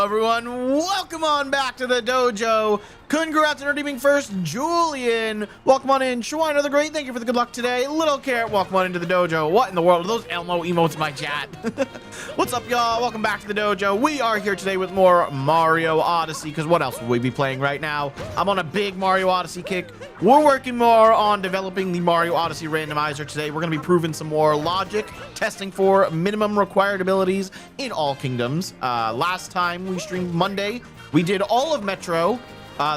everyone, welcome on back to the dojo. Congrats on redeeming first, Julian. Welcome on in. Shawino the Great, thank you for the good luck today. Little Carrot, welcome on into the dojo. What in the world are those Elmo emotes in my chat? What's up, y'all? Welcome back to the dojo. We are here today with more Mario Odyssey, because what else would we be playing right now? I'm on a big Mario Odyssey kick. We're working more on developing the Mario Odyssey Randomizer today. We're going to be proving some more logic, testing for minimum required abilities in all kingdoms. Last time we streamed Monday, we did all of Metro.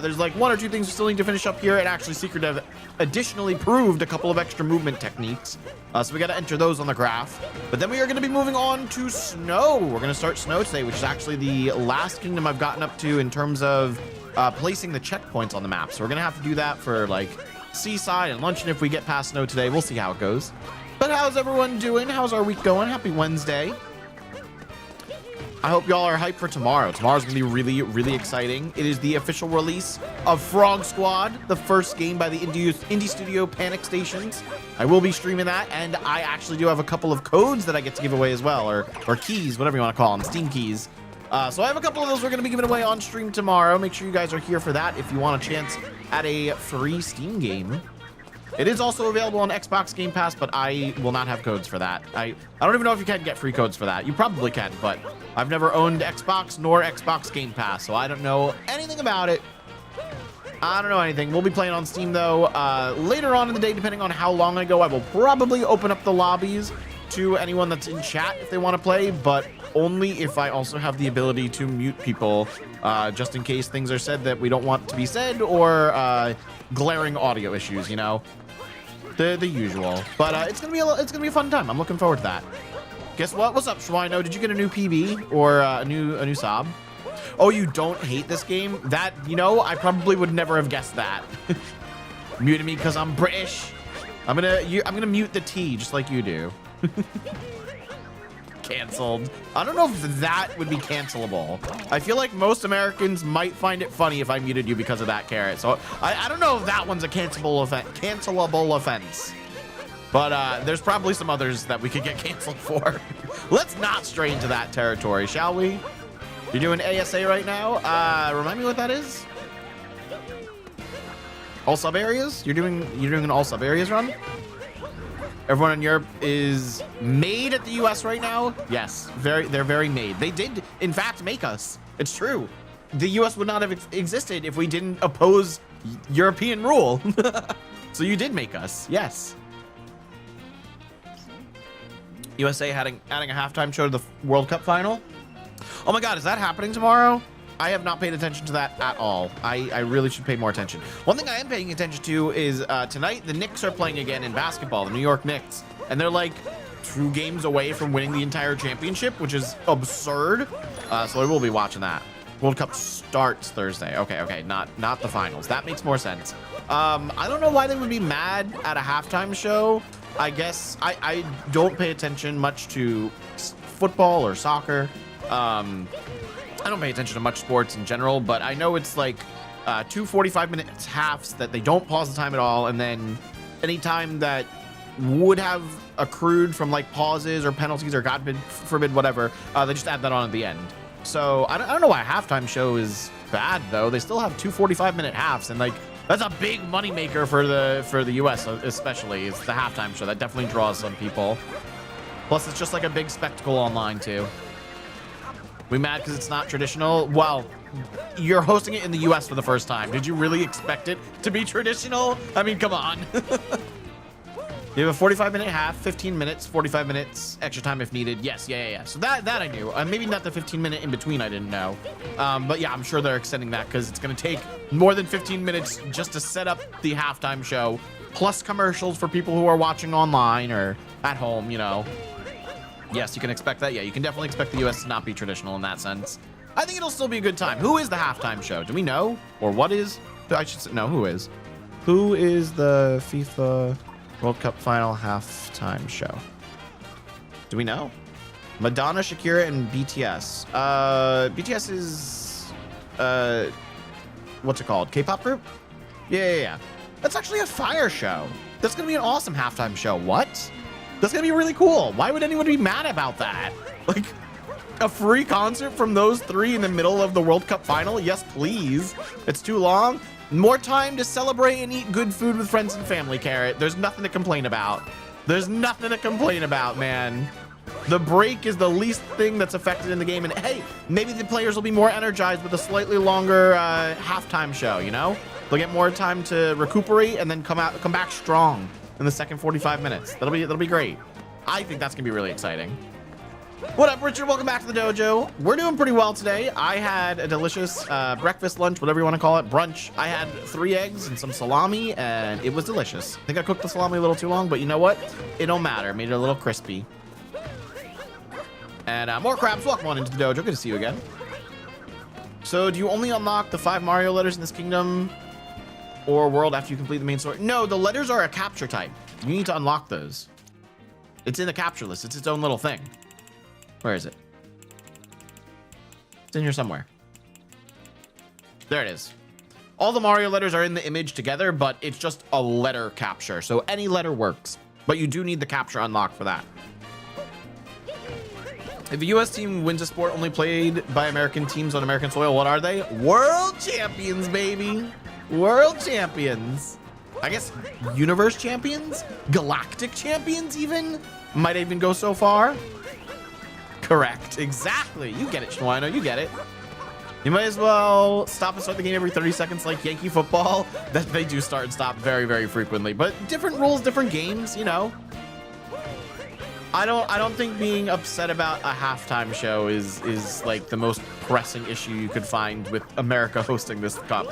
There's like one or two things we still need to finish up here, and actually Secret Dev additionally proved a couple of extra movement techniques. So we got to enter those on the graph. But then we are going to be moving on to Snow. We're going to start Snow today, which is actually the last kingdom I've gotten up to in terms of placing the checkpoints on the map. So we're going to have to do that for like Seaside and Luncheon if we get past Snow today. We'll see how it goes. But how's everyone doing? How's our week going? Happy Wednesday. I hope y'all are hyped for tomorrow. Tomorrow's gonna be really, really exciting. It is the official release of Frog Squad, the first game by the indie studio Panic Stations. I will be streaming that, and I actually do have a couple of codes that I get to give away as well, or keys, whatever you want to call them, Steam keys. So I have a couple of those we're gonna be giving away on stream tomorrow. Make sure you guys are here for that if you want a chance at a free Steam game. It is also available on Xbox Game Pass, but I will not have codes for that. I don't even know if you can get free codes for that. You probably can, but I've never owned Xbox nor Xbox Game Pass, so I don't know anything about it. I don't know anything. We'll be playing on Steam, though. Later on in the day, depending on how long I go, I will probably open up the lobbies to anyone that's in chat if they want to play, but only if I also have the ability to mute people, just in case things are said that we don't want to be said, or glaring audio issues, you know, the usual. But it's gonna be a fun time. I'm looking forward to that. Guess what? What's up, Shawino? Did you get a new PB or a new sob? Oh, you don't hate this game? That, you know, I probably would never have guessed that. Muted me because I'm British. I'm gonna mute the T just like you do. Canceled. I don't know if that would be cancelable. I feel like most Americans might find it funny if I muted you because of that, Carrot. So I don't know if that one's a cancelable offense. But there's probably some others that we could get canceled for. Let's not stray into that territory, shall we? You're doing ASA right now? Remind me what that is? All sub areas? You're doing an all sub areas run? Everyone in Europe is made at the US right now? Yes, they're very made. They did, in fact, make us. It's true. The US would not have existed if we didn't oppose European rule. So you did make us, yes. USA adding a halftime show to the World Cup final. Oh my God, is that happening tomorrow? I have not paid attention to that at all. I really should pay more attention. One thing I am paying attention to is tonight the Knicks are playing again in basketball, the New York Knicks. And they're like 2 games away from winning the entire championship, which is absurd. So I will be watching that. World Cup starts Thursday. Okay, not the finals. That makes more sense. I don't know why they would be mad at a halftime show. I guess I don't pay attention much to football or soccer. I don't pay attention to much sports in general, but I know it's like 2 45-minute halves that they don't pause the time at all, and then any time that would have accrued from like pauses or penalties or God forbid whatever, they just add that on at the end. So I don't know why a halftime show is bad though. They still have 2 45-minute halves, and like that's a big moneymaker for the US especially. It's the halftime show that definitely draws some people. Plus, it's just like a big spectacle online too. We mad because it's not traditional? Well, you're hosting it in the US for the first time. Did you really expect it to be traditional? I mean, come on. You have a 45-minute half, 15 minutes, 45 minutes, extra time if needed. Yes, yeah. So that I knew. Maybe not the 15-minute in between, I didn't know. But yeah, I'm sure they're extending that because it's going to take more than 15 minutes just to set up the halftime show, plus commercials for people who are watching online or at home, you know. Yes, you can expect that. Yeah, you can definitely expect the US to not be traditional in that sense. I think it'll still be a good time. Who is the halftime show? Do we know? Or what is? I should say, no, who is? Who is the FIFA World Cup final halftime show? Do we know? Madonna, Shakira, and BTS. BTS is, what's it called? K-pop group? Yeah. That's actually a fire show. That's going to be an awesome halftime show. What? That's gonna be really cool. Why would anyone be mad about that? Like, A free concert from those three in the middle of the World Cup final? Yes, please. It's too long. More time to celebrate and eat good food with friends and family, Carrot. There's nothing to complain about. There's nothing to complain about, man. The break is the least thing that's affected in the game. And hey, maybe the players will be more energized with a slightly longer halftime show, you know? They'll get more time to recuperate and then come back strong in the second 45 minutes. That'll be great. I think that's gonna be really exciting. What up, Richard? Welcome back to the dojo. We're doing pretty well today. I had a delicious breakfast, lunch, whatever you want to call it, brunch. I had 3 eggs and some salami, and it was delicious. I think I cooked the salami a little too long, but you know what? It don't matter. Made it a little crispy. And more crabs. Welcome on into the dojo. Good to see you again. So, do you only unlock the 5 Mario letters in this kingdom or world after you complete the main story? No, the letters are a capture type. You need to unlock those. It's in the capture list. It's its own little thing. Where is it? It's in here somewhere. There it is. All the Mario letters are in the image together, but it's just a letter capture. So any letter works, but you do need the capture unlocked for that. If a U.S. team wins a sport only played by American teams on American soil, what are they? World champions, baby. World champions. I guess universe champions? Galactic champions even? Might even go so far. Correct. Exactly. You get it, Schweino. You get it. You might as well stop and start the game every 30 seconds like Yankee football. That they do start and stop very, very frequently. But different rules, different games, you know. I don't think being upset about a halftime show is like the most pressing issue you could find with America hosting this cup.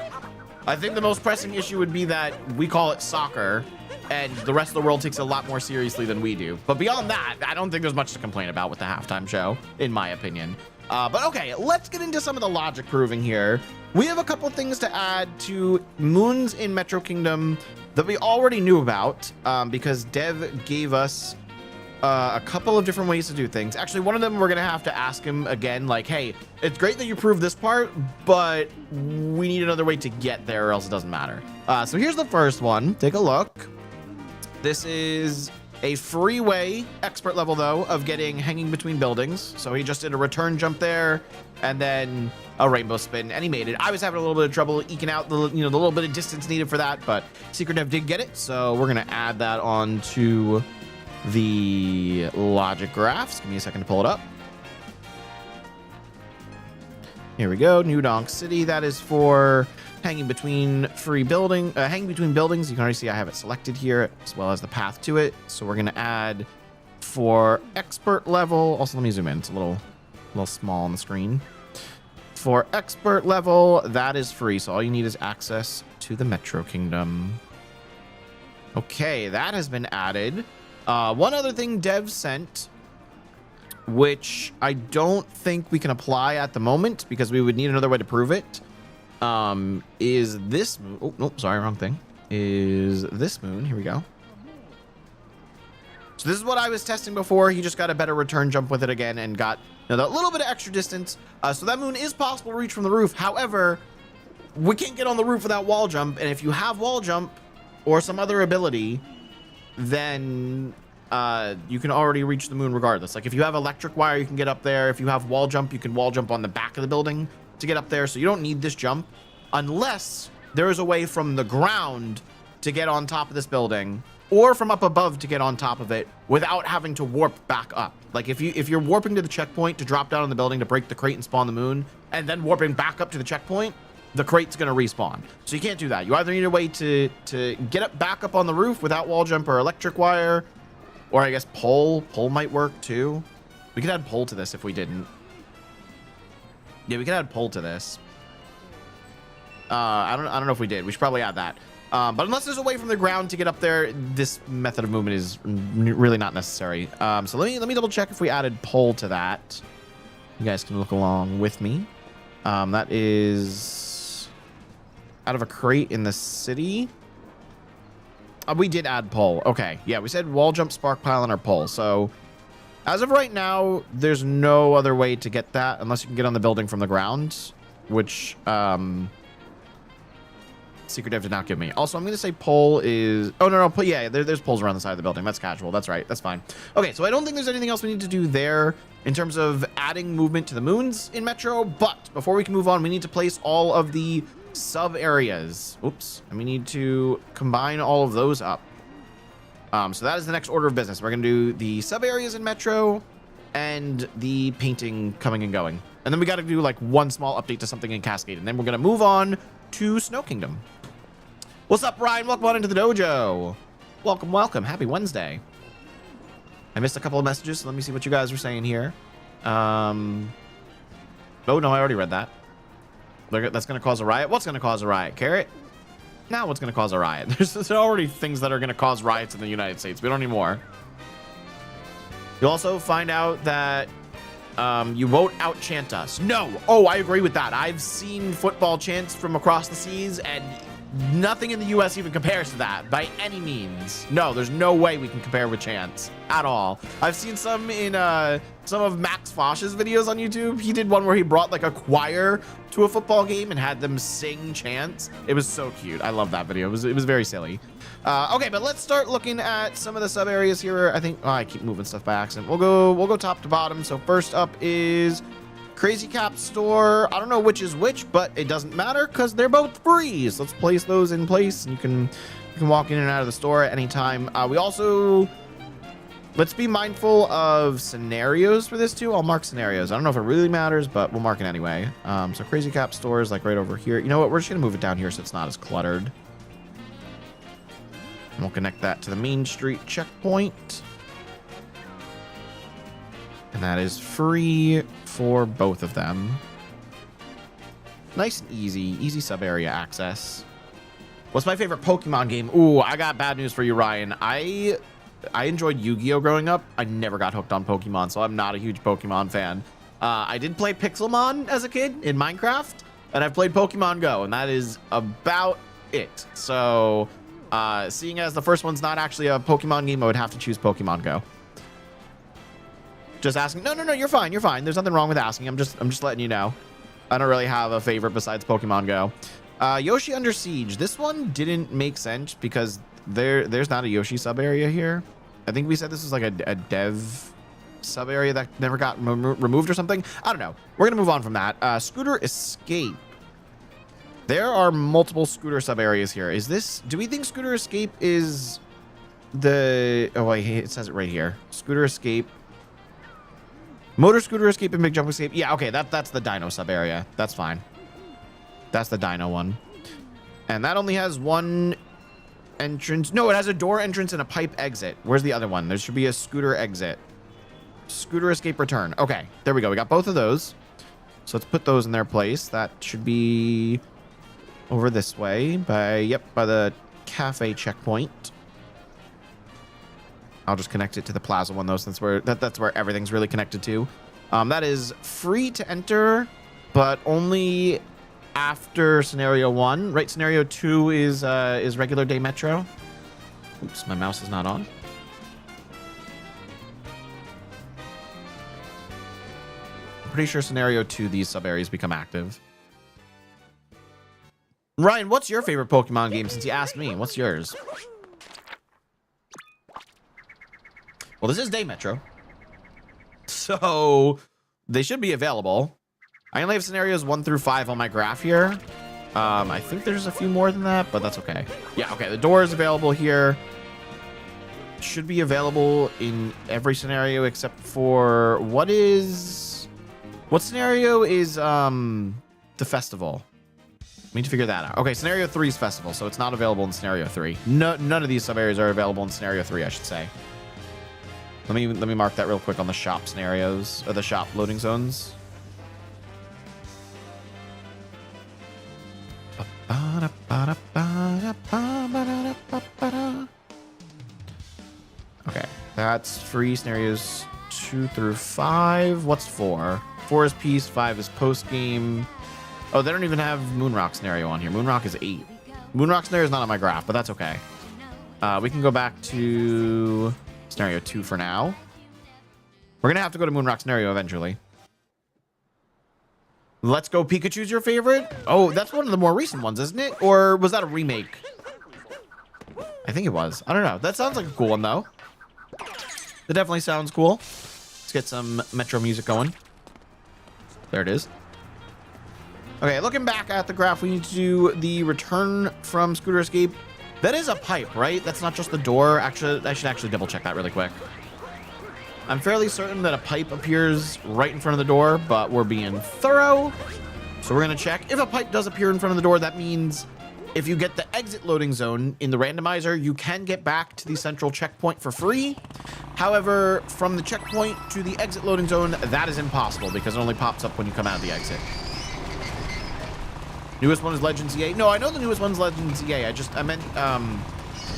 I think the most pressing issue would be that we call it soccer and the rest of the world takes it a lot more seriously than we do. But beyond that, I don't think there's much to complain about with the halftime show, in my opinion. But okay, let's get into some of the logic proving here. We have a couple things to add to moons in Metro Kingdom that we already knew about because Dev gave us a couple of different ways to do things. Actually, one of them we're gonna have to ask him again, like, hey, it's great that you proved this part, but we need another way to get there or else it doesn't matter. So here's the first one. Take a look. This is a freeway, expert level though, of getting hanging between buildings. So he just did a return jump there and then a rainbow spin, and he made it. I was having a little bit of trouble eking out the little bit of distance needed for that, but Secret Dev did get it. So we're gonna add that on to the logic graphs. Give me a second to pull it up. Here we go. New Donk City. That is for hanging between hanging between buildings. You can already see I have it selected here, as well as the path to it. So we're gonna add for expert level. Also, let me zoom in. It's a little small on the screen. For expert level, that is free. So all you need is access to the Metro Kingdom. Okay, that has been added. One other thing Dev sent, which I don't think we can apply at the moment because we would need another way to prove it, is this moon. Oh, nope, sorry, wrong thing. Is this moon. Here we go. So this is what I was testing before. He just got a better return jump with it again and got that little bit of extra distance. So that moon is possible to reach from the roof. However, we can't get on the roof without wall jump. And if you have wall jump or some other ability, then you can already reach the moon regardless. Like if you have electric wire, you can get up there. If you have wall jump, you can wall jump on the back of the building to get up there. So you don't need this jump unless there is a way from the ground to get on top of this building or from up above to get on top of it without having to warp back up. Like if you're warping to the checkpoint to drop down on the building to break the crate and spawn the moon and then warping back up to the checkpoint, the crate's going to respawn. So you can't do that. You either need a way to get up back up on the roof without wall jump or electric wire, or I guess pole might work too. We could add pole to this if we didn't. Yeah, we could add pole to this. I don't know if we did. We should probably add that. But unless there's a way from the ground to get up there, this method of movement is really not necessary. So let me double check if we added pole to that. You guys can look along with me. That is out of a crate in the city. We did add pole. Okay. Yeah, we said wall jump, spark pylon, or pole. So as of right now, there's no other way to get that unless you can get on the building from the ground, which Secret Dev did not give me. Also, I'm going to say pole is... Oh, no. Yeah, there's poles around the side of the building. That's casual. That's right. That's fine. Okay, so I don't think there's anything else we need to do there in terms of adding movement to the moons in Metro, but before we can move on, we need to place all of the sub areas. Oops. And we need to combine all of those up. So that is the next order of business. We're going to do the sub areas in Metro and the painting coming and going. And then we got to do like one small update to something in Cascade. And then we're going to move on to Snow Kingdom. What's up, Ryan? Welcome on into the dojo. Welcome, welcome. Happy Wednesday. I missed a couple of messages, so let me see what you guys are saying here. Oh, no, I already read that. That's going to cause a riot. What's going to cause a riot? Carrot? Now what's going to cause a riot? There's already things that are going to cause riots in the United States. We don't need more. You'll also find out that you won't out-chant us. No. Oh, I agree with that. I've seen football chants from across the seas, and nothing in the U.S. even compares to that by any means. No, there's no way we can compare with chants at all. I've seen some in some of Max Fosh's videos on YouTube. He did one where he brought like a choir to a football game and had them sing chants. It was so cute. I love that video. It was very silly. Okay, but let's start looking at some of the sub areas here. I think I keep moving stuff by accident. We'll go top to bottom. So first up is Crazy Cap store. I don't know which is which, but it doesn't matter because they're both free. So let's place those in place, and you can walk in and out of the store at any time. We also, let's be mindful of scenarios for this too. I'll mark scenarios. I don't know if it really matters, but we'll mark it anyway. So Crazy Cap store is like right over here. You know what? We're just gonna move it down here so it's not as cluttered. And we'll connect that to the Main Street checkpoint. And that is free for both of them. Nice and easy sub area access. What's my favorite Pokemon game? Ooh, I got bad news for you, Ryan. I enjoyed Yu-Gi-Oh growing up. I never got hooked on Pokemon, so I'm not a huge Pokemon fan. I did play Pixelmon as a kid in Minecraft, and I've played Pokemon Go, and that is about it. So, seeing as the first one's not actually a Pokemon game, I would have to choose Pokemon Go. Just asking. No, you're fine. You're fine. There's nothing wrong with asking. I'm just letting you know. I don't really have a favorite besides Pokemon Go. Yoshi Under Siege. This one didn't make sense because there's not a Yoshi sub area here. I think we said this was like a dev sub area that never got removed or something. I don't know. We're going to move on from that. Scooter Escape. There are multiple scooter sub areas here. Do we think Scooter Escape is the, oh wait, it says it right here. Scooter Escape. Motor Scooter Escape and Big Jump Escape. Yeah, okay, that's the Dino sub area. That's fine. That's the Dino one. And that only has one entrance. No, it has a door entrance and a pipe exit. Where's the other one? There should be a scooter exit. Scooter Escape Return. Okay, there we go. We got both of those. So let's put those in their place. That should be over this way by the cafe checkpoint. I'll just connect it to the plaza one though, since that's where everything's really connected to. That is free to enter, but only after scenario 1. Right, scenario 2 is regular day Metro. Oops, my mouse is not on. I'm pretty sure scenario 2, these sub areas become active. Ryan, what's your favorite Pokemon game? Since you asked me, what's yours? Well, this is day Metro, so they should be available. I only have scenarios 1 through 5 on my graph here. I think there's a few more than that, but that's okay. Yeah, okay, the door is available here. Should be available in every scenario except for what scenario is the festival? We need to figure that out. Okay, scenario 3 is festival, so it's not available in scenario 3. None of these sub areas are available in scenario 3, I should say. Let me mark that real quick on the shop scenarios, or the shop loading zones. Okay, that's free scenarios 2 through 5. What's 4? 4 is Peace, 5 is post game. Oh, they don't even have Moonrock scenario on here. Moonrock is 8. Moonrock scenario is not on my graph, but that's okay. We can go back to scenario 2 for now. We're gonna have to go to Moonrock scenario eventually. Let's Go Pikachu's your favorite? Oh, that's one of the more recent ones, isn't it? Or was that a remake? I think it was. I don't know. That sounds like a cool one though. That definitely sounds cool. Let's get some Metro music going. There it is. Okay, looking back at the graph, we need to do the return from Scooter Escape. That is a pipe, right? That's not just the door. Actually, I should actually double check that really quick. I'm fairly certain that a pipe appears right in front of the door, but we're being thorough. So we're going to check. If a pipe does appear in front of the door, that means if you get the exit loading zone in the randomizer, you can get back to the central checkpoint for free. However, from the checkpoint to the exit loading zone, that is impossible because it only pops up when you come out of the exit. Newest one is Legends EA. No, I know the newest one's Legends EA. I meant,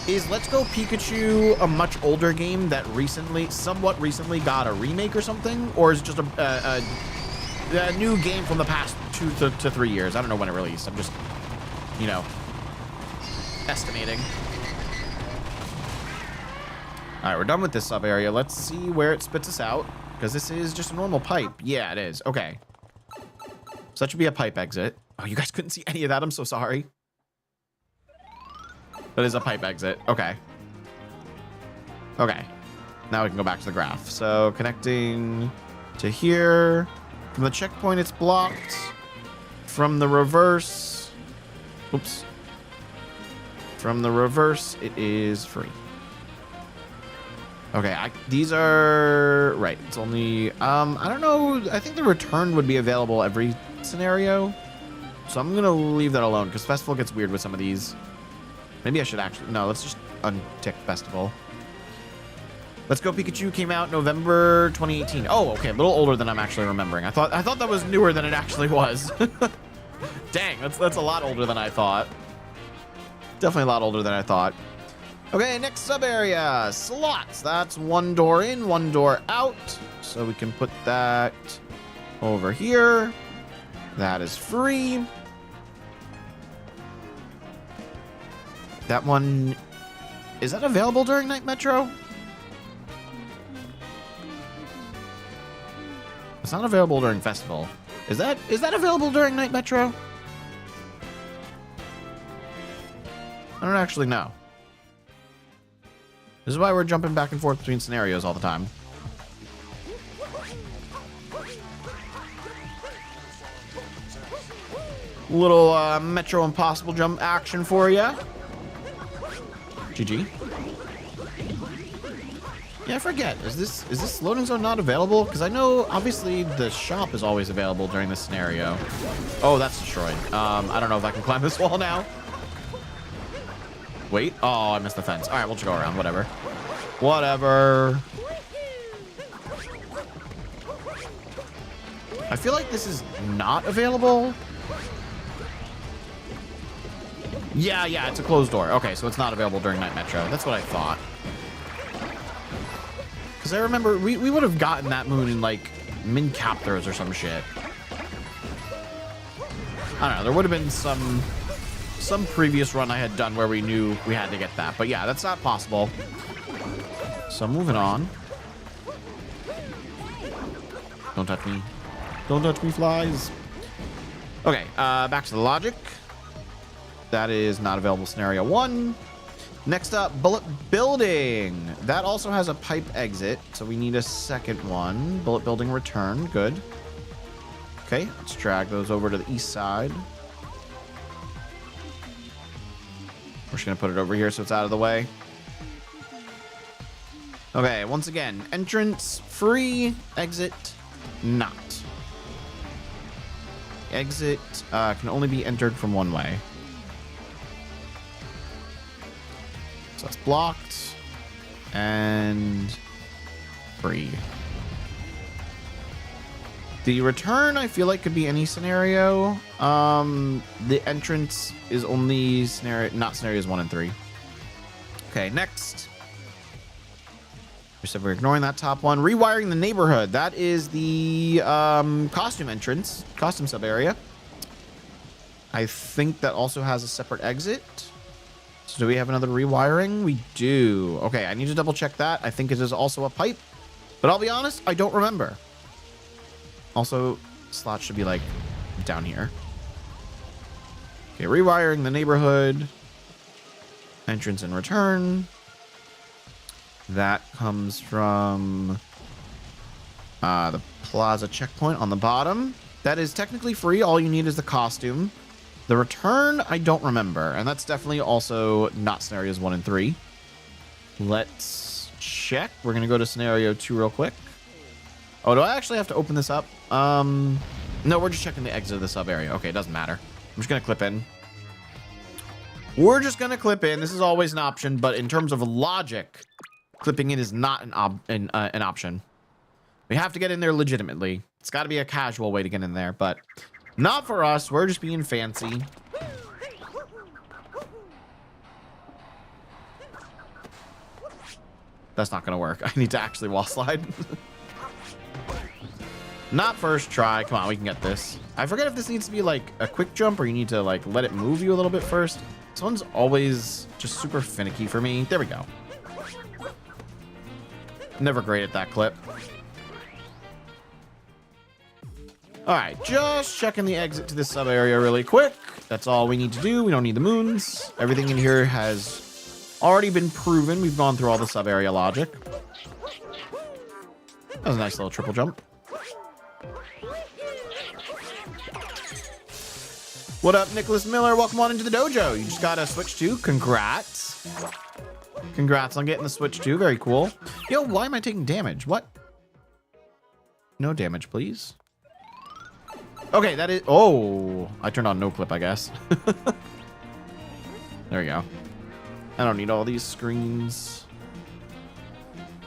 is Let's Go Pikachu a much older game that somewhat recently got a remake or something? Or is it just a new game from the past 2 to 3 years? I don't know when it released. I'm just, you know, estimating. All right, we're done with this sub area. Let's see where it spits us out, because this is just a normal pipe. Yeah, it is. Okay. So that should be a pipe exit. Oh, you guys couldn't see any of that. I'm so sorry. That is a pipe exit. Okay. Okay. Now we can go back to the graph. So connecting to here. From the checkpoint, it's blocked. From the reverse. Oops. From the reverse, it is free. Okay, these are right. It's only I don't know. I think the return would be available every scenario. So I'm gonna leave that alone because festival gets weird with some of these. Maybe I should actually let's just untick festival. Let's Go Pikachu came out November 2018. Oh, okay, a little older than I'm actually remembering. I thought that was newer than it actually was. Dang, that's a lot older than I thought. Definitely a lot older than I thought. Okay, next sub area, slots. That's one door in, one door out. So we can put that over here. That is free. That one, is that available during Night Metro? It's not available during Festival. Is that available during Night Metro? I don't actually know. This is why we're jumping back and forth between scenarios all the time. Little Metro Impossible jump action for you. GG. Yeah, I forget. Is this loading zone not available? Because I know obviously the shop is always available during this scenario. Oh, that's destroyed. I don't know if I can climb this wall now. Wait. Oh, I missed the fence. All right, we'll just go around. Whatever. Whatever. I feel like this is not available. Yeah, it's a closed door. Okay, so it's not available during Night Metro. That's what I thought. Because I remember we would have gotten that moon in, like, min captors or some shit. I don't know. There would have been some previous run I had done where we knew we had to get that. But yeah, that's not possible. So moving on. Don't touch me. Don't touch me, flies. Okay, back to the logic. That is not available scenario 1. Next up, bullet building. That also has a pipe exit, so we need a second one. Bullet building return, good. Okay, let's drag those over to the east side. We're just gonna put it over here so it's out of the way. Okay, once again, entrance free, exit not. Exit can only be entered from one way. So that's blocked and free. The return, I feel like, could be any scenario. The entrance is only not scenarios 1 and 3. Okay, next. We said we're ignoring that top one. Rewiring the neighborhood. That is the costume entrance, costume sub area. I think that also has a separate exit. So do we have another rewiring? We do. Okay, I need to double check that. I think it is also a pipe, but I'll be honest, I don't remember. Also, slot should be like down here. Okay, rewiring the neighborhood. Entrance and return. That comes from the plaza checkpoint on the bottom. That is technically free. All you need is the costume. The return, I don't remember. And that's definitely also not scenarios 1 and 3. Let's check. We're going to go to scenario 2 real quick. Oh, do I actually have to open this up? No, we're just checking the exit of the sub area. Okay, it doesn't matter. I'm just going to clip in. We're just going to clip in. This is always an option, but in terms of logic, clipping in is not an option. We have to get in there legitimately. It's got to be a casual way to get in there, but not for us. We're just being fancy. That's not going to work. I need to actually wall slide. Not first try. Come on, we can get this. I forget if this needs to be like a quick jump or you need to like let it move you a little bit first. This one's always just super finicky for me. There we go. Never great at that clip. All right, just checking the exit to this sub area really quick. That's all we need to do. We don't need the moons. Everything in here has already been proven. We've gone through all the sub area logic. That was a nice little triple jump. What up, Nicholas Miller? Welcome on into the dojo. You just got a Switch 2. Congrats. Congrats on getting the Switch 2. Very cool. Yo, why am I taking damage? What? No damage, please. Okay, that is... Oh, I turned on no clip, I guess. There we go. I don't need all these screens.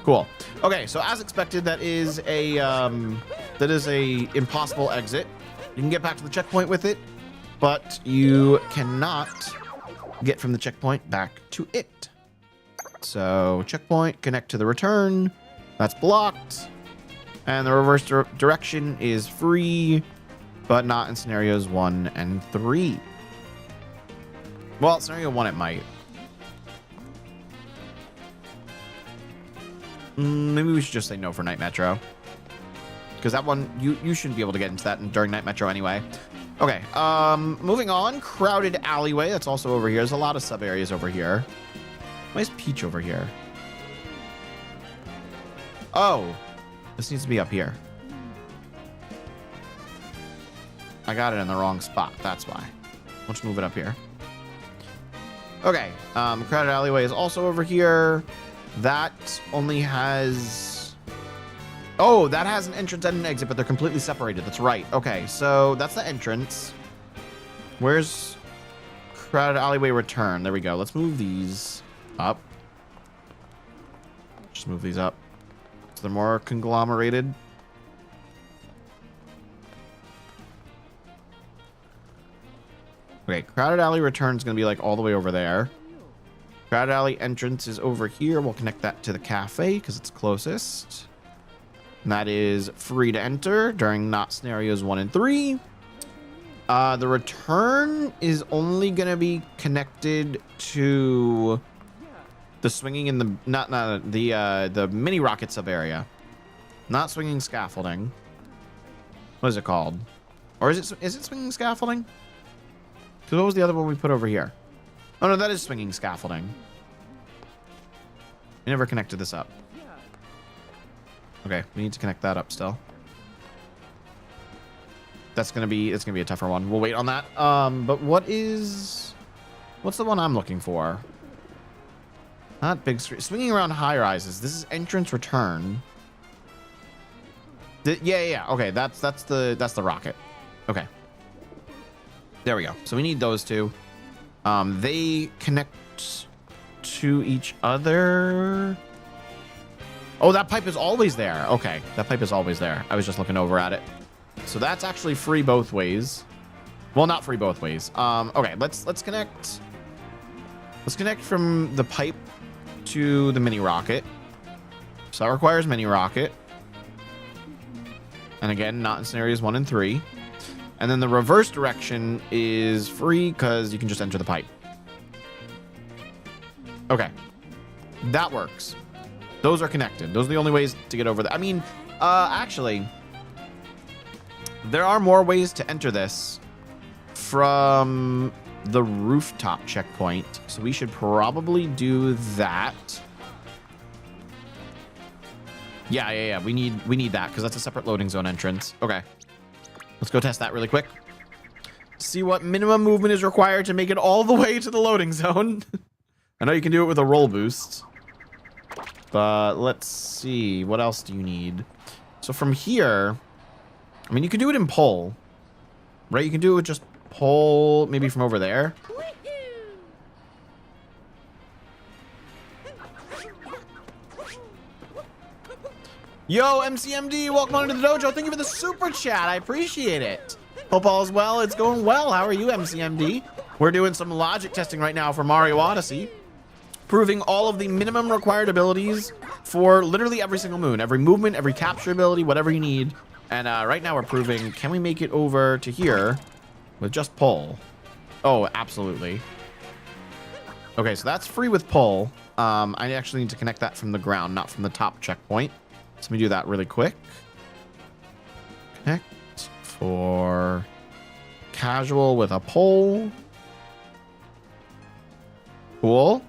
Cool. Okay, so as expected, that is a impossible exit. You can get back to the checkpoint with it, but you cannot get from the checkpoint back to it. So checkpoint, connect to the return. That's blocked. And the reverse direction is free, but not in scenarios 1 and 3. Well, scenario 1 it might. Maybe we should just say no for Night Metro. Because that one, you shouldn't be able to get into that during Night Metro anyway. Okay, moving on. Crowded alleyway. That's also over here. There's a lot of sub areas over here. Why is Peach over here? Oh, this needs to be up here. I got it in the wrong spot. That's why. Let's move it up here. Okay, crowded alleyway is also over here. That only has... Oh, that has an entrance and an exit, but they're completely separated. That's right. Okay, so that's the entrance. Where's crowded alleyway return? There we go. Let's move these up. Just move these up so they're more conglomerated. Okay, crowded alley return is going to be like all the way over there. Crowded alley entrance is over here. We'll connect that to the cafe because it's closest. And that is free to enter during not scenarios 1 and 3. The return is only going to be connected to the swinging in the the mini rocket sub area. Not swinging scaffolding. What is it called? Or is it swinging scaffolding? Because what was the other one we put over here? Oh no, that is swinging scaffolding. We never connected this up. Okay, we need to connect that up still. It's gonna be a tougher one. We'll wait on that. But what's the one I'm looking for? Not big street. Swinging around high rises. This is entrance return. Yeah. Okay, that's the rocket. Okay. There we go. So we need those two. They connect to each other. Oh, that pipe is always there. Okay, that pipe is always there. I was just looking over at it. So that's actually free both ways. Well, not free both ways. Okay, let's connect. Let's connect from the pipe to the mini rocket. So that requires mini rocket. And again, not in scenarios 1 and 3. And then the reverse direction is free because you can just enter the pipe. Okay. That works. Those are connected. Those are the only ways to get over there. I mean, actually, there are more ways to enter this from the rooftop checkpoint. So we should probably do that. Yeah. We need that because that's a separate loading zone entrance. Okay. Let's go test that really quick. See what minimum movement is required to make it all the way to the loading zone. I know you can do it with a roll boost. But let's see. What else do you need? So from here, I mean, you can do it in pole. Right? You can do it with just pole, maybe from over there. Yo, MCMD, welcome on into the dojo. Thank you for the super chat. I appreciate it. Hope all is well. It's going well. How are you, MCMD? We're doing some logic testing right now for Mario Odyssey, proving all of the minimum required abilities for literally every single moon, every movement, every capture ability, whatever you need. And right now we're proving, can we make it over to here with just pull? Oh, absolutely. Okay, so that's free with pull. I actually need to connect that from the ground, not from the top checkpoint. So let me do that really quick. Connect for casual with a pole. Cool.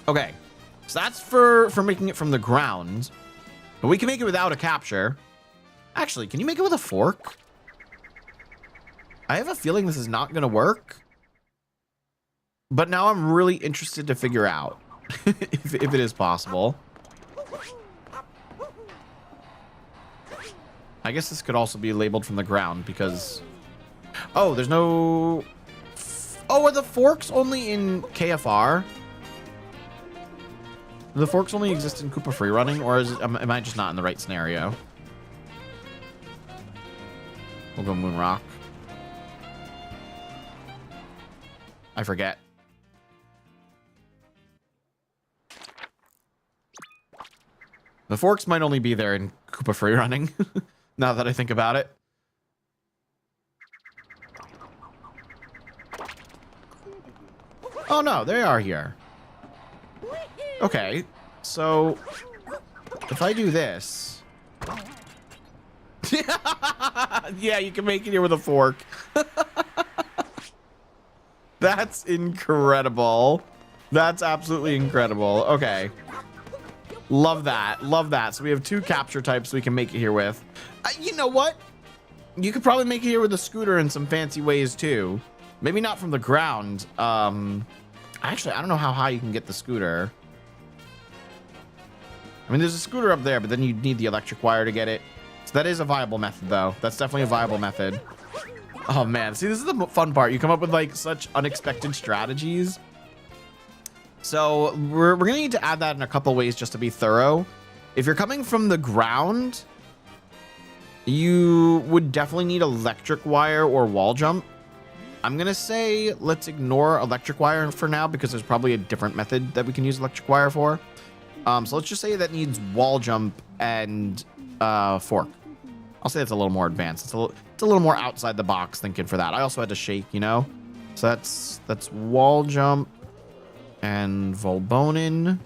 Okay, so that's for making it from the ground. But we can make it without a capture. Actually, can you make it with a fork? I have a feeling this is not going to work. But now I'm really interested to figure out if it is possible. I guess this could also be labeled from the ground because... Oh, there's no... Oh, are the forks only in KFR? Do the forks only exist in Koopa Free Running, or is it, am I just not in the right scenario? We'll go Moon Rock. I forget. The forks might only be there in Koopa Free Running, now that I think about it. Oh no, they are here. Okay, so if I do this... Yeah, you can make it here with a fork. That's incredible. That's absolutely incredible. Okay. Love that. Love that. So we have two capture types we can make it here with. You know what? You could probably make it here with a scooter in some fancy ways too. Maybe not from the ground. Actually, I don't know how high you can get the scooter. I mean, there's a scooter up there, but then you'd need the electric wire to get it. So that is a viable method, though. That's definitely a viable method. Oh, man. See, this is the fun part. You come up with, like, such unexpected strategies. So we're going to need to add that in a couple ways just to be thorough. If you're coming from the ground, you would definitely need electric wire or wall jump. I'm going to say let's ignore electric wire for now because there's probably a different method that we can use electric wire for. So let's just say that needs wall jump and fork. I'll say it's a little more advanced. It's a little more outside the box thinking for that. I also had to shake, you know? So that's wall jump and Volbonin.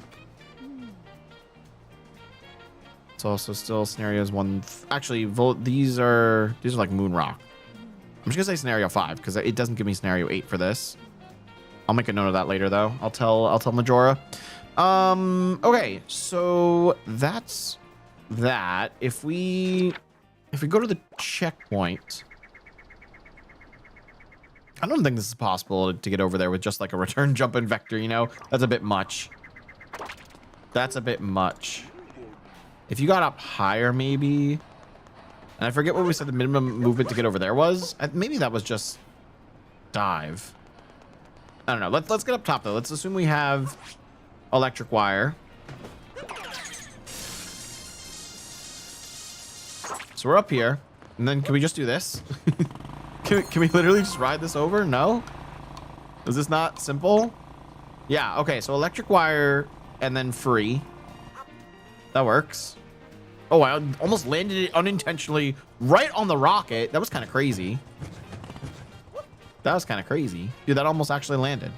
It's also still scenarios one. Actually, these are like Moon Rock. I'm just gonna say scenario 5 because it doesn't give me scenario 8 for this. I'll make a note of that later though. I'll tell Majora. Okay, so that's that. If we go to the checkpoint, I don't think this is possible to get over there with just like a return jump and vector, you know? That's a bit much. That's a bit much. If you got up higher, maybe. And I forget what we said the minimum movement to get over there was. Maybe that was just dive. I don't know. Let's get up top though. Let's assume we have electric wire. So we're up here, and then can we just do this? Can we literally just ride this over? No? Is this not simple? Yeah, okay, so electric wire and then free. That works. Oh, I almost landed it unintentionally right on the rocket. That was kind of crazy. That was kind of crazy. Dude, that almost actually landed.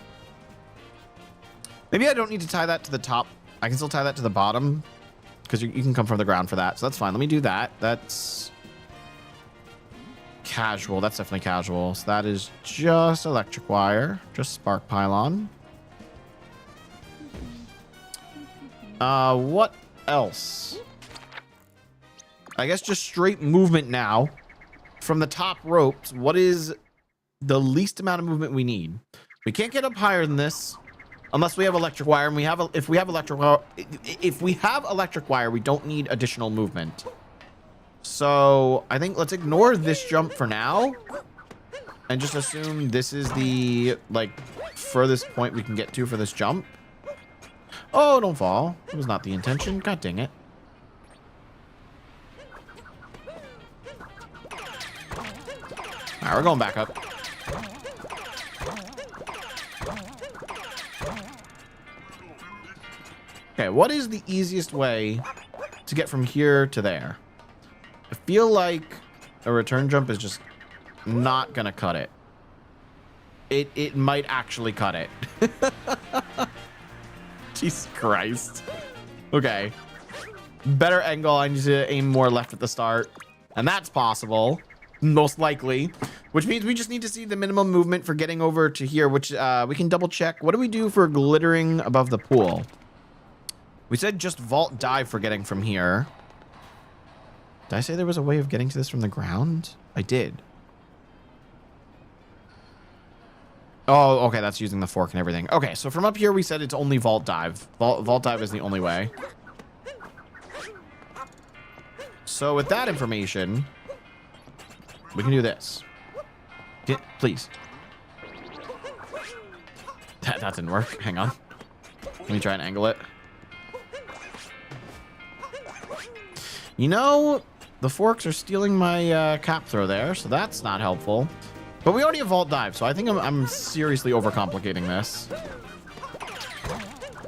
Maybe I don't need to tie that to the top. I can still tie that to the bottom because you can come from the ground for that. So that's fine. Let me do that. That's casual. That's definitely casual. So that is just electric wire, just spark pylon. What else? I guess just straight movement now from the top ropes, what is the least amount of movement we need? We can't get up higher than this unless we have electric wire, and if we have electric wire, we don't need additional movement. So I think let's ignore this jump for now and just assume this is the like furthest point we can get to for this jump. Oh, don't fall. It was not the intention. God dang it. All right, we're going back up. Okay, what is the easiest way to get from here to there? I feel like a return jump is just not gonna cut it. It might actually cut it. Jesus Christ. Okay. Better angle. I need to aim more left at the start. And that's possible. Most likely. Which means we just need to see the minimum movement for getting over to here, which we can double check. What do we do for glittering above the pool? We said just vault dive for getting from here. Did I say there was a way of getting to this from the ground? I did. Oh, okay, that's using the fork and everything. Okay, so from up here, we said it's only vault dive. Vault dive is the only way. So with that information, we can do this. Please. That didn't work. Hang on. Let me try and angle it. You know, the forks are stealing my cap throw there, so that's not helpful. But we already have vault dive, so I think I'm seriously overcomplicating this.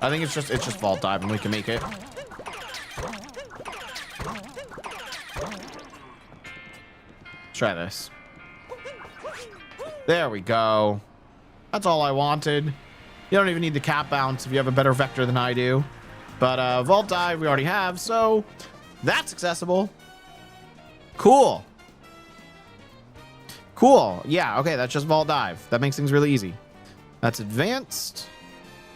I think it's just vault dive, and we can make it. Let's try this. There we go. That's all I wanted. You don't even need the cap bounce if you have a better vector than I do. But vault dive we already have, so that's accessible. Cool. Cool. Yeah, okay, that's just vault dive. That makes things really easy. That's advanced.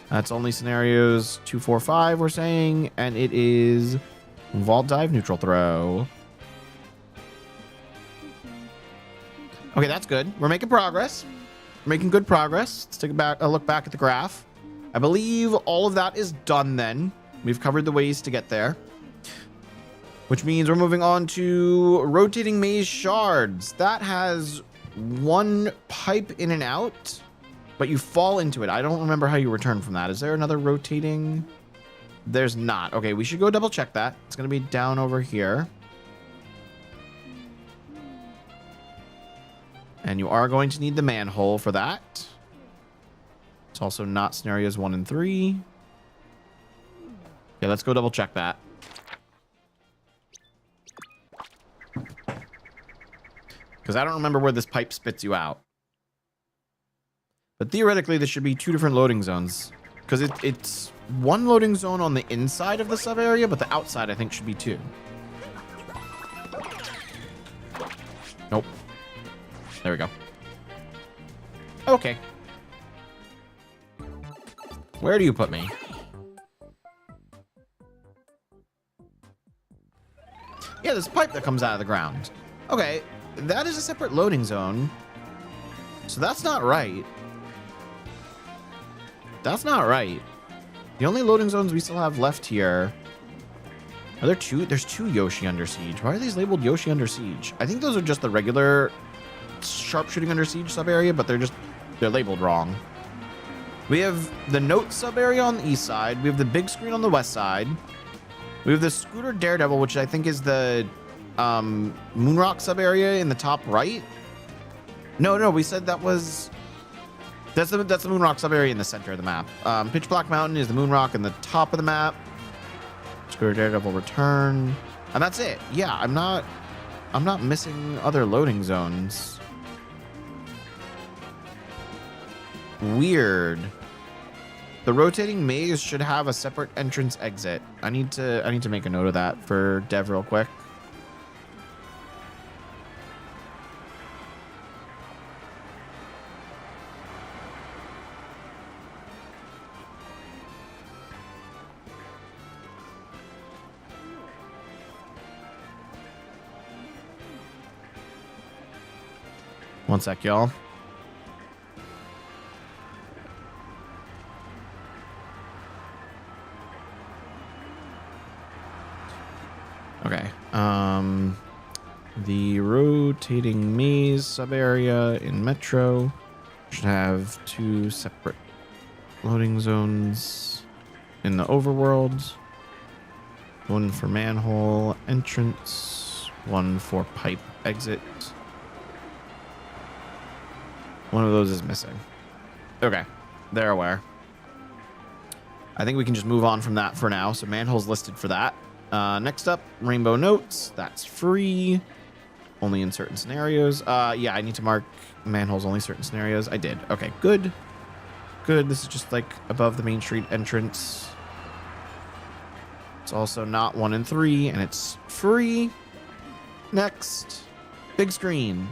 That's only scenarios 2, 4, 5, we're saying. And it is vault dive neutral throw. Okay, that's good. We're making progress. We're making good progress. Let's take a look back at the graph. I believe all of that is done then. We've covered the ways to get there. Which means we're moving on to rotating maze shards. That has one pipe in and out, but you fall into it. I don't remember how you return from that. Is there another rotating? There's not. Okay, we should go double check that. It's going to be down over here. And you are going to need the manhole for that. It's also not scenarios 1 and 3. Okay, let's go double check that. Because I don't remember where this pipe spits you out. But theoretically, this should be 2 different loading zones. Because it's one loading zone on the inside of the sub area, but the outside, I think, should be 2. Nope. There we go. Okay. Where do you put me? Yeah, this pipe that comes out of the ground. Okay, that is a separate loading zone. So that's not right. That's not right. The only loading zones we still have left here... Are there 2? There's 2 Yoshi Under Siege. Why are these labeled Yoshi Under Siege? I think those are just the regular sharpshooting Under Siege sub area, but they're labeled wrong. We have the note sub area on the east side. We have the big screen on the west side. We have the Scooter Daredevil, which I think is the Moonrock sub area in the top right. No, we said that was... That's the Moonrock sub area in the center of the map. Pitch Black Mountain is the Moonrock in the top of the map. Scooter Daredevil return. And that's it. Yeah, I'm not missing other loading zones. Weird. The rotating maze should have a separate entrance exit. I need to make a note of that for Dev real quick. One sec, y'all. Okay. The rotating maze sub-area in Metro should have 2 separate loading zones in the overworld. One for manhole entrance, one for pipe exit. One of those is missing. Okay, they're aware. I think we can just move on from that for now. So manhole's listed for that. Next up, rainbow notes. That's free. Only in certain scenarios. Yeah, I need to mark manholes only certain scenarios. I did. Okay, good. Good. This is just like above the main street entrance. It's also not 1 and 3, and it's free. Next, big screen.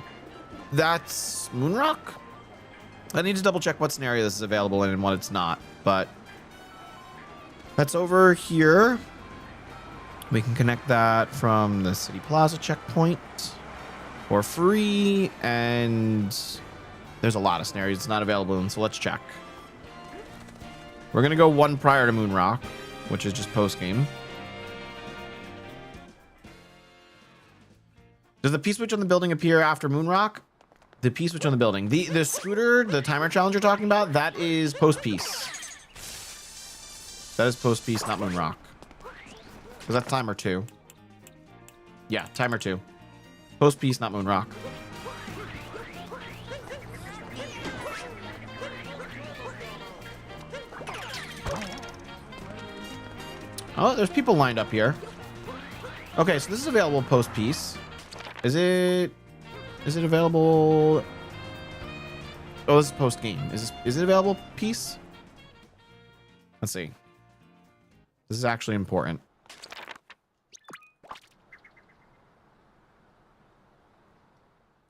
That's Moonrock. I need to double check what scenario this is available in and what it's not, but that's over here. We can connect that from the City Plaza checkpoint for free, and there's a lot of scenarios it's not available in, so let's check. We're gonna go one prior to Moonrock, which is just post-game. Does the P-switch on the building appear after Moonrock? The P-switch on the building. The scooter, the timer challenge you're talking about, that is post-piece. That is post-piece, not Moonrock. Because that's timer 2. Yeah, timer 2. Post-piece, not Moonrock. Oh, there's people lined up here. Okay, so this is available post-piece. Is it available? Oh, this is post-game. Is it available piece? Let's see. This is actually important.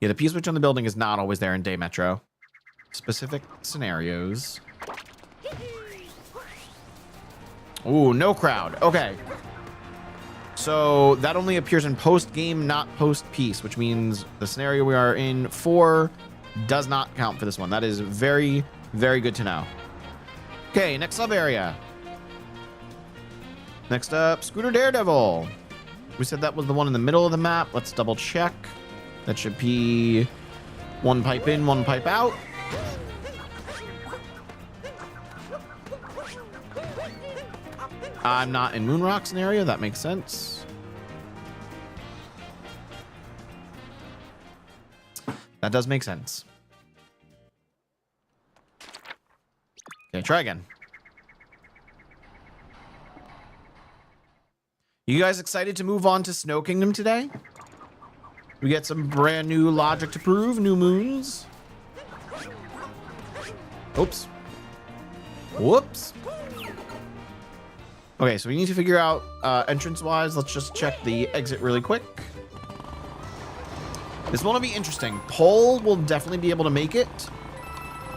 Yeah, the P-switch on the building is not always there in Day Metro. Specific scenarios. Ooh, no crowd. Okay. So that only appears in post-game, not post-piece, which means the scenario we are in 4 does not count for this one. That is very, very good to know. Okay, next sub-area. Next up, Scooter Daredevil. We said that was the one in the middle of the map. Let's double check. That should be 1 pipe in, 1 pipe out. I'm not in Moonrock scenario. That makes sense. That does make sense. Okay, try again. You guys excited to move on to Snow Kingdom today? We get some brand new logic to prove, new moons. Oops. Whoops. Okay, so we need to figure out entrance-wise. Let's just check the exit really quick. This one will be interesting. Pole will definitely be able to make it.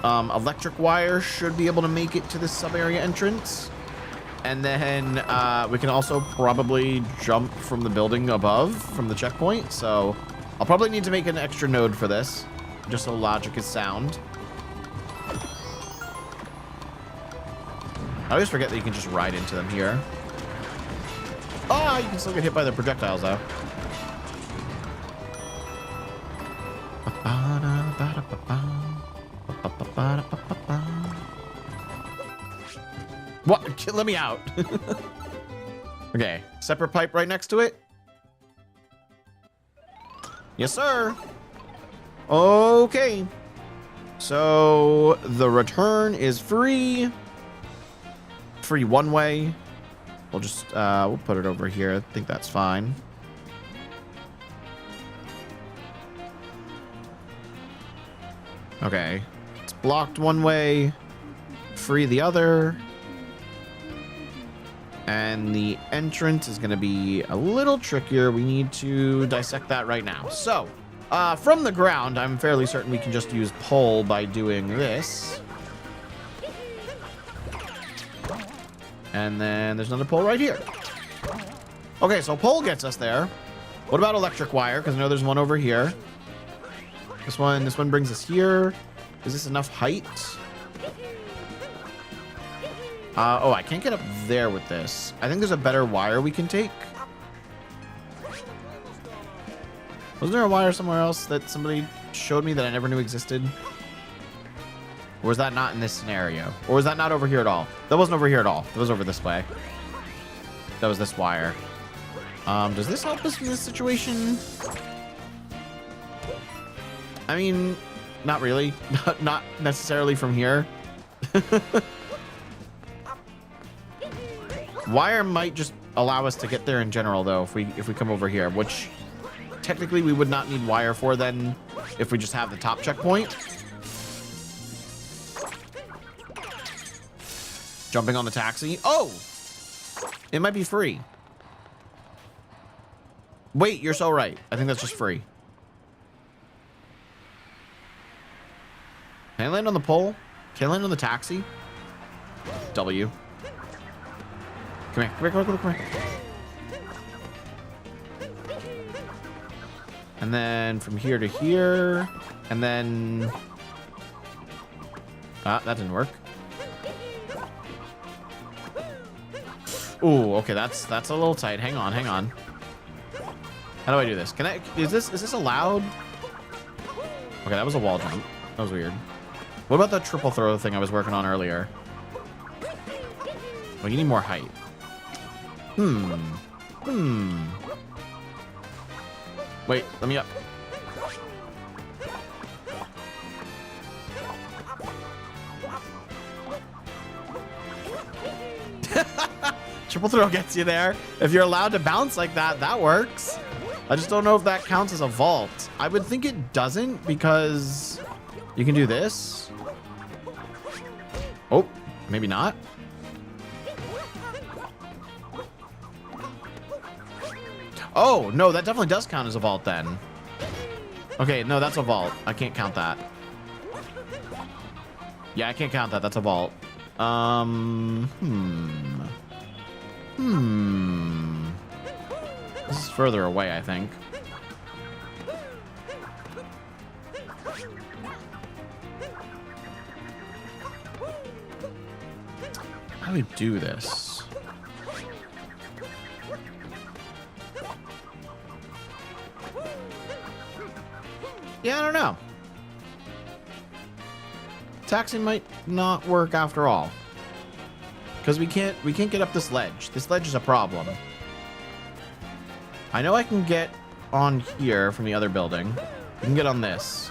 Electric wire should be able to make it to this sub-area entrance. And then we can also probably jump from the building above, from the checkpoint. So I'll probably need to make an extra node for this, just so logic is sound. I always forget that you can just ride into them here. Oh, you can still get hit by the projectiles, though. What? Let me out. Okay, separate pipe right next to it. Yes, sir. Okay. So the return is free. Free one way. We'll just we'll put it over here. I think that's fine. Okay. It's blocked one way. Free the other. And the entrance is going to be a little trickier. We need to dissect that right now. So, from the ground, I'm fairly certain we can just use pole by doing this. And then there's another pole right here. Okay, so pole gets us there. What about electric wire? Because I know there's one over here. This one brings us here. Is this enough height? Oh, I can't get up there with this. I think there's a better wire we can take. Wasn't there a wire somewhere else that somebody showed me that I never knew existed? Or was that not in this scenario? Or was that not over here at all? That wasn't over here at all. It was over this way. That was this wire. Does this help us in this situation? I mean, not really. Not necessarily from here. Wire might just allow us to get there in general, though, if we come over here, which technically we would not need wire for then if we just have the top checkpoint. Jumping on the taxi. Oh! It might be free. Wait, you're so right. I think that's just free. Can I land on the pole? Can I land on the taxi? W. Come here, come here. And then from here to here, and then... Ah, that didn't work. Ooh, okay, that's a little tight. Hang on. How do I do this? Can I... Is this allowed? Okay, that was a wall jump. That was weird. What about the triple throw thing I was working on earlier? Well, you need more height. Wait, let me up. Triple throw gets you there. If you're allowed to bounce like that, that works. I just don't know if that counts as a vault. I would think it doesn't because you can do this. Oh, maybe not. Oh, no, that definitely does count as a vault then. Okay, no, that's a vault. I can't count that. Yeah, I can't count that. That's a vault. This is further away, I think. How do we do this? Yeah, I don't know. Taxi might not work after all. Because we can't get up this ledge. This ledge is a problem. I know I can get on here from the other building. We can get on this.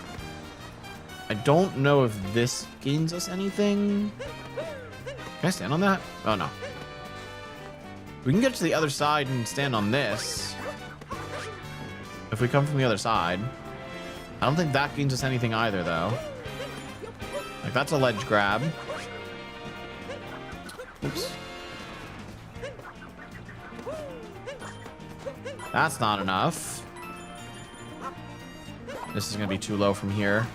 I don't know if this gains us anything. Can I stand on that? Oh, no. We can get to the other side and stand on this. If we come from the other side. I don't think that gains us anything either, though. Like, that's a ledge grab. Oops. That's not enough. This is going to be too low from here.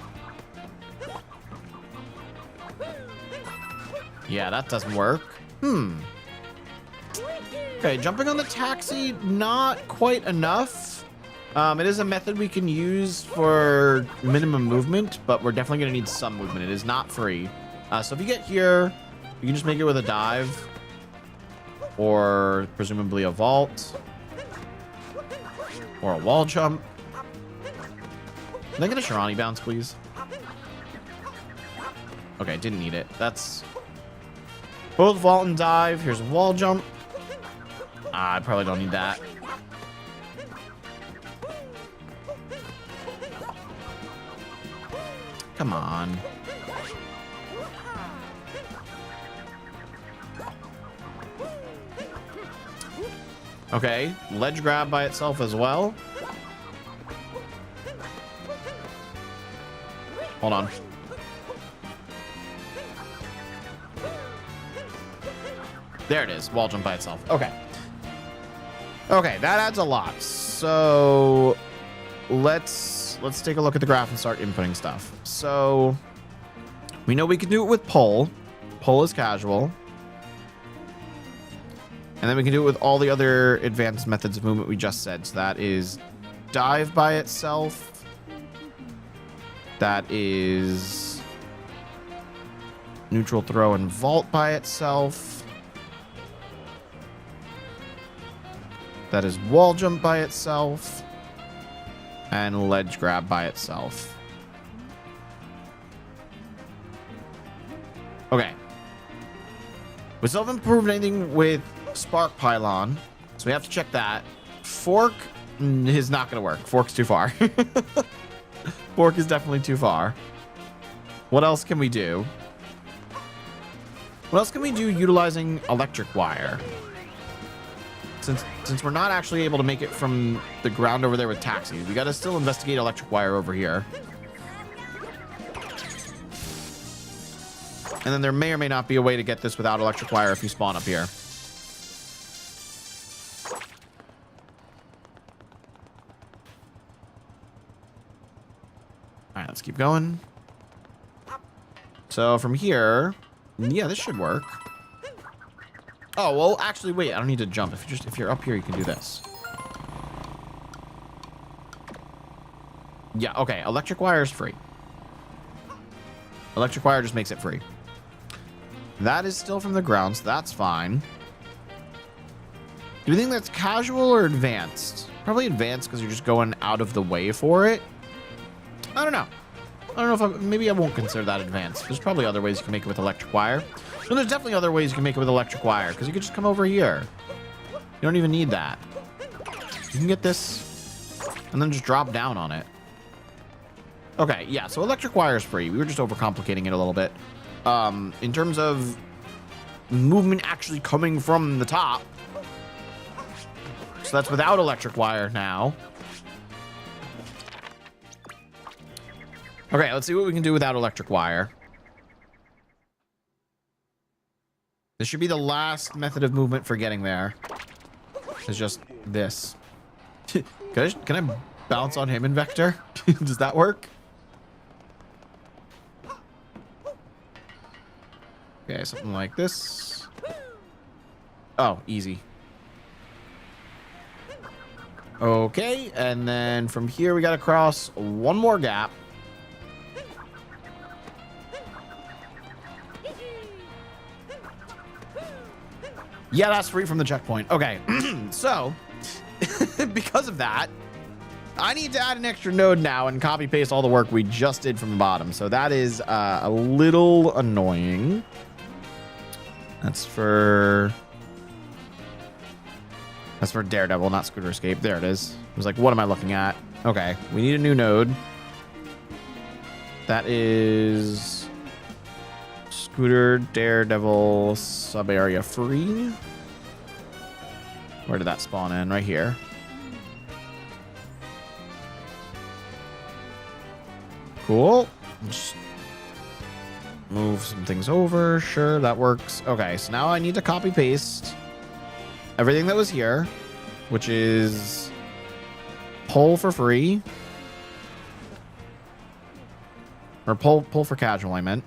Yeah, that doesn't work. Okay, jumping on the taxi, not quite enough. It is a method we can use for minimum movement, but we're definitely going to need some movement. It is not free. So if you get here, you can just make it with a dive. Or presumably a vault. Or a wall jump. Can I get a Shirani bounce, please? Okay, didn't need it. That's... Both vault and dive. Here's a wall jump. I probably don't need that. Come on. Okay, ledge grab by itself as well. Hold on. There it is, wall jump by itself. Okay. Okay, that adds a lot. So let's take a look at the graph and start inputting stuff. So we know we can do it with pull. Pull is casual. And then we can do it with all the other advanced methods of movement we just said. So that is dive by itself. That is neutral throw and vault by itself. That is wall jump by itself. And ledge grab by itself. Okay. We still haven't improved anything with spark pylon, so we have to check that. Fork is not going to work. Fork's too far. Fork is definitely too far. What else can we do? What else can we do utilizing electric wire? Since we're not actually able to make it from the ground over there with taxis, we got to still investigate electric wire over here. And then there may or may not be a way to get this without electric wire if you spawn up here. All right, let's keep going. So from here, yeah, this should work. Oh, well, actually, wait, I don't need to jump. If you're up here, you can do this. Yeah, okay, electric wire is free. Electric wire just makes it free. That is still from the ground, so that's fine. Do you think that's casual or advanced? Probably advanced because you're just going out of the way for it. I don't know. I don't know if maybe I won't consider that advanced. There's probably other ways you can make it with electric wire. No, there's definitely other ways you can make it with electric wire because you could just come over here. You don't even need that. You can get this and then just drop down on it. Okay, yeah, so electric wire is free. We were just overcomplicating it a little bit. In terms of movement actually coming from the top. So that's without electric wire now. Okay, let's see what we can do without electric wire. This should be the last method of movement for getting there. It's just this. Can I bounce on him in Vector? Does that work? Okay, something like this. Oh, easy. Okay, and then from here we gotta cross one more gap. Yeah, that's free from the checkpoint. Okay, so because of that, I need to add an extra node now and copy paste all the work we just did from the bottom. So that is a little annoying. That's for Daredevil, not Scooter Escape. There it is. I was like, what am I looking at? Okay, we need a new node. That is Scooter Daredevil sub area free. Where did that spawn in? Right here. Cool. Just move some things over. Sure, that works. Okay, so now I need to copy paste everything that was here, which is pull for free. Or pull for casual, I meant.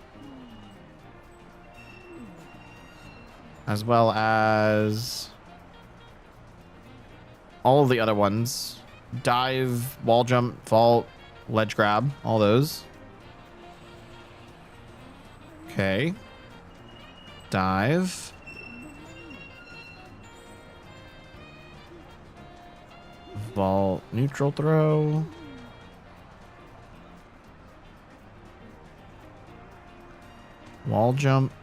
As well as all of the other ones. Dive, wall jump, vault, ledge grab, all those. Okay. Dive. Vault, neutral throw. Wall jump.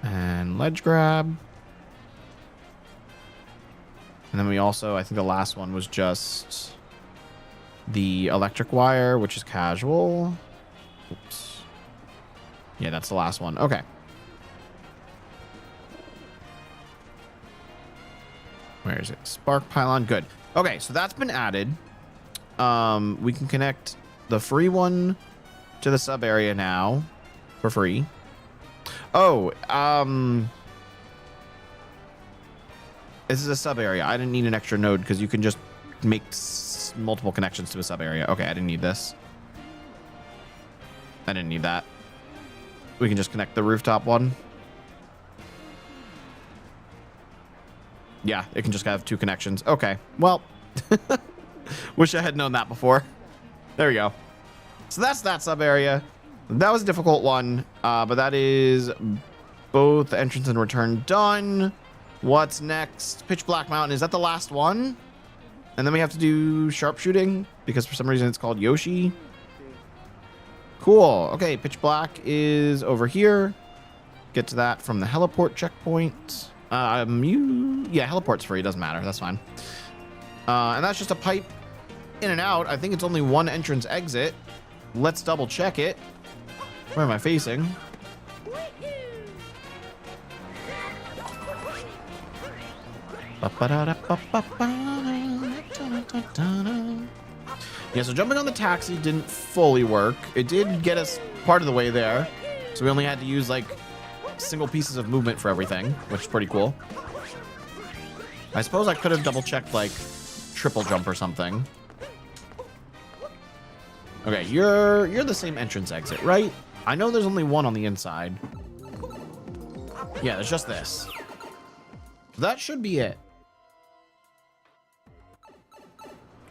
And ledge grab. And then we also, I think the last one was just the electric wire, which is casual. Oops. Yeah, that's the last one. Okay. Where is it? Spark pylon. Good. Okay, so that's been added. We can connect the free one to the sub area now for free. Oh, this is a sub area. I didn't need an extra node because you can just make multiple connections to a sub area. Okay, I didn't need this. I didn't need that. We can just connect the rooftop one. Yeah, it can just have two connections. Okay, well, wish I had known that before. There we go. So that's that sub area. That was a difficult one, but that is both entrance and return done. What's next? Pitch Black Mountain. Is that the last one? And then we have to do sharpshooting because for some reason it's called Yoshi. Cool. Okay, Pitch Black is over here. Get to that from the heliport checkpoint. Yeah, heliport's free. Doesn't matter. That's fine. And that's just a pipe in and out. I think it's only one entrance exit. Let's double check it. Where am I facing? Yeah, so jumping on the taxi didn't fully work. It did get us part of the way there. So we only had to use like single pieces of movement for everything, which is pretty cool. I suppose I could have double checked like triple jump or something. Okay, you're the same entrance exit, right? I know there's only one on the inside. Yeah, there's just this. That should be it.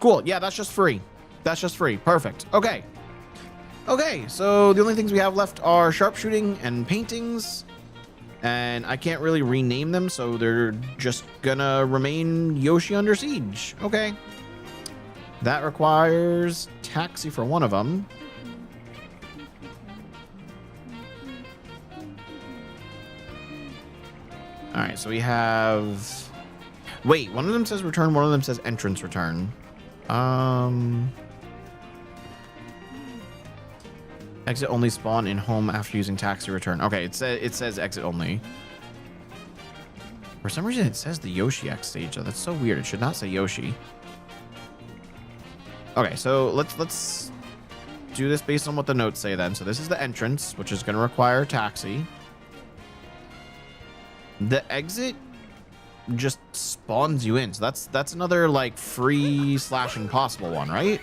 Cool. Yeah, that's just free. That's just free. Perfect. Okay. Okay, so the only things we have left are sharpshooting and paintings. And I can't really rename them, so they're just gonna remain Yoshi Under Siege. Okay. That requires taxi for one of them. All right, so we have... Wait, one of them says return, one of them says entrance return. Exit only spawn in home after using taxi return. Okay, it says exit only. For some reason, it says the Yoshi X stage, though. That's so weird. It should not say Yoshi. Okay, so let's do this based on what the notes say then. So this is the entrance, which is going to require taxi. The exit just spawns you in. So that's another like free / impossible one, right?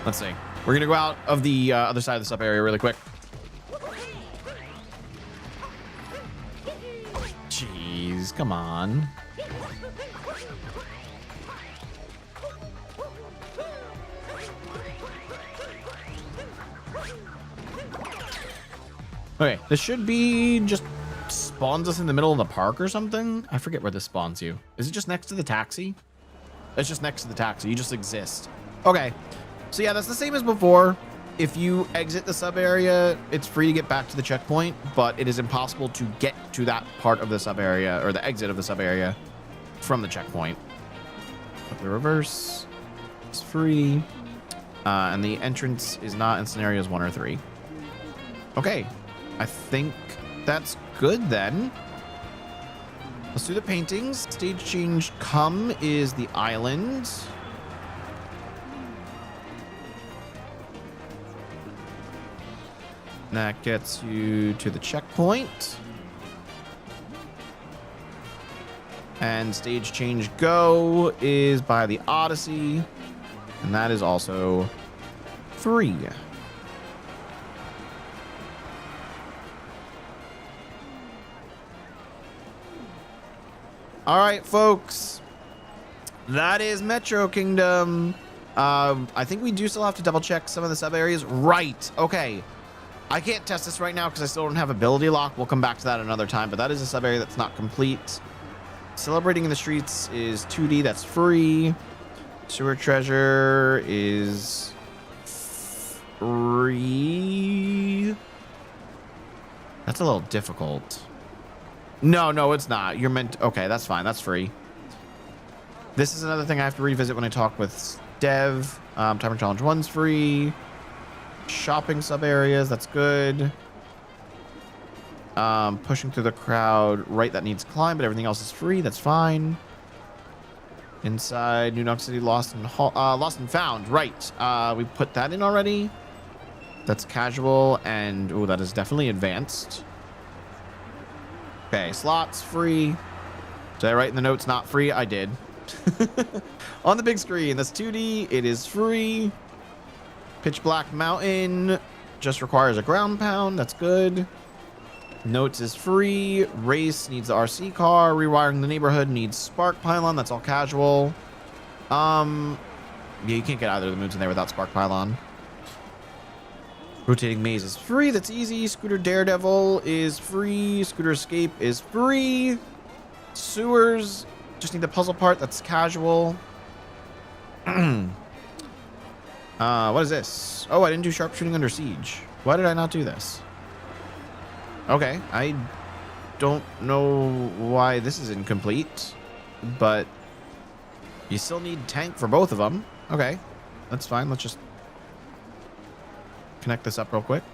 Let's see. We're gonna go out of the other side of this up area really quick. Jeez, come on. Okay, this should be just spawns us in the middle of the park or something. I forget where this spawns you. Is it just next to the taxi? It's just next to the taxi. You just exist. Okay. So yeah, that's the same as before. If you exit the sub area, it's free to get back to the checkpoint, but it is impossible to get to that part of the sub area or the exit of the sub area from the checkpoint. But the reverse is free. And the entrance is not in scenarios 1 or 3. Okay. I think that's good then. Let's do the paintings. Stage change come is the island. That gets you to the checkpoint. And stage change go is by the Odyssey. And that is also free. All right, folks. That is Metro Kingdom. I think we do still have to double check some of the sub areas. Right. Okay. I can't test this right now because I still don't have ability lock. We'll come back to that another time, but that is a sub area that's not complete. Celebrating in the Streets is 2D. That's free. Sewer Treasure is free. That's a little difficult. No, it's not. You're meant to, okay, that's fine. That's free. This is another thing I have to revisit when I talk with Dev. Timer Challenge 1's free. Shopping sub areas, that's good. Pushing through the crowd, right, that needs climb, but everything else is free. That's fine. Inside New York City, Lost and Found, right. We put that in already. That's casual, and oh, that is definitely advanced. Okay, slots free. Did I write in the notes not free? I did. On the big screen, that's 2D. It is free. Pitch Black Mountain just requires a ground pound. That's good. Notes is free. Race needs the RC car. Rewiring the neighborhood needs spark pylon. That's all casual. Yeah, you can't get either of the moons in there without spark pylon. Rotating maze is free. That's easy. Scooter Daredevil is free. Scooter Escape is free. Sewers just need the puzzle part. That's casual. What is this? Oh, I didn't do sharpshooting under siege. Why did I not do this? Okay, I don't know why this is incomplete, but you still need tank for both of them. Okay, that's fine. Let's just connect this up real quick.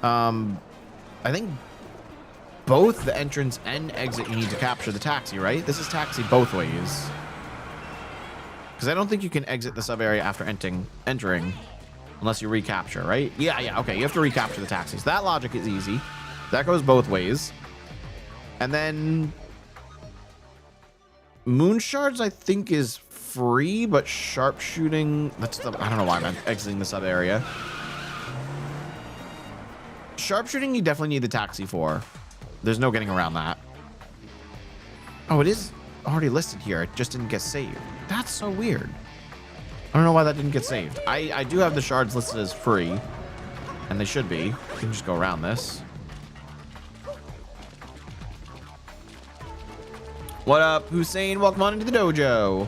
I think both the entrance and exit you need to capture the taxi, right? This is taxi both ways. Because I don't think you can exit the sub area after entering unless you recapture, right? Yeah, okay. You have to recapture the taxis. That logic is easy. That goes both ways. And then moon shards, I think, is free, but sharpshooting, I don't know why I'm exiting the sub area. Sharpshooting, you definitely need the taxi for. There's no getting around that. Oh, it is already listed here. It just didn't get saved. That's so weird. I don't know why that didn't get saved. I do have the shards listed as free, and they should be. You can just go around this. What up, Hussein? Welcome on into the dojo.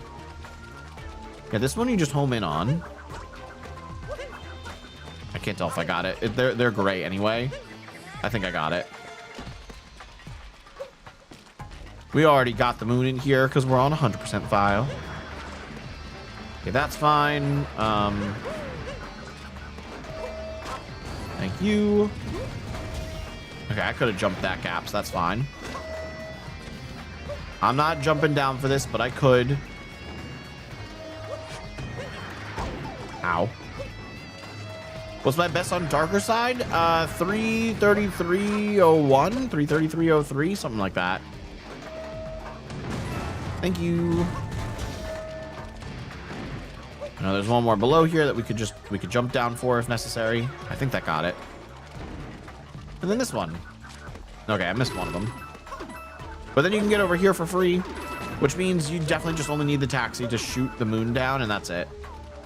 Yeah, this one you just home in on. I can't tell if I got it. They're gray anyway. I think I got it. We already got the moon in here because we're on 100% file. Okay, that's fine. Thank you. Okay, I could have jumped that gap, so that's fine. I'm not jumping down for this, but I could. Ow. What's my best on darker side? 333.01, 333.03, something like that. Thank you. Now there's one more below here that we could jump down for if necessary. I think that got it. And then this one. Okay, I missed one of them. But then you can get over here for free, which means you definitely just only need the taxi to shoot the moon down, and that's it.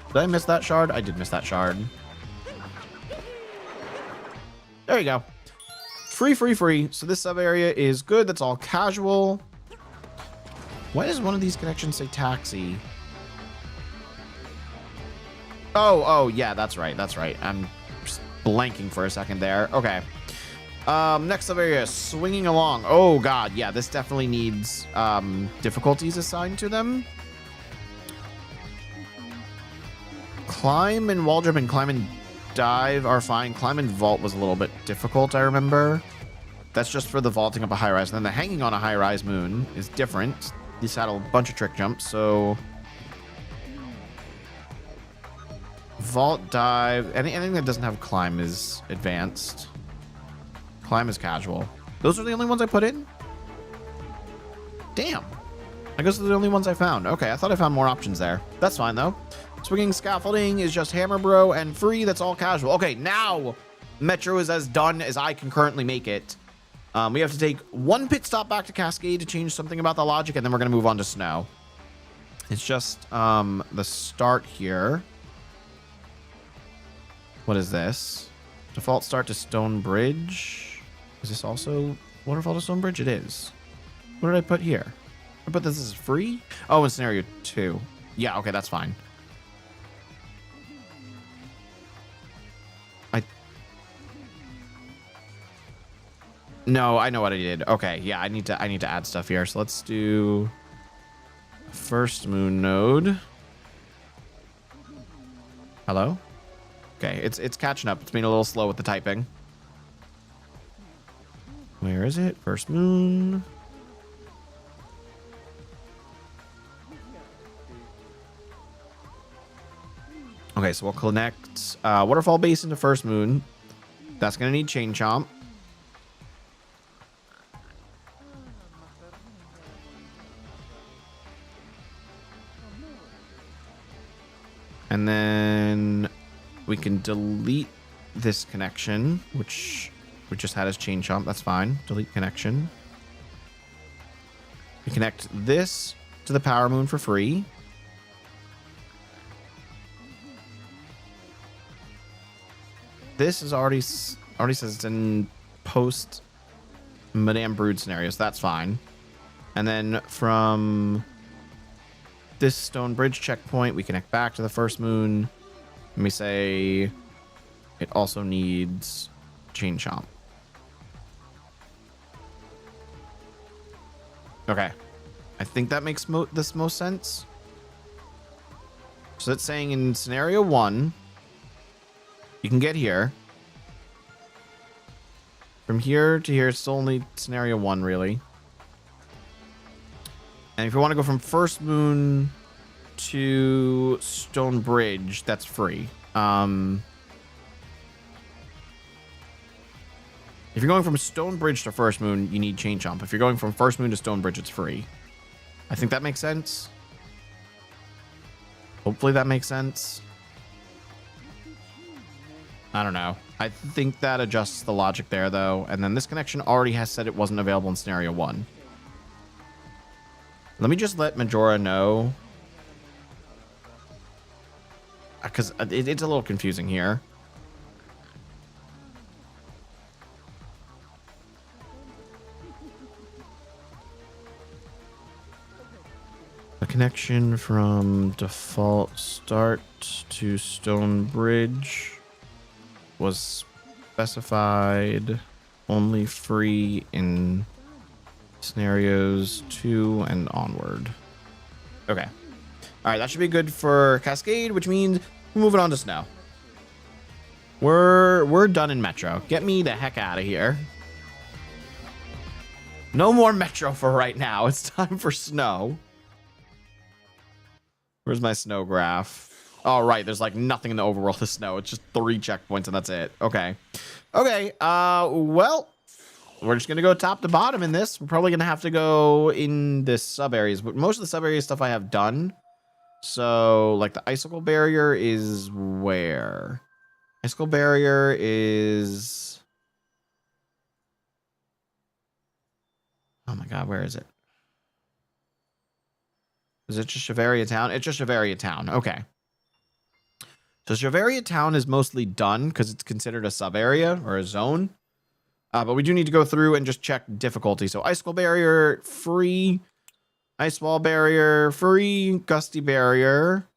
Did I miss that shard? I did miss that shard. There you go. Free. So this sub area is good. That's all casual. Why does one of these connections say taxi? Oh, yeah, that's right. I'm just blanking for a second there. Okay. Next sub area, swinging along. Oh god, yeah, this definitely needs difficulties assigned to them. Climb and wall jump and climb and dive are fine. Climb and vault was a little bit difficult, I remember. That's just for the vaulting up a high rise. And then the hanging on a high rise moon is different. These had a bunch of trick jumps, so vault, dive, anything that doesn't have climb is advanced. Climb is casual. Those are the only ones I put in? Damn. I guess they're the only ones I found. Okay, I thought I found more options there. That's fine, though. Swinging scaffolding is just hammer bro and free. That's all casual. Okay, now Metro is as done as I can currently make it. We have to take one pit stop back to Cascade to change something about the logic, and then we're going to move on to Snow. It's just the start here. What is this? Default start to Stone Bridge. Is this also Waterfall to Stone Bridge? It is. What did I put here? I put this as free? Oh, in scenario 2. Yeah, okay, that's fine. No, I know what I did. Okay, yeah, I need to add stuff here. So let's do first moon node. Hello? Okay, it's catching up. It's being a little slow with the typing. Where is it? First moon. Okay, so we'll connect Waterfall Basin to first moon. That's going to need Chain Chomp. And then we can delete this connection, which we just had as chain chomp. That's fine. Delete connection. We connect this to the power moon for free. This is already says it's in post Madame Brood scenario, so that's fine. And then from this stone bridge checkpoint, we connect back to the first moon. Let me say it also needs chain chomp. Okay. I think that makes this most sense. So that's saying in scenario 1, you can get here. From here to here, it's still only scenario 1, really. And if you want to go from first moon to stone bridge, that's free. If you're going from stone bridge to first moon, you need chain chomp. If you're going from first moon to stone bridge, it's free. I think that makes sense. Hopefully that makes sense. I don't know. I think that adjusts the logic there, though. And then this connection already has said it wasn't available in scenario 1. Let me just let Majora know. Because it's a little confusing here. A connection from default start to stone bridge was specified only free in scenarios 2 and onward. Okay. All right, that should be good for Cascade, which means we're moving on to Snow. We're done in Metro. Get me the heck out of here. No more Metro for right now. It's time for Snow. Where's my snow graph? Oh, right. There's like nothing in the overworld of Snow. It's just 3 checkpoints and that's it. Okay. Okay. Well, we're just going to go top to bottom in this. We're probably going to have to go in this sub areas, but most of the sub area stuff I have done. So like the icicle barrier is where? Icicle barrier is... Oh my God, where is it? Is it just Shiveria Town? It's just Shiveria Town. Okay. So Shiveria Town is mostly done because it's considered a sub area or a zone. But we do need to go through and just check difficulty. So Icicle Barrier, free. Ice Wall Barrier, free. Gusty Barrier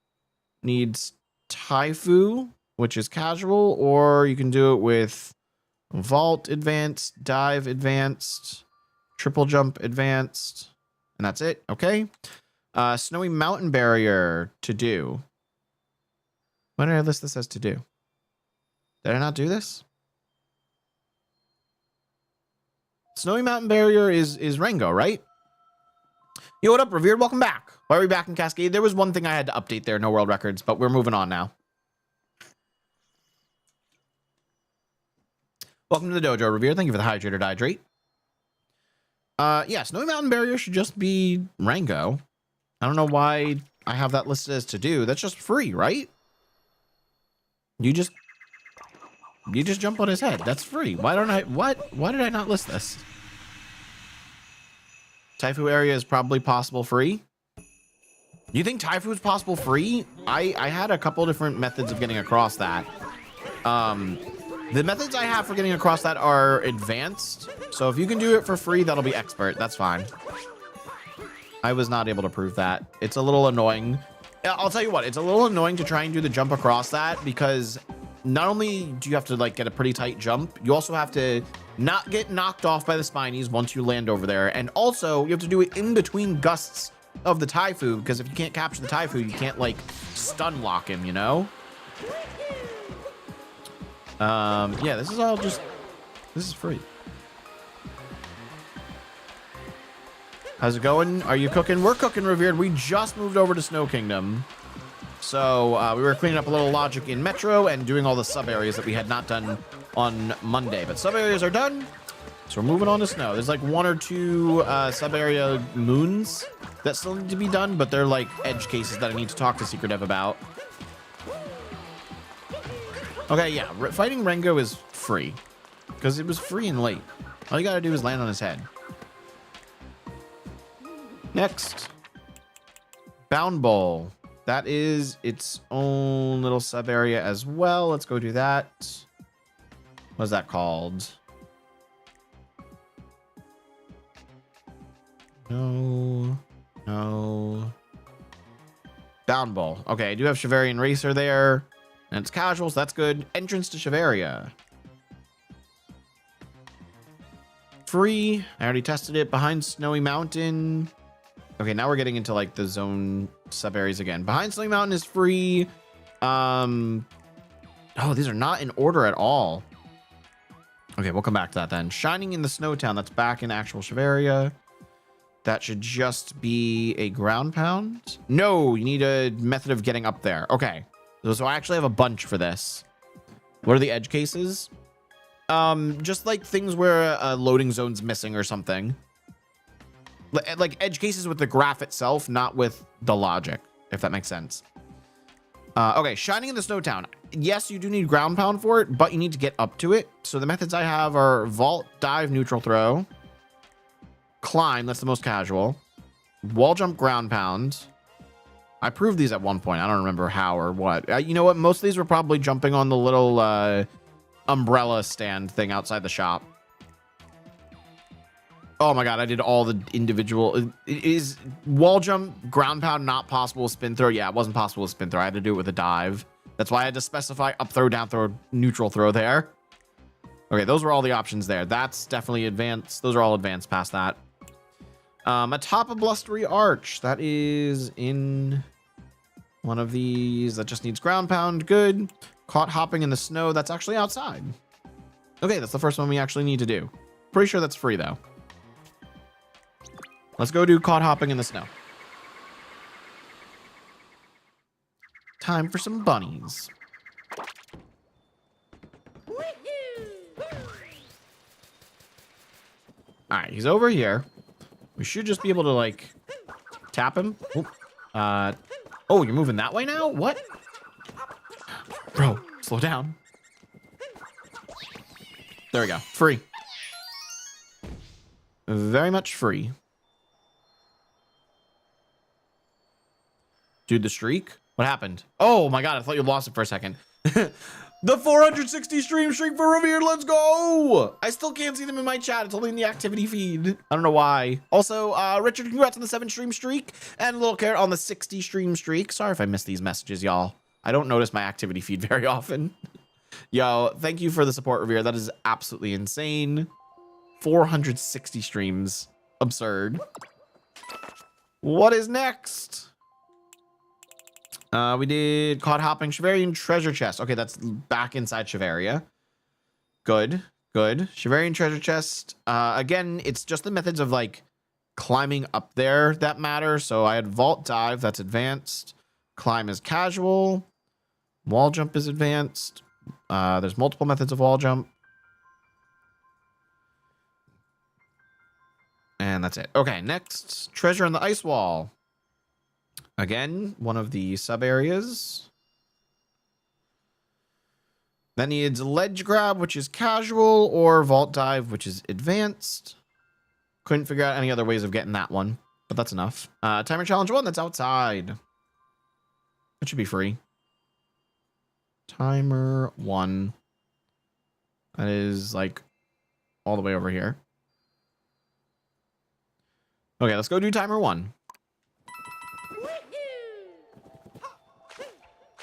needs Taifu, which is casual. Or you can do it with Vault Advanced, Dive Advanced, Triple Jump Advanced. And that's it. Okay. Snowy Mountain Barrier to do. Why did I list this as to do? Did I not do this? Snowy Mountain Barrier is Rango, right? Yo, what up, Revered? Welcome back. Why are we back in Cascade? There was one thing I had to update there, no world records, but we're moving on now. Welcome to the dojo, Revered. Thank you for the hydrator to hydrate. Yeah, Snowy Mountain Barrier should just be Rango. I don't know why I have that listed as to do. That's just free, right? You just jump on his head. That's free. Why don't I... What? Why did I not list this? Taifu area is probably possible free. You think Taifu is possible free? I had a couple different methods of getting across that. The methods I have for getting across that are advanced. So if you can do it for free, that'll be expert. That's fine. I was not able to prove that. It's a little annoying. I'll tell you what, it's a little annoying to try and do the jump across that because not only do you have to like get a pretty tight jump, you also have to not get knocked off by the spinies once you land over there. And also you have to do it in between gusts of the Taifu, because if you can't capture the Taifu, you can't like stun lock him, you know? Yeah, this is all just, this is free. How's it going? Are you cooking? We're cooking, Revered. We just moved over to Snow Kingdom. So we were cleaning up a little logic in Metro and doing all the sub areas that we had not done on Monday. But sub areas are done. So we're moving on to Snow. There's like 1 or 2 sub area moons that still need to be done, but they're like edge cases that I need to talk to Secret Dev about. Okay, yeah. Fighting Rengo is free. because it was free and late. All you gotta do is land on his head. Next, Bound Bowl. That is its own little sub area as well. Let's go do that. What's that called? No. Bound Bowl. Okay, I do have Chivarian Racer there. And it's casual, so that's good. Entrance to Chivaria. Free. I already tested it. Behind Snowy Mountain. Okay, now we're getting into like the zone sub areas again. Behind Snowy Mountain is free. Oh, these are not in order at all. Okay, we'll come back to that then. Shining in the Snow Town. That's back in actual Chivaria. That should just be a ground pound. No, you need a method of getting up there. Okay. So I actually have a bunch for this. What are the edge cases? Just like things where a loading zone's missing or something. Like edge cases with the graph itself, not with the logic, if that makes sense. Okay, Shining in the Snow Town. Yes, you do need ground pound for it, but you need to get up to it. So the methods I have are vault, dive, neutral throw, climb, that's the most casual, wall jump, ground pound. I proved these at one point. I don't remember how or what. You know what? Most of these were probably jumping on the little umbrella stand thing outside the shop. Oh my god, I did all the individual. Is wall jump, ground pound not possible with spin throw? Yeah, it wasn't possible with spin throw. I had to do it with a dive. That's why I had to specify up throw, down throw, neutral throw there. Okay, those were all the options there. That's definitely advanced. Those are all advanced past that. Atop a blustery arch. That is in one of these. That just needs ground pound. Good. Caught hopping in the snow. That's actually outside. Okay, that's the first one we actually need to do. Pretty sure that's free though. Let's go do caught hopping in the snow. Time for some bunnies. All right, he's over here. We should just be able to like tap him. Oh, you're moving that way now? What? Bro, slow down. There we go. Free. Very much free. Dude, the streak? What happened? Oh my god, I thought you lost it for a second. The 460 stream streak for Revered, let's go! I still can't see them in my chat. It's only in the activity feed. I don't know why. Also, Richard, congrats on the 7 stream streak. And a little carrot on the 60 stream streak. Sorry if I missed these messages, y'all. I don't notice my activity feed very often. Yo, thank you for the support, Revere. That is absolutely insane. 460 streams. Absurd. What is next? We did caught hopping Chivarian treasure chest. Okay, that's back inside Chivaria. Good, good. Chivarian treasure chest. Again, it's just the methods of like climbing up there that matter. So I had vault dive, that's advanced. Climb is casual. Wall jump is advanced. There's multiple methods of wall jump. And that's it. Okay, next, treasure on the ice wall. Again, one of the sub areas. Then needs ledge grab, which is casual, or vault dive, which is advanced. Couldn't figure out any other ways of getting that one, but that's enough. Timer challenge 1, that's outside. That should be free. Timer 1. That is like all the way over here. Okay, let's go do timer 1.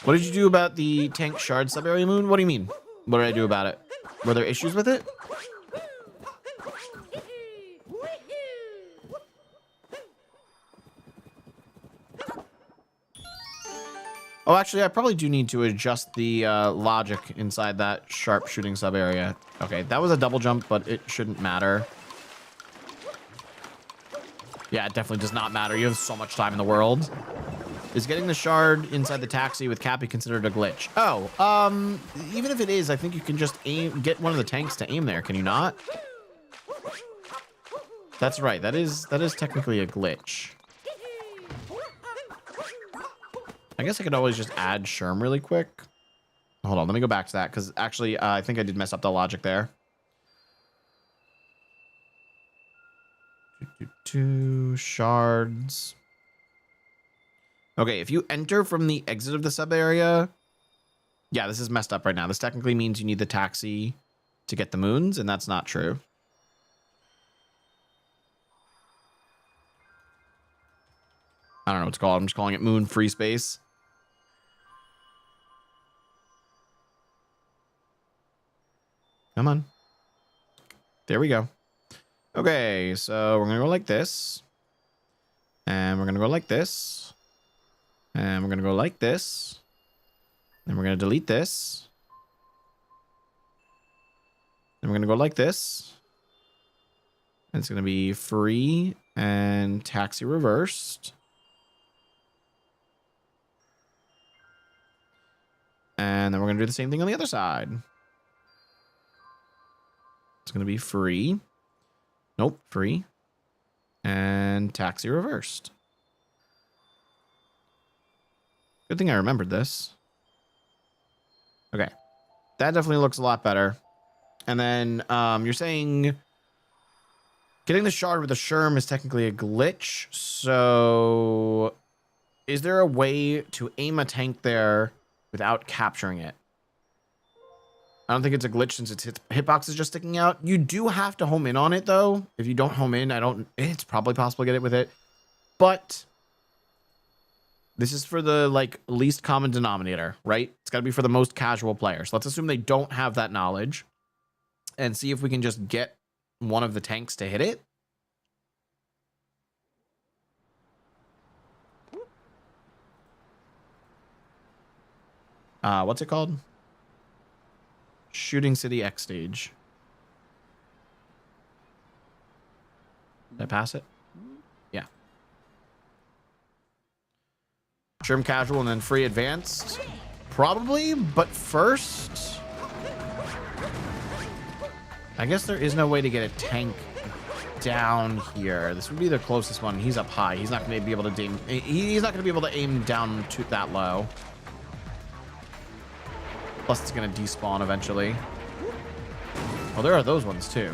What did you do about the tank shard sub area, Moon? What do you mean? What did I do about it? Were there issues with it? Oh, actually, I probably do need to adjust the logic inside that sharp shooting sub area. Okay, that was a double jump, but it shouldn't matter. Yeah, it definitely does not matter. You have so much time in the world. Is getting the shard inside the taxi with Cappy considered a glitch? Oh, even if it is, I think you can just get one of the tanks to aim there. Can you not? That's right. That is technically a glitch. I guess I could always just add Sherm really quick. Hold on, let me go back to that because actually I think I did mess up the logic there. to shards. Okay, if you enter from the exit of the sub area, yeah, this is messed up right now. This technically means you need the taxi to get the moons, and that's not true. I don't know what it's called. I'm just calling it moon free space. Come on. There we go. Okay, so we're going to go like this. And we're going to go like this. And we're going to go like this. Then we're going to delete this. Then we're going to go like this. And it's going to be free and taxi reversed. And then we're going to do the same thing on the other side. It's going to be free. Nope, free. And taxi reversed. Good thing I remembered this. Okay. That definitely looks a lot better. And then you're saying getting the shard with the Sherm is technically a glitch. So is there a way to aim a tank there without capturing it? I don't think it's a glitch since its hitbox is just sticking out. You do have to home in on it, though. If you don't home in, it's probably possible to get it with it. But this is for the, like, least common denominator, right? It's got to be for the most casual players. Let's assume they don't have that knowledge and see if we can just get one of the tanks to hit it. What's it called? Shooting City X stage. Did I pass it? Yeah. Sherm casual and then free advanced. Probably, but first, I guess there is no way to get a tank down here. This would be the closest one. He's up high. He's not going to be able to aim. He's not going to be able to aim down to that low. Plus, it's going to despawn eventually. Well, there are those ones, too.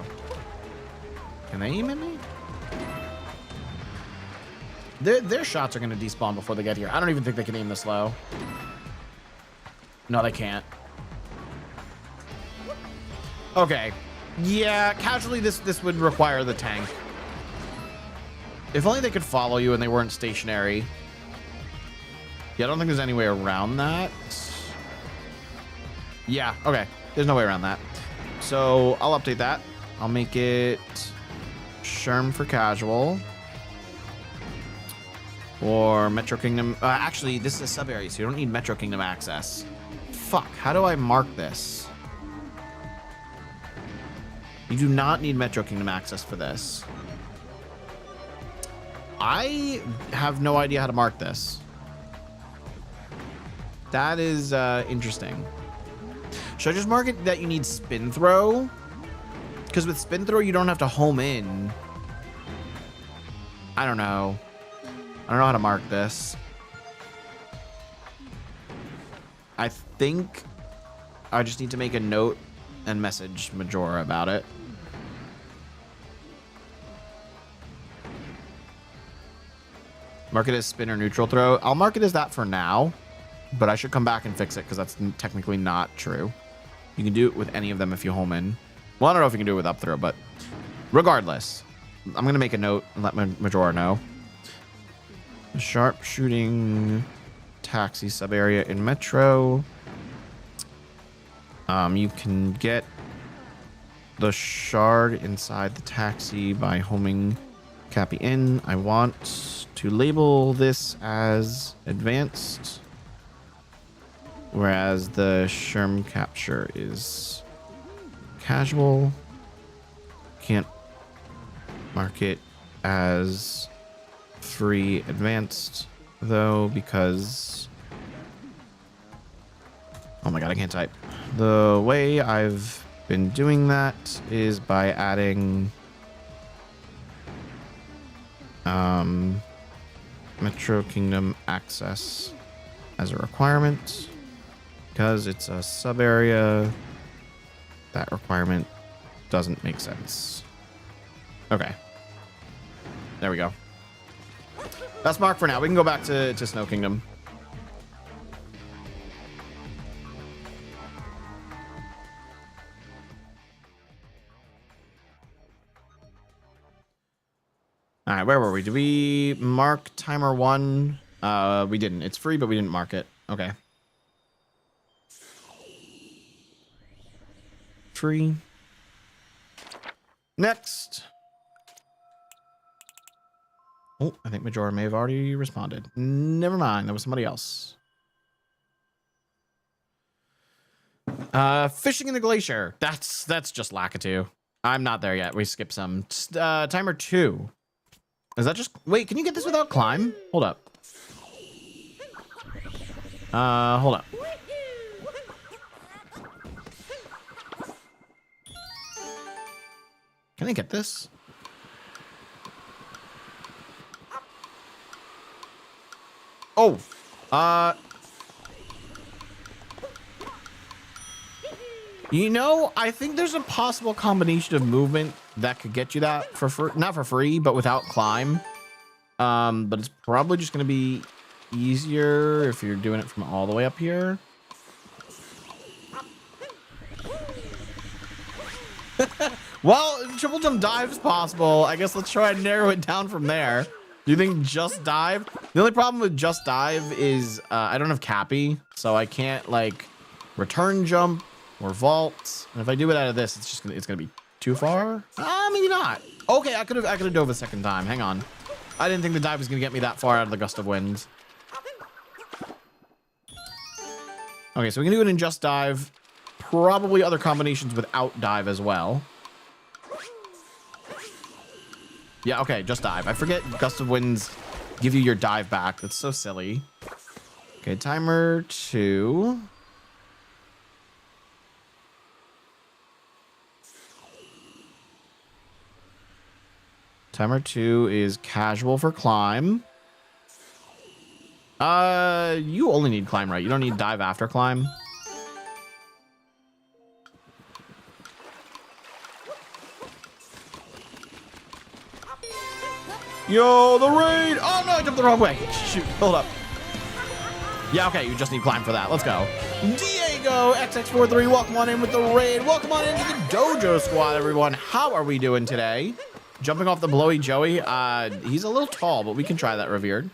Can they aim at me? Their shots are going to despawn before they get here. I don't even think they can aim this low. No, they can't. Okay. Yeah, casually, this would require the tank. If only they could follow you and they weren't stationary. Yeah, I don't think there's any way around that. Yeah, okay. There's no way around that. So I'll update that. I'll make it Sherm for casual. Or Metro Kingdom. Actually, this is a sub area, so you don't need Metro Kingdom access. Fuck, how do I mark this? You do not need Metro Kingdom access for this. I have no idea how to mark this. That is interesting. Should I just mark it that you need spin throw? Because with spin throw, you don't have to home in. I don't know. I don't know how to mark this. I think I just need to make a note and message Majora about it. Mark it as spin or neutral throw. I'll mark it as that for now, but I should come back and fix it because that's technically not true. You can do it with any of them if you home in. Well, I don't know if you can do it with up throw, but regardless, I'm going to make a note and let Majora know. Sharp shooting taxi sub area in Metro. You can get the shard inside the taxi by homing Cappy in. I want to label this as advanced, whereas the Sherm capture is casual. Can't mark it as free advanced though, because oh my god, I can't type. The way I've been doing that is by adding Metro Kingdom access as a requirement. Because it's a sub area, that requirement doesn't make sense. Okay. There we go. That's marked for now. We can go back to Snow Kingdom. All right, where were we? Did we mark timer 1? We didn't. It's free, but we didn't mark it. Okay. Free. Next. Oh, I think Majora may have already responded. Never mind. That was somebody else. Fishing in the glacier. That's just Lakitu. I'm not there yet. We skipped some. Timer 2. Is that just... Wait, can you get this without climb? Hold up. Hold up. Can I get this? Oh, you know, I think there's a possible combination of movement that could get you that for free, not for free, but without climb. But it's probably just going to be easier if you're doing it from all the way up here. Well, triple jump dive is possible. I guess let's try and narrow it down from there. Do you think just dive? The only problem with just dive is I don't have Cappy, so I can't like return jump or vault. And if I do it out of this, it's gonna be too far. Maybe not. Okay, I could have dove a second time. Hang on. I didn't think the dive was gonna get me that far out of the gust of wind. Okay, so we can do it in just dive. Probably other combinations without dive as well. Yeah, okay, just dive. I forget gust of winds give you your dive back. That's so silly. Okay, timer 2. Timer 2 is casual for climb. You only need climb, right? You don't need dive after climb. Yo, the raid! Oh no, I jumped the wrong way. Shoot, hold up. Yeah, okay, you just need climb for that. Let's go. Diego XX43, welcome on in with the raid. Welcome on into the Dojo Squad, everyone. How are we doing today? Jumping off the blowy Joey. He's a little tall, but we can try that, Revered.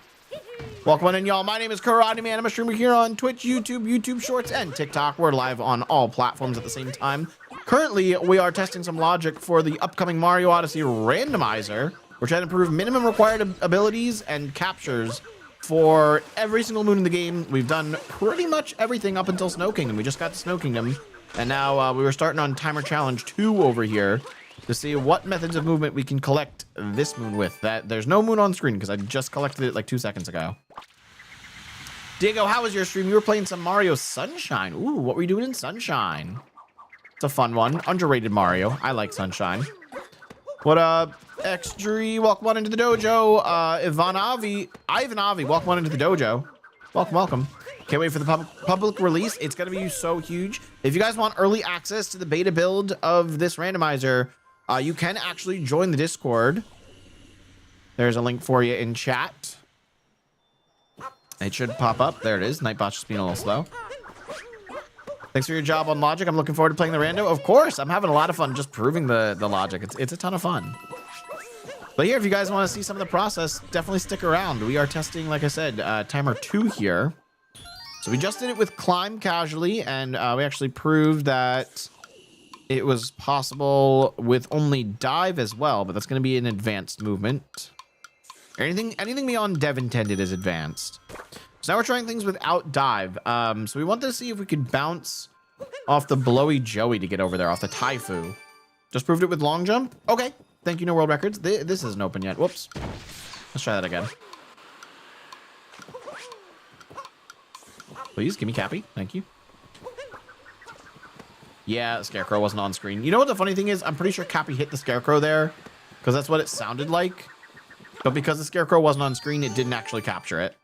Welcome on in, y'all. My name is Karateman. I'm a streamer here on Twitch, YouTube Shorts, and TikTok. We're live on all platforms at the same time. Currently, we are testing some logic for the upcoming Mario Odyssey Randomizer. We're trying to improve minimum required abilities and captures for every single moon in the game. We've done pretty much everything up until Snow Kingdom. We just got to Snow Kingdom, and now we were starting on Timer Challenge 2 over here to see what methods of movement we can collect this moon with. There's no moon on screen because I just collected it like 2 seconds ago. Diego, how was your stream? You were playing some Mario Sunshine. Ooh, what were you doing in Sunshine? It's a fun one. Underrated Mario. I like Sunshine. What up, Xdree? Welcome on into the dojo. Ivanavi, welcome on into the dojo. Welcome. Can't wait for the public release. It's going to be so huge. If you guys want early access to the beta build of this randomizer, you can actually join the Discord. There's a link for you in chat. It should pop up. There it is. Nightbot's just being a little slow. Thanks for your job on logic. I'm looking forward to playing the rando. Of course, I'm having a lot of fun just proving the logic. It's a ton of fun. But here, if you guys want to see some of the process, definitely stick around. We are testing, like I said, timer 2 here. So we just did it with climb casually, and we actually proved that it was possible with only dive as well, but that's going to be an advanced movement. Anything beyond dev intended is advanced. So now we're trying things without dive. So we wanted to see if we could bounce off the blowy Joey to get over there, off the Taifu. Just proved it with long jump? Okay. Thank you, no world records. This isn't open yet. Whoops. Let's try that again. Please, give me Cappy. Thank you. Yeah, the Scarecrow wasn't on screen. You know what the funny thing is? I'm pretty sure Cappy hit the Scarecrow there, because that's what it sounded like. But because the Scarecrow wasn't on screen, it didn't actually capture it.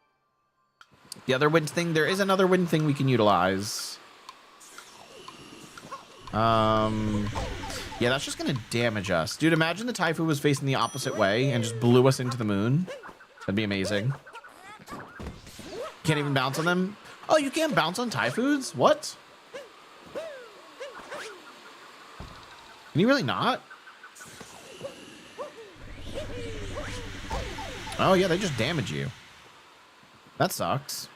The other wind thing, there is another wind thing we can utilize. Yeah, that's just gonna damage us. Dude, imagine the Typhoon was facing the opposite way and just blew us into the moon. That'd be amazing. Can't even bounce on them? Oh, you can't bounce on Typhoons? What? Can you really not? Oh, yeah, they just damage you. That sucks.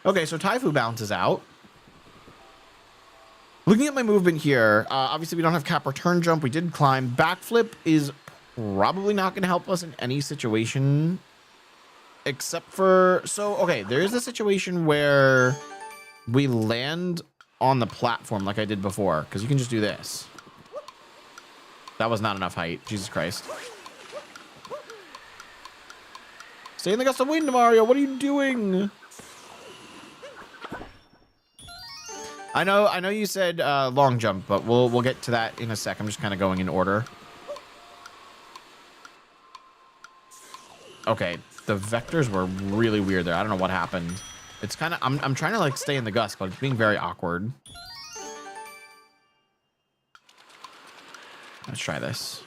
Okay, so Typhoon bounces out. Looking at my movement here, obviously we don't have cap or turn jump. We did climb. Backflip is probably not going to help us in any situation. Except for... So, okay, there is a situation where we land on the platform like I did before. Because you can just do this. That was not enough height. Jesus Christ. Stay in the gust of wind, Mario. What are you doing? I know you said long jump, but we'll get to that in a sec. I'm just kind of going in order. Okay, the vectors were really weird there. I don't know what happened. It's kind of I'm trying to like stay in the gust, but it's being very awkward. Let's try this.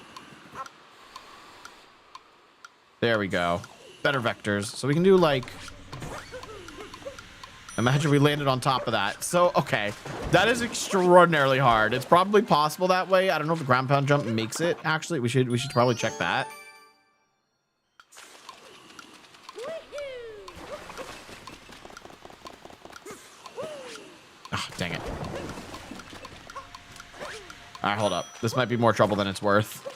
There we go. Better vectors. So we can do like... Imagine we landed on top of that. So, okay. That is extraordinarily hard. It's probably possible that way. I don't know if the ground pound jump makes it. Actually, we should probably check that. Oh, dang it. All right, hold up. This might be more trouble than it's worth.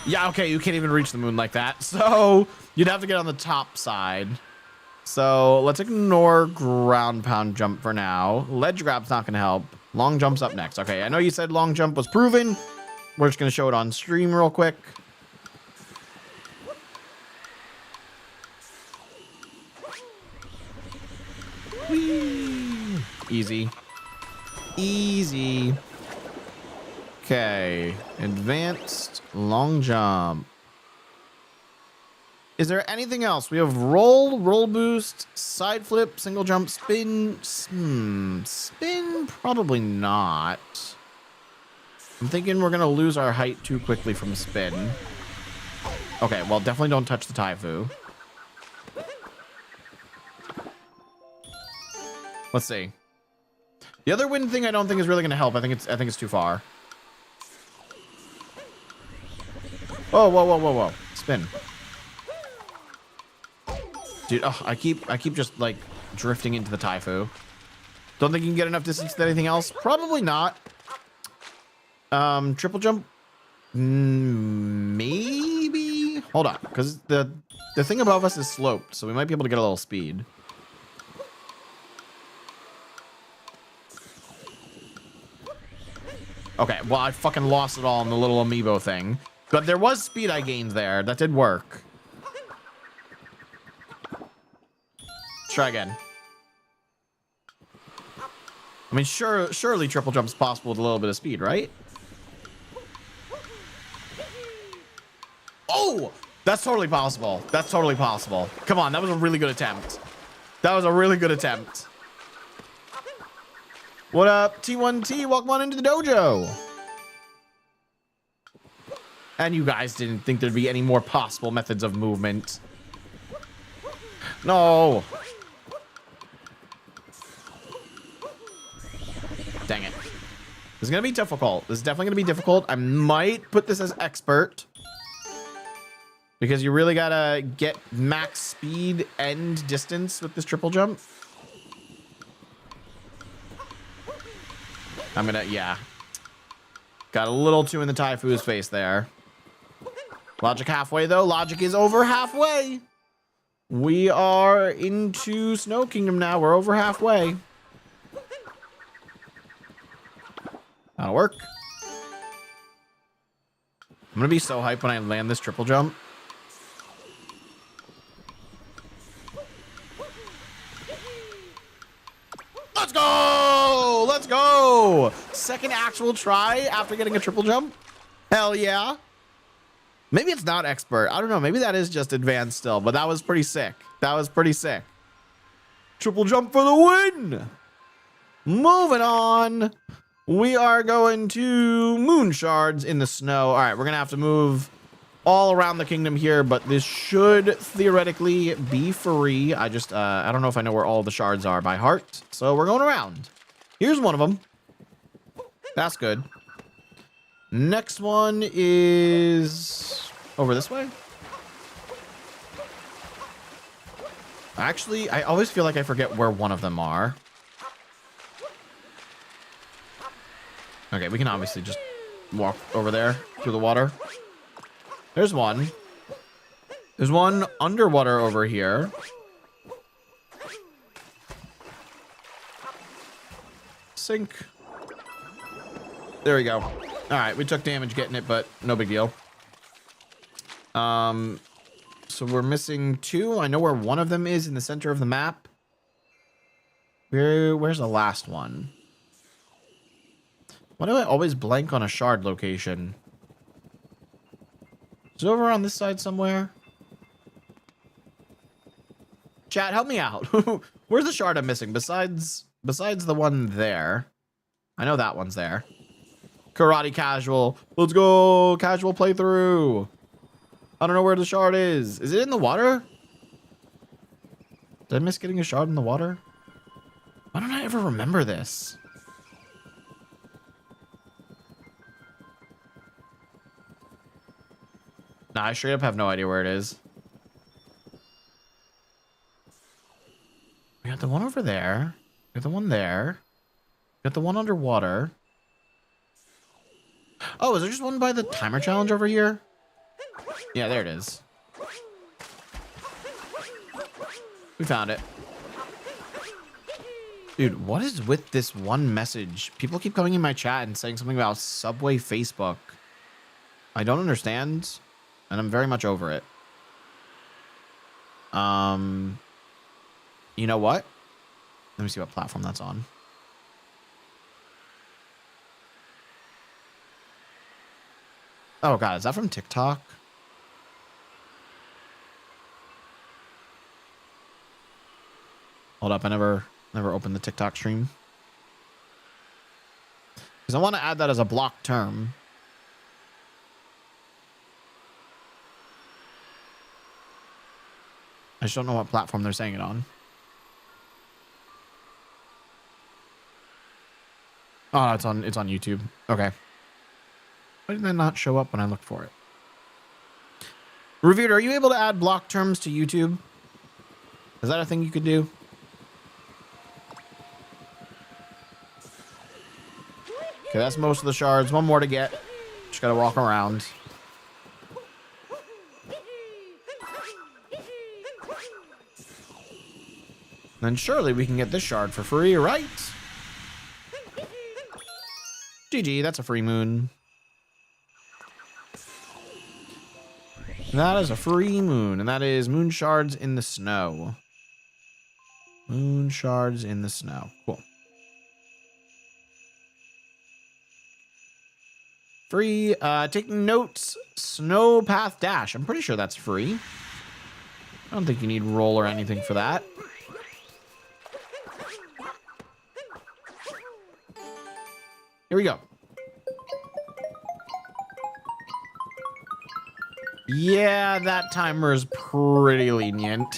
Yeah, okay, you can't even reach the moon like that. So you'd have to get on the top side. So let's ignore ground pound jump for now. Ledge grab's not going to help. Long jump's up next. Okay, I know you said long jump was proven. We're just going to show it on stream real quick. Whee! Easy. Easy. Okay, advanced long jump. Is there anything else? We have roll boost, side flip, single jump, spin. Spin, probably not. I'm thinking we're gonna lose our height too quickly from spin. Okay, well, definitely don't touch the Typhoon. Let's see. The other wind thing I don't think is really gonna help. I think it's too far. Oh, whoa. Spin. Dude, oh, I keep just like drifting into the Typhoon. Don't think you can get enough distance to anything else. Probably not. Triple jump. Maybe. Hold on, because the thing above us is sloped, so we might be able to get a little speed. Okay, well, I fucking lost it all in the little amiibo thing. But there was speed I gained there. That did work. Let's try again. I mean, surely triple jump's possible with a little bit of speed, right? Oh! That's totally possible. That's totally possible. Come on, that was a really good attempt. That was a really good attempt. What up, T1T? Welcome on into the dojo. And you guys didn't think there'd be any more possible methods of movement. No. Dang it. This is going to be difficult. This is definitely going to be difficult. I might put this as expert. Because you really got to get max speed and distance with this triple jump. I'm going to, yeah. Got a little too in the Typhoon's face there. Logic halfway, though. Logic is over halfway. We are into Snow Kingdom now. We're over halfway. That'll work. I'm going to be so hyped when I land this triple jump. Let's go! Let's go! Second actual try after getting a triple jump. Hell yeah. Maybe it's not expert. I don't know. Maybe that is just advanced still, but that was pretty sick. That was pretty sick. Triple jump for the win. Moving on. We are going to moon shards in the snow. All right, we're going to have to move all around the kingdom here, but this should theoretically be free. I don't know if I know where all the shards are by heart, so we're going around. Here's one of them. That's good. Next one is over this way. Actually, I always feel like I forget where one of them are. Okay, we can obviously just walk over there through the water. There's one. There's one underwater over here. Sink. There we go. All right, we took damage getting it, but no big deal. So we're missing two. I know where one of them is in the center of the map. Where's the last one? Why do I always blank on a shard location? Is it over on this side somewhere? Chat, help me out. Where's the shard I'm missing besides the one there? I know that one's there. Karate casual. Let's go. Casual playthrough. I don't know where the shard is. Is it in the water? Did I miss getting a shard in the water? Why don't I ever remember this? Nah, I straight up have no idea where it is. We got the one over there. We got the one there. We got the one underwater. Oh, is there just one by the timer challenge over here? Yeah, there it is. We found it. Dude, what is with this one message? People keep coming in my chat and saying something about Subway Facebook. I don't understand, and I'm very much over it. You know what? Let me see what platform that's on. Oh god, is that from TikTok? Hold up, I never opened the TikTok stream. Because I want to add that as a block term. I just don't know what platform they're saying it on. Oh, it's on YouTube. Okay. Why did that not show up when I looked for it? Revered, are you able to add block terms to YouTube? Is that a thing you could do? Okay, that's most of the shards. One more to get. Just gotta walk around. Then surely we can get this shard for free, right? GG, that's a free moon. That is a free moon, and that is moon shards in the snow. Moon shards in the snow. Cool. Free, taking notes, snow path dash. I'm pretty sure that's free. I don't think you need roll or anything for that. Here we go. Yeah, that timer is pretty lenient.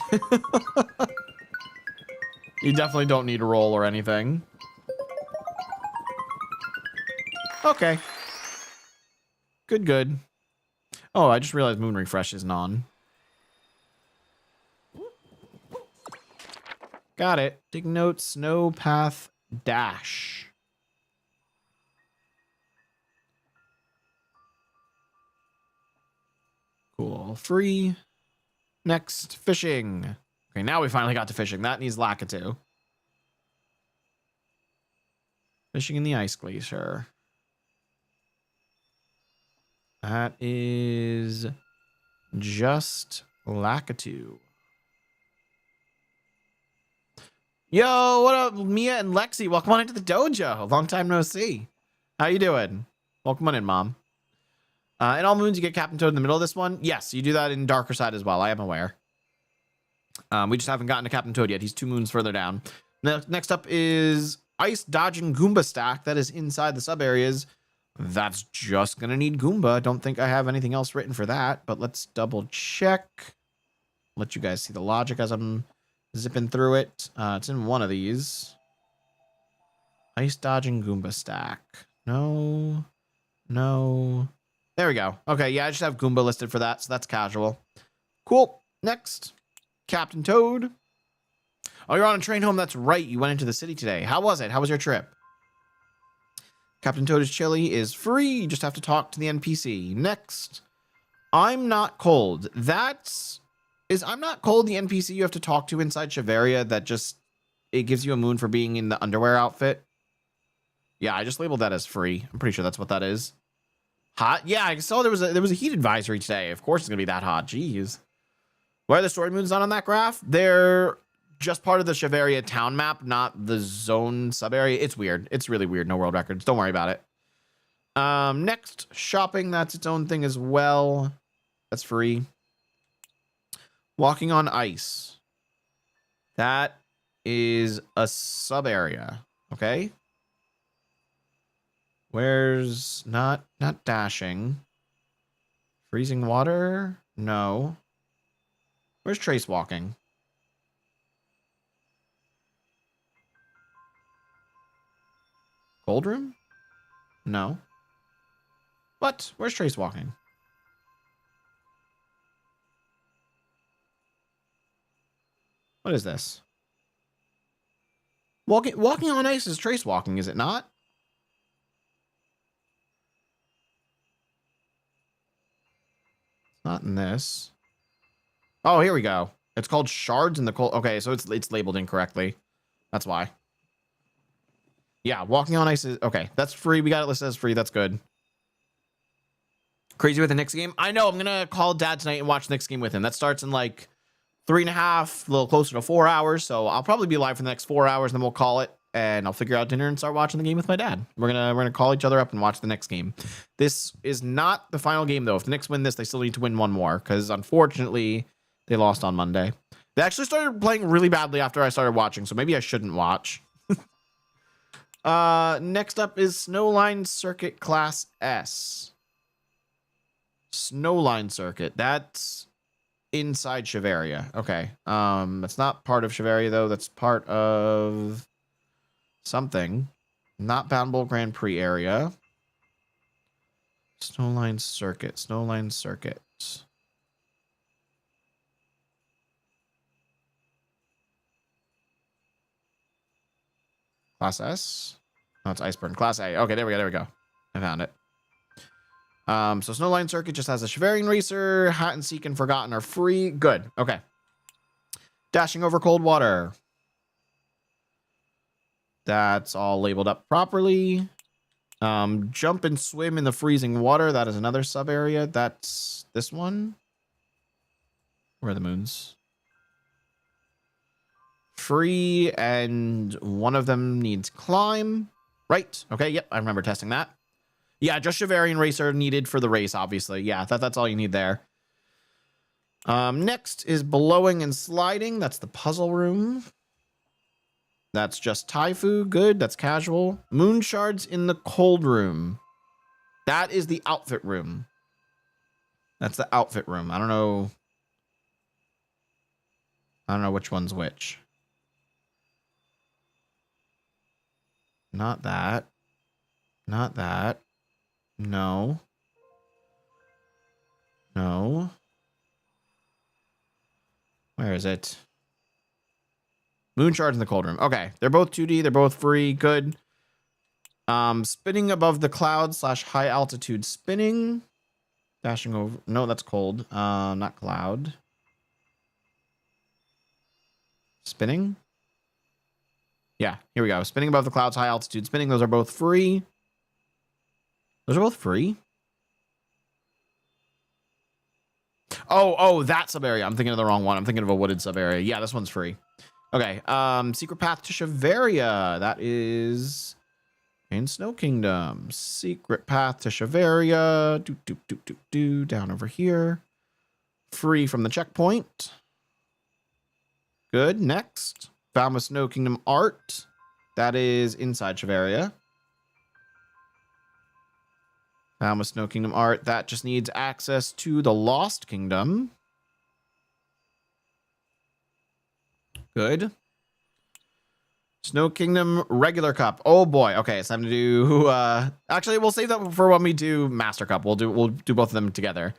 You definitely don't need to roll or anything. Okay. Good. Oh, I just realized moon refresh isn't on. Got it. Take notes, snow path dash. Cool. Free. Next, fishing. Okay, now we finally got to fishing. That needs Lakitu. Fishing in the ice glacier. That is just Lakitu. Yo, what up, Mia and Lexi? Welcome on into the dojo. Long time no see. How you doing? Welcome on in, Mom. In all moons, you get Captain Toad in the middle of this one. Yes, you do that in Darker Side as well. I am aware. We just haven't gotten to Captain Toad yet. He's 2 moons further down. Next up is Ice Dodging Goomba Stack. That is inside the sub areas. That's just going to need Goomba. Don't think I have anything else written for that, but let's double check. Let you guys see the logic as I'm zipping through it. It's in one of these. Ice Dodging Goomba Stack. No. There we go. Okay, yeah, I just have Goomba listed for that, so that's casual. Cool. Next, Captain Toad. Oh, you're on a train home. That's right. You went into the city today. How was it? How was your trip? Captain Toad is chilly, is free. You just have to talk to the NPC. Next, I'm not cold. I'm not cold the NPC you have to talk to inside Shiveria that just, it gives you a moon for being in the underwear outfit. Yeah, I just labeled that as free. I'm pretty sure that's what that is. Hot? Yeah, I saw there was a heat advisory today. Of course it's going to be that hot. Jeez. Why are the story moons not on that graph? They're just part of the Shiveria town map, not the zone sub area. It's weird. It's really weird. No world records. Don't worry about it. Next, shopping. That's its own thing as well. That's free. Walking on ice. That is a sub area. Okay. Where's not dashing? Freezing water? No. Where's Trace walking? Cold room? No. What? Where's Trace walking? What is this? Walking on ice is Trace walking, is it not? Not in this. Oh, here we go. It's called Shards in the Cold. Okay, so it's labeled incorrectly. That's why. Yeah, walking on ice is okay. That's free. We got it listed as free. That's good. Crazy with the Knicks game. I know. I'm gonna call Dad tonight and watch the Knicks game with him. That starts in like 3.5, a little closer to 4 hours. So I'll probably be live for the next 4 hours, and then we'll call it, and I'll figure out dinner and start watching the game with my dad. We're gonna call each other up and watch the next game. This is not the final game though. If the Knicks win this, they still need to win one more because unfortunately they lost on Monday. They actually started playing really badly after I started watching, so maybe I shouldn't watch. Next up is Snowline Circuit Class S. Snowline Circuit. That's inside Shiveria. Okay. That's not part of Shiveria though. That's part of something. Not Bound Grand Prix area. Snowline Circuit. Snowline Circuit. Class S? No, it's Iceburn. Class A. Okay, there we go. I found it. So Snowline Circuit just has a Shiverian Racer. Hat and Seek and Forgotten are free. Good. Okay. Dashing over cold water. That's all labeled up properly. Jump and swim in the freezing water. That is another sub area. That's this one. Where are the moons? Free, and one of them needs climb. Right. Okay. Yep. I remember testing that. Yeah, just Shiverian Racer needed for the race, obviously. Yeah, that's all you need there. Next is Blowing and Sliding. That's the puzzle room. That's just Taifu. Good. That's casual. Moon Shards in the cold room. That is the outfit room. That's the outfit room. I don't know which one's which. Not that. Not that. No. No. Where is it? Moon Shards in the cold room. Okay. They're both 2D. They're both free. Good. Spinning above the clouds / high altitude spinning. Dashing over. No, that's cold. Not cloud. Spinning. Yeah, here we go. Spinning above the clouds, high altitude spinning. Those are both free. Those are both free. Oh, that sub area. I'm thinking of the wrong one. I'm thinking of a wooded sub area. Yeah, this one's free. Okay. Secret Path to Shiveria. That is In Snow Kingdom, secret path to Shiveria. Down over here. Free from the checkpoint. Good. Next, found with Snow Kingdom art. That is inside Shiveria. Found with Snow Kingdom art. That just needs access to the Lost Kingdom. Good. Snow Kingdom regular cup. Oh boy. Okay, it's time to do actually we'll save that for when we do Master Cup. We'll do both of them together.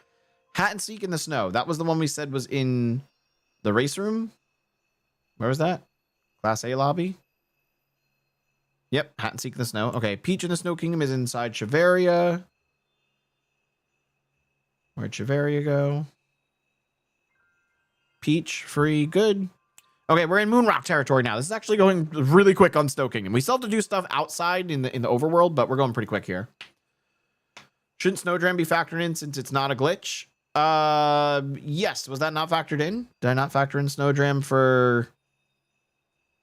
Hat and Seek in the snow. That was the one we said was in the race room. Where was that? Class A lobby. Yep, Hat and Seek in the snow. Okay, Peach in the Snow Kingdom is inside Shiveria. Where'd Shiveria go? Peach, free, good. Okay, we're in Moonrock territory now. This is actually going really quick on Snow Kingdom. We still have to do stuff outside in the overworld, but we're going pretty quick here. Shouldn't Snowdram be factored in since it's not a glitch? Yes. Was that not factored in? Did I not factor in Snowdram for...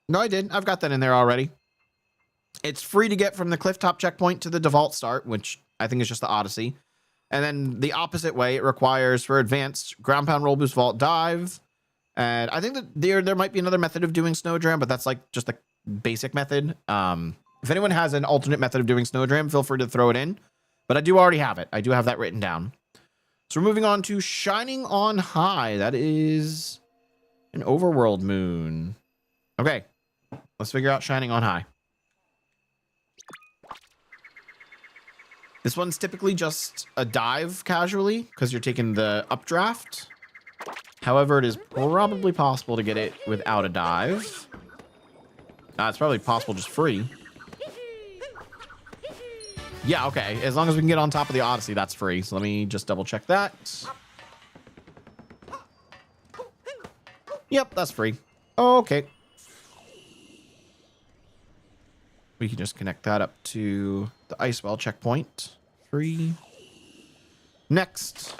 No, I did. I've got that in there already. It's free to get from the clifftop checkpoint to the default start, which I think is just the Odyssey. And then the opposite way, it requires for advanced ground pound, roll boost, vault, dive. And I think that there might be another method of doing Snowdram, but that's like just a basic method. If anyone has an alternate method of doing Snowdram, feel free to throw it in. But I do already have it. I do have that written down. So we're moving on to Shining on High. That is an overworld moon. Okay, let's figure out Shining on High. This one's typically just a dive casually because you're taking the updraft. However, it is probably possible to get it without a dive. It's probably possible just free. Yeah, okay. As long as we can get on top of the Odyssey, that's free. So let me just double check that. Yep, that's free. Okay. We can just connect that up to the Icewell checkpoint. Free. Next.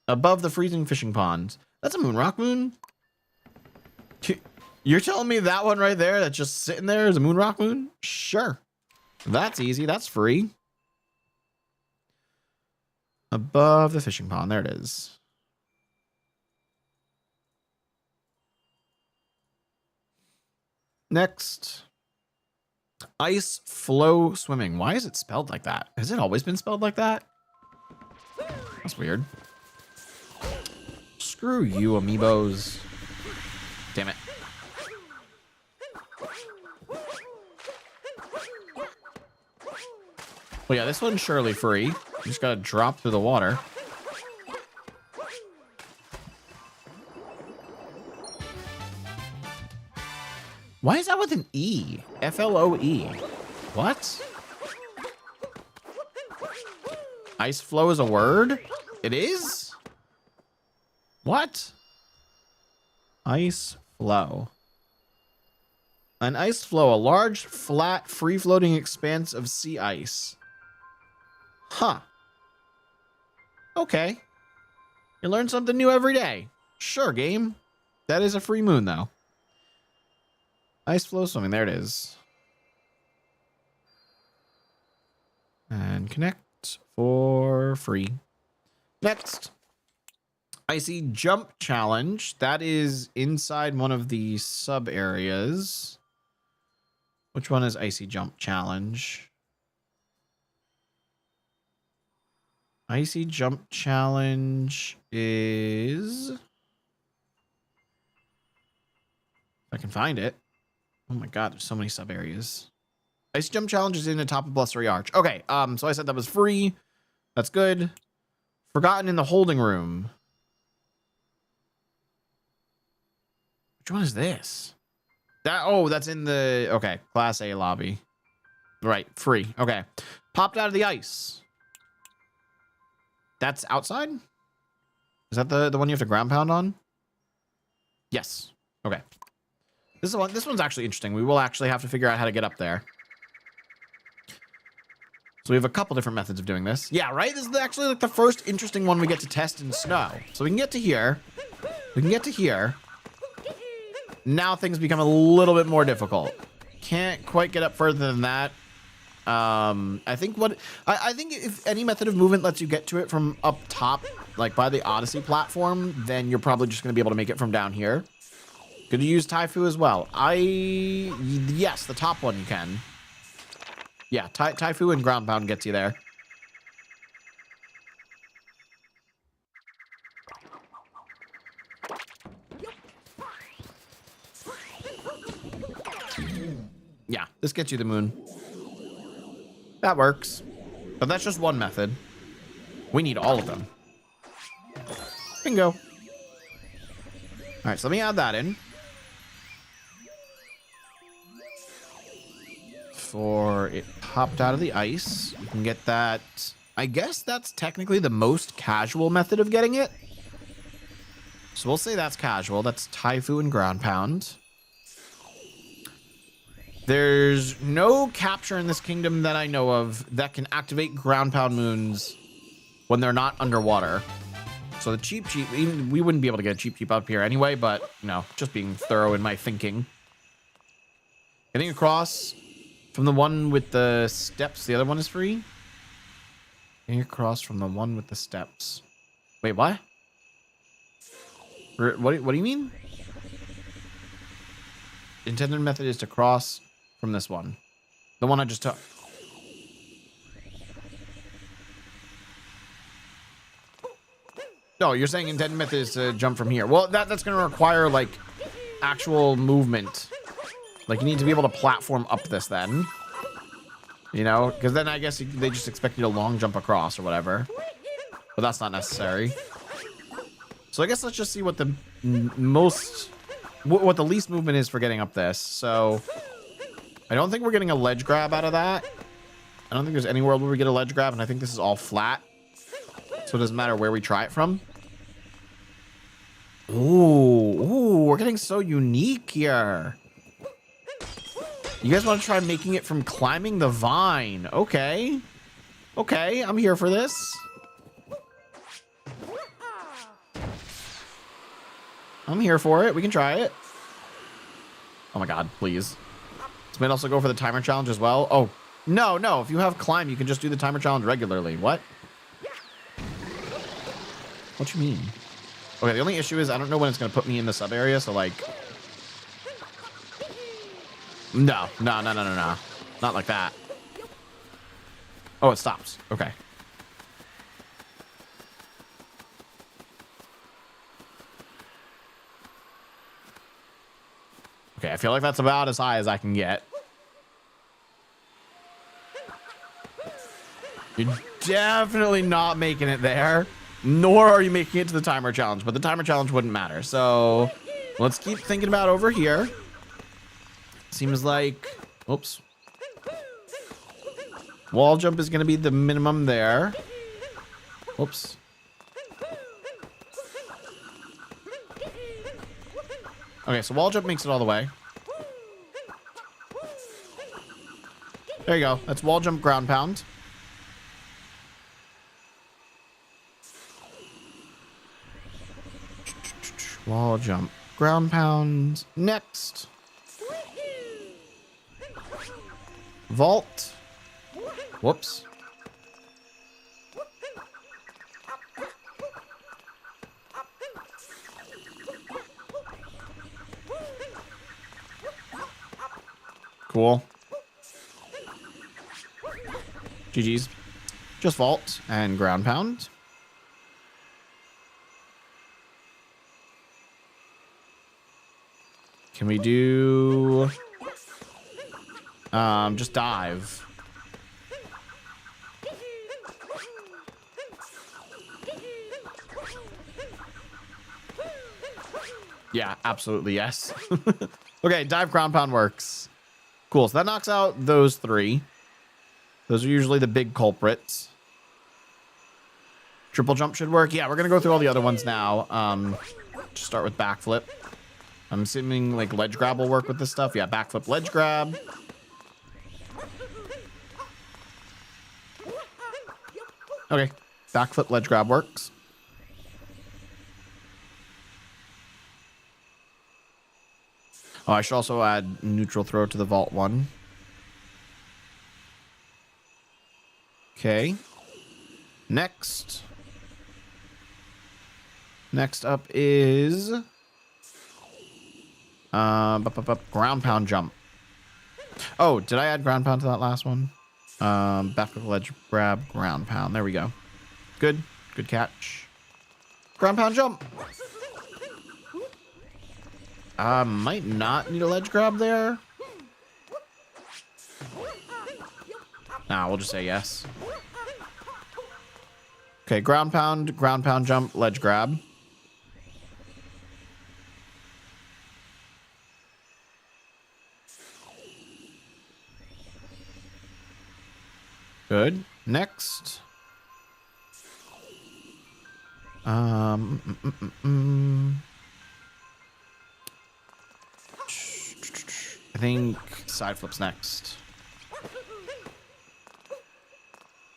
Above the freezing fishing pond. That's a Moonrock moon? You're telling me that one right there that's just sitting there is a Moonrock moon? Sure. That's easy. That's free. Above the fishing pond. There it is. Next. Ice flow swimming. Why is it spelled like that? Has it always been spelled like that? That's weird. Screw you, amiibos. Damn it. Well, yeah, this one's surely free. You just gotta drop through the water. Why is that with an E? F-L-O-E. What? Ice flow is a word? It is? What? Ice flow. An ice flow, a large, flat, free-floating expanse of sea ice. Huh. Okay. You learn something new every day. Sure, game. That is a free moon, though. Ice flow swimming. There it is. And connect for free. Next. Icy Jump Challenge. That is inside one of the sub areas. Which one is Icy Jump Challenge? Icy Jump Challenge is... If I can find it. Oh my god, there's so many sub areas. Icy Jump Challenge is in the top of Blustery Arch. Okay, so I said that was free. That's good. Forgotten in the Holding Room. Which one is this? That's in the... Okay, Class A lobby. Right, free. Okay. Popped out of the ice. That's outside? Is that the one you have to ground pound on? Yes. Okay. This one's actually interesting. We will actually have to figure out how to get up there. So we have a couple different methods of doing this. Yeah, right? This is actually like the first interesting one we get to test in snow. So we can get to here. We can get to here. Now things become a little bit more difficult. can't quite get up further than that. I think if any method of movement lets you get to it from up top, like by the Odyssey platform, then you're probably just going to be able to make it from down here. Could you use Taifu as well? Yes, the top one you can. Yeah, Taifu and ground pound gets you there. Yeah, this gets you the moon. That works. But that's just one method. We need all of them. Bingo. All right, so let me add that in. For it popped out of the ice. You can get that. I guess that's technically the most casual method of getting it. So we'll say that's casual. That's Taifu and ground pound. There's no capture in this kingdom that I know of that can activate ground pound moons when they're not underwater. So the cheap, we wouldn't be able to get a cheap up here anyway, but, you know, just being thorough in my thinking. Getting across from the one with the steps, the other one is free. Getting across from the one with the steps. Wait, what? What do you mean? Intended method is to cross from this one. The one I just took. No, you're saying intended method is to jump from here. Well, that's going to require, like, actual movement. Like, you need to be able to platform up this then. You know? Because then I guess they just expect you to long jump across or whatever. But that's not necessary. So I guess let's just see what the what the least movement is for getting up this. So I don't think we're getting a ledge grab out of that. I don't think there's any world where we get a ledge grab, and I think this is all flat. So it doesn't matter where we try it from. Ooh, we're getting so unique here. You guys want to try making it from climbing the vine? Okay. Okay, I'm here for this. I'm here for it. We can try it. Oh my god, please. This might also go for the timer challenge as well. Oh, no. If you have climb, you can just do the timer challenge regularly. What? What you mean? Okay, the only issue is I don't know when it's going to put me in the sub area, so like... No. Not like that. Oh, it stops. Okay. Okay, I feel like that's about as high as I can get. You're definitely not making it there, nor are you making it to the timer challenge, but the timer challenge wouldn't matter. So let's keep thinking about over here. Seems like, oops. Wall jump is going to be the minimum there. Oops. Okay, so wall jump makes it all the way. There you go. That's wall jump, ground pound. Wall jump, ground pound. Next. Vault. Whoops. Cool. GG's. Just vault and ground pound. Can we do just dive? Yeah, absolutely yes. Okay, dive ground pound works. Cool, so that knocks out those three. Those are usually the big culprits. Triple jump should work. Yeah, we're gonna go through all the other ones now. Just start with backflip. I'm assuming like ledge grab will work with this stuff. Yeah, backflip, ledge grab. Okay, backflip, ledge grab works. Oh, I should also add neutral throw to the vault one. Okay. Next up is ground pound jump. Oh, did I add ground pound to that last one? Back with ledge grab, ground pound. There we go. Good catch. Ground pound jump. Might not need a ledge grab there. Nah, we'll just say yes. Okay, ground pound jump, ledge grab. Good. Next. I think side flips next.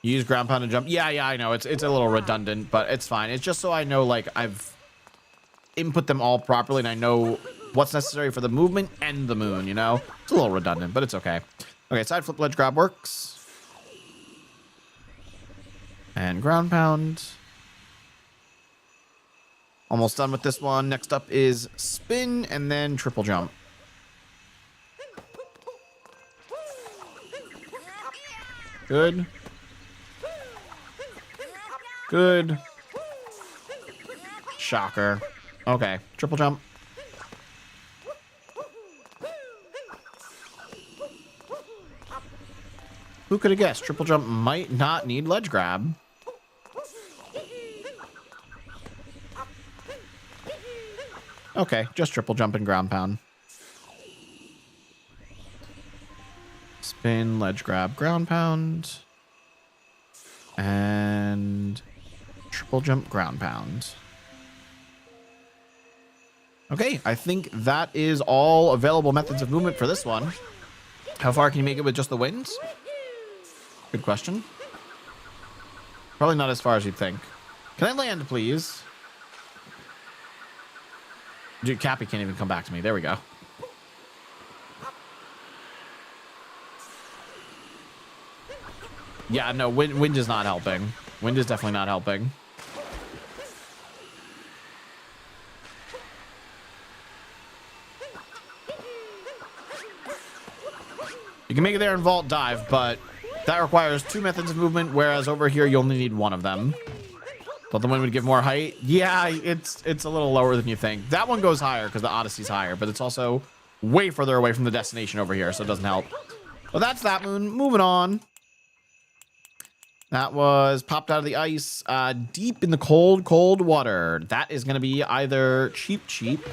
Use ground pound and jump. Yeah, I know. It's a little redundant, but it's fine. It's just so I know, like, I've input them all properly and I know what's necessary for the movement and the moon, you know? It's a little redundant, but it's okay. Okay, side flip ledge grab works. And ground pound. Almost done with this one. Next up is spin and then triple jump. Good. Good. Shocker. Okay, triple jump. Who could have guessed? Triple jump might not need ledge grab. Okay, just triple jump and ground pound. Spin, ledge grab, ground pound. And triple jump, ground pound. Okay, I think that is all available methods of movement for this one. How far can you make it with just the wings? Good question. Probably not as far as you'd think. Can I land, please? Dude, Cappy can't even come back to me. There we go. Yeah, no, wind is not helping. Wind is definitely not helping. You can make it there in vault dive, but that requires 2 methods of movement, whereas over here you only need 1 of them. But the wind would give more height. Yeah, it's a little lower than you think. That one goes higher because the Odyssey's higher, but it's also way further away from the destination over here, so it doesn't help. Well, that's that moon. Moving on. That was popped out of the ice deep in the cold water. That is going to be either cheap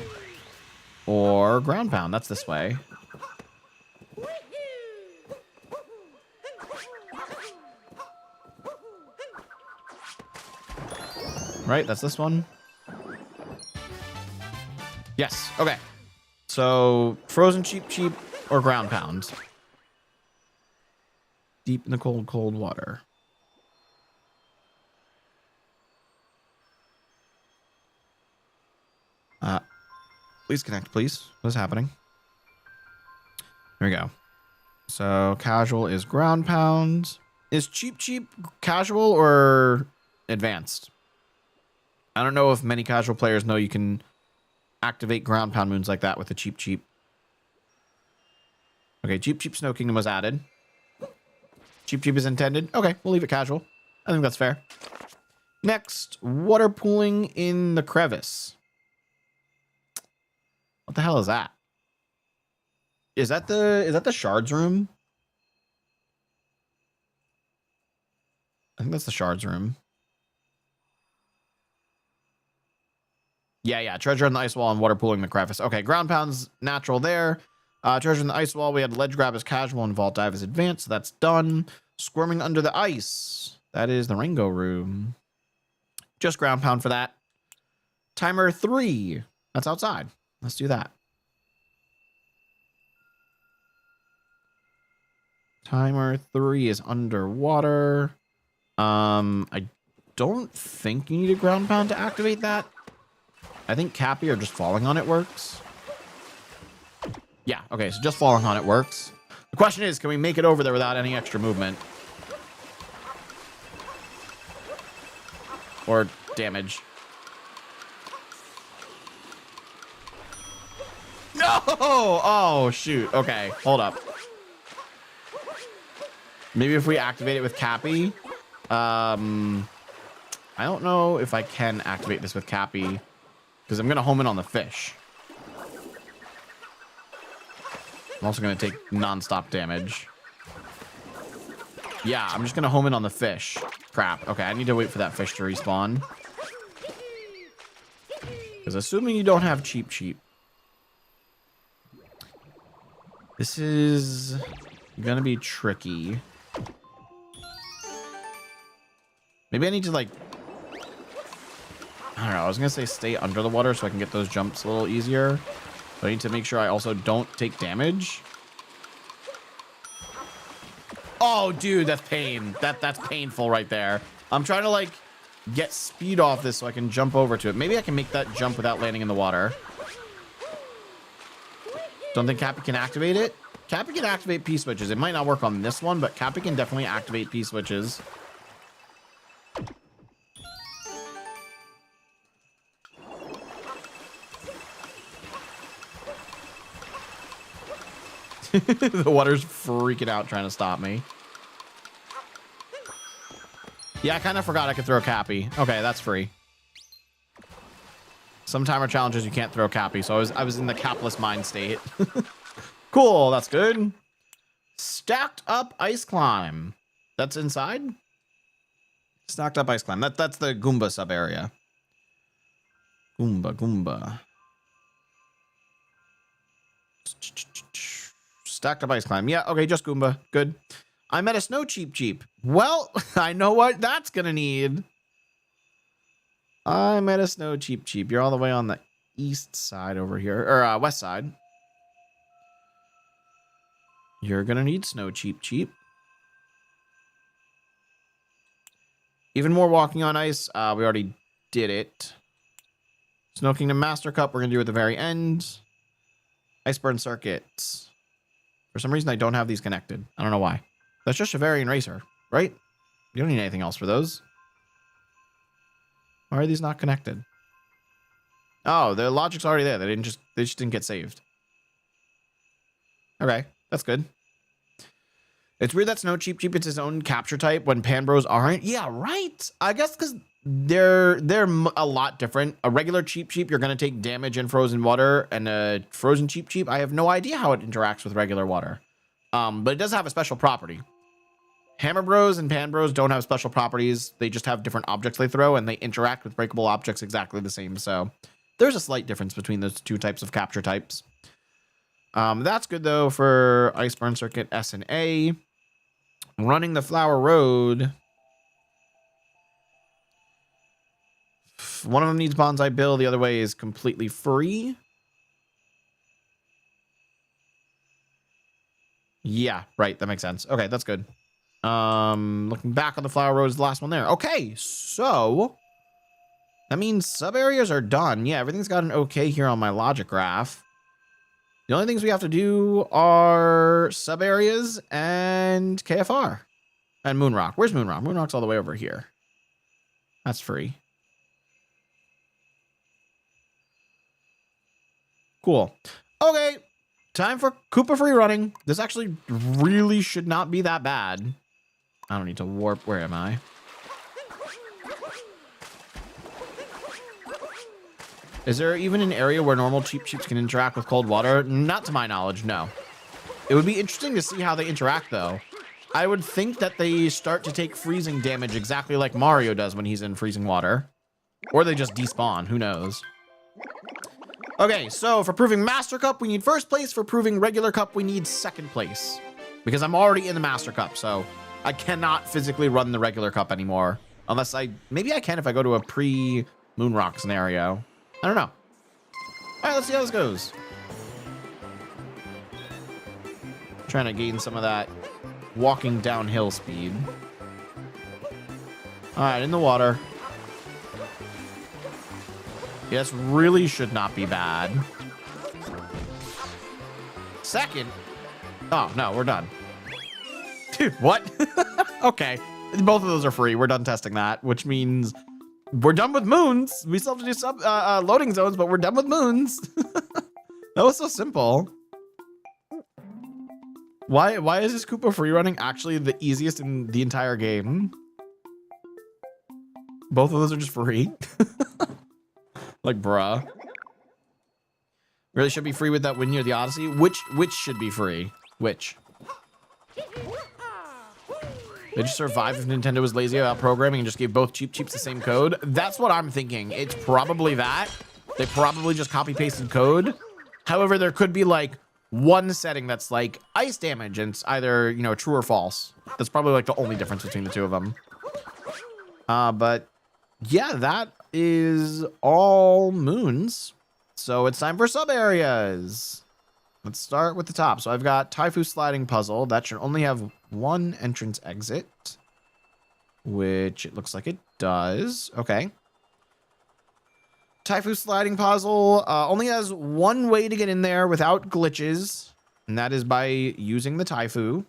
or ground pound. That's this way. Right, that's this one. Yes, okay. So, frozen cheap or ground pound. Deep in the cold water. Please connect, please. What's happening? Here we go. So, casual is ground pound. Is cheap casual or advanced? I don't know if many casual players know you can activate ground pound moons like that with a cheap. Okay, cheap Snow Kingdom was added. Cheap is intended. Okay, we'll leave it casual. I think that's fair. Next, water pooling in the crevice. What the hell is that? Is that the shards room? I think that's the shards room. Yeah. Treasure on the ice wall and water pooling in the crevice. Okay, ground pound's natural there. Treasure in the ice wall. We had ledge grab as casual and vault dive as advanced. So that's done. Squirming under the ice. That is the Ringo room. Just ground pound for that. Timer 3. That's outside. Let's do that. Timer 3 is underwater. I don't think you need a ground pound to activate that. I think Cappy or just falling on it works. Yeah, okay, so just falling on it works. The question is, can we make it over there without any extra movement? Or damage? No! Oh, shoot. Okay, hold up. Maybe if we activate it with Cappy. I don't know if I can activate this with Cappy, because I'm going to home in on the fish. I'm also going to take non-stop damage. Yeah, I'm just going to home in on the fish. Crap. Okay, I need to wait for that fish to respawn. Because assuming you don't have cheap. This is going to be tricky. Maybe I need to, like... I don't know. I was going to say stay under the water so I can get those jumps a little easier. But I need to make sure I also don't take damage. Oh, dude, that's pain. That's painful right there. I'm trying to, like, get speed off this so I can jump over to it. Maybe I can make that jump without landing in the water. Don't think Cappy can activate it? Cappy can activate P-switches. It might not work on this one, but Cappy can definitely activate P-switches. The water's freaking out trying to stop me. Yeah, I kind of forgot I could throw Cappy. Okay, that's free. Some timer challenges you can't throw Cappy, so I was in the capless mind state. Cool, that's good. Stacked up ice climb. That's inside? Stacked up ice climb. That's the Goomba sub area. Goomba. Stacked up ice climb. Yeah, okay, just Goomba. Good. I met a snow cheap. Well, I know what that's gonna need. I met a snow cheap. You're all the way on the east side over here, or west side. You're gonna need snow cheap. Even more walking on ice. We already did it. Snow Kingdom Master Cup. We're gonna do at the very end. Iceburn circuits. For some reason, I don't have these connected. I don't know why. That's just Shavarian Racer, right? You don't need anything else for those. Why are these not connected? Oh, the logic's already there. They just didn't get saved. Okay, that's good. It's weird that Snow Cheap it's his own capture type when Pan Bros aren't. Yeah, right. I guess because they're a lot different. A regular Cheap, you're gonna take damage in frozen water, and a frozen Cheap, I have no idea how it interacts with regular water. But it does have a special property. Hammer Bros and Pan Bros don't have special properties. They just have different objects they throw, and they interact with breakable objects exactly the same. So there's a slight difference between those two types of capture types. That's good, though, for Iceburn Circuit S and A. Running the Flower Road. One of them needs Bonsai Bill. The other way is completely free. Yeah, right. That makes sense. Okay, that's good. Looking back on the Flower Road is the last one there. Okay, so that means sub areas are done. Yeah, everything's got an okay here on my logic graph. The only things we have to do are sub areas and KFR and Moonrock. Where's Moonrock? Moonrock's all the way over here. That's free. Cool. Okay, time for Koopa free running. This actually really should not be that bad. I don't need to warp. Where am I? Is there even an area where normal Cheeps can interact with cold water? Not to my knowledge, no. It would be interesting to see how they interact, though. I would think that they start to take freezing damage exactly like Mario does when he's in freezing water. Or they just despawn, who knows. Okay, so for proving Master Cup, we need first place. For proving regular Cup, we need second place. Because I'm already in the Master Cup, so I cannot physically run the regular Cup anymore. Unless maybe I can if I go to a pre-Moonrock scenario. I don't know. All right, let's see how this goes. Trying to gain some of that walking downhill speed. All right, in the water. Yes, really should not be bad. second? Oh, no, we're done. Dude, what? Okay. Both of those are free. We're done testing that, which means we're done with moons. We still have to do loading zones, but we're done with moons. That was so simple. Why is this Koopa free running actually the easiest in the entire game? Both of those are just free. Like, bruh. Really should be free with that win near the Odyssey. Which should be free? Which? They just survived if Nintendo was lazy about programming and just gave both Cheep Cheeps the same code. That's what I'm thinking. It's probably that. They probably just copy pasted code. However, there could be like one setting that's like ice damage and it's either, you know, true or false. That's probably like the only difference between the two of them. But yeah, that is all moons. So it's time for sub areas. Let's start with the top. So I've got Taifu sliding puzzle. That should only have one entrance exit, which it looks like it does. Okay. Taifu sliding puzzle only has one way to get in there without glitches, and that is by using the Taifu.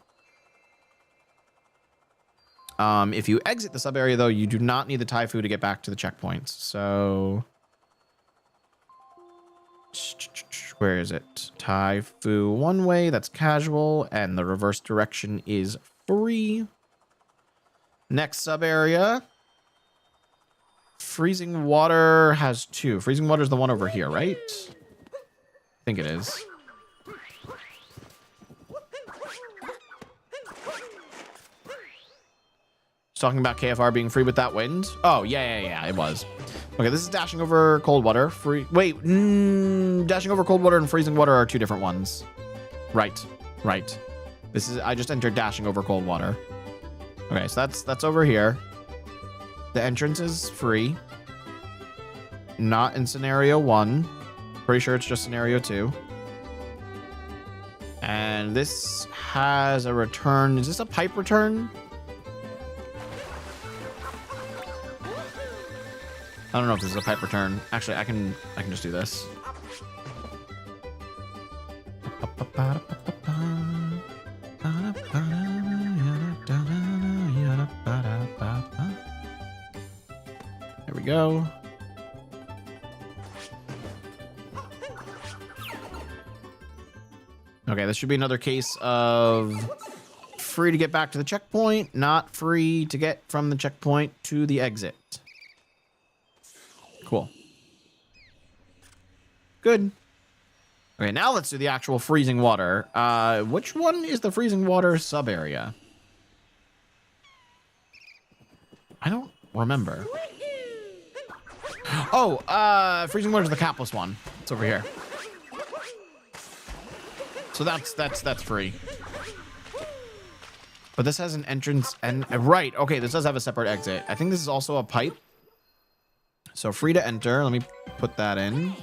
If you exit the sub area, though, you do not need the Taifu to get back to the checkpoints. So where is it? Taifu one way, that's casual, and the reverse direction is free. Next sub area. Freezing water has two. Freezing water is the one over here, right? I think it is. Talking about KFR being free with that wind. Oh, yeah, it was. Okay, this is dashing over cold water. Free. Wait, dashing over cold water and freezing water are two different ones. Right. This is, I just entered dashing over cold water. Okay, so that's over here. The entrance is free. Not in scenario 1. Pretty sure it's just scenario 2. And this has a return. Is this a pipe return? I don't know if this is a pipe return. Actually, I can just do this. There we go. Okay, this should be another case of free to get back to the checkpoint, not free to get from the checkpoint to the exit. Cool. Good. Okay, now let's do the actual freezing water. Which one is the freezing water sub area? I don't remember. Oh, freezing water is the capless one. It's over here. So that's free. But this has an entrance and right. Okay, this does have a separate exit. I think this is also a pipe. So free to enter. Let me put that in.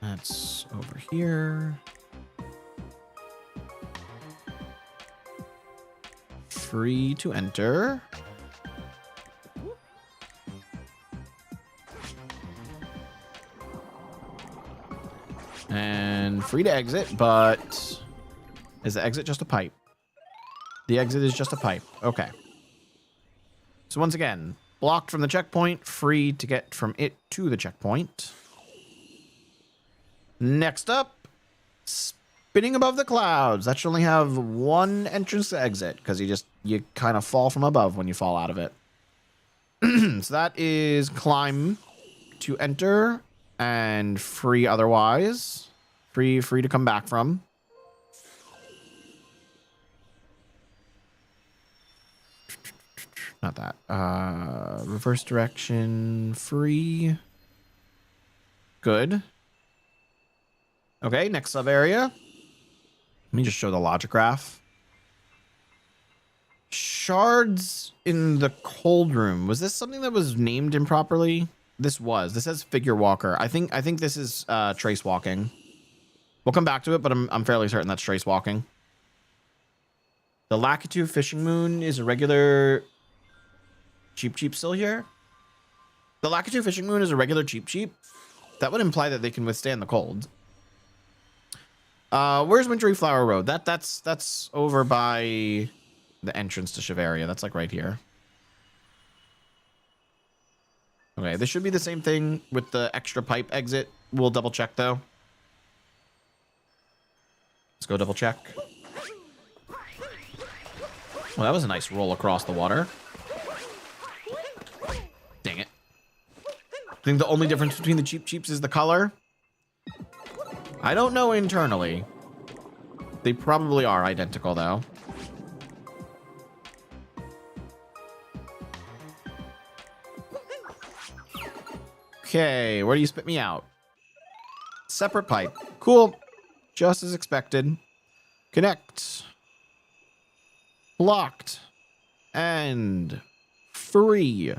That's over here. Free to enter. And free to exit, but is the exit just a pipe? The exit is just a pipe. Okay. So once again, blocked from the checkpoint, free to get from it to the checkpoint. Next up, spinning above the clouds. That should only have one entrance to exit because you kind of fall from above when you fall out of it. So that is climb to enter and free otherwise. Free to come back from. Not that. Reverse direction, free. Good. Okay, next sub area. Let me just show the logic graph. Shards in the cold room. Was this something that was named improperly? This was. This says figure walker. I think this is trace walking. We'll come back to it, but I'm fairly certain that's trace walking. The Lakitu fishing moon is a regular Cheep Cheep still here? The Lakitu fishing moon is a regular Cheep Cheep. That would imply that they can withstand the cold. Where's Wintry Flower Road? That's over by the entrance to Shiveria. That's like right here. Okay, this should be the same thing with the extra pipe exit. We'll double check though. Let's go double check. Well, that was a nice roll across the water. Dang it. I think the only difference between the Cheep Cheeps is the color. I don't know internally. They probably are identical though. Okay, where do you spit me out? Separate pipe. Cool. Just as expected. Connect. Blocked. And free.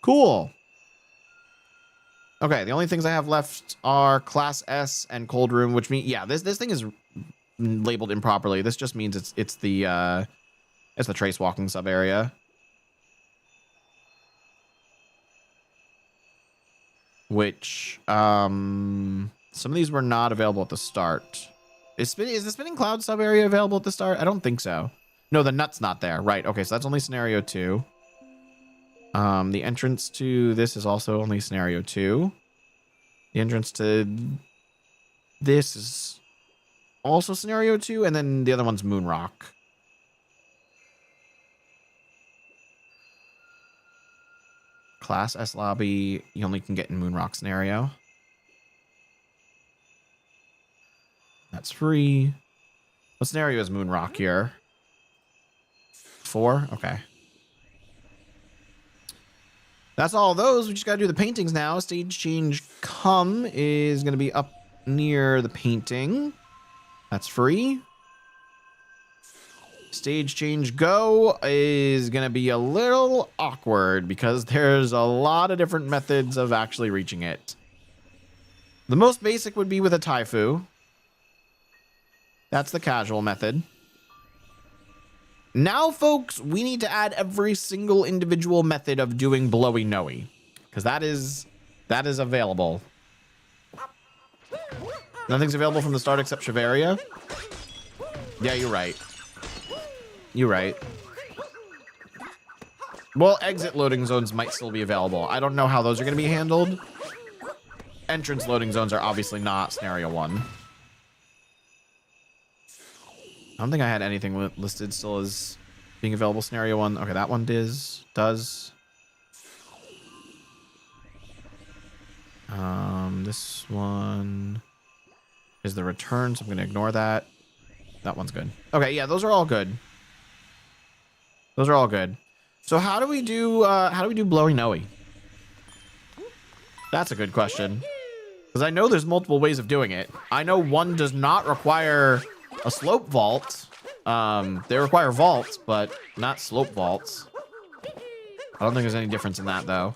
Cool. Okay, the only things I have left are Class S and Cold Room, which means, yeah, this thing is labeled improperly. This just means it's the trace walking sub area. Which some of these were not available at the start. Is the Spinning Cloud sub area available at the start? I don't think so. No, the nut's not there. Right. Okay, so that's only scenario 2. The entrance to this is also only scenario 2. The entrance to this is also scenario 2, and then the other one's Moon Rock. Class S lobby, you only can get in Moon Rock scenario. That's free. What scenario is Moon Rock here? 4? Okay. That's all those. We just gotta do the paintings now. Stage change come is gonna be up near the painting. That's free. Stage change go is gonna be a little awkward because there's a lot of different methods of actually reaching it. The most basic would be with a Taifu. That's the casual method. Now, folks, we need to add every single individual method of doing Blowy Noey, because that is available. Nothing's available from the start except Shiveria. Yeah, you're right. You're right. Well, exit loading zones might still be available. I don't know how those are going to be handled. Entrance loading zones are obviously not scenario 1. I don't think I had anything listed still as being available scenario 1. Okay, that one does. This one is the return, so I'm going to ignore that. That one's good. Okay, yeah, those are all good. Those are all good. So how do we do Blowy Noey? That's a good question. Because I know there's multiple ways of doing it. I know one does not require a slope vault. They require vaults, but not slope vaults. I don't think there's any difference in that, though.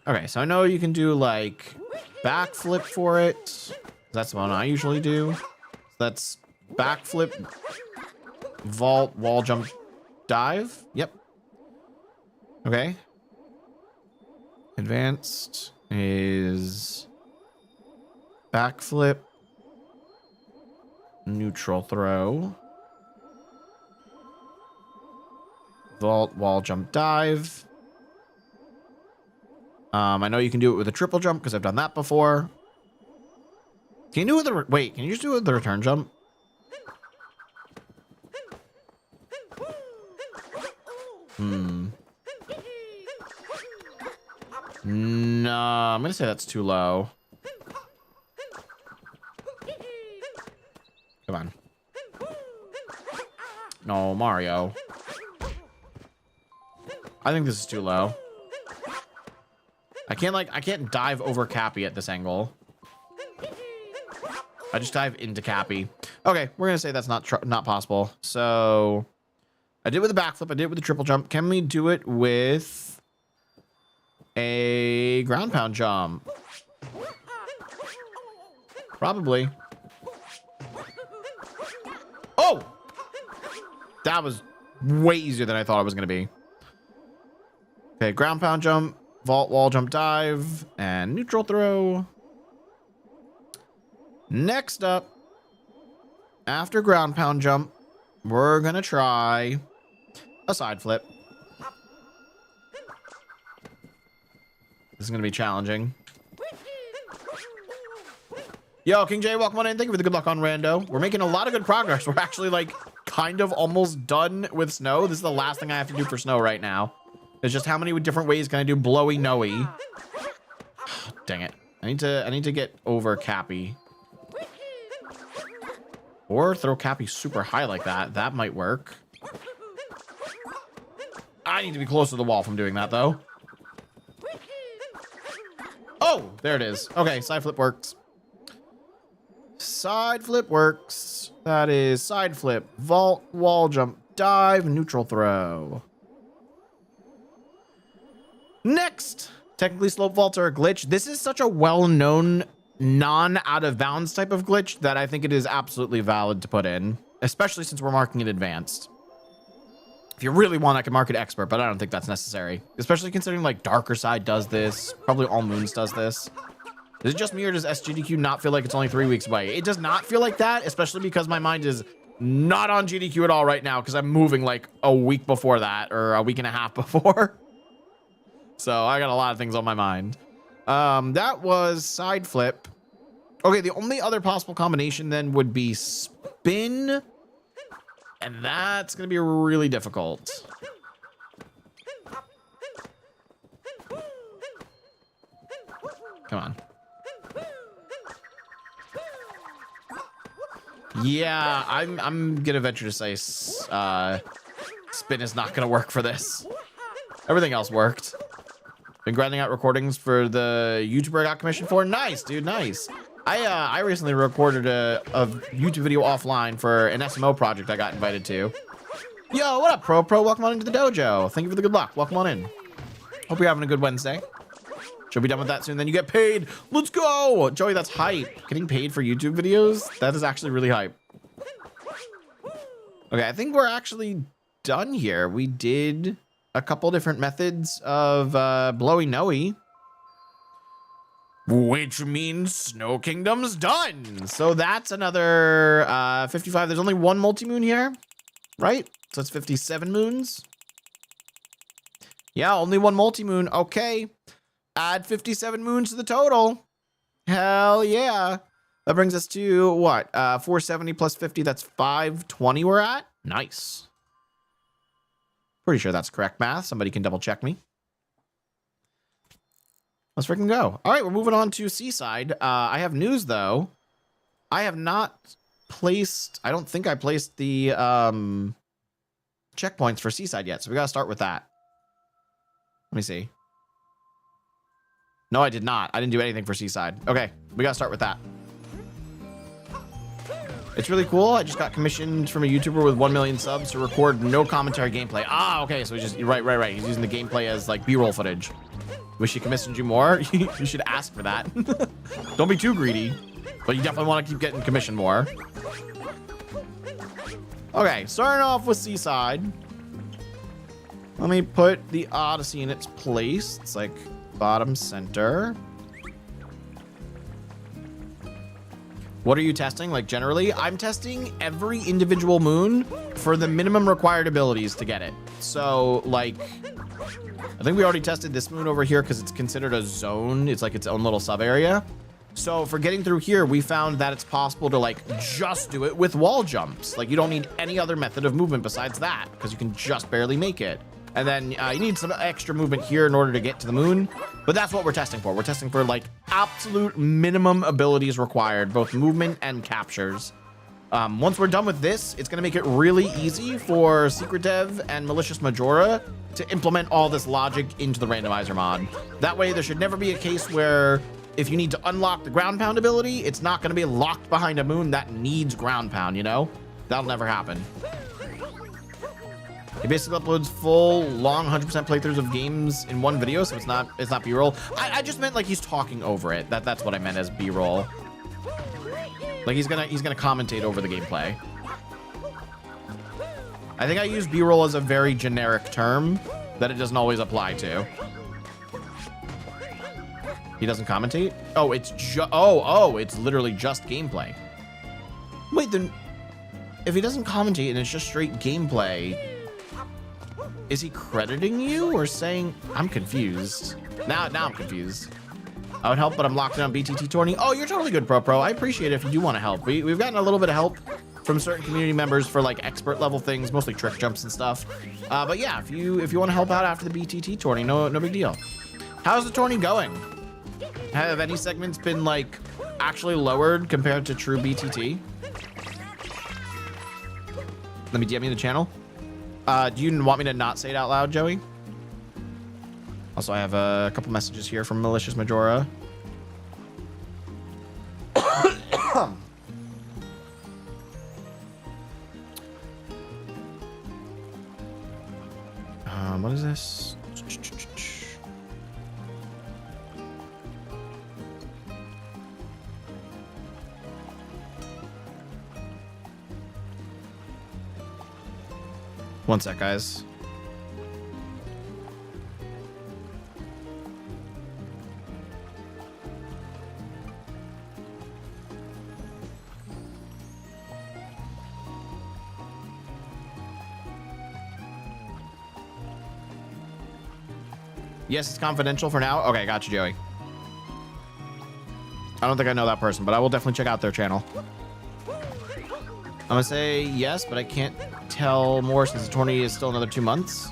Okay, so I know you can do, like, backflip for it. That's the one I usually do. So that's backflip, vault, wall jump, dive. Yep. Okay. Advanced is backflip, neutral throw, vault, wall jump, dive. I know you can do it with a triple jump because I've done that before. Can you do it with the wait? Can you just do it with the return jump? No, I'm gonna say that's too low. Come on. No, Mario. I think this is too low. I can't dive over Cappy at this angle. I just dive into Cappy. Okay, we're gonna say that's not possible. So I did it with a backflip. I did it with a triple jump. Can we do it with a ground pound jump? Probably. Oh! That was way easier than I thought it was going to be. Okay, ground pound jump, vault, wall jump, dive, and neutral throw. Next up, after ground pound jump, we're gonna try a side flip. This is gonna be challenging. Yo, King J, welcome on in. Thank you for the good luck on rando. We're making a lot of good progress. We're actually like kind of almost done with snow. This is the last thing I have to do for snow right now. It's just how many different ways can I do blowy noey? Dang it. I need to get over Cappy. Or throw Cappy super high like that. That might work. I need to be close to the wall from doing that though. Oh, there it is. Okay, side flip works. Side flip works. That is side flip, vault, wall jump, dive, neutral throw. Next, technically slope vaults are a glitch. This is such a well-known non-out of bounds type of glitch that I think it is absolutely valid to put in, especially since we're marking it advanced. If you really want, I can mark it expert, but I don't think that's necessary, especially considering like Darker Side does this. Probably All Moons does this. Is it just me or does SGDQ not feel like it's only 3 weeks away? It does not feel like that, especially because my mind is not on GDQ at all right now because I'm moving like a week before that or a week and a half before. So I got a lot of things on my mind. That was side flip. Okay, the only other possible combination then would be spin. And that's going to be really difficult. Come on. Yeah, I'm gonna venture to say spin is not gonna work for this. Everything else worked. Been grinding out recordings for the YouTuber I got commissioned for. Nice, dude, nice. I recently recorded a YouTube video offline for an SMO project I got invited to. Yo, what up, Pro? Welcome on into the dojo. Thank you for the good luck. Welcome on in. Hope you're having a good Wednesday. She'll be done with that soon. Then you get paid. Let's go. Joey, that's hype. Getting paid for YouTube videos? That is actually really hype. Okay, I think we're actually done here. We did a couple different methods of blowy noey, which means Snow Kingdom's done. So that's another 55. There's only one multi-moon here, right? So it's 57 moons. Yeah, only one multi-moon. Okay. Add 57 moons to the total. Hell yeah. That brings us to what? 470 plus 50. That's 520 we're at. Nice. Pretty sure that's correct math. Somebody can double check me. Let's freaking go. All right, we're moving on to Seaside. I have news though. I have not placed, I don't think I placed the checkpoints for Seaside yet. So we got to start with that. Let me see. No, I did not. I didn't do anything for Seaside. Okay, we got to start with that. It's really cool. I just got commissioned from a YouTuber with 1 million subs to record no commentary gameplay. Ah, okay. So he's just, right. He's using the gameplay as like B-roll footage. Wish he commissioned you more. You should ask for that. Don't be too greedy, but you definitely want to keep getting commissioned more. Okay, starting off with Seaside. Let me put the Odyssey in its place. It's like bottom center. What are you testing? Like generally, I'm testing every individual moon for the minimum required abilities to get it. So like, I think we already tested this moon over here because it's considered a zone. It's like its own little sub area. So for getting through here, we found that it's possible to like just do it with wall jumps. Like you don't need any other method of movement besides that because you can just barely make it. And then you need some extra movement here in order to get to the moon. But that's what we're testing for. We're testing for like absolute minimum abilities required, both movement and captures. Once we're done with this, it's going to make it really easy for Secret Dev and Malicious Majora to implement all this logic into the randomizer mod. That way, there should never be a case where if you need to unlock the ground pound ability, it's not going to be locked behind a moon that needs ground pound, you know? That'll never happen. He basically uploads full, long, 100% playthroughs of games in one video, so it's not B-roll. I just meant like he's talking over it. That's what I meant as B-roll. Like he's gonna commentate over the gameplay. I think I use B-roll as a very generic term that it doesn't always apply to. He doesn't commentate? Oh, it's it's literally just gameplay. Wait, then if he doesn't commentate and it's just straight gameplay, is he crediting you or saying? I'm confused. Now I'm confused. I would help, but I'm locked in on BTT tourney. Oh, you're totally good, Pro. I appreciate it if you do want to help. We've gotten a little bit of help from certain community members for like expert level things, mostly trick jumps and stuff. But yeah, if you want to help out after the BTT tourney, no big deal. How's the tourney going? Have any segments been like actually lowered compared to true BTT? Let me DM you the channel. Do you want me to not say it out loud, Joey? Also, I have a couple messages here from Malicious Majora. What is this? One sec, guys. Yes, it's confidential for now. Okay, gotcha, Joey. I don't think I know that person, but I will definitely check out their channel. I'm gonna say yes, but I can't tell more since the tourney is still another 2 months.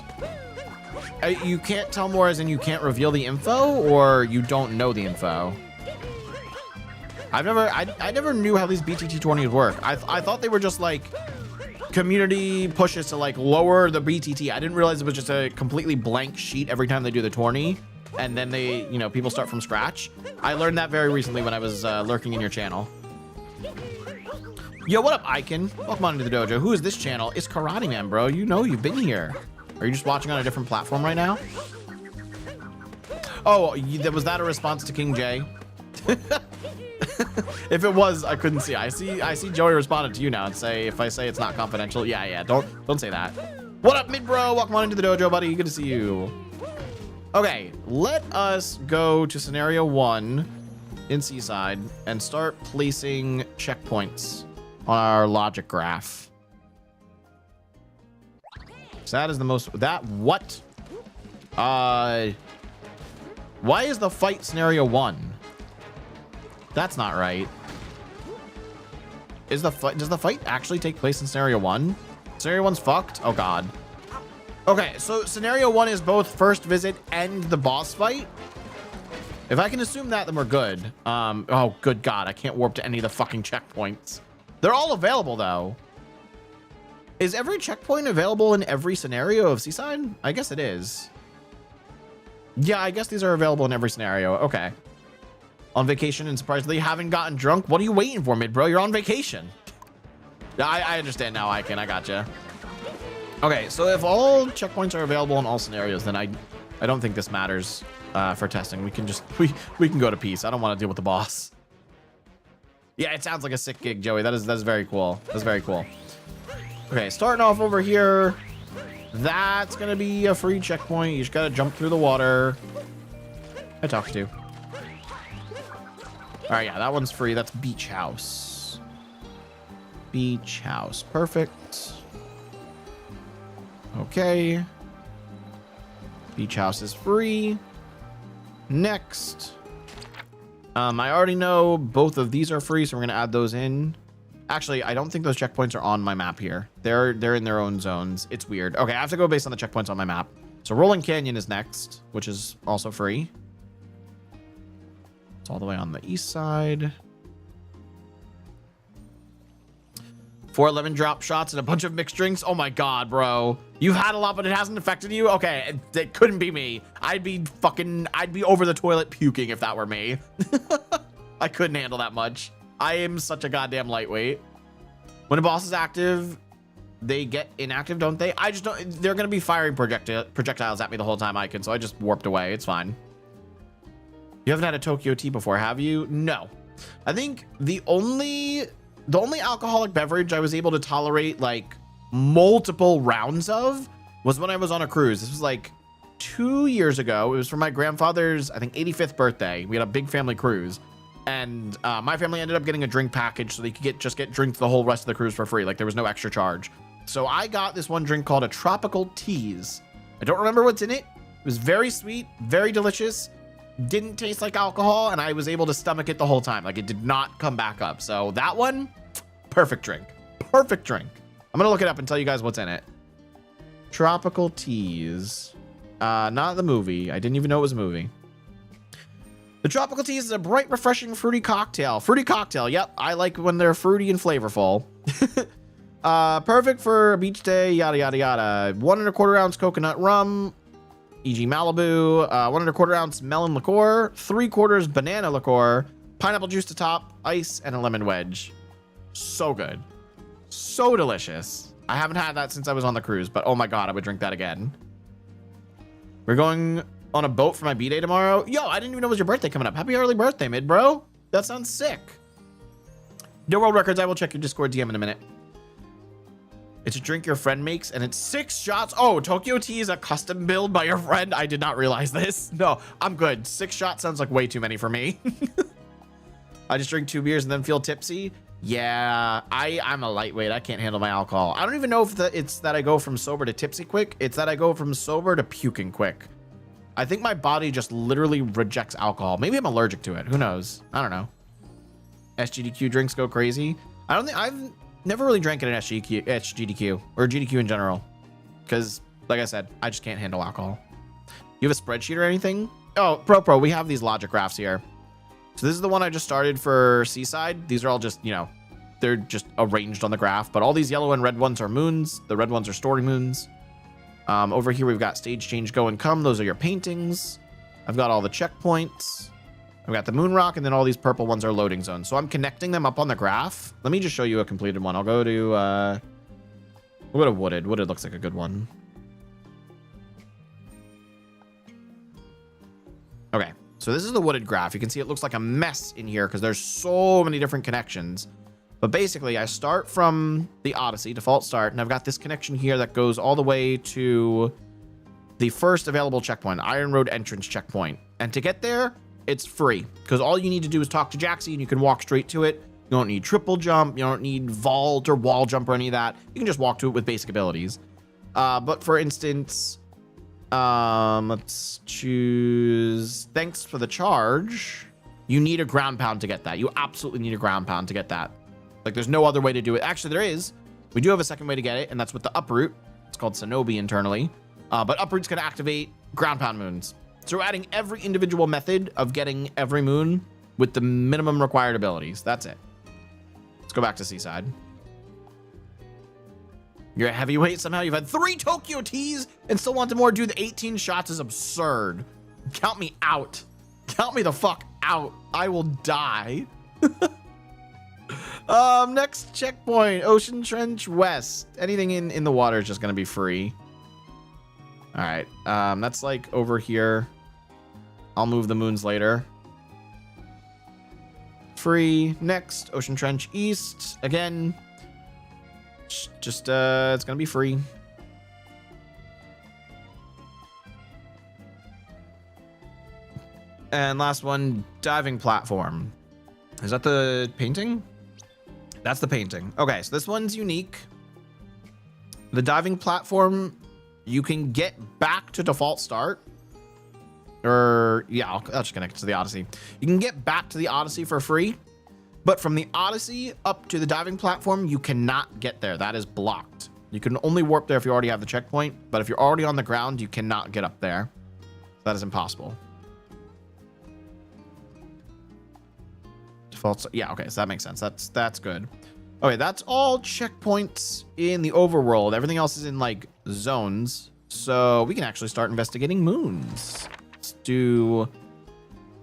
You can't tell more as in you can't reveal the info, or you don't know the info? I never knew how these BTT tourneys work. I thought they were just like community pushes to like lower the BTT. I didn't realize it was just a completely blank sheet every time they do the tourney, and then they, you know, people start from scratch. I learned that very recently when I was lurking in your channel. Yo, what up, Icon? Welcome on into the dojo. Who is this channel? It's Karateman, bro. You know you've been here. Are you just watching on a different platform right now? Oh, was that a response to King J? If it was, I couldn't see. I see Joey responded to you now and say, if I say it's not confidential, yeah, don't say that. What up, mid bro? Welcome on into the dojo, buddy. Good to see you. Okay, let us go to scenario 1 in Seaside and start placing checkpoints on our logic graph. So that is the most, what? Why is the fight scenario 1? That's not right. Does the fight actually take place in scenario 1? Scenario 1's fucked? Oh god. Okay, so scenario 1 is both first visit and the boss fight. If I can assume that, then we're good. Oh good god, I can't warp to any of the fucking checkpoints. They're all available though. Is every checkpoint available in every scenario of Seaside? I guess it is. Yeah, I guess these are available in every scenario. Okay. On vacation and surprisingly haven't gotten drunk. What are you waiting for, mid bro? You're on vacation. I understand now, Icon. I gotcha. Okay, so if all checkpoints are available in all scenarios, then I don't think this matters for testing. We can just we can go to peace. I don't want to deal with the boss. Yeah, it sounds like a sick gig, Joey. That's very cool. That's very cool. Okay, starting off over here. That's gonna be a free checkpoint. You just gotta jump through the water. I talked to. All right, yeah, that one's free. That's Beach House. Beach House, perfect. Okay. Beach House is free. Next. I already know both of these are free, so we're gonna add those in. Actually, I don't think those checkpoints are on my map here. They're in their own zones. It's weird. Okay, I have to go based on the checkpoints on my map. So Rolling Canyon is next, which is also free. It's all the way on the east side. 411 drop shots and a bunch of mixed drinks. Oh my god, bro. You've had a lot, but it hasn't affected you? Okay, it couldn't be me. I'd be over the toilet puking if that were me. I couldn't handle that much. I am such a goddamn lightweight. When a boss is active, they get inactive, don't they? I just don't. They're going to be firing projectiles at me the whole time, Icon, so I just warped away. It's fine. You haven't had a Tokyo tea before, have you? No. I think the only alcoholic beverage I was able to tolerate like multiple rounds of was when I was on a cruise. This was like 2 years ago. It was for my grandfather's, I think, 85th birthday. We had a big family cruise. And my family ended up getting a drink package so they could just get drinks the whole rest of the cruise for free. Like, there was no extra charge. So I got this one drink called a Tropical Tease. I don't remember what's in it. It was very sweet, very delicious. Didn't taste like alcohol, and I was able to stomach it the whole time. Like, it did not come back up. So that one, perfect drink. Perfect drink. I'm gonna look it up and tell you guys what's in it. Tropical Tease. Not the movie. I didn't even know it was a movie. The Tropical Tease is a bright, refreshing, fruity cocktail. Fruity cocktail. Yep, I like when they're fruity and flavorful. Perfect for a beach day, yada, yada, yada. 1 1/4 ounce coconut rum, e.g. Malibu. 1 1/4 ounce melon liqueur. 3/4 banana liqueur. Pineapple juice to top, ice, and a lemon wedge. So good. So delicious. I haven't had that since I was on the cruise, but oh my God, I would drink that again. We're going on a boat for my B-Day tomorrow. Yo, I didn't even know it was your birthday coming up. Happy early birthday, mid bro. That sounds sick. No world records. I will check your Discord DM in a minute. It's a drink your friend makes, and it's 6 shots. Oh, Tokyo Tea is a custom build by your friend. I did not realize this. No, I'm good. 6 shots sounds like way too many for me. I just drink 2 beers and then feel tipsy. Yeah, I'm a lightweight. I can't handle my alcohol. I don't even know if it's that I go from sober to tipsy quick. It's that I go from sober to puking quick. I think my body just literally rejects alcohol. Maybe I'm allergic to it. Who knows? I don't know. SGDQ drinks go crazy. I've never really drank at an SGDQ or GDQ in general. Because, like I said, I just can't handle alcohol. You have a spreadsheet or anything? Oh, Pro, we have these logic graphs here. So this is the one I just started for Seaside. These are all just, you know, they're just arranged on the graph. But all these yellow and red ones are moons. The red ones are story moons. Over here, we've got stage change, go and come. Those are your paintings. I've got all the checkpoints. I've got the moon rock, and then all these purple ones are loading zones. So I'm connecting them up on the graph. Let me just show you a completed one. I'll go to, we'll go to Wooded. Wooded looks like a good one. Okay. So this is the Wooded graph. You can see it looks like a mess in here because there's so many different connections. But basically, I start from the Odyssey, default start, and I've got this connection here that goes all the way to the first available checkpoint, Iron Road entrance checkpoint. And to get there, it's free because all you need to do is talk to Jaxie and you can walk straight to it. You don't need triple jump. You don't need vault or wall jump or any of that. You can just walk to it with basic abilities. But for instance, let's choose thanks for the charge. You need a ground pound to get that. You absolutely need a ground pound to get that. Like there's no other way to do it. Actually, there is. We do have a second way to get it, and that's with the uproot. It's called Shinobi internally. But uproot's going to activate ground pound moons. So we're adding every individual method of getting every moon with the minimum required abilities. That's it. Let's go back to Seaside. You're a heavyweight somehow. You've had 3 Tokyo Teas and still wanted more. Dude, the 18 shots is absurd. Count me out. Count me the fuck out. I will die. Next checkpoint, Ocean Trench West. Anything in the water is just going to be free. All right. That's like over here. I'll move the moons later. Free. Next, Ocean Trench East. Again, just it's gonna be free. And last one, diving platform. Is that the painting? That's the painting. Okay, so this one's unique. The diving platform, you can get back to default start. Or, yeah, I'll just connect it to the Odyssey. You can get back to the Odyssey for free. But from the Odyssey up to the diving platform, you cannot get there. That is blocked. You can only warp there if you already have the checkpoint. But if you're already on the ground, you cannot get up there. That is impossible. Default, yeah, okay, so that makes sense. That's good. Okay, that's all checkpoints in the overworld. Everything else is in, like, zones. So we can actually start investigating moons. Let's do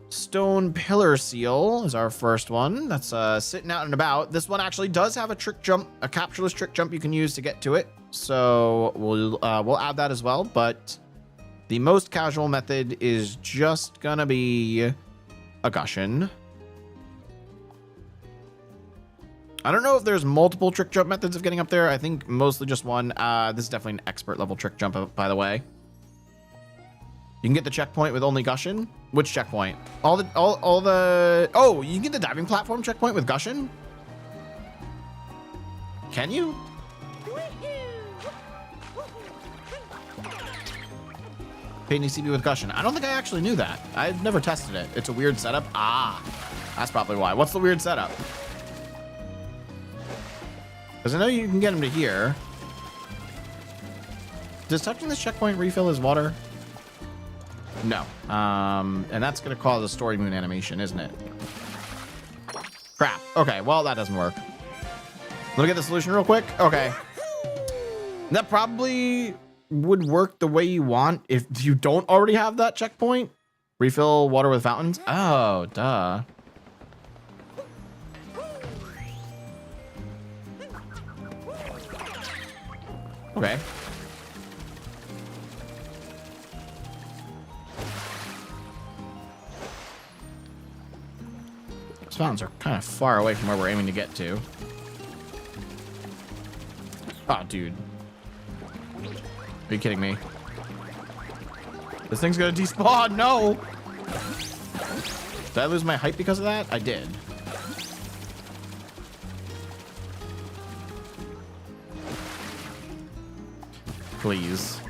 Stone Pillar Seal is our first one. That's sitting out and about. This one actually does have a trick jump, a captureless trick jump you can use to get to it. So we'll add that as well. But the most casual method is just gonna be a Gushin. I don't know if there's multiple trick jump methods of getting up there. I think mostly just one. This is definitely an expert level trick jump, by the way. You can get the checkpoint with only Gushin? Which checkpoint? All the oh, you can get the diving platform checkpoint with Gushin? Can you? Paint ECB with Gushin. I don't think I actually knew that. I've never tested it. It's a weird setup. Ah, that's probably why. What's the weird setup? Because I know you can get him to here. Does touching this checkpoint refill his water? No. And that's going to cause a story moon animation, isn't it? Crap. Okay, well, that doesn't work. Let me get the solution real quick. Okay. That probably would work the way you want if you don't already have that checkpoint. Refill water with fountains. Oh, duh. Okay. These fountains are kind of far away from where we're aiming to get to. Oh, dude. Are you kidding me? This thing's gonna despawn. No! Did I lose my height because of that? I did. Please.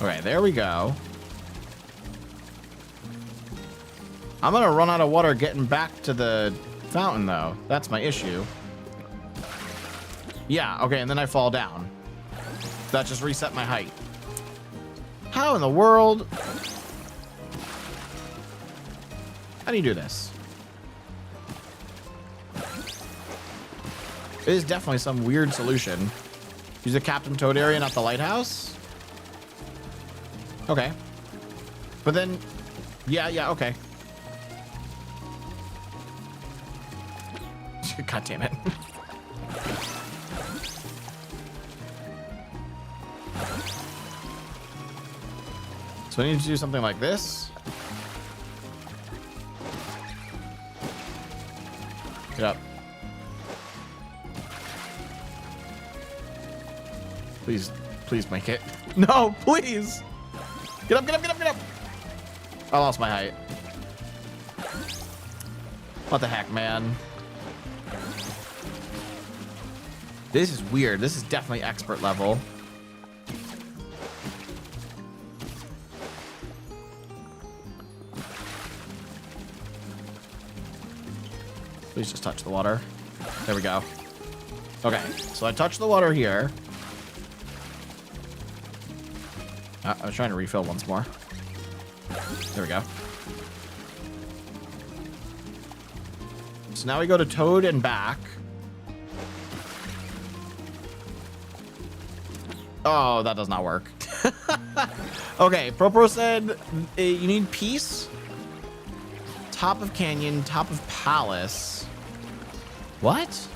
Okay, there we go. I'm gonna run out of water getting back to the fountain, though. That's my issue. Yeah, okay, and then I fall down. That just reset my height. How in the world? How do you do this? It is definitely some weird solution. Use the Captain Toad area, not the lighthouse? Okay. But then, yeah, okay. God damn it. So I need to do something like this. Get up. Please, please make it. No, please. Get up, get up, get up, get up. I lost my height. What the heck, man? This is weird. This is definitely expert level. Please just touch the water. There we go. Okay, so I touched the water here. I was trying to refill once more. There we go. So now we go to Toad and back. Oh, that does not work. Okay, Propro said you need peace. Top of canyon, top of palace. What?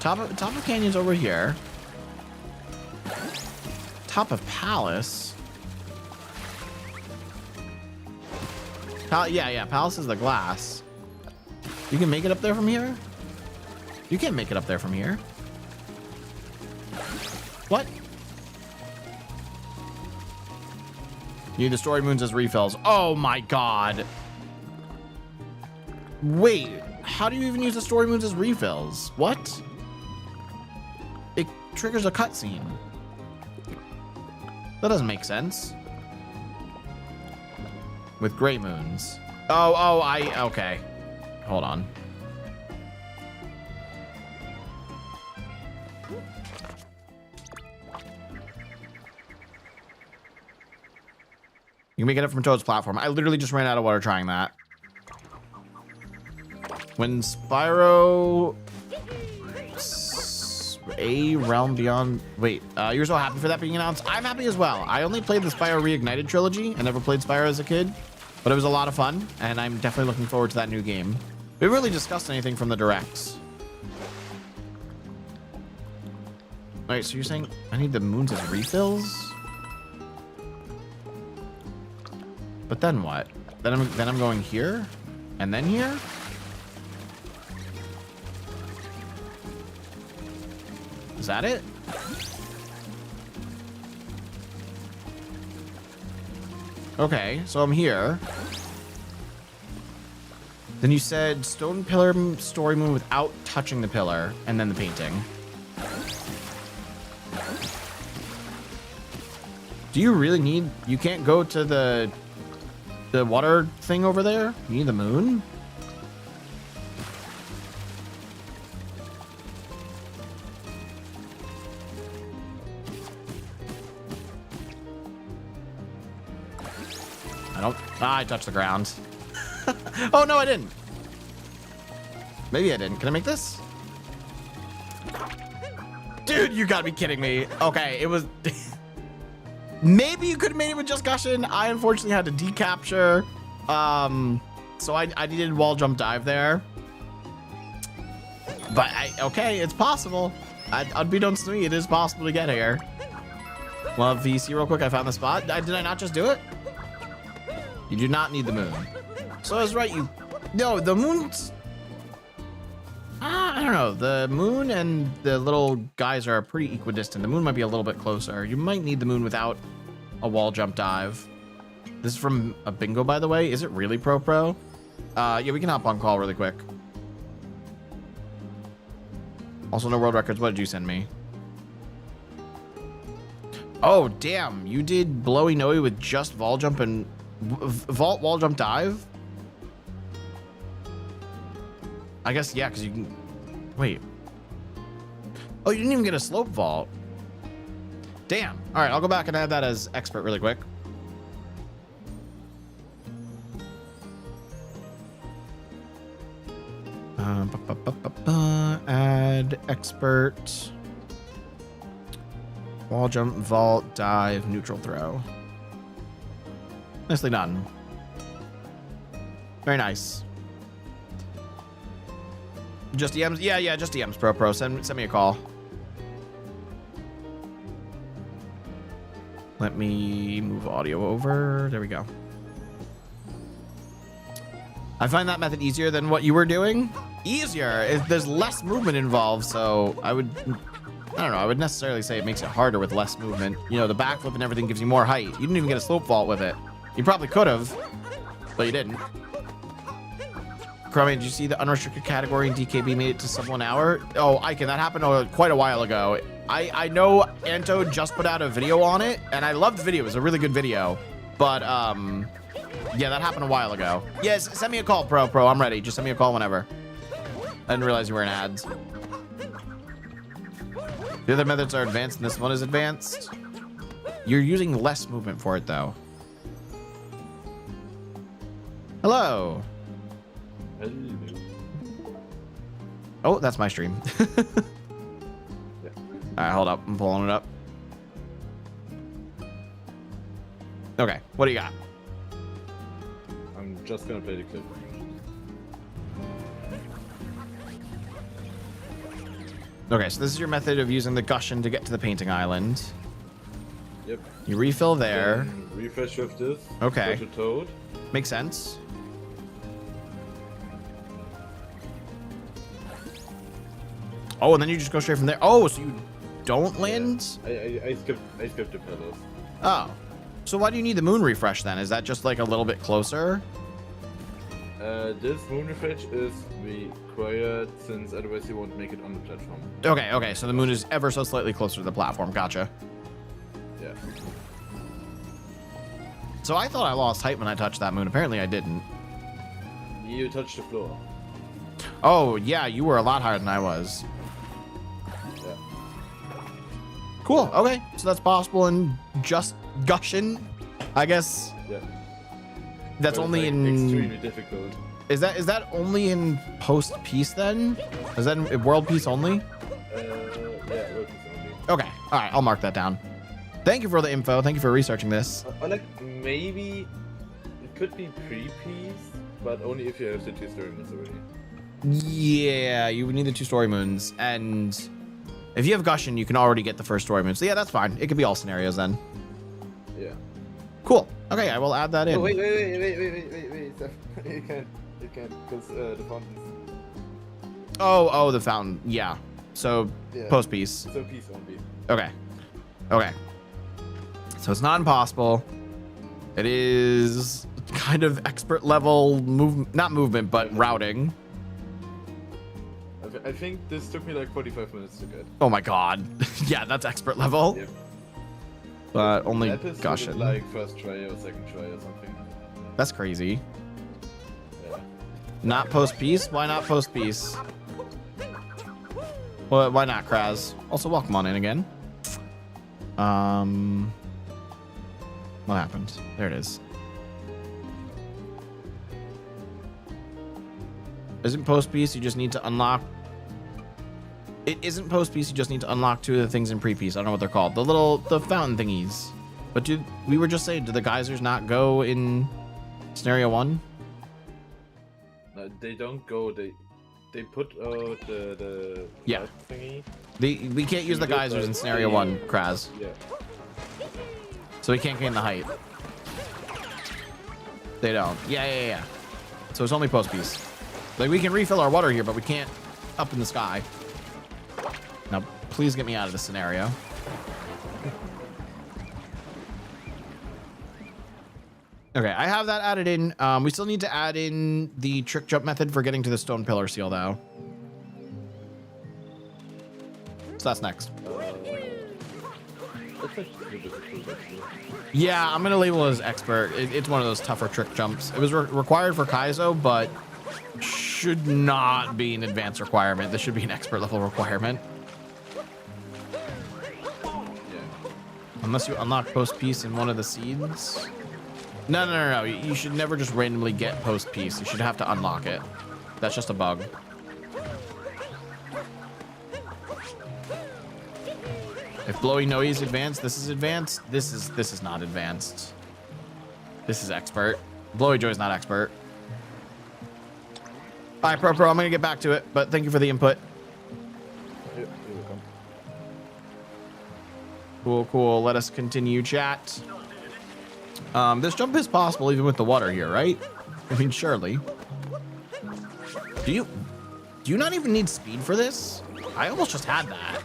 Top of canyon's over here. Top of palace. Yeah, palace is the glass. You can make it up there from here? You can't make it up there from here. What? You need the story moons as refills. Oh my god. Wait, how do you even use the story moons as refills? What? It triggers a cutscene. That doesn't make sense. With gray moons. Okay. Hold on. You can make it up from Toad's platform. I literally just ran out of water trying that. When Spyro... A Realm Beyond... Wait, you're so happy for that being announced? I'm happy as well. I only played the Spyro Reignited trilogy. I never played Spyro as a kid. But it was a lot of fun, and I'm definitely looking forward to that new game. We haven't really discussed anything from the directs. Alright, so you're saying I need the moons as refills? But then what? Then I'm going here? And then here? Is that it? Okay, so I'm here. Then you said stone pillar story moon without touching the pillar, and then the painting. Do you really need... You can't go to the water thing over there? You need the moon? I touched the ground. Oh, no, I didn't. Maybe I didn't. Can I make this? Dude, you gotta be kidding me. Okay, it was... Maybe you could have made it with just Gushing. I unfortunately had to decapture. So I needed wall jump dive there. But, okay, it's possible. Unbeknownst to me, it is possible to get here. Love VC real quick. I found the spot. Did I not just do it? You do not need the moon. So I was right. No, the moon's... I don't know. The moon and the little guys are pretty equidistant. The moon might be a little bit closer. You might need the moon without a wall jump dive. This is from a bingo, by the way. Is it really pro? Yeah, we can hop on call really quick. Also, no world records. What did you send me? Oh, damn. You did Blowy Noe with just Vol Jump and... Vault wall jump dive? I guess, yeah, because you can... Wait. Oh, you didn't even get a slope vault. Damn. All right, I'll go back and add that as expert really quick. Add expert. Wall jump, vault, dive, neutral throw. Nicely done. Very nice. Just DMs? Yeah, just DMs, pro. Send me a call. Let me move audio over. There we go. I find that method easier than what you were doing. Easier. There's less movement involved, so I don't know. I would necessarily say it makes it harder with less movement. You know, the backflip and everything gives you more height. You didn't even get a slope vault with it. You probably could have, but you didn't. Crummy, did you see the unrestricted category in DKB made it to sub 1 hour? Oh, Icon, that happened quite a while ago. I know Anto just put out a video on it, and I loved the video. It was a really good video. But, yeah, that happened a while ago. Yes, send me a call, pro. I'm ready. Just send me a call whenever. I didn't realize you were in ads. The other methods are advanced, and this one is advanced. You're using less movement for it, though. Hello. Oh, that's my stream. Yeah. All right, hold up. I'm pulling it up. Okay, what do you got? I'm just gonna play the clip. Okay, so this is your method of using the Gushing to get to the painting island. Yep. You refill there. Then refresh with this. Okay. Touch a toad. Makes sense. Oh, and then you just go straight from there. Oh, so you don't land? Yeah. I skipped the pillars. Oh. So why do you need the moon refresh then? Is that just like a little bit closer? This moon refresh is required since otherwise you won't make it on the platform. Okay. So the moon is ever so slightly closer to the platform. Gotcha. Yeah. So I thought I lost height when I touched that moon. Apparently I didn't. You touched the floor. Oh, yeah, you were a lot higher than I was. Yeah. Cool. Okay. So that's possible in just Gushing, I guess. Yeah. That's But only it's, like, in... extremely difficult. Is that only in post-peace then? Is that in world peace only? Yeah, work is only. Okay. All right. I'll mark that down. Thank you for the info. Thank you for researching this. Or like maybe it could be pre-peace, but only if you have the 2 story moons already. Yeah, you would need the 2 story moons. And if you have Gushing, you can already get the first story moon. So yeah, that's fine. It could be all scenarios then. Yeah. Cool. Okay, I will add that in. Oh, wait. You can't, because the fountains. Oh, the fountain. Yeah. So Yeah. post piece. So piece only. Okay. Okay. So it's not impossible. It is kind of expert level not movement, but routing. I think this took me like 45 minutes to get. Oh my god. Yeah, that's expert level. Yep. But only That is gushing. like first try or second try or something. That's crazy. Yeah. Not post piece? Why not post piece? Well, why not, Kraz? Also, welcome on in again. What happened? There it is. Isn't post piece, you just need to unlock. It isn't post piece, you just need to unlock 2 of the things in pre piece. I don't know what they're called. The fountain thingies. But we were just saying, do the geysers not go in scenario 1? No, they don't go. They put out the Yeah. thingy. We can't use the geysers in scenario 1, Kraz. Yeah. So we can't gain the height. They don't. Yeah. So it's only post piece. Like, we can refill our water here, but we can't up in the sky. Now, please get me out of this scenario. Okay, I have that added in. We still need to add in the trick jump method for getting to the stone pillar seal, though. So that's next. That's actually difficult, actually. Yeah, I'm gonna label it as expert. It's one of those tougher trick jumps. It was required for Kaizo, but should not be an advanced requirement. This should be an expert level requirement. Yeah. Unless you unlock post piece in one of the seeds. No. You should never just randomly get post piece. You should have to unlock it. That's just a bug. If Blowy Noe is advanced, this is advanced. This is not advanced. This is expert. Blowy Joy is not expert. All right, Pro, I'm gonna get back to it, but thank you for the input. You're welcome. Cool. Let us continue, chat. This jump is possible even with the water here, right? I mean, surely. Do you not even need speed for this? I almost just had that.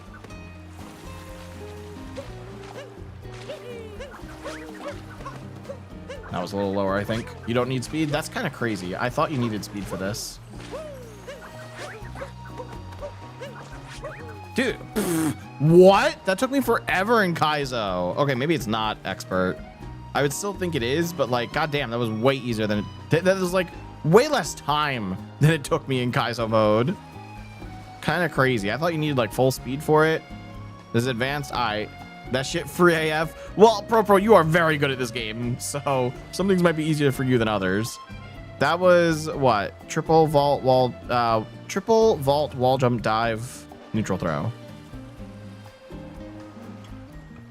That was a little lower, I think. You don't need speed? That's kind of crazy. I thought you needed speed for this. Dude, what? That took me forever in Kaizo. Okay, maybe it's not expert. I would still think it is, but like, goddamn, that was way easier than it. That was like way less time than it took me in Kaizo mode. Kind of crazy. I thought you needed like full speed for it. This is advanced. That shit free AF. Well, Pro, you are very good at this game, so some things might be easier for you than others. That was what? Triple vault wall jump dive neutral throw.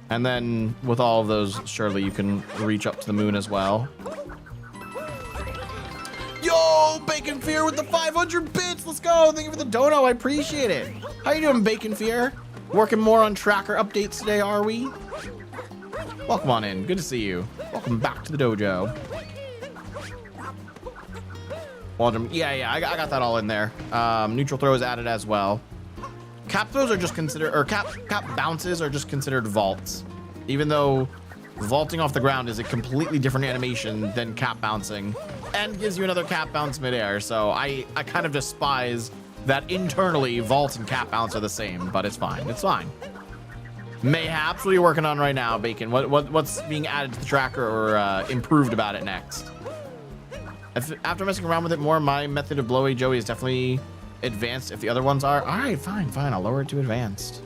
And then with all of those, surely you can reach up to the moon as well. Yo, Bacon Fear with the 500 bits. Let's go. Thank you for the dono. I appreciate it. How you doing, Bacon Fear? Working more on tracker updates today, are we? Welcome on in. Good to see you. Welcome back to the dojo. Yeah, I got that all in there. Neutral throw is added as well. Cap throws are just considered, or cap bounces are just considered vaults, even though vaulting off the ground is a completely different animation than cap bouncing, and gives you another cap bounce midair. So I kind of despise that internally vault and cap bounce are the same, but it's fine. It's fine. Mayhaps, what are you working on right now, Bacon? What's being added to the tracker or improved about it next? After messing around with it more, my method of Blowy Joey is definitely advanced. If the other ones are, all right, fine, I'll lower it to advanced.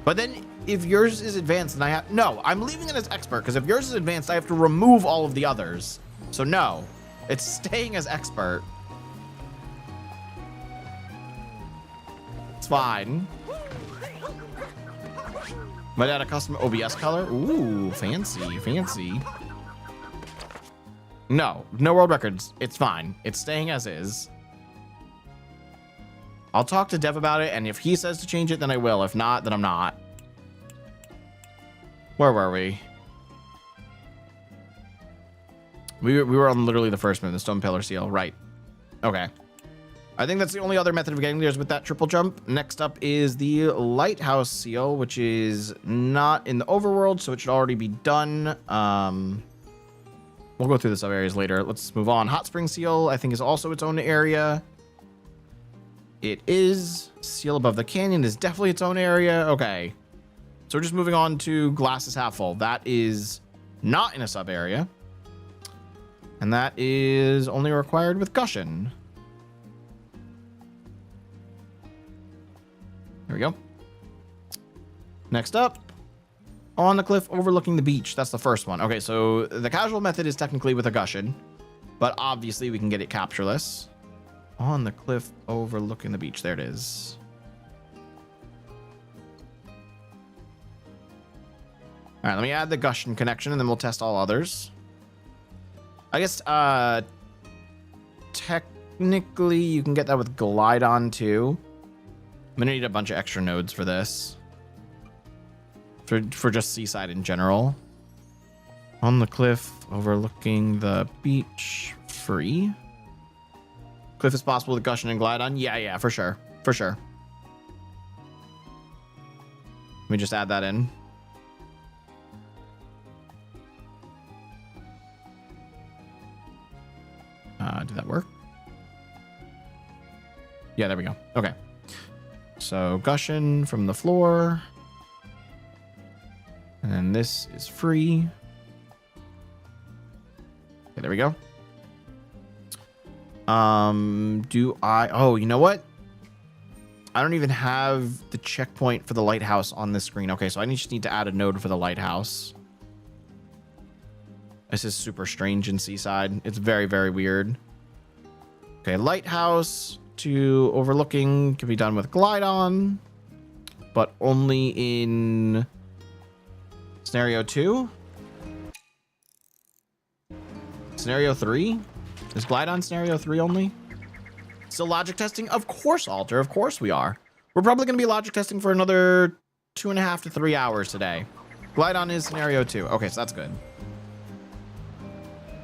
But then if yours is advanced, then I'm leaving it as expert, because if yours is advanced, I have to remove all of the others. So no, it's staying as expert. It's fine. Might add a custom OBS color. Ooh, fancy. No world records. It's fine. It's staying as is. I'll talk to Dev about it, and if he says to change it, then I will. If not, then I'm not. Where were we? We were on literally the first moon, the stone pillar seal, right? Okay. I think that's the only other method of getting there is with that triple jump. Next up is the lighthouse seal, which is not in the overworld, so it should already be done. We'll go through the sub areas later. Let's move on. Hot spring seal, I think, is also its own area. It is. Seal above the canyon is definitely its own area. Okay. So we're just moving on to glass is half full. That is not in a sub area. And that is only required with Gushin. There we go. Next up, on the cliff overlooking the beach. That's the first one. Okay, so the casual method is technically with a Gushin, but obviously we can get it captureless. On the cliff overlooking the beach. There it is. All right, let me add the Gushin connection, and then we'll test all others. I guess technically you can get that with Glide-On too. I'm gonna need a bunch of extra nodes for this. For just Seaside in general. On the cliff overlooking the beach. Free. Cliff is possible with Gushin and Glide-On. Yeah, for sure. For sure. Let me just add that in. Did that work? Yeah, there we go. Okay. So Gushin from the floor. And then this is free. Okay, there we go. Oh, you know what? I don't even have the checkpoint for the lighthouse on this screen. Okay, so I just need to add a node for the lighthouse. This is super strange in Seaside. It's very, very weird. Okay, lighthouse to overlooking can be done with Glide-On, but only in scenario 2. Scenario 3? Is Glide-On scenario 3 only? Still logic testing? Of course, Alter. Of course we are. We're probably going to be logic testing for another 2.5 to 3 hours today. Glide-On is scenario 2. Okay, so that's good.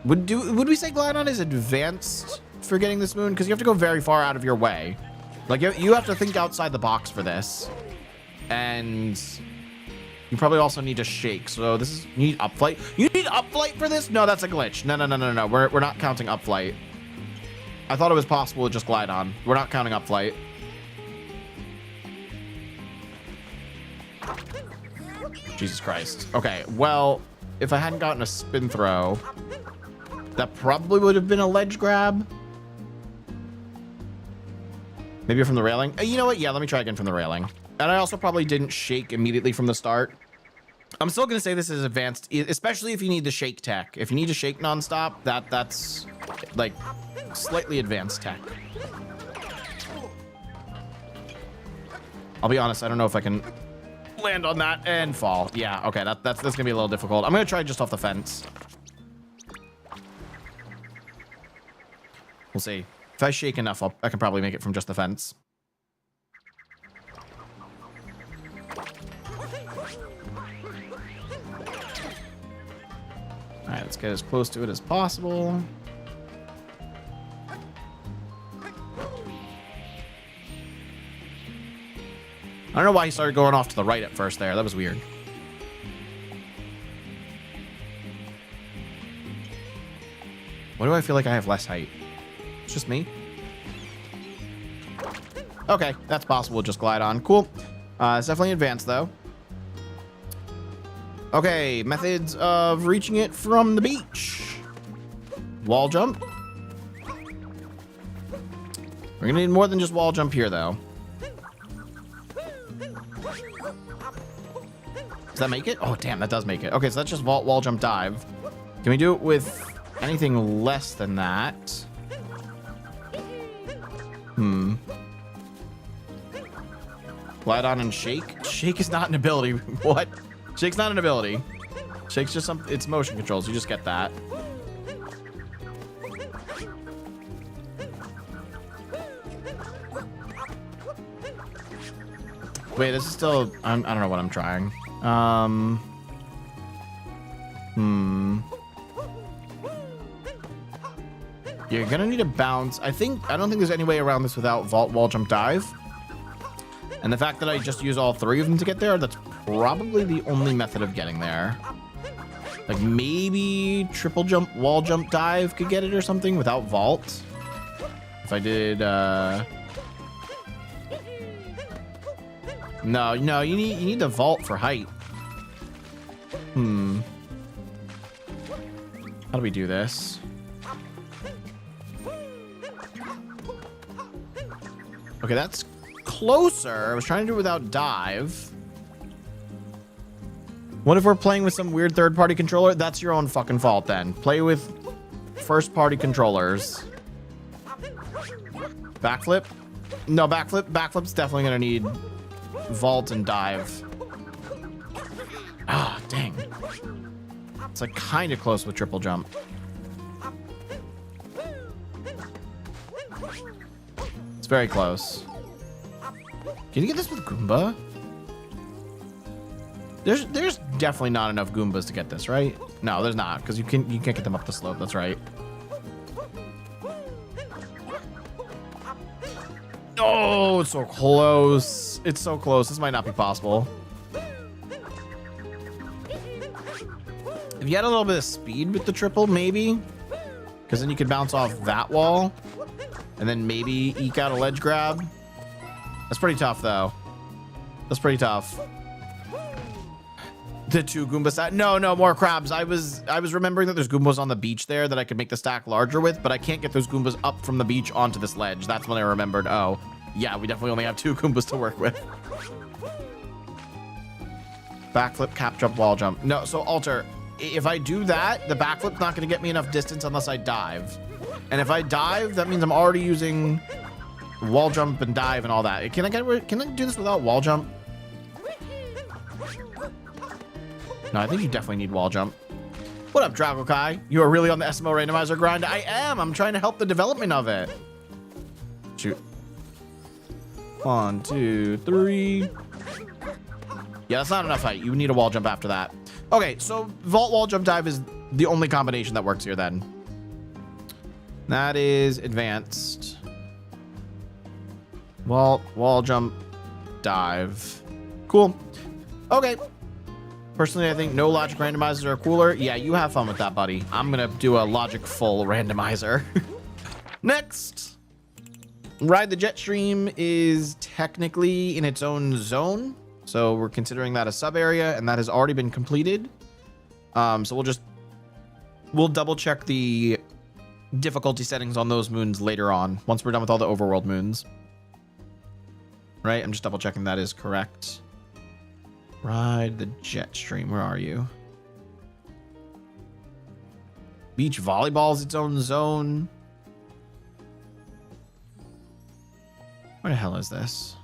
Would we say Glide-On is advanced for getting this moon? Because you have to go very far out of your way. Like, you have to think outside the box for this. And you probably also need to shake. So this is, you need upflight. You need upflight for this? No, that's a glitch. No. We're not counting upflight. I thought it was possible to just Glide-On. We're not counting upflight. Jesus Christ. Okay, well, if I hadn't gotten a spin throw, that probably would have been a ledge grab. Maybe from the railing. You know what? Yeah, let me try again from the railing. And I also probably didn't shake immediately from the start. I'm still going to say this is advanced, especially if you need the shake tech. If you need to shake nonstop, that's like slightly advanced tech. I'll be honest, I don't know if I can land on that and fall. Yeah, okay, that's going to be a little difficult. I'm going to try just off the fence. We'll see. If I shake enough, I can probably make it from just the fence. All right, let's get as close to it as possible. I don't know why he started going off to the right at first there. That was weird. Why do I feel like I have less height? It's just me. Okay, that's possible. Just Glide-On. Cool. It's definitely advanced, though. Okay, methods of reaching it from the beach. Wall jump. We're gonna need more than just wall jump here, though. Does that make it? Oh, damn, that does make it. Okay, so that's just wall jump dive. Can we do it with anything less than that? Glide-On and shake? Shake is not an ability. What? Shake's not an ability. Shake's just it's motion controls. You just get that. Wait, this is still, I don't know what I'm trying. You're gonna need to bounce. I don't think there's any way around this without vault, wall jump, dive. And the fact that I just use all three of them to get there, that's probably the only method of getting there. Like maybe triple jump, wall jump, dive could get it or something without vault. If I did, no, you need the vault for height. How do we do this? Okay, that's closer. I was trying to do it without dive. What if we're playing with some weird third-party controller? That's your own fucking fault then. Play with first-party controllers. Backflip? No, backflip. Backflip's definitely gonna need vault and dive. Ah, dang. It's like kind of close with triple jump. It's very close. Can you get this with Goomba? There's definitely not enough Goombas to get this, right? No, there's not, because you can't get them up the slope. That's right. Oh, it's so close. It's so close. This might not be possible. If you had a little bit of speed with the triple, maybe, because then you could bounce off that wall and then maybe eke out a ledge grab. That's pretty tough, though. That's pretty tough. The two Goombas. No, more crabs. I was remembering that there's Goombas on the beach there that I could make the stack larger with, but I can't get those Goombas up from the beach onto this ledge. That's when I remembered. Oh, yeah, we definitely only have two Goombas to work with. Backflip, cap jump, wall jump. No, so Alter, if I do that, the backflip's not going to get me enough distance unless I dive. And if I dive, that means I'm already using wall jump and dive and all that. Can I do this without wall jump? No, I think you definitely need wall jump. What up, Dragokai? You are really on the SMO randomizer grind? I am. I'm trying to help the development of it. Shoot. 1, 2, 3. Yeah, that's not enough height. You need a wall jump after that. Okay, so vault, wall jump, dive is the only combination that works here then. That is advanced. Vault, wall jump, dive. Cool. Okay. Personally, I think no logic randomizers are cooler. Yeah, you have fun with that, buddy. I'm gonna do a logic full randomizer. Next. Ride the Jet Stream is technically in its own zone. So we're considering that a sub area, and that has already been completed. So we'll double check the difficulty settings on those moons later on, once we're done with all the overworld moons. Right? I'm just double checking that is correct. Ride the Jet Stream. Where are you? Beach volleyball is its own zone. Where the hell is this?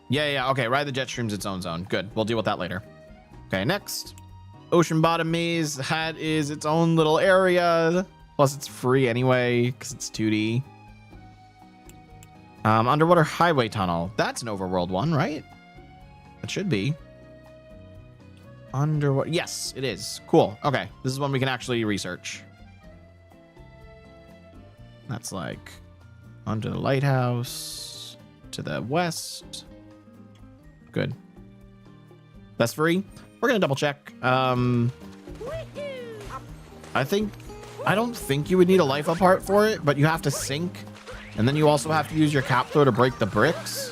Yeah. Okay, Ride the Jet Stream's its own zone. Good. We'll deal with that later. Okay, next. Ocean Bottom Maze. That is its own little area. Plus, it's free anyway, because it's 2D. Underwater Highway Tunnel. That's an overworld one, right? It should be. Underwater. Yes, it is. Cool. Okay, this is one we can actually research. That's like under the lighthouse to the west. Good. That's free. We're gonna double check. I don't think you would need a life up heart for it, but you have to sink. And then you also have to use your cap throw to break the bricks.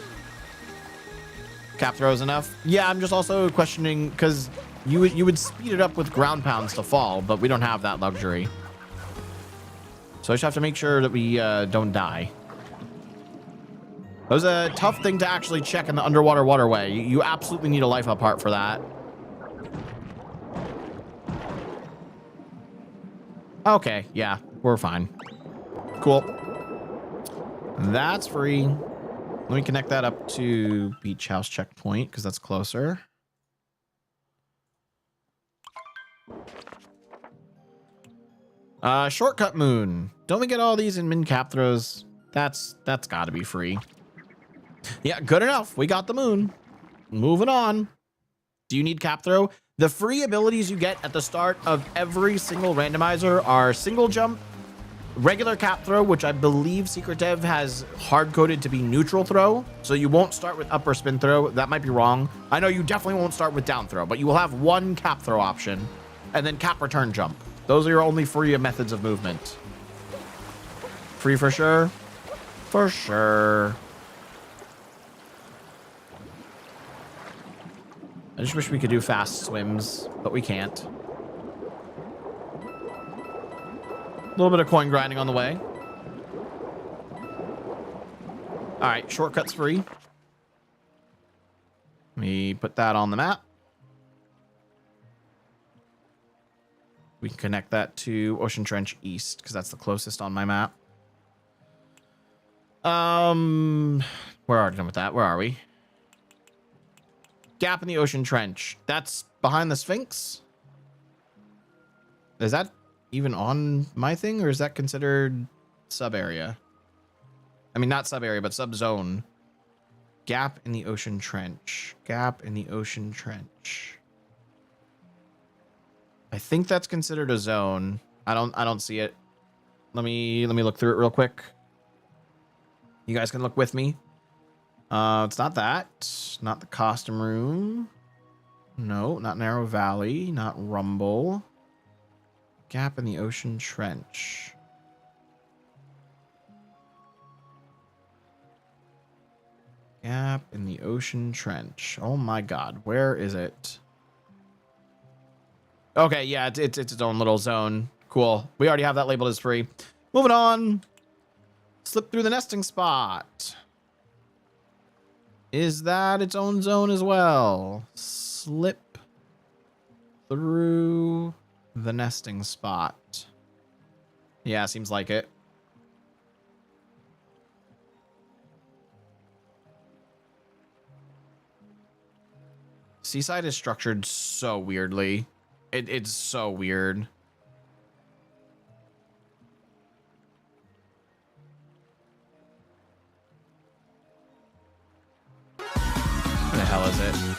Cap throw is enough. Yeah, I'm just also questioning because you would speed it up with ground pounds to fall, but we don't have that luxury. So I just have to make sure that we don't die. That was a tough thing to actually check in the underwater waterway. You absolutely need a life up heart for that. Okay, yeah, we're fine. Cool. That's free. Let me connect that up to Beach House checkpoint because that's closer. Shortcut moon. Don't we get all these in min cap throws? That's got to be free. Yeah, good enough. We got the moon. Moving on. Do you need cap throw? The free abilities you get at the start of every single randomizer are single jump, regular cap throw, which I believe Secret Dev has hard-coded to be neutral throw. So you won't start with up or spin throw. That might be wrong. I know you definitely won't start with down throw, but you will have one cap throw option and then cap return jump. Those are your only free methods of movement. Free for sure? For sure. I just wish we could do fast swims, but we can't. A little bit of coin grinding on the way. All right, shortcuts free. Let me put that on the map. We can connect that to Ocean Trench East because that's the closest on my map. Where are we done with that? Where are we? Gap in the Ocean Trench. That's behind the Sphinx? Is that even on my thing, or is that considered sub area? I mean, not sub area, but sub zone. Gap in the Ocean Trench. Gap in the Ocean Trench. I think that's considered a zone. I don't see it. Let me look through it real quick. You guys can look with me. It's not that. Not the costume room. No, not Narrow Valley. Not Rumble. Gap in the Ocean Trench. Gap in the Ocean Trench. Oh my god, where is it? Okay, yeah, it's its own little zone. Cool. We already have that labeled as free. Moving on. Slip through the nesting spot. Is that its own zone as well? Slip through the nesting spot. Yeah, seems like it. Seaside is structured so weirdly. It's so weird. What the hell is it?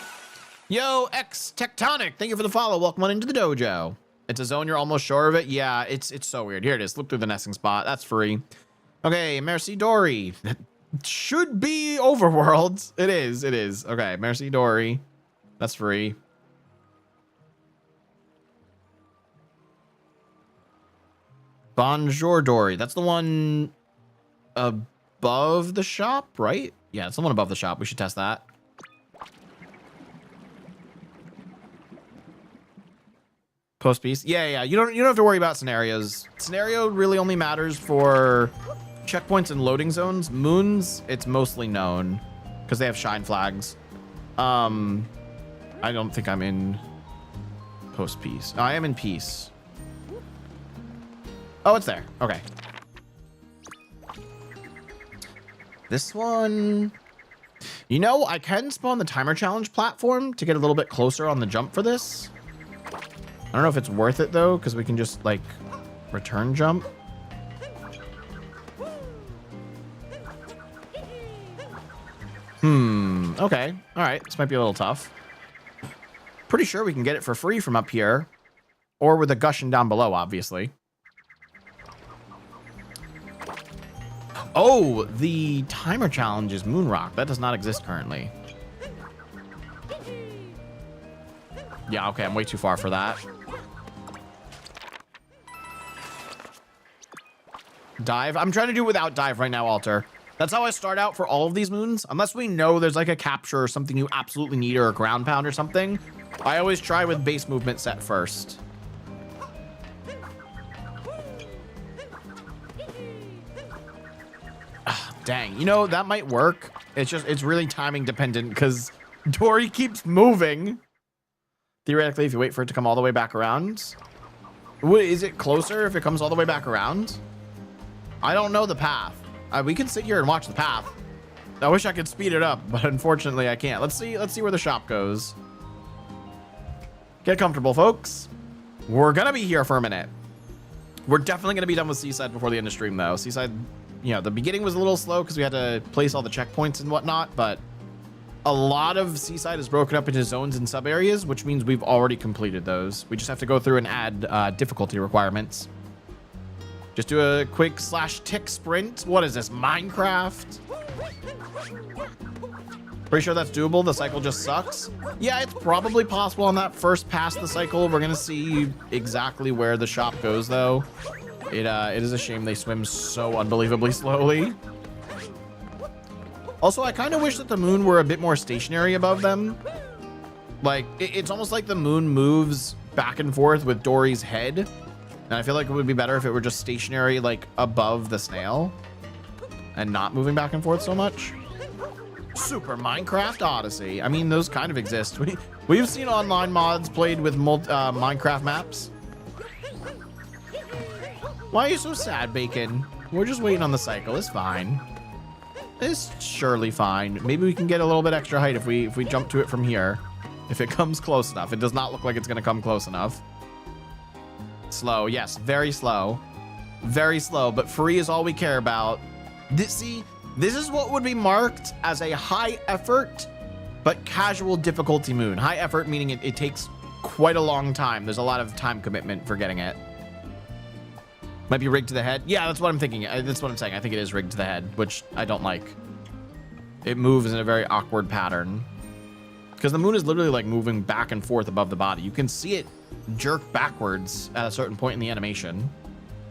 Yo, X Tectonic, thank you for the follow. Welcome on into the dojo. It's a zone, you're almost sure of it? Yeah, it's so weird. Here it is. Slip through the nesting spot. That's free. Okay, Merci Dory. That should be Overworld. It is. Okay, Merci Dory. That's free. Bonjour Dory. That's the one above the shop, right? Yeah, it's the one above the shop. We should test that. Post piece. Yeah. You don't have to worry about scenarios. Scenario really only matters for checkpoints and loading zones. Moons, it's mostly known because they have shine flags. I don't think I'm in post piece. No, I am in peace. Oh, it's there. Okay. This one, you know, I can spawn the timer challenge platform to get a little bit closer on the jump for this. I don't know if it's worth it though, because we can just like return jump. Okay. All right. This might be a little tough. Pretty sure we can get it for free from up here or with a gushing down below, obviously. Oh, the timer challenge is Moonrock. That does not exist currently. Yeah, okay, I'm way too far for that. Dive. I'm trying to do without dive right now, Alter. That's how I start out for all of these moons. Unless we know there's like a capture or something you absolutely need or a ground pound or something. I always try with base movement set first. Dang, you know, that might work. It's really timing dependent because Dory keeps moving. Theoretically, if you wait for it to come all the way back around. Is it closer if it comes all the way back around? I don't know the path. We can sit here and watch the path. I wish I could speed it up, but unfortunately I can't. Let's see where the shop goes. Get comfortable, folks. We're gonna be here for a minute. We're definitely gonna be done with Seaside before the end of stream though. Seaside, you know, the beginning was a little slow because we had to place all the checkpoints and whatnot, but a lot of Seaside is broken up into zones and sub areas, which means we've already completed those. We just have to go through and add difficulty requirements. Just do a quick /tick sprint. What is this, Minecraft? Pretty sure that's doable. The cycle just sucks. Yeah, it's probably possible on that first pass the cycle. We're gonna see exactly where the shop goes, though. It is a shame they swim so unbelievably slowly. Also, I kind of wish that the moon were a bit more stationary above them. Like, it's almost like the moon moves back and forth with Dory's head. And I feel like it would be better if it were just stationary, like, above the snail. And not moving back and forth so much. Super Minecraft Odyssey. I mean, those kind of exist. We've seen online mods played with Minecraft maps. Why are you so sad, Bacon? We're just waiting on the cycle. It's fine. It's surely fine. Maybe we can get a little bit extra height if we jump to it from here. If it comes close enough. It does not look like it's going to come close enough. Slow. Yes, very slow. Very slow, but free is all we care about. This is what would be marked as a high effort, but casual difficulty moon. High effort meaning it takes quite a long time. There's a lot of time commitment for getting it. Might be rigged to the head. Yeah, that's what I'm thinking. That's what I'm saying. I think it is rigged to the head, which I don't like. It moves in a very awkward pattern. Because the moon is literally like moving back and forth above the body. You can see it jerk backwards at a certain point in the animation.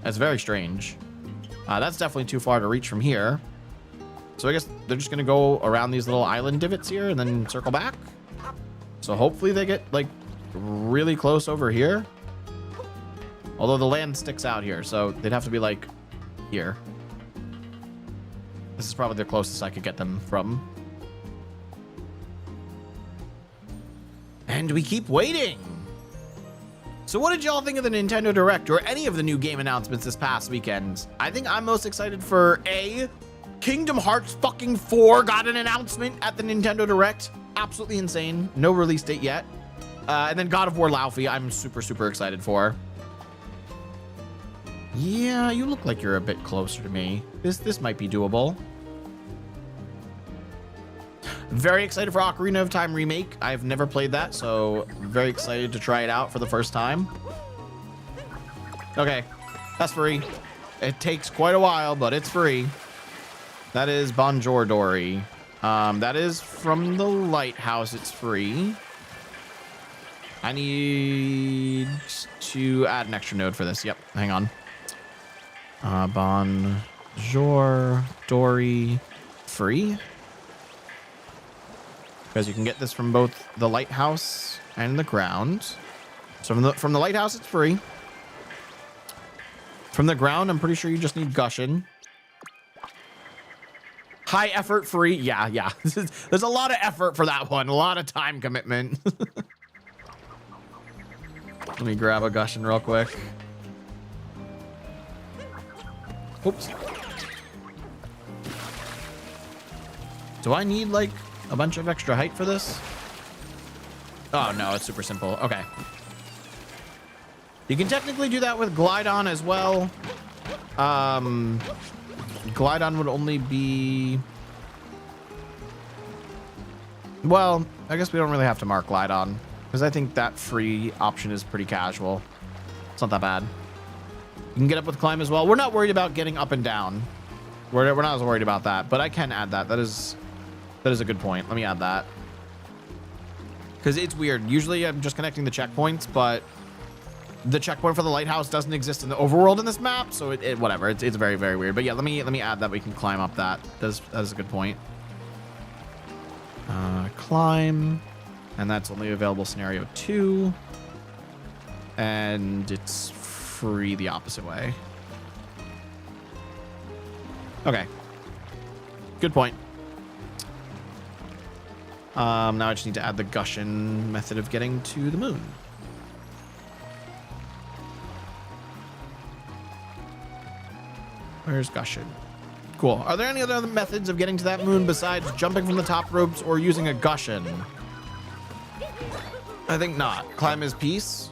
That's very strange. That's definitely too far to reach from here. So I guess they're just going to go around these little island divots here and then circle back. So hopefully they get like really close over here. Although the land sticks out here, so they'd have to be like here. This is probably the closest I could get them from. And we keep waiting. So what did y'all think of the Nintendo Direct or any of the new game announcements this past weekend? I think I'm most excited for Kingdom Hearts fucking 4 got an announcement at the Nintendo Direct. Absolutely insane. No release date yet. And then God of War Laufey, I'm super, super excited for. Yeah, you look like you're a bit closer to me. This might be doable. Very excited for Ocarina of Time Remake. I've never played that, so very excited to try it out for the first time. Okay, that's free. It takes quite a while, but it's free. That is Bonjour Dory. That is from the lighthouse. It's free. I need to add an extra node for this. Yep, hang on. Bonjour Dory free. Because you can get this from both the lighthouse and the ground. So from the lighthouse, it's free. From the ground, I'm pretty sure you just need Gushin. High effort free. Yeah. There's a lot of effort for that one. A lot of time commitment. Let me grab a Gushin real quick. Oops. Do I need like a bunch of extra height for this? Oh no, it's super simple. Okay. You can technically do that with Glidon as well. Glidon would only be... Well, I guess we don't really have to mark Glidon, because I think that free option is pretty casual. It's not that bad. You can get up with climb as well. We're not worried about getting up and down. We're not as worried about that, but I can add that. That is a good point. Let me add that. Because it's weird. Usually I'm just connecting the checkpoints, but the checkpoint for the lighthouse doesn't exist in the overworld in this map, so whatever. It's very, very weird. But yeah, let me add that. We can climb up that. That is a good point. Climb, and that's only available scenario 2, and it's free the opposite way. Okay, good point. Now I just need to add the Gushin method of getting to the moon. Where's Gushin? Cool. Are there any other methods of getting to that moon besides jumping from the top ropes or using a Gushin? I think not. Climb is peace.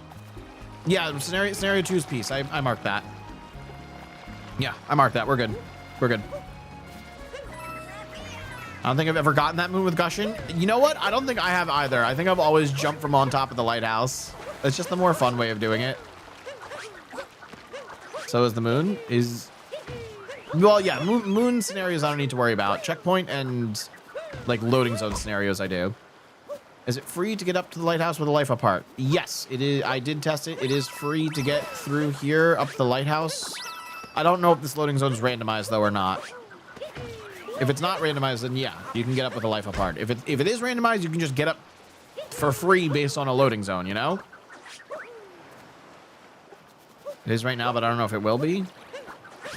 Yeah, scenario 2 is peace. I marked that. Yeah, I marked that. We're good. We're good. I don't think I've ever gotten that moon with Gushin. You know what? I don't think I have either. I think I've always jumped from on top of the lighthouse. It's just the more fun way of doing it. So is the moon. Well, yeah, moon scenarios I don't need to worry about. Checkpoint and like loading zone scenarios I do. Is it free to get up to the lighthouse with a life apart? Yes, it is. I did test it. It is free to get through here up the lighthouse. I don't know if this loading zone is randomized though or not. If it's not randomized, then yeah, you can get up with a life apart. If it is randomized, you can just get up for free based on a loading zone, you know? It is right now, but I don't know if it will be.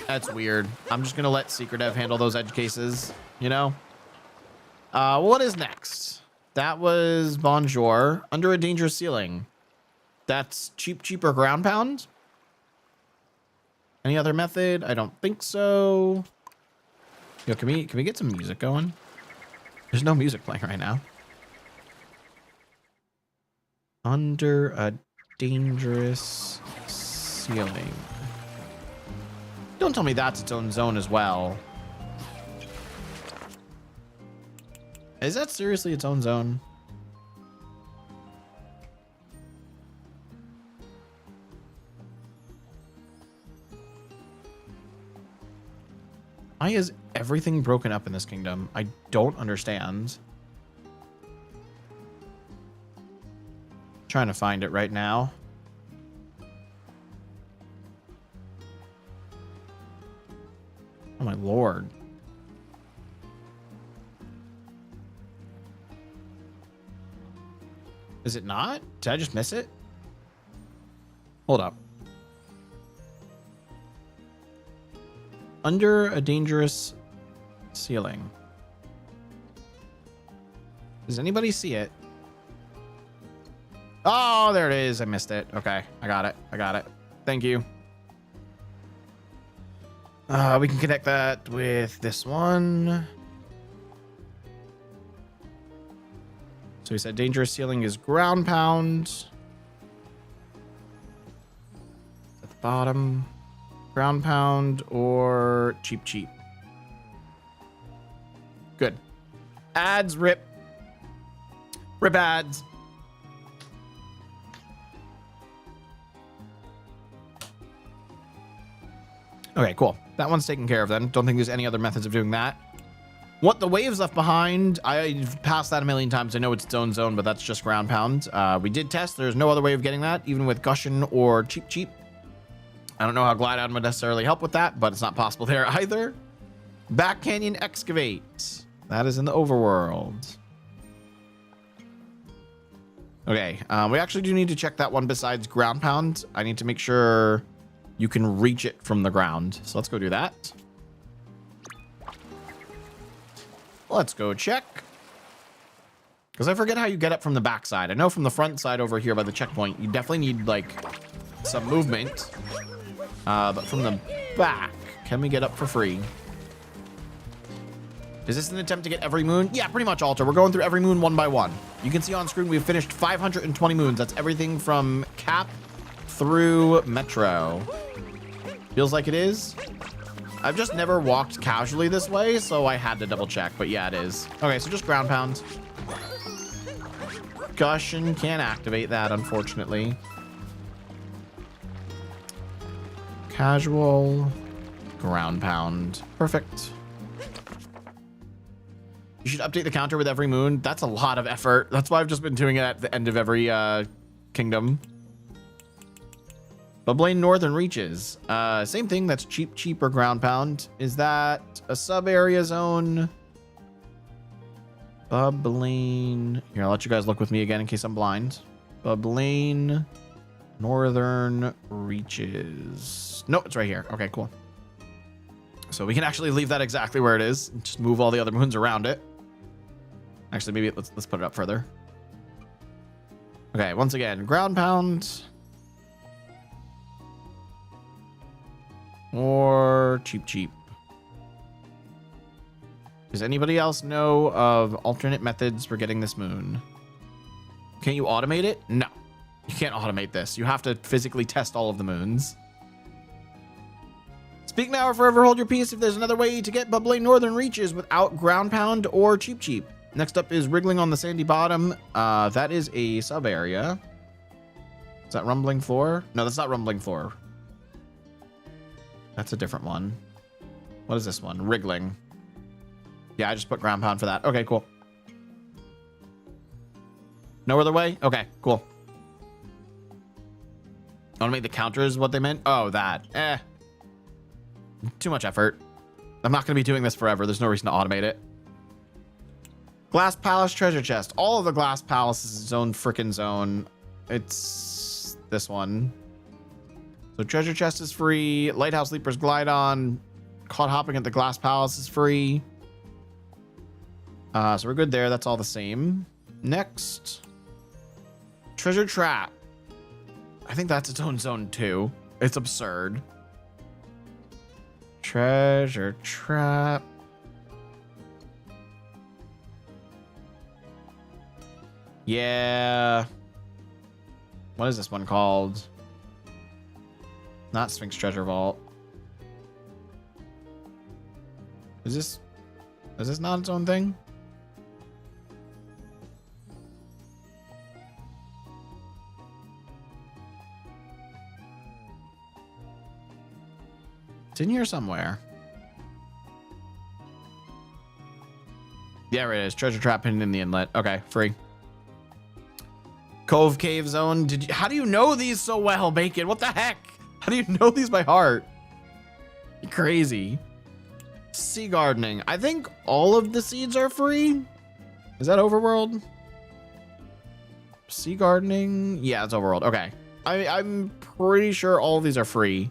That's weird. I'm just going to let Secret Dev handle those edge cases, you know? Well, what is next? That was Bonjour. Under a dangerous ceiling. That's cheaper ground pound? Any other method? I don't think so. Yo, can we get some music going? There's no music playing right now. Under a dangerous ceiling. Don't tell me that's its own zone as well. Is that seriously its own zone? Why is everything broken up in this kingdom? I don't understand. Trying to find it right now. Oh my lord. Is it not? Did I just miss it? Hold up. Under a dangerous ceiling. Does anybody see it? Oh, there it is. I missed it. Okay, I got it. I got it. Thank you. We can connect that with this one. So we said dangerous ceiling is ground pound. At the bottom. Ground pound or cheap. Good. Ads, rip. Rip ads. Okay, cool. That one's taken care of then. Don't think there's any other methods of doing that. What the waves left behind, I've passed that a million times. I know it's its own zone, but that's just ground pound. We did test. There's no other way of getting that, even with Gushin or cheap. I don't know how Glide Down would necessarily help with that, but it's not possible there either. Back Canyon Excavate. That is in the overworld. Okay, we actually do need to check that one besides ground pound. I need to make sure you can reach it from the ground. So let's go do that. Let's go check. Because I forget how you get up from the back side. I know from the front side over here by the checkpoint, you definitely need like some movement. But from the back, can we get up for free? Is this an attempt to get every moon? Yeah, pretty much, Alter. We're going through every moon one by one. You can see on screen we've finished 520 moons. That's everything from Cap through Metro. Feels like it is. I've just never walked casually this way, so I had to double check, but yeah, it is. Okay, so just ground pound. Gushin can't activate that, unfortunately. Casual, ground pound. Perfect. You should update the counter with every moon. That's a lot of effort. That's why I've just been doing it at the end of every kingdom. Bubbling Northern Reaches. Same thing. That's cheaper ground pound. Is that a sub area zone? Bubbling. Here, I'll let you guys look with me again in case I'm blind. Bubbling Northern Reaches. No, it's right here. Okay, cool. So we can actually leave that exactly where it is. Just move all the other moons around it. Actually, maybe let's put it up further. Okay, once again, ground pound. Or cheap. Does anybody else know of alternate methods for getting this moon? Can you automate it? No, you can't automate this. You have to physically test all of the moons. Speak now or forever hold your peace if there's another way to get bubbly northern reaches without ground pound or cheap cheap. Next up is wriggling on the sandy bottom. That is a sub area. Is that rumbling floor? No, that's not rumbling floor. That's a different one. What is this one? Wriggling. Yeah, I just put ground pound for that. Okay, cool. No other way? Okay, cool. I want to make the counters what they meant. Oh, that. Too much effort. I'm not going to be doing this forever. There's no reason to automate it. Glass Palace treasure chest. All of the Glass Palace is its own freaking zone. It's this one. So treasure chest is free. Lighthouse Leapers glide on. Caught hopping at the Glass Palace is free. So we're good there. That's all the same. Next. Treasure trap. I think that's its own zone too. It's absurd. Treasure trap. Yeah. What is this one called? Not Sphinx Treasure Vault. Is this not its own thing? It's in here somewhere. Yeah, it is. Treasure trap hidden in the inlet. Okay, free. Cove Cave Zone. How do you know these so well, Bacon? What the heck? How do you know these by heart? You're crazy. Sea gardening. I think all of the seeds are free. Is that overworld? Sea gardening. Yeah, it's overworld. Okay. I'm pretty sure all of these are free.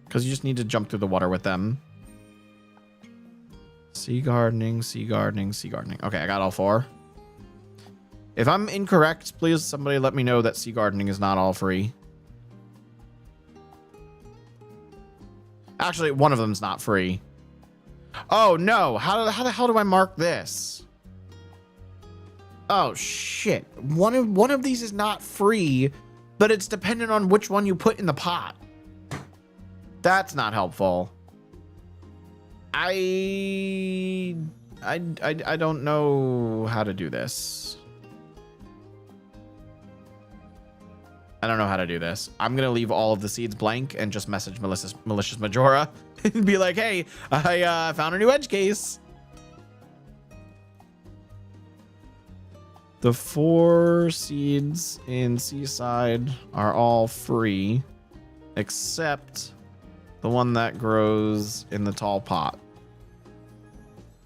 Because you just need to jump through the water with them. Sea gardening, sea gardening, sea gardening. Okay, I got all 4. If I'm incorrect, please somebody let me know that sea gardening is not all free. Actually, one of them's not free. Oh no, how the hell do I mark this? Oh shit. One of these is not free, but it's dependent on which one you put in the pot. That's not helpful. I don't know how to do this. I don't know how to do this. I'm going to leave all of the seeds blank and just message Malicious Majora and be like, hey, I found a new edge case. The 4 seeds in Seaside are all free, except the one that grows in the tall pot.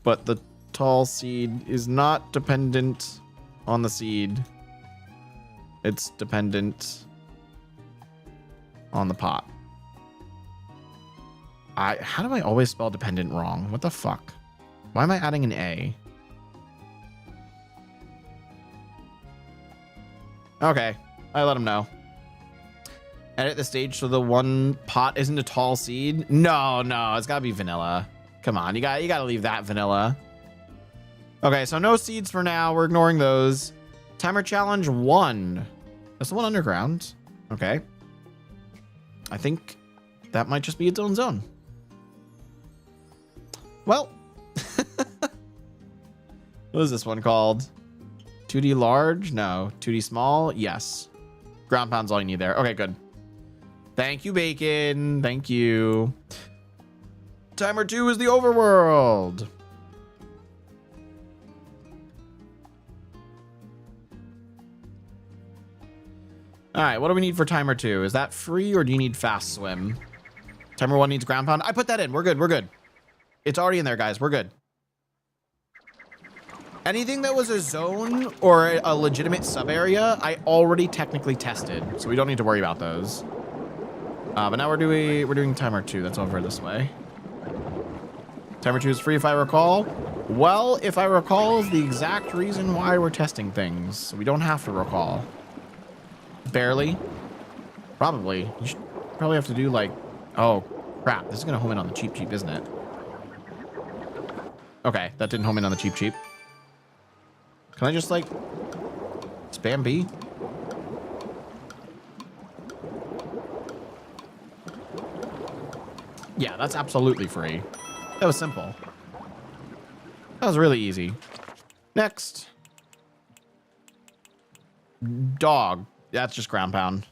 But the tall seed is not dependent on the seed. It's dependent on the pot. How do I always spell dependent wrong? What the fuck? Why am I adding an A? Okay, I let him know. Edit the stage so the one pot isn't a tall seed. No, it's gotta be vanilla. Come on, you gotta leave that vanilla. Okay, so no seeds for now. We're ignoring those. Timer challenge 1. That's the one underground. Okay. I think that might just be its own zone. Well, what is this one called? 2D large? No. 2D small? Yes. Ground pound's all you need there. Okay, good. Thank you, Bacon. Thank you. Timer 2 is the overworld. All right, what do we need for timer 2? Is that free or do you need fast swim? Timer 1 needs ground pound. I put that in. We're good. We're good. It's already in there, guys. We're good. Anything that was a zone or a legitimate sub area, I already technically tested, so we don't need to worry about those. But now we're doing timer 2. That's over this way. Timer 2 is free if I recall. Well, if I recall, is the exact reason why we're testing things, so we don't have to recall. Barely. Probably. You should probably have to do like... Oh, crap. This is going to home in on the cheap, isn't it? Okay, that didn't home in on the cheap. Can I just like... spam B? Yeah, that's absolutely free. That was simple. That was really easy. Next. Dog. That's just ground pound.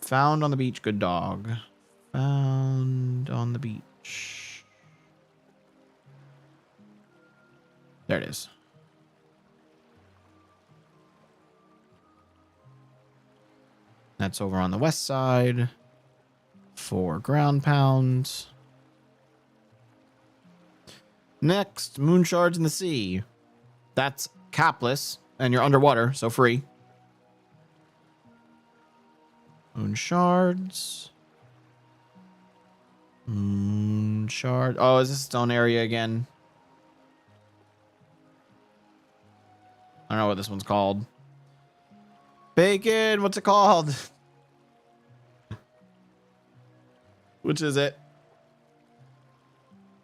Found on the beach. Good dog. Found on the beach. There it is. That's over on the west side. 4 ground pounds. Next, moon shards in the sea. That's capless, and you're underwater, so free. Moon shards. Moon shard. Oh, is this stone area again? I don't know what this one's called. Bacon, what's it called? Which is it?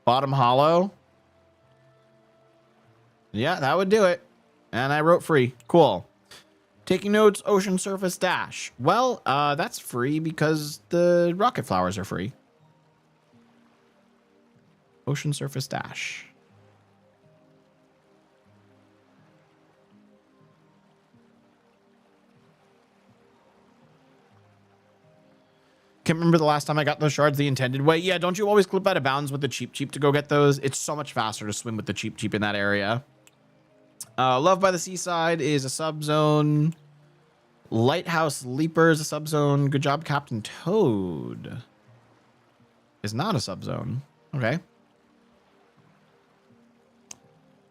Bottom hollow? Yeah, that would do it. And I wrote free. Cool. Taking notes, ocean surface dash. Well, that's free because the rocket flowers are free. Ocean surface dash. Can't remember the last time I got those shards the intended way. Yeah, don't you always clip out of bounds with the cheap to go get those? It's so much faster to swim with the cheap in that area. Love by the Seaside is a subzone. Lighthouse Leaper is a subzone. Good job, Captain Toad. Is not a subzone. Okay.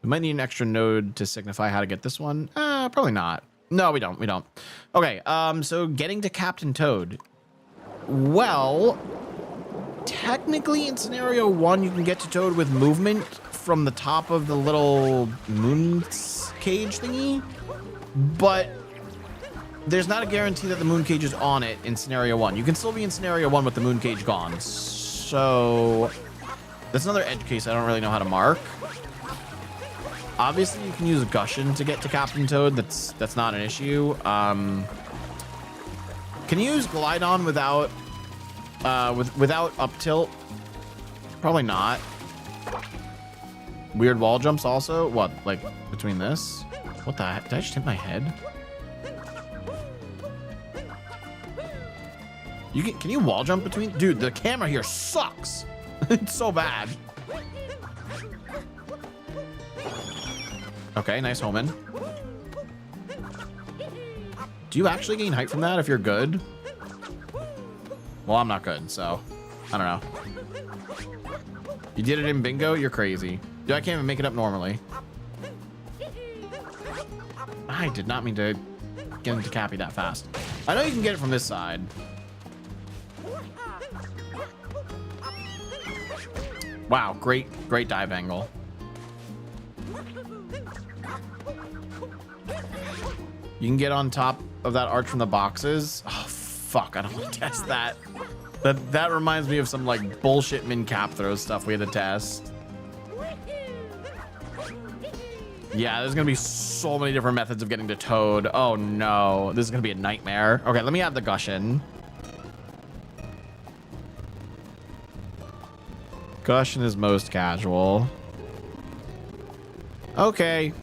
We might need an extra node to signify how to get this one. Probably not. No, we don't. Okay, so getting to Captain Toad. Well, technically in scenario 1, you can get to Toad with movement from the top of the little moon cage thingy, but there's not a guarantee that the moon cage is on it in scenario 1. You can still be in scenario 1 with the moon cage gone. So that's another edge case I don't really know how to mark. Obviously, you can use Gushin to get to Captain Toad. That's not an issue. Can you use Glidon without up tilt? Probably not. Weird wall jumps also? What, like between this? What the heck? Did I just hit my head? Can you wall jump between? Dude, the camera here sucks. It's so bad. Okay, nice home in. Do you actually gain height from that if you're good? Well, I'm not good, so I don't know. You did it in bingo? You're crazy. Dude, I can't even make it up normally. I did not mean to get into Cappy that fast. I know you can get it from this side. Wow, great dive angle. You can get on top of that arch from the boxes. Oh, fuck, I don't want to test that. That reminds me of some like bullshit min cap throw stuff we had to test. Yeah, there's gonna be so many different methods of getting to Toad. Oh no, this is gonna be a nightmare. Okay, let me have the Gushin. Gushin is most casual. Okay.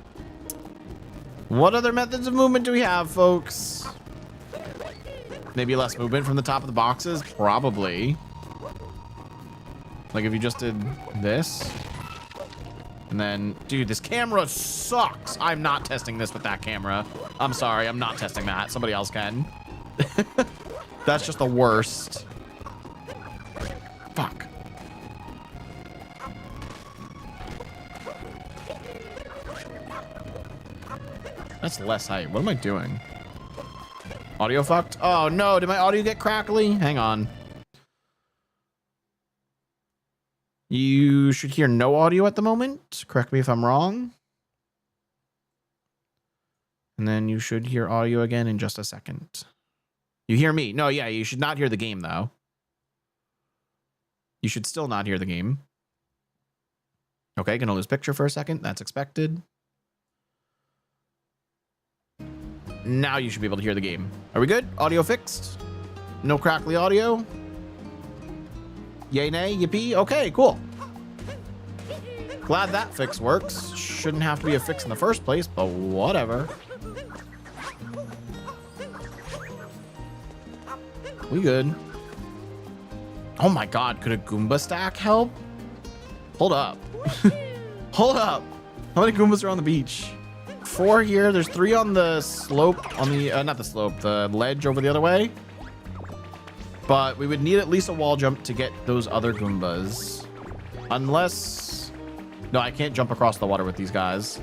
What other methods of movement do we have, folks? Maybe less movement from the top of the boxes? Probably. Like if you just did this. And then, dude, this camera sucks. I'm not testing this with that camera. I'm sorry, I'm not testing that. Somebody else can. That's just the worst. Fuck. That's less height. What am I doing? Audio fucked? Oh no, did my audio get crackly? Hang on. You should hear no audio at the moment. Correct me if I'm wrong. And then you should hear audio again in just a second. You hear me? No, yeah, you should not hear the game though. You should still not hear the game. Okay, gonna lose picture for a second. That's expected. Now you should be able to hear the game. Are we good? Audio fixed? No crackly audio? Yay, nay, yippee. Okay, cool. Glad that fix works. Shouldn't have to be a fix in the first place, but whatever. We good. Oh my god, could a Goomba stack help? Hold up. Hold up. How many Goombas are on the beach? 4 here. There's 3 on the slope, on the, not the slope, the ledge over the other way. But we would need at least a wall jump to get those other Goombas. Unless... No, I can't jump across the water with these guys.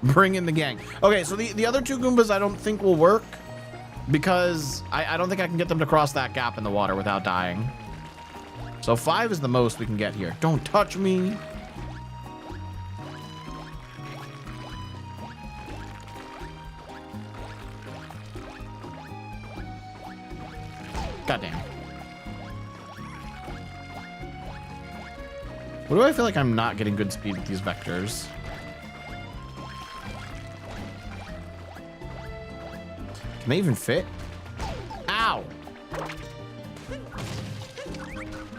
Bring in the gang. Okay, so the other 2 Goombas I don't think will work. Because I don't think I can get them to cross that gap in the water without dying. So 5 is the most we can get here. Don't touch me. Goddamn. What do I feel like I'm not getting good speed with these vectors? Can they even fit? Ow!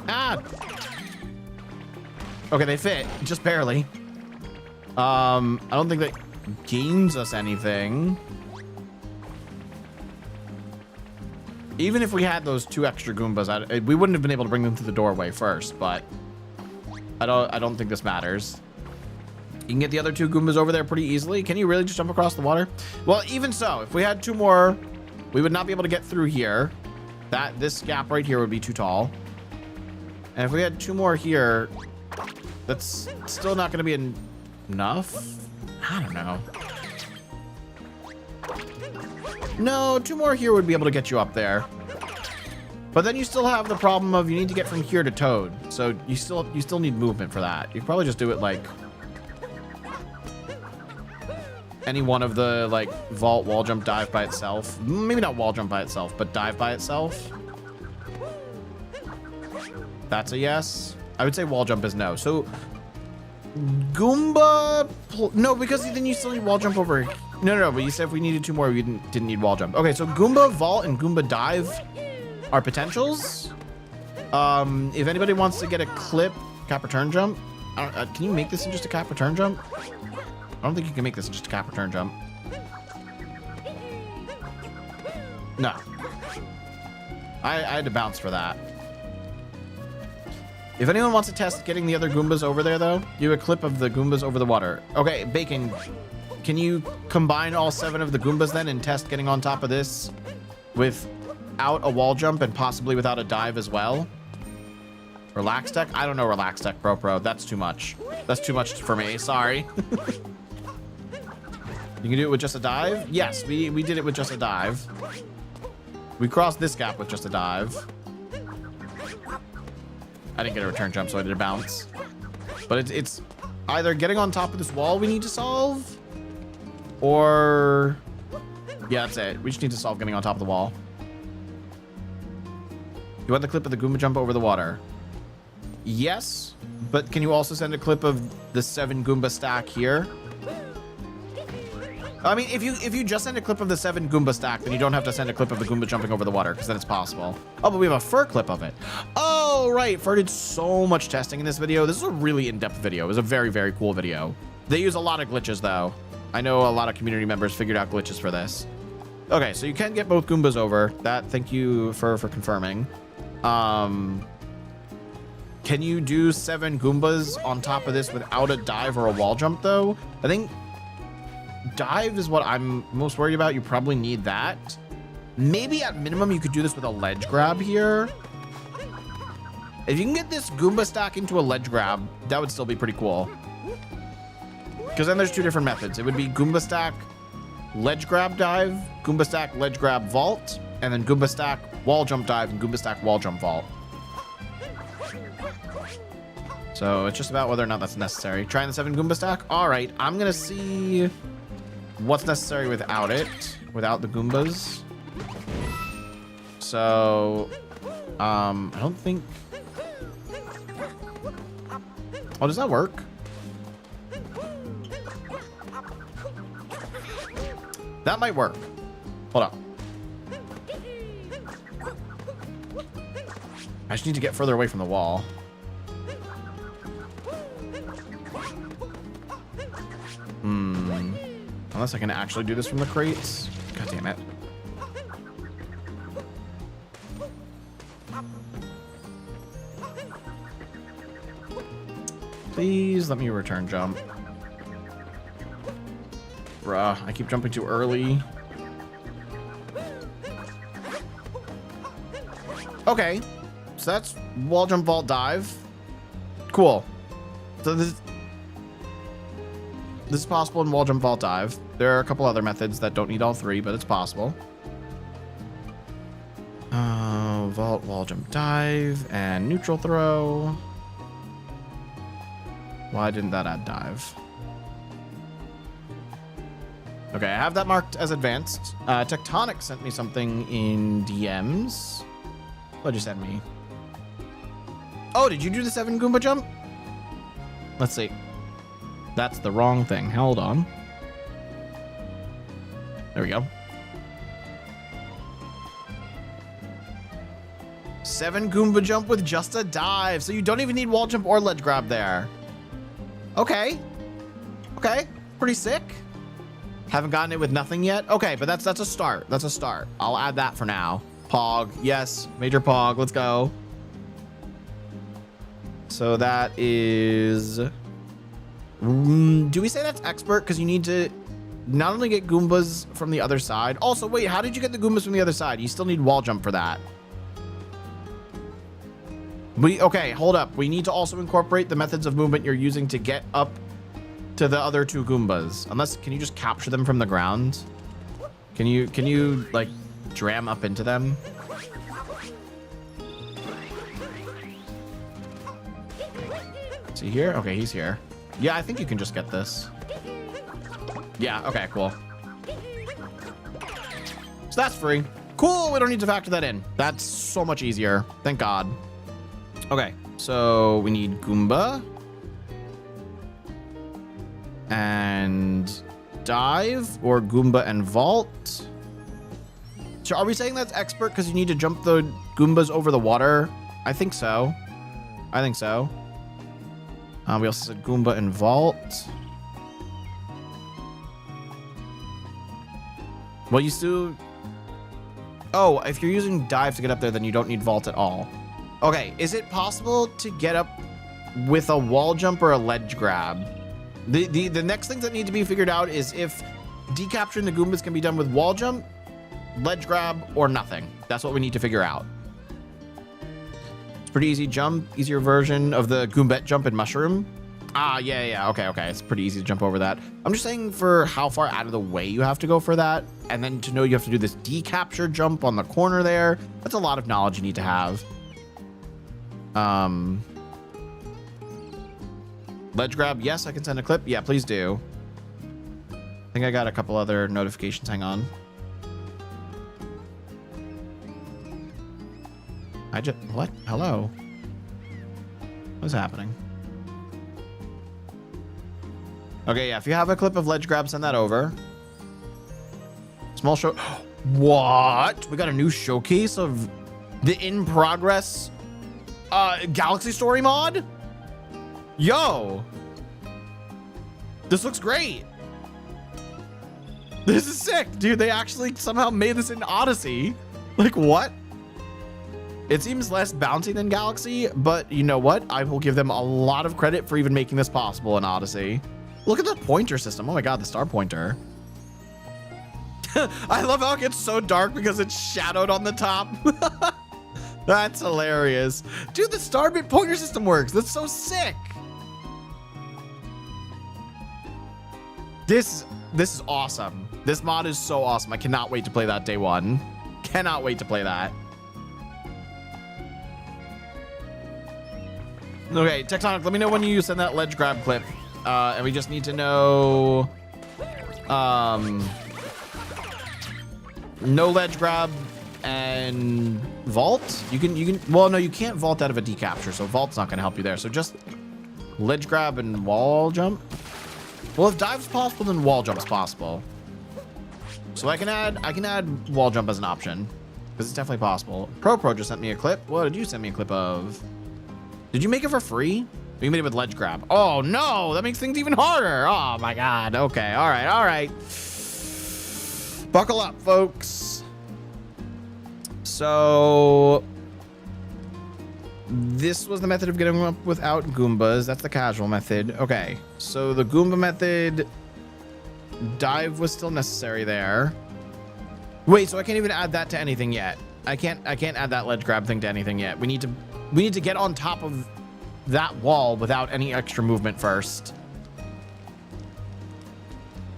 Ah! Okay, they fit, just barely. I don't think that gains us anything. Even if we had those 2 extra Goombas, we wouldn't have been able to bring them through the doorway first, but I don't think this matters. You can get the other 2 Goombas over there pretty easily. Can you really just jump across the water? Well, even so, if we had 2 more, we would not be able to get through here. This gap right here would be too tall. And if we had 2 more here, that's still not going to be enough. I don't know. No, 2 more here would be able to get you up there. But then you still have the problem of you need to get from here to Toad. So you still need movement for that. You could probably just do it like any one of the like vault, wall jump, dive by itself. Maybe not wall jump by itself, but dive by itself. That's a yes. I would say wall jump is no. So Goomba, no, because then you still need wall jump over. No, but you said if we needed 2 more, we didn't need wall jump. Okay, so Goomba vault and Goomba dive are potentials. If anybody wants to get a clip, cap return jump, can you make this in just a cap return jump? I don't think you can make this in just a cap return jump. No. I had to bounce for that. If anyone wants to test getting the other Goombas over there, though, do a clip of the Goombas over the water. Okay, Bacon, can you combine all 7 of the Goombas then and test getting on top of this without a wall jump and possibly without a dive as well? Relax Tech? I don't know Relax Tech, Pro. That's too much. That's too much for me. Sorry. You can do it with just a dive? Yes, we did it with just a dive. We crossed this gap with just a dive. I didn't get a return jump, so I did a bounce. But it's either getting on top of this wall we need to solve, or... Yeah, that's it. We just need to solve getting on top of the wall. You want the clip of the Goomba jump over the water? Yes, but can you also send a clip of the 7 Goomba stack here? I mean, if you just send a clip of the 7 Goomba stack, then you don't have to send a clip of the Goomba jumping over the water, because then it's possible. Oh, but we have a Fur clip of it. Oh, right. Fur did so much testing in this video. This is a really in-depth video. It was a very, very cool video. They use a lot of glitches, though. I know a lot of community members figured out glitches for this. Okay, so you can get both Goombas over. Thank you for confirming. Can you do 7 Goombas on top of this without a dive or a wall jump, though? I think dive is what I'm most worried about. You probably need that. Maybe at minimum you could do this with a ledge grab here. If you can get this Goomba stack into a ledge grab, that would still be pretty cool. Because then there's 2 different methods. It would be Goomba stack, ledge grab dive, Goomba stack, ledge grab vault, and then Goomba stack, wall jump dive, and Goomba stack, wall jump vault. So it's just about whether or not that's necessary. Trying the 7 Goomba stack. All right, I'm gonna see what's necessary without it, without the Goombas. So, I don't think. Oh, does that work? That might work. Hold on. I just need to get further away from the wall. Unless I can actually do this from the crates. God damn it. Please let me return jump. Bruh, I keep jumping too early. Okay, so that's wall jump, vault, dive. Cool. So this is possible in wall jump, vault, dive. There are a couple other methods that don't need all three, but it's possible. Vault, wall jump, dive, and neutral throw. Why didn't that add dive? Okay, I have that marked as advanced. Tectonic sent me something in DMs. What'd you send me? Oh, did you do the 7 Goomba jump? Let's see. That's the wrong thing. Hold on. There we go. 7 Goomba jump with just a dive. So you don't even need wall jump or ledge grab there. Okay. Okay. Pretty sick. Haven't gotten it with nothing yet. Okay, but that's a start. That's a start. I'll add that for now. Pog. Yes. Major Pog. Let's go. So that is... do we say that's expert? Because you need to not only get Goombas from the other side. Also, wait, how did you get the Goombas from the other side? You still need wall jump for that. Okay, hold up. We need to also incorporate the methods of movement you're using to get up to the other 2 Goombas. Unless, can you just capture them from the ground? Can you like dram up into them? Is he here? Okay, he's here. Yeah, I think you can just get this. Yeah, okay, cool. So that's free. Cool, we don't need to factor that in. That's so much easier. Thank God. Okay, so we need Goomba. And dive or Goomba and vault. So are we saying that's expert because you need to jump the Goombas over the water? I think so. I think so. We also said Goomba and vault. Well, you still... Oh, if you're using dive to get up there, then you don't need vault at all. Okay, is it possible to get up with a wall jump or a ledge grab? The next things that need to be figured out is if decapturing the Goombas can be done with wall jump, ledge grab, or nothing. That's what we need to figure out. It's pretty easy jump, easier version of the Goombet jump in Mushroom. Ah, yeah, okay. It's pretty easy to jump over that. I'm just saying for how far out of the way you have to go for that, and then to know you have to do this decapture jump on the corner there. That's a lot of knowledge you need to have. Ledge grab, yes, I can send a clip. Yeah, please do. I think I got a couple other notifications. Hang on. What? Hello? What's happening? Okay, yeah, if you have a clip of ledge grab, send that over. Small show. What? We got a new showcase of the in progress Galaxy Story mod? Yo, this looks great. This is sick, dude. They actually somehow made this in Odyssey. Like, what? It seems less bouncy than Galaxy, but you know what? I will give them a lot of credit for even making this possible in Odyssey. Look at the pointer system. Oh my God, the star pointer. I love how it gets so dark because it's shadowed on the top. That's hilarious. Dude, the Starbit pointer system works. That's so sick. This is awesome. This mod is so awesome. I cannot wait to play that day one. Cannot wait to play that. Okay, Tectonic, let me know when you send that ledge grab clip. And we just need to know no ledge grab and vault. You can well, no, you can't vault out of a decapture, so vault's not gonna help you there. So just ledge grab and wall jump. Well, if dive's possible, then wall jump's possible. So I can add wall jump as an option. Because it's definitely possible. Pro just sent me a clip. What did you send me a clip of? Did you make it for free? You made it with ledge grab. Oh no, that makes things even harder. Oh my God. Okay, all right. Buckle up, folks. So this was the method of getting up without Goombas. That's the casual method. Okay, so the Goomba method, dive was still necessary there. Wait, so I can't even add that to anything yet. I can't add that ledge grab thing to anything yet. We need to get on top of that wall without any extra movement first.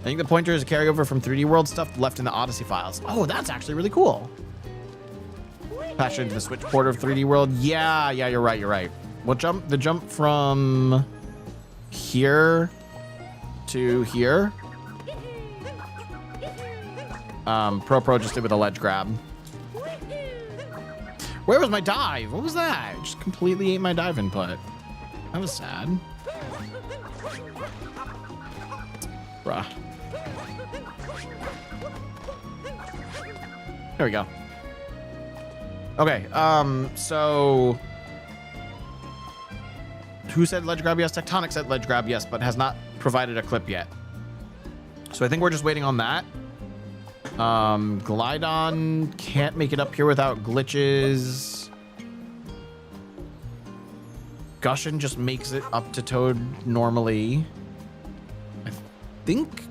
I think the pointer is a carryover from 3D World stuff left in the Odyssey files. Oh, that's actually really cool. Patched into the switch port of 3D World. Yeah, you're right. What jump? The jump from here to here. Pro just did with a ledge grab. Where was my dive? What was that? I just completely ate my dive input. That was sad. Bruh. There we go. Okay, so who said ledge grab yes? Tectonic said ledge grab yes, but has not provided a clip yet. So I think we're just waiting on that. Glydon can't make it up here without glitches. Gushin just makes it up to Toad normally. I think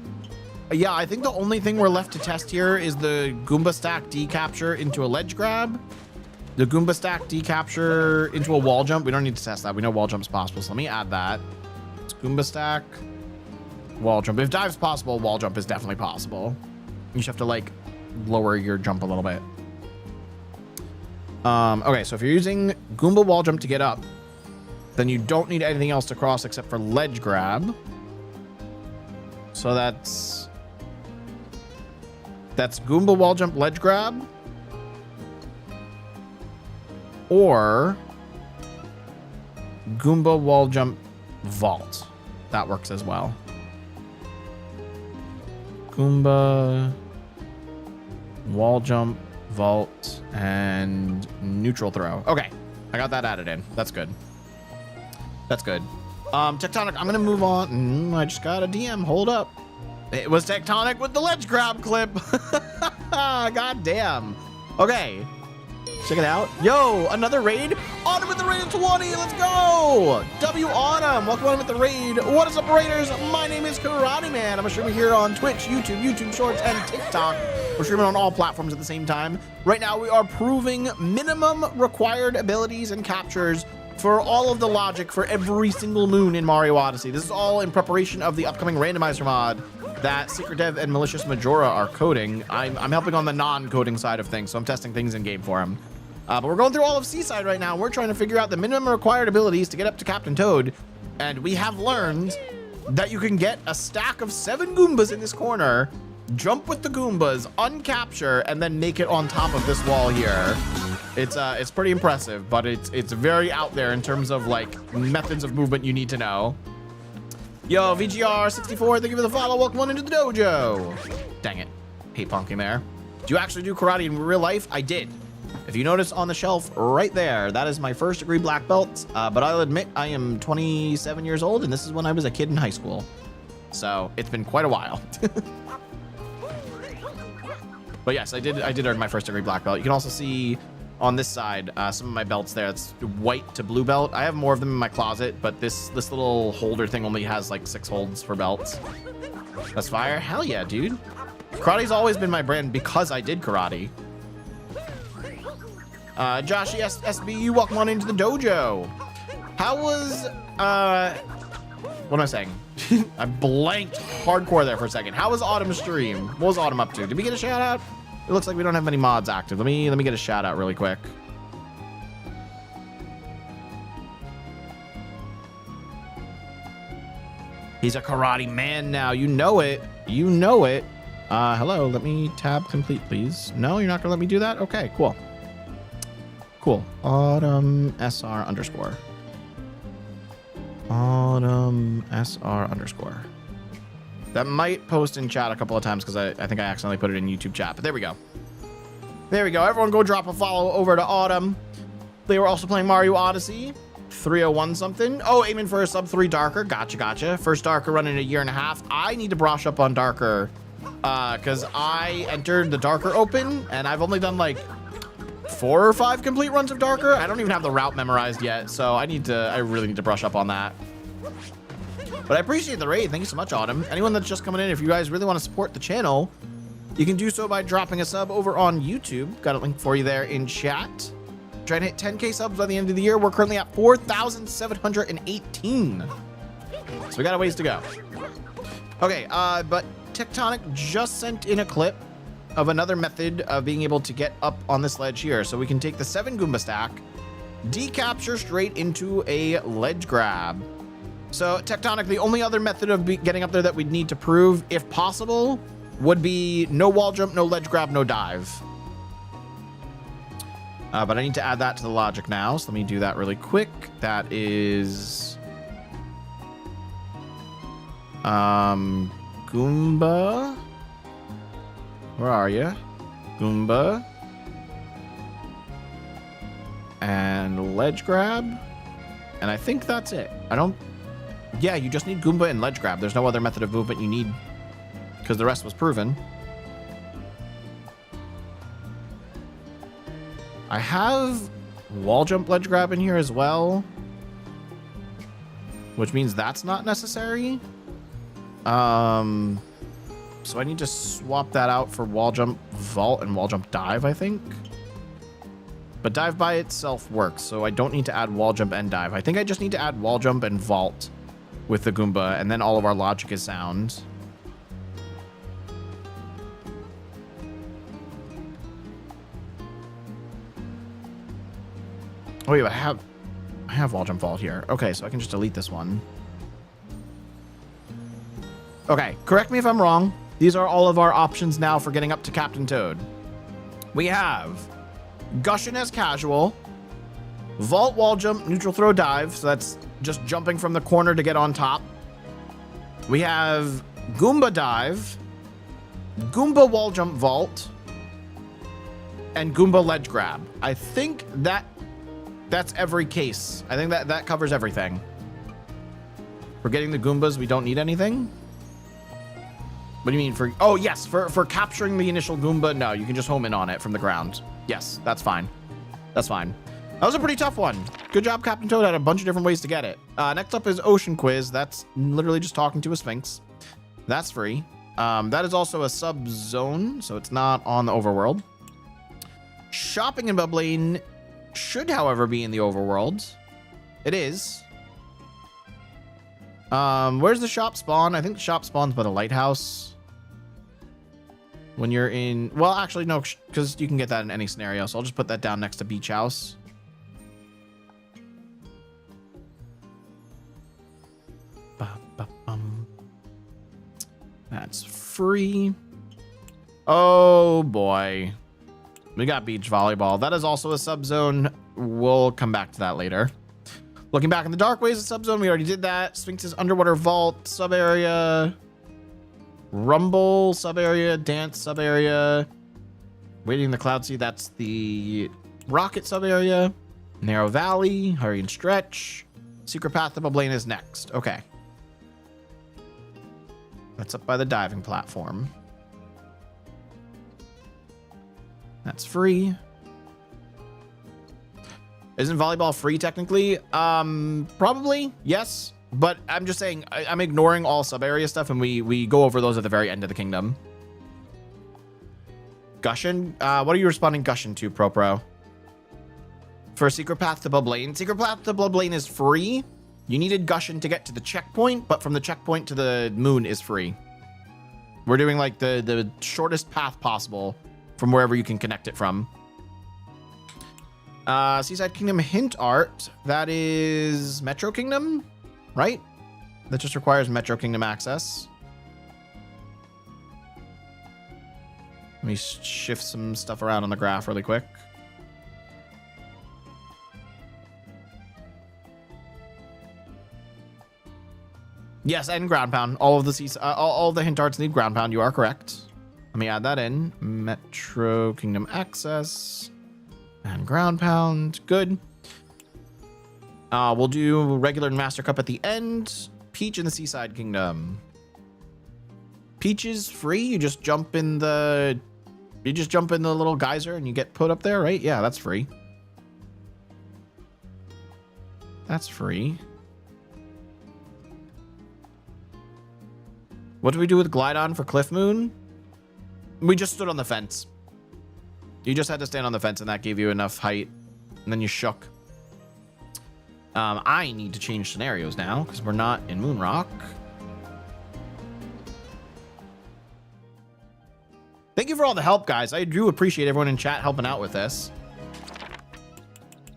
the only thing we're left to test here is the Goomba stack decapture into a ledge grab. The Goomba stack decapture into a wall jump. We don't need to test that. We know wall jump's possible. So let me add that. It's Goomba stack, wall jump. If dive's possible, wall jump is definitely possible. You just have to like lower your jump a little bit. Okay, so if you're using Goomba wall jump to get up, then you don't need anything else to cross except for ledge grab. So that's Goomba wall jump ledge grab, or Goomba wall jump vault. That works as well. Goomba wall jump vault and neutral throw. Okay, I got that added in. That's good. Tectonic, I'm gonna move on. I just got a DM. Hold up. It was Tectonic with the ledge grab clip. God damn. Okay. Check it out. Yo, another raid. Autumn with the raid of 20. Let's go. W Autumn. Welcome on with the raid. What is up, raiders? My name is Karateman. I'm a streamer here on Twitch, YouTube Shorts, and TikTok. We're streaming on all platforms at the same time. Right now, we are proving minimum required abilities and captures for all of the logic for every single moon in Mario Odyssey. This is all in preparation of the upcoming randomizer mod that Secret Dev and Malicious Majora are coding. I'm helping on the non-coding side of things, so I'm testing things in game for him. But we're going through all of Seaside right now. We're trying to figure out the minimum required abilities to get up to Captain Toad, and we have learned that you can get a stack of 7 Goombas in this corner, jump with the Goombas, uncapture, and then make it on top of this wall here. It's pretty impressive, but it's very out there in terms of like methods of movement you need to know. Yo, VGR64, thank you for the follow. Welcome on into the dojo. Dang it. Hate punking there. Do you actually do karate in real life? I did. If you notice on the shelf right there, that is my first degree black belt. But I'll admit I am 27 years old, and this is when I was a kid in high school. So it's been quite a while. But yes, I did earn my first degree black belt. You can also see on this side, some of my belts there. It's white to blue belt. I have more of them in my closet, but this little holder thing only has like 6 holds for belts. That's fire. Hell yeah, dude. Karate's always been my brand because I did karate. Joshy SBU, welcome on into the dojo. How was, what am I saying? I blanked hardcore there for a second. How was Autumn's stream? What was Autumn up to? Did we get a shout out? It looks like we don't have any mods active. Let me get a shout out really quick. He's a karate man now. You know it. You know it. Hello, let me tab complete, please. No, you're not gonna let me do that? Okay, cool. Cool. Autumn SR underscore. Autumn SR underscore. That might post in chat a couple of times because I think I accidentally put it in YouTube chat, but there we go. There we go. Everyone go drop a follow over to Autumn. They were also playing Mario Odyssey. 301 something. Oh, aiming for a sub 3 Darker. Gotcha. First Darker run in a year and a half. I need to brush up on Darker because I entered the Darker Open and I've only done like 4 or 5 complete runs of Darker. I don't even have the route memorized yet, so I really need to brush up on that. But I appreciate the raid. Thank you so much, Autumn. Anyone that's just coming in, if you guys really want to support the channel, you can do so by dropping a sub over on YouTube. Got a link for you there in chat. Trying to hit 10K subs by the end of the year. We're currently at 4,718. So we got a ways to go. Okay, but Tectonic just sent in a clip of another method of being able to get up on this ledge here. So we can take the 7 Goomba stack, decapture straight into a ledge grab. So Tectonic, the only other method of getting up there that we'd need to prove, if possible, would be no wall jump, no ledge grab, no dive. But I need to add that to the logic now, so let me do that really quick. That is Goomba. Where are you? Goomba. And ledge grab. And I think that's it. Yeah, you just need Goomba and ledge grab. There's no other method of movement you need because the rest was proven. I have wall jump ledge grab in here as well, which means that's not necessary. So I need to swap that out for wall jump vault and wall jump dive, I think. But dive by itself works, so I don't need to add wall jump and dive. I think I just need to add wall jump and vault with the Goomba, and then all of our logic is sound. Oh wait, I have wall jump vault here. Okay, so I can just delete this one. Okay, correct me if I'm wrong. These are all of our options now for getting up to Captain Toad. We have Gushin as casual, vault wall jump, neutral throw dive, so that's just jumping from the corner to get on top. We have Goomba dive, Goomba wall jump vault, and Goomba ledge grab. I think that's every case. I think that covers everything. For getting the Goombas, we don't need anything. What do you mean for... Oh, yes, for capturing the initial Goomba, no, you can just home in on it from the ground. Yes, that's fine. That's fine. That was a pretty tough one. Good job, Captain Toad. Had a bunch of different ways to get it. Next up is Ocean Quiz. That's literally just talking to a Sphinx. That's free. That is also a sub-zone, so it's not on the overworld. Shopping in Bubbling should, however, be in the overworld. It is. Where's the shop spawn? I think the shop spawns by the lighthouse. When you're in... Well, actually, no, because you can get that in any scenario, so I'll just put that down next to Beach House. That's free. Oh, boy. We got beach volleyball. That is also a sub-zone. We'll come back to that later. Looking back in the dark ways of sub-zone, we already did that. Sphinx's underwater vault, sub-area. Rumble, sub-area. Dance, sub-area. Waiting in the Cloud Sea, that's the rocket sub-area. Narrow Valley, Hurry and Stretch. Secret Path to Bubbling is next. Okay. That's up by the diving platform. That's free. Isn't volleyball free technically? Probably, yes. But I'm just saying, I'm ignoring all sub-area stuff, and we go over those at the very end of the kingdom. Gushin? What are you responding Gushin to, Pro? For Secret Path to Bubbling. Secret Path to Bubbling is free. You needed Gushin to get to the checkpoint, but from the checkpoint to the moon is free. We're doing like the shortest path possible from wherever you can connect it from. Seaside Kingdom hint art. That is Metro Kingdom, right? That just requires Metro Kingdom access. Let me shift some stuff around on the graph really quick. Yes, and ground pound. All of the all the hint arts need ground pound. You are correct. Let me add that in. Metro Kingdom access and ground pound. Good. We'll do regular and Master Cup at the end. Peach in the Seaside Kingdom. Peach is free. You just jump in the little geyser and you get put up there, right? Yeah, that's free. That's free. What do we do with Glidon for Cliff Moon? We just stood on the fence. You just had to stand on the fence and that gave you enough height. And then you shook. I need to change scenarios now because we're not in Moonrock. Thank you for all the help, guys. I do appreciate everyone in chat helping out with this.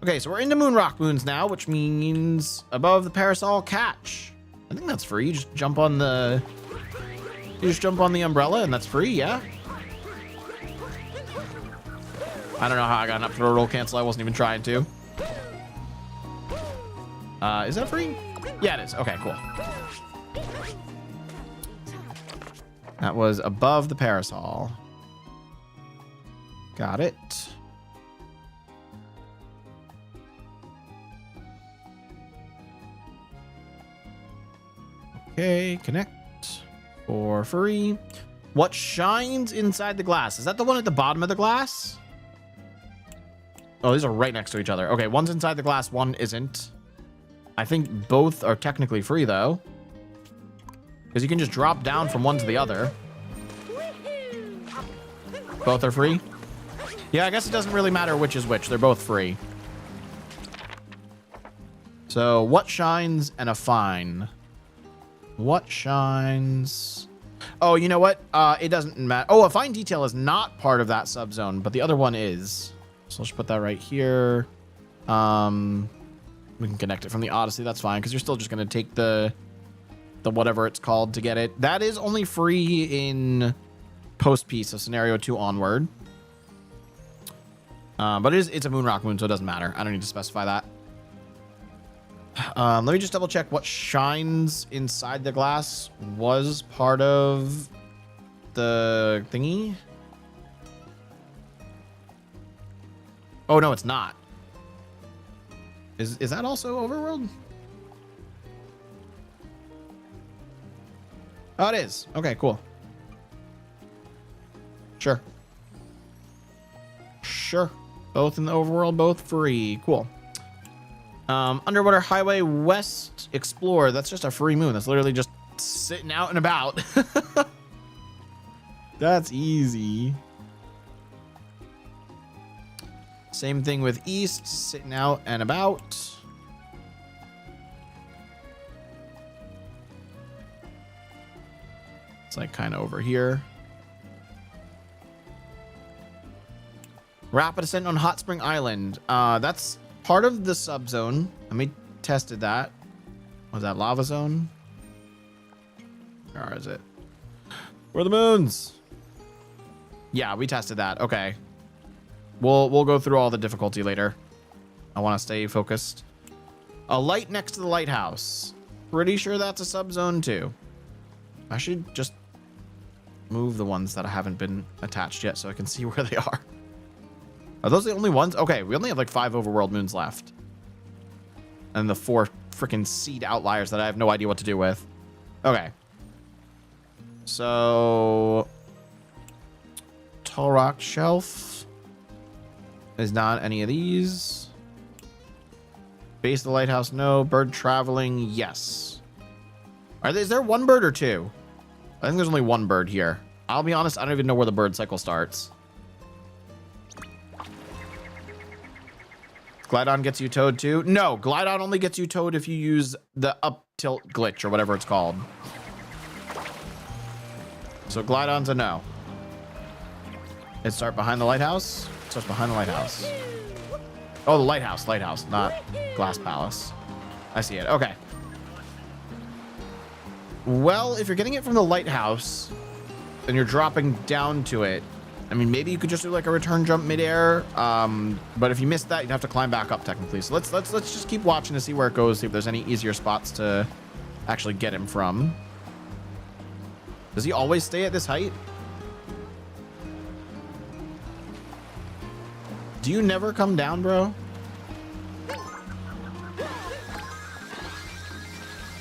Okay, so we're into Moonrock Moons now, which means above the parasol catch. I think that's free. You just jump on the umbrella and that's free, yeah? I don't know how I got up for a roll cancel. I wasn't even trying to. Is that free? Yeah, it is. Okay, cool. That was above the parasol. Got it. Okay, connect for free. What shines inside the glass? Is that the one at the bottom of the glass? Oh, these are right next to each other. Okay, one's inside the glass, one isn't. I think both are technically free, though. Because you can just drop down from one to the other. Both are free? Yeah, I guess it doesn't really matter which is which. They're both free. So, what shines and a fine? What shines? Oh, you know what? It doesn't matter. Oh, a fine detail is not part of that subzone, but the other one is. So let's put that right here. We can connect it from the Odyssey. That's fine, because you're still just going to take the whatever it's called to get it. That is only free in post-piece, so scenario 2 onward. But it's a Moonrock Moon, so it doesn't matter. I don't need to specify that. Let me just double check what shines inside the glass was part of the thingy. Oh, no, it's not. Is that also Overworld? Oh, it is. Okay, cool. Sure. Sure. Both in the Overworld, both free. Cool. Underwater Highway West Explorer. That's just a free moon. That's literally just sitting out and about. That's easy. Same thing with East, sitting out and about. It's like kind of over here. Rapid Ascent on Hot Spring Island. That's part of the subzone. Let me tested that. Was that lava zone? Where is it? Where are the moons? Yeah, we tested that. Okay. We'll go through all the difficulty later. I want to stay focused. A light next to the lighthouse. Pretty sure that's a subzone too. I should just move the ones that haven't been attached yet so I can see where they are. Are those the only ones? Okay, we only have like 5 overworld moons left. And the 4 freaking seed outliers that I have no idea what to do with. Okay. So... Tall Rock Shelf is not any of these. Base of the lighthouse, no. Bird traveling, yes. Is there 1 bird or 2? I think there's only 1 bird here. I'll be honest, I don't even know where the bird cycle starts. Glidon gets you towed too? No, Glidon only gets you towed if you use the up tilt glitch or whatever it's called. So Glidon's a no. It start behind the lighthouse? It starts behind the lighthouse. Oh, the lighthouse, not Glass Palace. I see it. Okay. Well, if you're getting it from the lighthouse, then you're dropping down to it. I mean, maybe you could just do like a return jump midair. But if you missed that, you'd have to climb back up technically. So let's just keep watching to see where it goes. See if there's any easier spots to actually get him from. Does he always stay at this height? Do you never come down, bro? I'm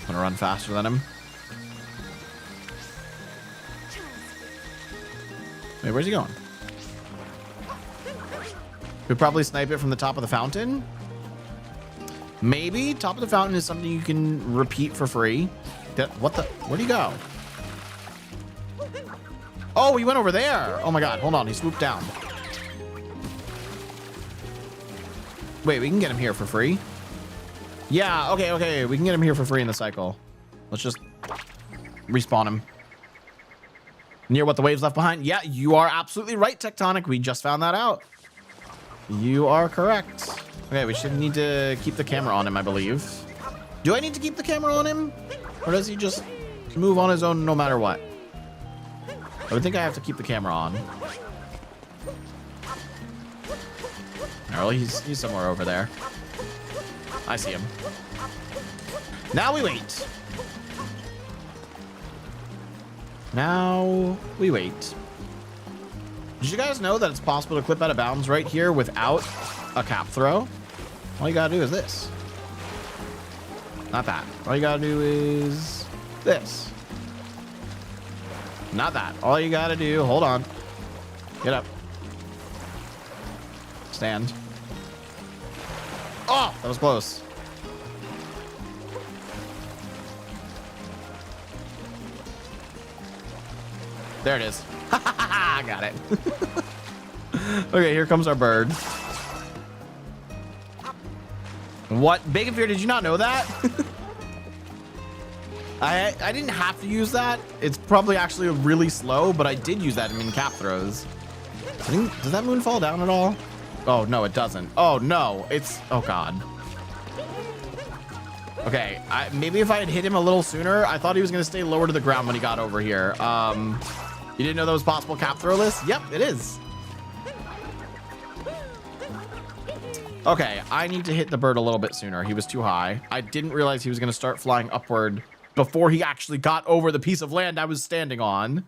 gonna run faster than him. Wait, where's he going? Could probably snipe it from the top of the fountain. Maybe top of the fountain is something you can repeat for free. What the? Where'd he go? Oh, he went over there. Oh my God, hold on, he swooped down. Wait, we can get him here for free. Yeah, okay, we can get him here for free in the cycle. Let's just respawn him. Near what the waves left behind. Yeah, you are absolutely right, Tectonic. We just found that out. You are correct. Okay, we should need to keep the camera on him, I believe. Do I need to keep the camera on him? Or does he just move on his own no matter what? I would think I have to keep the camera on. No, he's somewhere over there. I see him. Now we wait. Now we wait. Did you guys know that it's possible to clip out of bounds right here without a cap throw? All you gotta do is this. Not that. All you gotta do is this. Not that. All you gotta do, hold on. Get up. Stand. Oh, that was close. There it is. I got it. Okay, here comes our bird. What? Bacon Fear, did you not know that? I didn't have to use that. It's probably actually really slow, but I did use that in cap throws. Does that moon fall down at all? Oh, no, it doesn't. Oh, no. Oh, God. Okay, maybe if I had hit him a little sooner, I thought he was going to stay lower to the ground when he got over here. You didn't know that was possible cap throw list? Yep, it is. Okay, I need to hit the bird a little bit sooner. He was too high. I didn't realize he was going to start flying upward before he actually got over the piece of land I was standing on.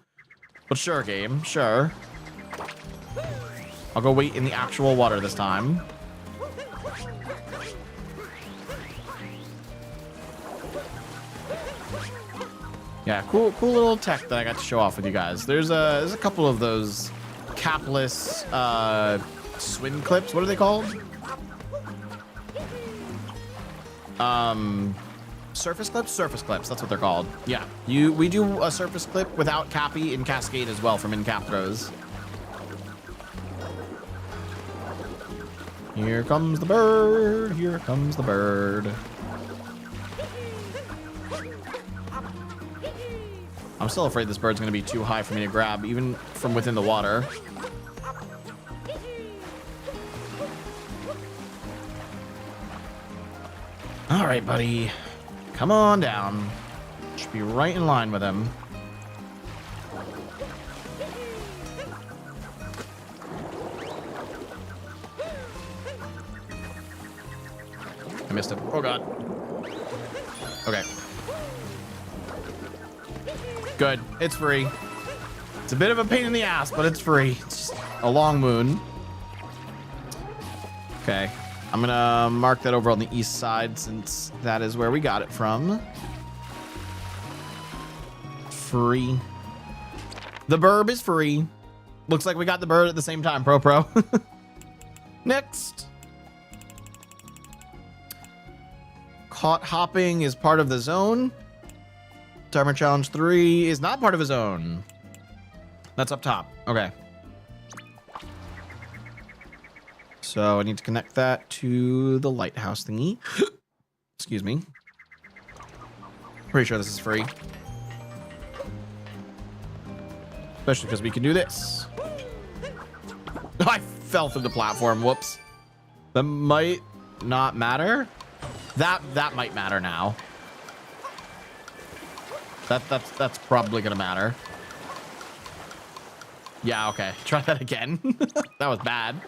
But sure, game, sure. I'll go wait in the actual water this time. Yeah, cool little tech that I got to show off with you guys. There's a couple of those capless swing clips. What are they called? Surface clips? Surface clips, that's what they're called. Yeah, we do a surface clip without Cappy in Cascade as well from in-cap throws. Here comes the bird. Here comes the bird. I'm still afraid this bird's going to be too high for me to grab, even from within the water. All right, buddy. Come on down. Should be right in line with him. I missed him. Oh, God. Okay. Good. It's free. It's a bit of a pain in the ass, but it's free. It's just a long moon. Okay. I'm going to mark that over on the east side since that is where we got it from. Free. The burb is free. Looks like we got the bird at the same time, Pro. Next. Caught hopping is part of the zone. Timer challenge 3 is not part of a zone. That's up top. Okay. So I need to connect that to the lighthouse thingy. Excuse me. Pretty sure this is free. Especially because we can do this. I fell through the platform. Whoops. That might not matter. That might matter now. That's probably gonna matter. Yeah, okay. Try that again. That was bad.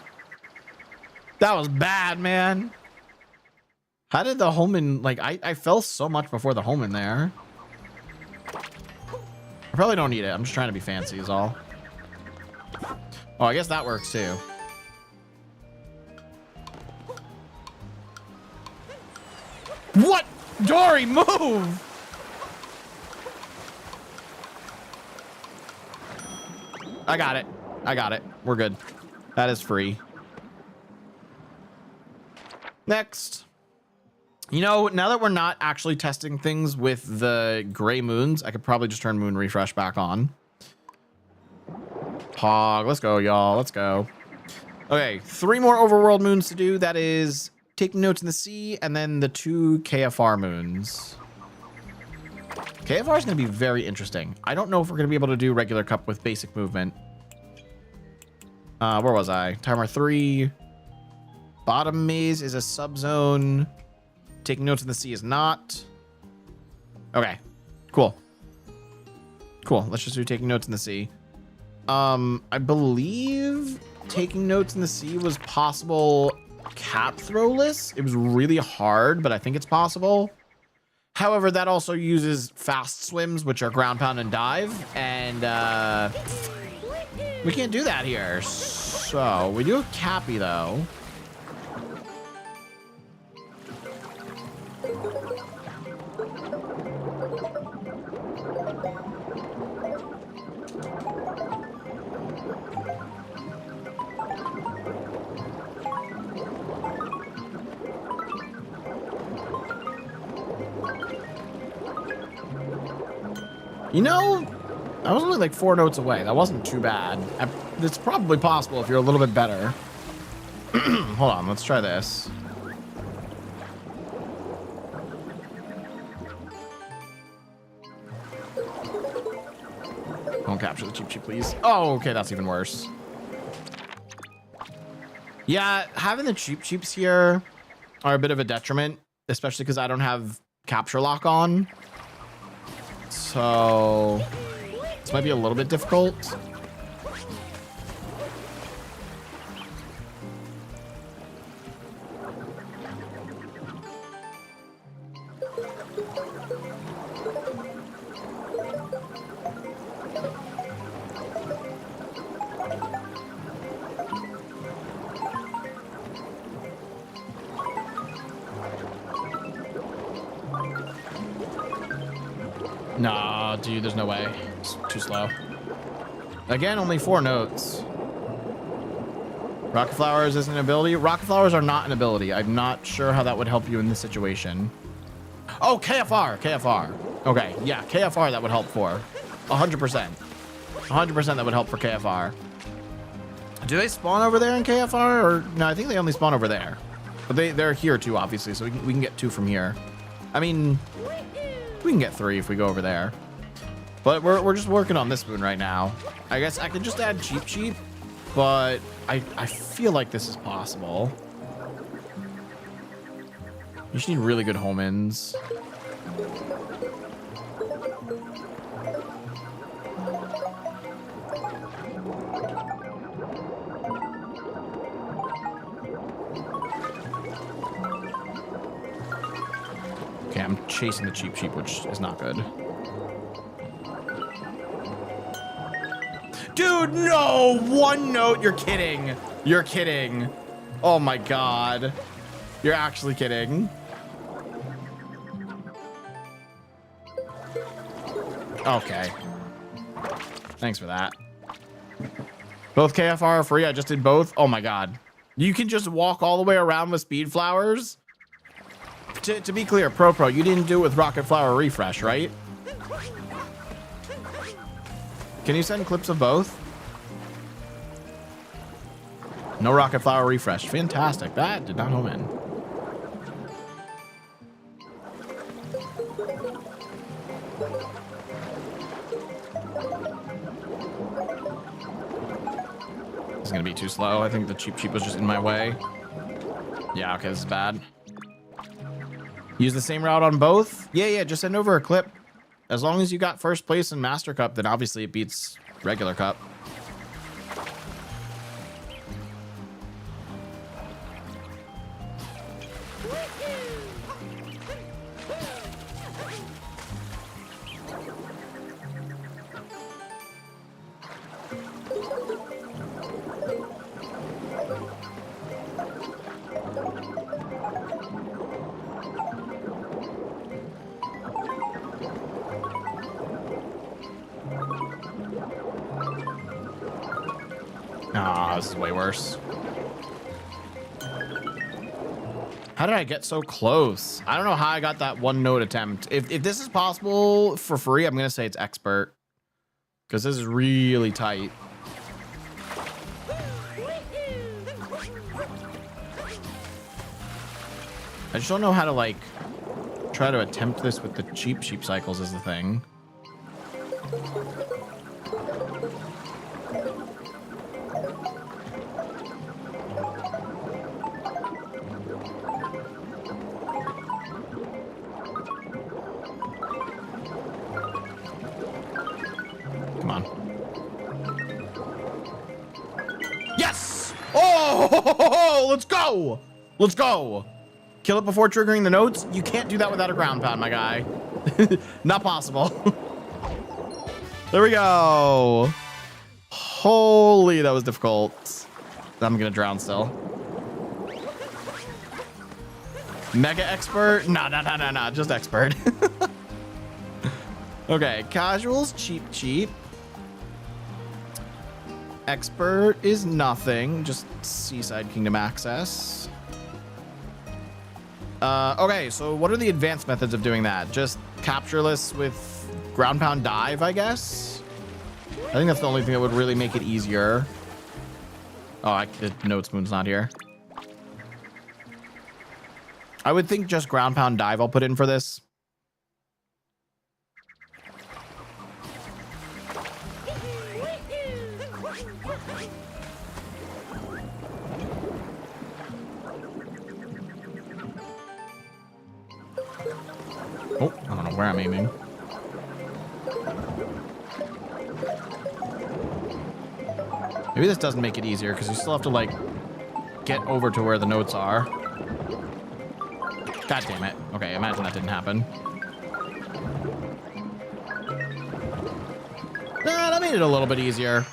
That was bad, man. How did the home in, like, I fell so much before the home in there. I probably don't need it. I'm just trying to be fancy is all. Oh, I guess that works too. What? Dory, move! I got it. I got it. We're good. That is free. Next. You know, now that we're not actually testing things with the gray moons, I could probably just turn moon refresh back on. Pog. Let's go, y'all. Let's go. Okay, 3 more overworld moons to do. That is taking notes in the sea and then the 2 KFR moons. KFR is going to be very interesting. I don't know if we're going to be able to do regular cup with basic movement. Where was I? Timer 3. Bottom maze is a subzone. Taking notes in the sea is not. Okay, cool. Cool. Let's just do taking notes in the sea. I believe taking notes in the sea was possible cap throwless. It was really hard, but I think it's possible. However, that also uses fast swims, which are ground pound and dive, and we can't do that here. So we do have Cappy though. You know, I was only like 4 notes away. That wasn't too bad. It's probably possible if you're a little bit better. Hold on, let's try this. Don't capture the cheap cheap, please. Oh, okay, that's even worse. Yeah, having the cheap cheaps here are a bit of a detriment, especially because I don't have capture lock on. So this might be a little bit difficult. Nah, dude, there's no way. It's too slow. Again, only 4 notes. Rocket Flowers is an ability. Rocket Flowers are not an ability. I'm not sure how that would help you in this situation. Oh, KFR. KFR. Okay, yeah, KFR that would help for. 100%. 100% that would help for KFR. Do they spawn over there in KFR? Or no, I think they only spawn over there. But they're here too, obviously, so we can get 2 from here. I mean, we can get 3 if we go over there. But we're just working on this moon right now. I guess I could just add cheap cheap, but I feel like this is possible. You just need really good home-ins. Okay, I'm chasing the cheap sheep, which is not good. Dude, no! 1 note, you're kidding. You're kidding. Oh my god. You're actually kidding. Okay. Thanks for that. Both KFR are free. I just did both. Oh my god. You can just walk all the way around with speed flowers? To be clear, Pro, you didn't do it with Rocket Flower Refresh, right? Can you send clips of both? No Rocket Flower Refresh. Fantastic. That did not home in. This is going to be too slow. I think the cheap cheap was just in my way. Yeah, okay, this is bad. Use the same route on both? Yeah, just send over a clip. As long as you got first place in Master Cup, then obviously it beats regular Cup. Oh, this is way worse. How did I get so close? I don't know how I got that one note attempt. If this is possible for free, I'm going to say it's expert. Because this is really tight. I just don't know how to, like, try to attempt this with the cheap cycles is the thing. Come on. Yes! Oh, let's go! Let's go! Kill it before triggering the notes? You can't do that without a ground pound, my guy. Not possible. There we go. Holy, that was difficult. I'm gonna drown still. Mega expert? No, just expert. Okay, casuals, cheap. Expert is nothing, just Seaside Kingdom access. Okay, so what are the advanced methods of doing that? Just captureless with ground pound dive, I guess? I think that's the only thing that would really make it easier. Oh, the note spoon's not here. I would think just ground pound dive I'll put in for this. Oh, I don't know where I'm aiming. Maybe this doesn't make it easier because you still have to, like, get over to where the notes are. God damn it. Okay, imagine that didn't happen. Nah, that made it a little bit easier.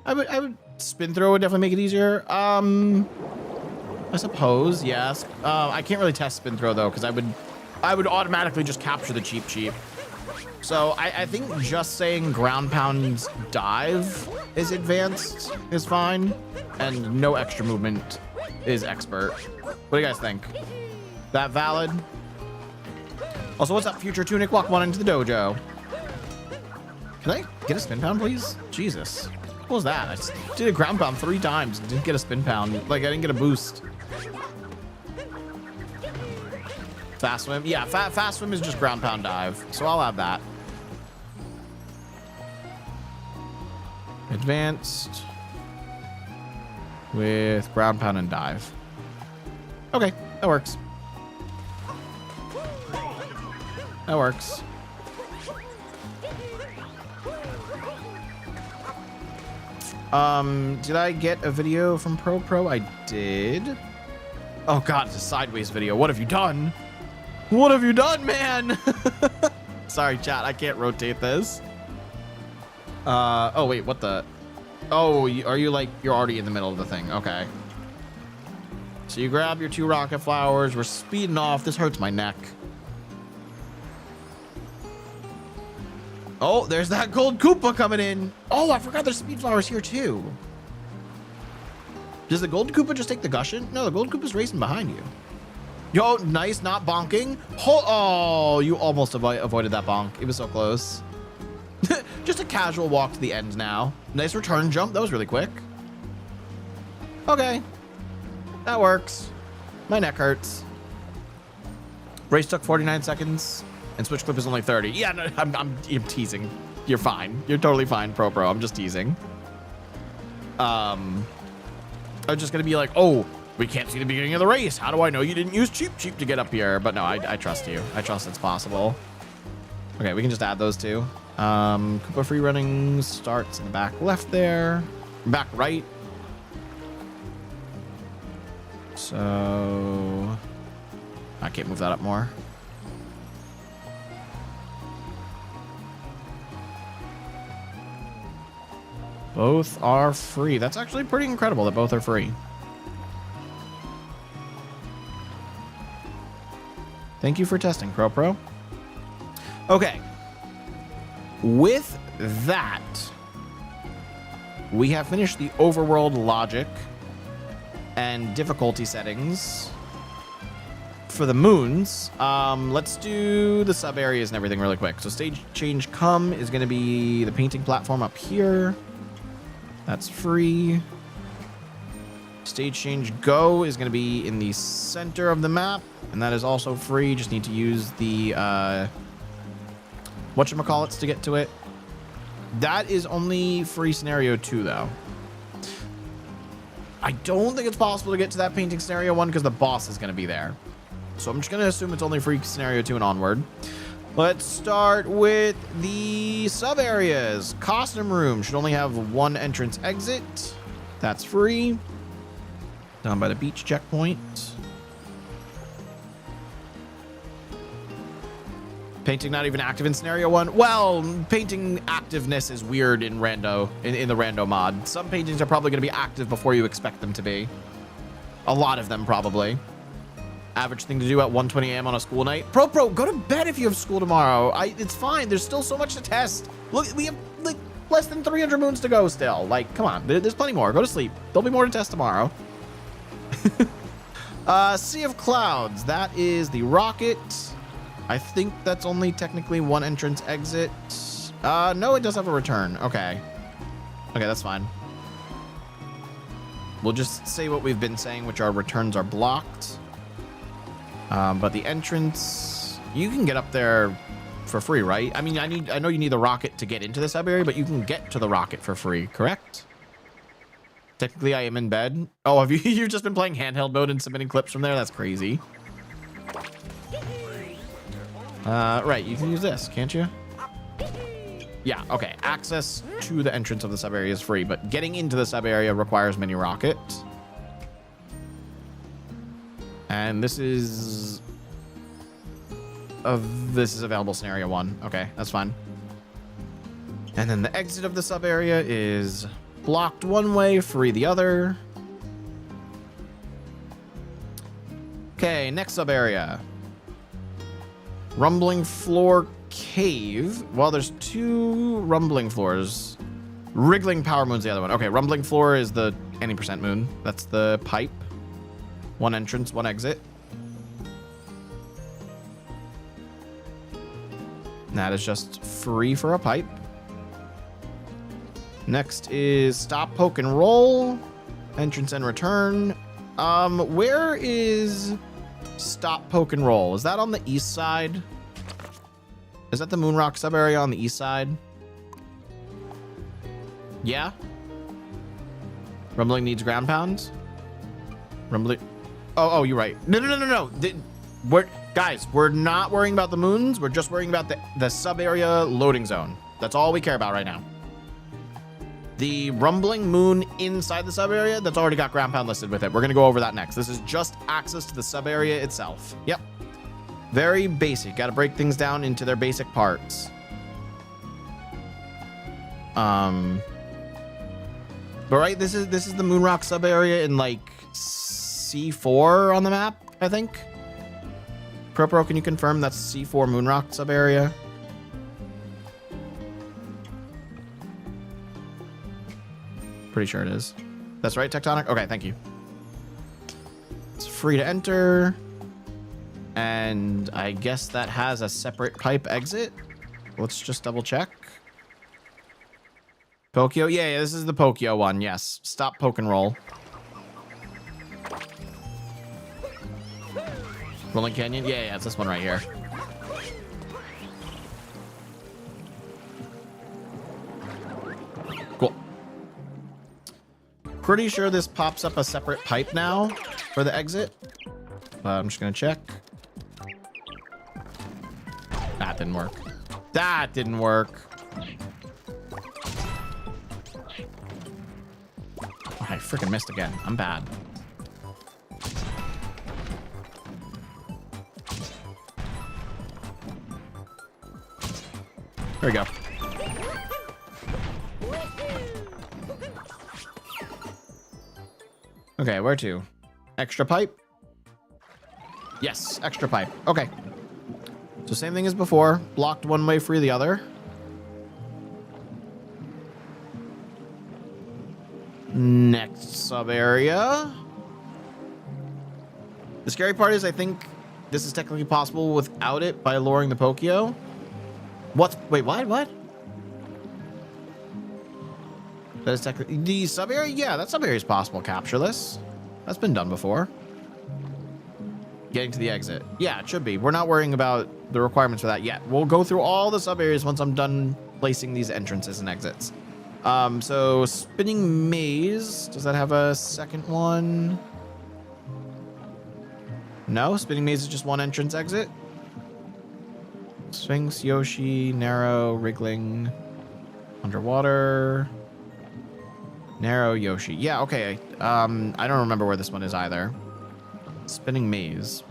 I would spin throw would definitely make it easier. I suppose, yes. I can't really test spin throw though, because I would automatically just capture the cheap. So I think just saying ground pound dive is advanced is fine, and no extra movement is expert. What do you guys think? That valid? Also, what's up, Future Tunic? Welcome on into the dojo. Can I get a spin pound, please? Jesus. What was that? I just did a ground pound 3 times and didn't get a spin pound. Like, I didn't get a boost. Fast swim? Yeah, fast swim is just ground pound dive. So I'll have that. Advanced with ground pound and dive. Okay, that works. That works. Did I get a video from Pro? I did. Oh God, it's a sideways video. What have you done? What have you done, man? Sorry, chat. I can't rotate this. Oh wait, what the? Oh, are you like, you're already in the middle of the thing? Okay. So you grab your 2 rocket flowers. We're speeding off. This hurts my neck. Oh, there's that gold Koopa coming in. Oh, I forgot there's speed flowers here too. Does the gold Koopa just take the Gushin? No, the gold Koopa's racing behind you. Yo, nice, not bonking. Oh, you almost avoided that bonk. It was so close. Just a casual walk to the end now. Nice return jump. That was really quick. Okay. That works. My neck hurts. Race took 49 seconds. And switch clip is only 30. Yeah, no, I'm teasing. You're fine. You're totally fine, Pro. I'm just teasing. I'm just gonna be like, oh, we can't see the beginning of the race. How do I know you didn't use cheap to get up here? But no, I trust you. I trust it's possible. Okay, we can just add those 2. Koopa free running starts in the back left there. Back right. So I can't move that up more. Both are free. That's actually pretty incredible that both are free. Thank you for testing, Pro. Okay. With that, we have finished the overworld logic and difficulty settings for the moons. Let's do the sub areas and everything really quick. So stage change come is going to be the painting platform up here. That's free. Stage change go is going to be in the center of the map, and that is also free. Just need to use the whatchamacallits to get to it. That is only free scenario 2 though. I don't think it's possible to get to that painting scenario 1 because the boss is going to be there. So I'm just going to assume it's only free scenario 2 and onward. Let's start with the sub areas. Costume room should only have 1 entrance exit. That's free. Down by the beach checkpoint. Painting not even active in scenario 1. Well, painting activeness is weird in rando, in the rando mod. Some paintings are probably going to be active before you expect them to be. A lot of them probably. Average thing to do at 1:20 a.m. on a school night. Pro, go to bed if you have school tomorrow. It's fine. There's still so much to test. Look, we have like less than 300 moons to go still. Like, come on. There's plenty more. Go to sleep. There'll be more to test tomorrow. Sea of Clouds. That is the rocket. I think that's only technically 1 entrance exit. No, it does have a return. Okay. Okay, that's fine. We'll just say what we've been saying, which our returns are blocked. But the entrance, you can get up there for free, right? I mean, I know you need the rocket to get into the sub area, but you can get to the rocket for free, correct? Technically, I am in bed. Oh, have you've just been playing handheld mode and submitting clips from there? That's crazy. Right, you can use this, can't you? Yeah, okay. Access to the entrance of the sub area is free, but getting into the sub area requires mini rocket. And this is available scenario 1. Okay, that's fine. And then the exit of the sub area is blocked one way, free the other. Okay, next sub area. Rumbling Floor Cave. Well, there's 2 rumbling floors. Wriggling Power Moon's the other one. Okay, Rumbling Floor is the any percent moon. That's the pipe. 1 entrance, 1 exit. That is just free for a pipe. Next is Stop, Poke, and Roll. Entrance and return. Where is Stop, Poke, and Roll? Is that on the east side? Is that the Moonrock sub area on the east side? Yeah? Rumbling needs ground pounds? Rumbling... Oh, you're right. No. Guys, we're not worrying about the moons. We're just worrying about the sub area loading zone. That's all we care about right now. The rumbling moon inside the sub area, that's already got ground pound listed with it. We're going to go over that next. This is just access to the sub area itself. Yep. Very basic. Got to break things down into their basic parts. But right, this is the Moonrock sub area in like C4 on the map, I think. Pro, can you confirm that's C4 Moonrock sub area? Pretty sure it is. That's right, Tectonic? Okay, thank you. It's free to enter. And I guess that has a separate pipe exit. Let's just double check. Pokio? Yeah, this is the Pokio one, yes. Stop, poke, and roll. Rolling Canyon? Yeah, it's this one right here. Cool. Pretty sure this pops up a separate pipe now for the exit. I'm just gonna check. That didn't work. That didn't work. Oh, I freaking missed again. I'm bad. There we go. Okay, where to? Extra pipe? Yes, extra pipe. Okay. So same thing as before. Blocked one way, free the other. Next sub area. The scary part is I think this is technically possible without it by lowering the Pokio. Wait, what? That is technically the sub area. Yeah, that sub area is possible captureless. That's been done before. Getting to the exit. Yeah, it should be. We're not worrying about the requirements for that yet. We'll go through all the sub areas once I'm done placing these entrances and exits. So spinning maze. Does that have a second one? No, spinning maze is just one entrance exit. Sphinx, Yoshi, narrow, wriggling, underwater, narrow, Yoshi. Yeah, okay. I don't remember where this one is either. Spinning maze.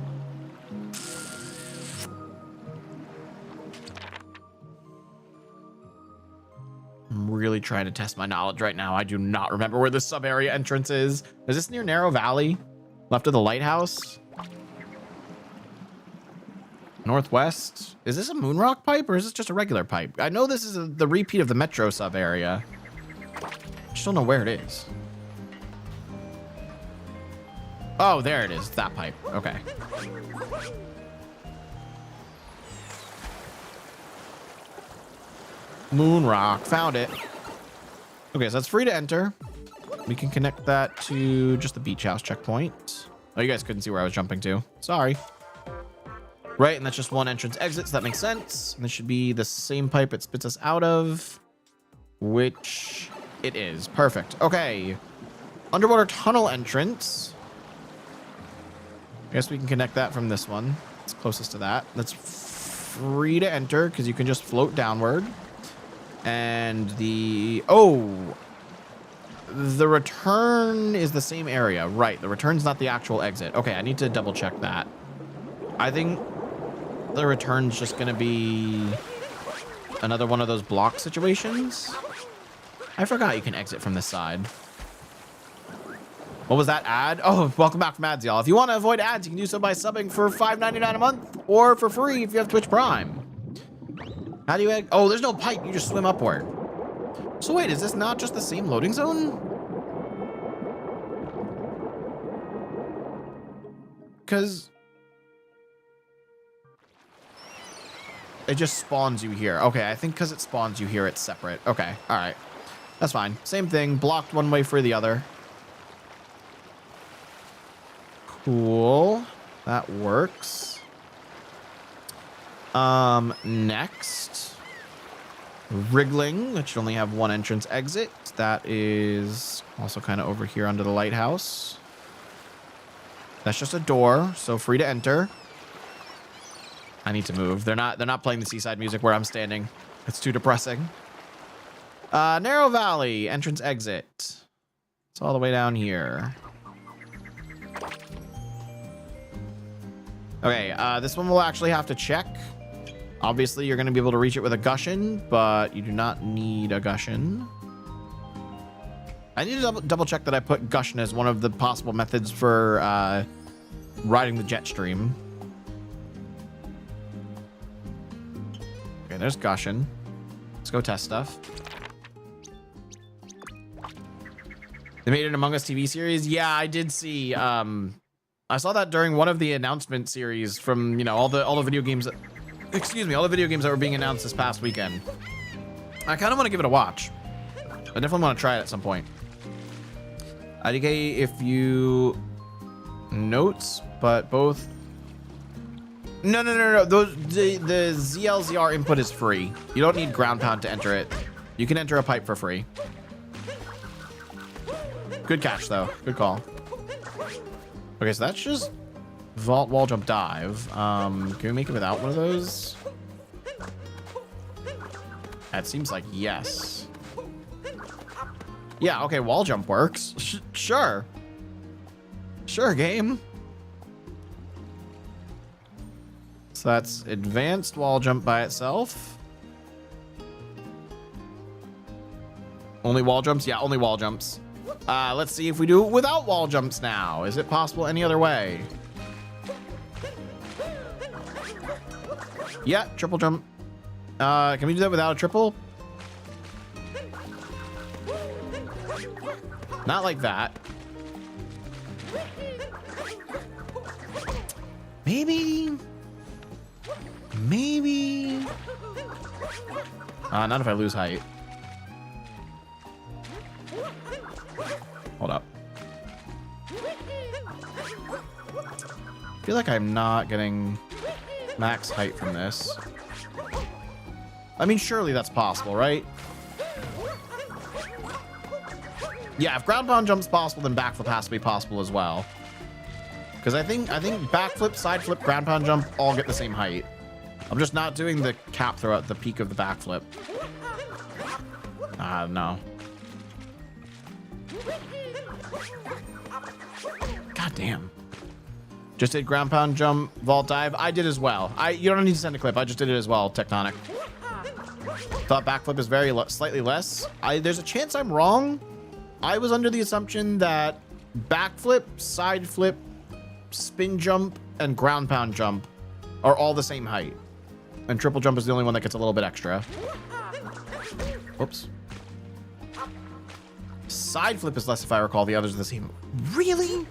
I'm really trying to test my knowledge right now. I do not remember where the sub area entrance is. Is this near Narrow Valley? Left of the lighthouse? Northwest? Is this a Moonrock pipe or is this just a regular pipe? I know this is the repeat of the Metro sub area. I just don't know where it is. Oh, there it is. That pipe. Okay. Moonrock. Found it. Okay, so that's free to enter. We can connect that to just the beach house checkpoint. Oh, you guys couldn't see where I was jumping to. Sorry. Right, and that's just one entrance exit, so that makes sense. And this should be the same pipe it spits us out of, which it is. Perfect. Okay. Underwater tunnel entrance. I guess we can connect that from this one. It's closest to that. That's free to enter because you can just float downward. And the return is the same area. Right, the return's not the actual exit. Okay, I need to double check that. I think the return's just gonna be another one of those block situations. I forgot you can exit from this side. What was that ad? Oh, welcome back from ads, y'all. If you want to avoid ads, you can do so by subbing for $5.99 a month or for free if you have Twitch Prime. How do you oh, there's no pipe. You just swim upward. So wait, is this not just the same loading zone? Because it just spawns you here. Okay, I think because it spawns you here, it's separate. Okay, all right. That's fine. Same thing. Blocked one way for the other. Cool. That works. Next. Wriggling, which should only have one entrance exit. That is also kind of over here under the lighthouse. That's just a door, so free to enter. I need to move. They're not playing the seaside music where I'm standing. It's too depressing. Narrow Valley, entrance exit. It's all the way down here. Okay, this one we'll actually have to check. Obviously, you're going to be able to reach it with a Gushin, but you do not need a Gushin. I need to double check that I put Gushin as one of the possible methods for riding the jet stream. Okay, there's Gushin. Let's go test stuff. They made an Among Us TV series? Yeah, I did see. I saw that during one of the announcement series from, you know, all the video games that, all the video games that were being announced this past weekend. I kind of want to give it a watch. I definitely want to try it at some point. IDK, if you notes, but both. No. Those the ZLZR input is free. You don't need ground pound to enter it. You can enter a pipe for free. Good catch though. Good call. Okay, so that's just vault, wall jump, dive. Can we make it without one of those? That seems like yes. Yeah, okay, wall jump works. Sure. Sure, game. So that's advanced wall jump by itself. Only wall jumps? Yeah, only wall jumps. Let's see if we do it without wall jumps now. Is it possible any other way? Yeah, triple jump. Can we do that without a triple? Not like that. Maybe. Not if I lose height. Hold up. I feel like I'm not getting max height from this. I mean, surely that's possible, right? Yeah, if ground pound jump's possible, then backflip has to be possible as well. Because I think backflip, side flip, ground pound jump all get the same height. I'm just not doing the cap throw at the peak of the backflip. No. God damn. Just did ground pound jump, vault dive. I did as well. You don't need to send a clip. I just did it as well, Tectonic. Thought backflip is very slightly less. There's a chance I'm wrong. I was under the assumption that backflip, side flip, spin jump, and ground pound jump are all the same height. And triple jump is the only one that gets a little bit extra. Whoops. Side flip is less if I recall. The others are the same. Really?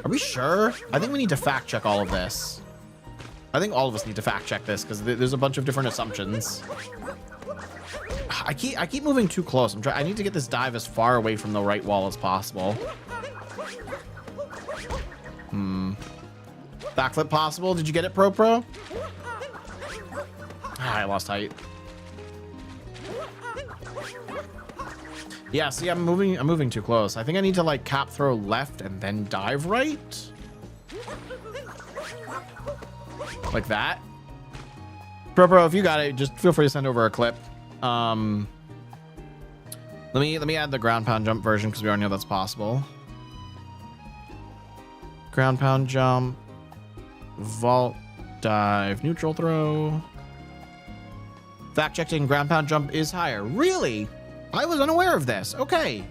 Are we sure? I think we need to fact check all of this. I think all of us need to fact check this because there's a bunch of different assumptions. I keep moving too close. I need to get this dive as far away from the right wall as possible. Backflip possible. Did you get it, Pro? I lost height. Yeah, see, I'm moving too close. I think I need to like cap throw left and then dive right. Like that. Pro, if you got it, just feel free to send over a clip. Let me add the ground pound jump version because we already know that's possible. Ground pound jump, vault dive, neutral throw. Fact checking, ground pound jump is higher. Really? I was unaware of this. Okay.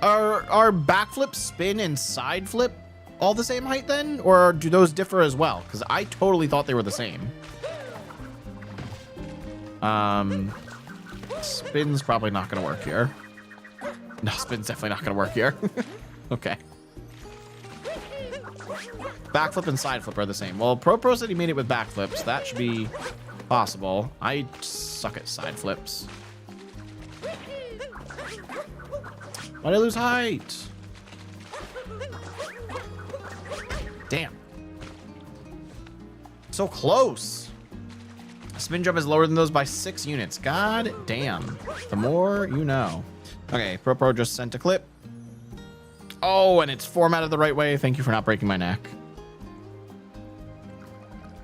Are backflip, spin, and side flip all the same height then? Or do those differ as well? Because I totally thought they were the same. Spin's probably not going to work here. No, spin's definitely not going to work here. Okay. Backflip and side flip are the same. Well, Pro said he made it with backflips. That should be possible. I suck at side flips. Why'd I lose height? Damn. So close. Spin jump is lower than those by 6 units. God damn. The more you know. Okay, Pro just sent a clip. Oh, and it's formatted the right way. Thank you for not breaking my neck.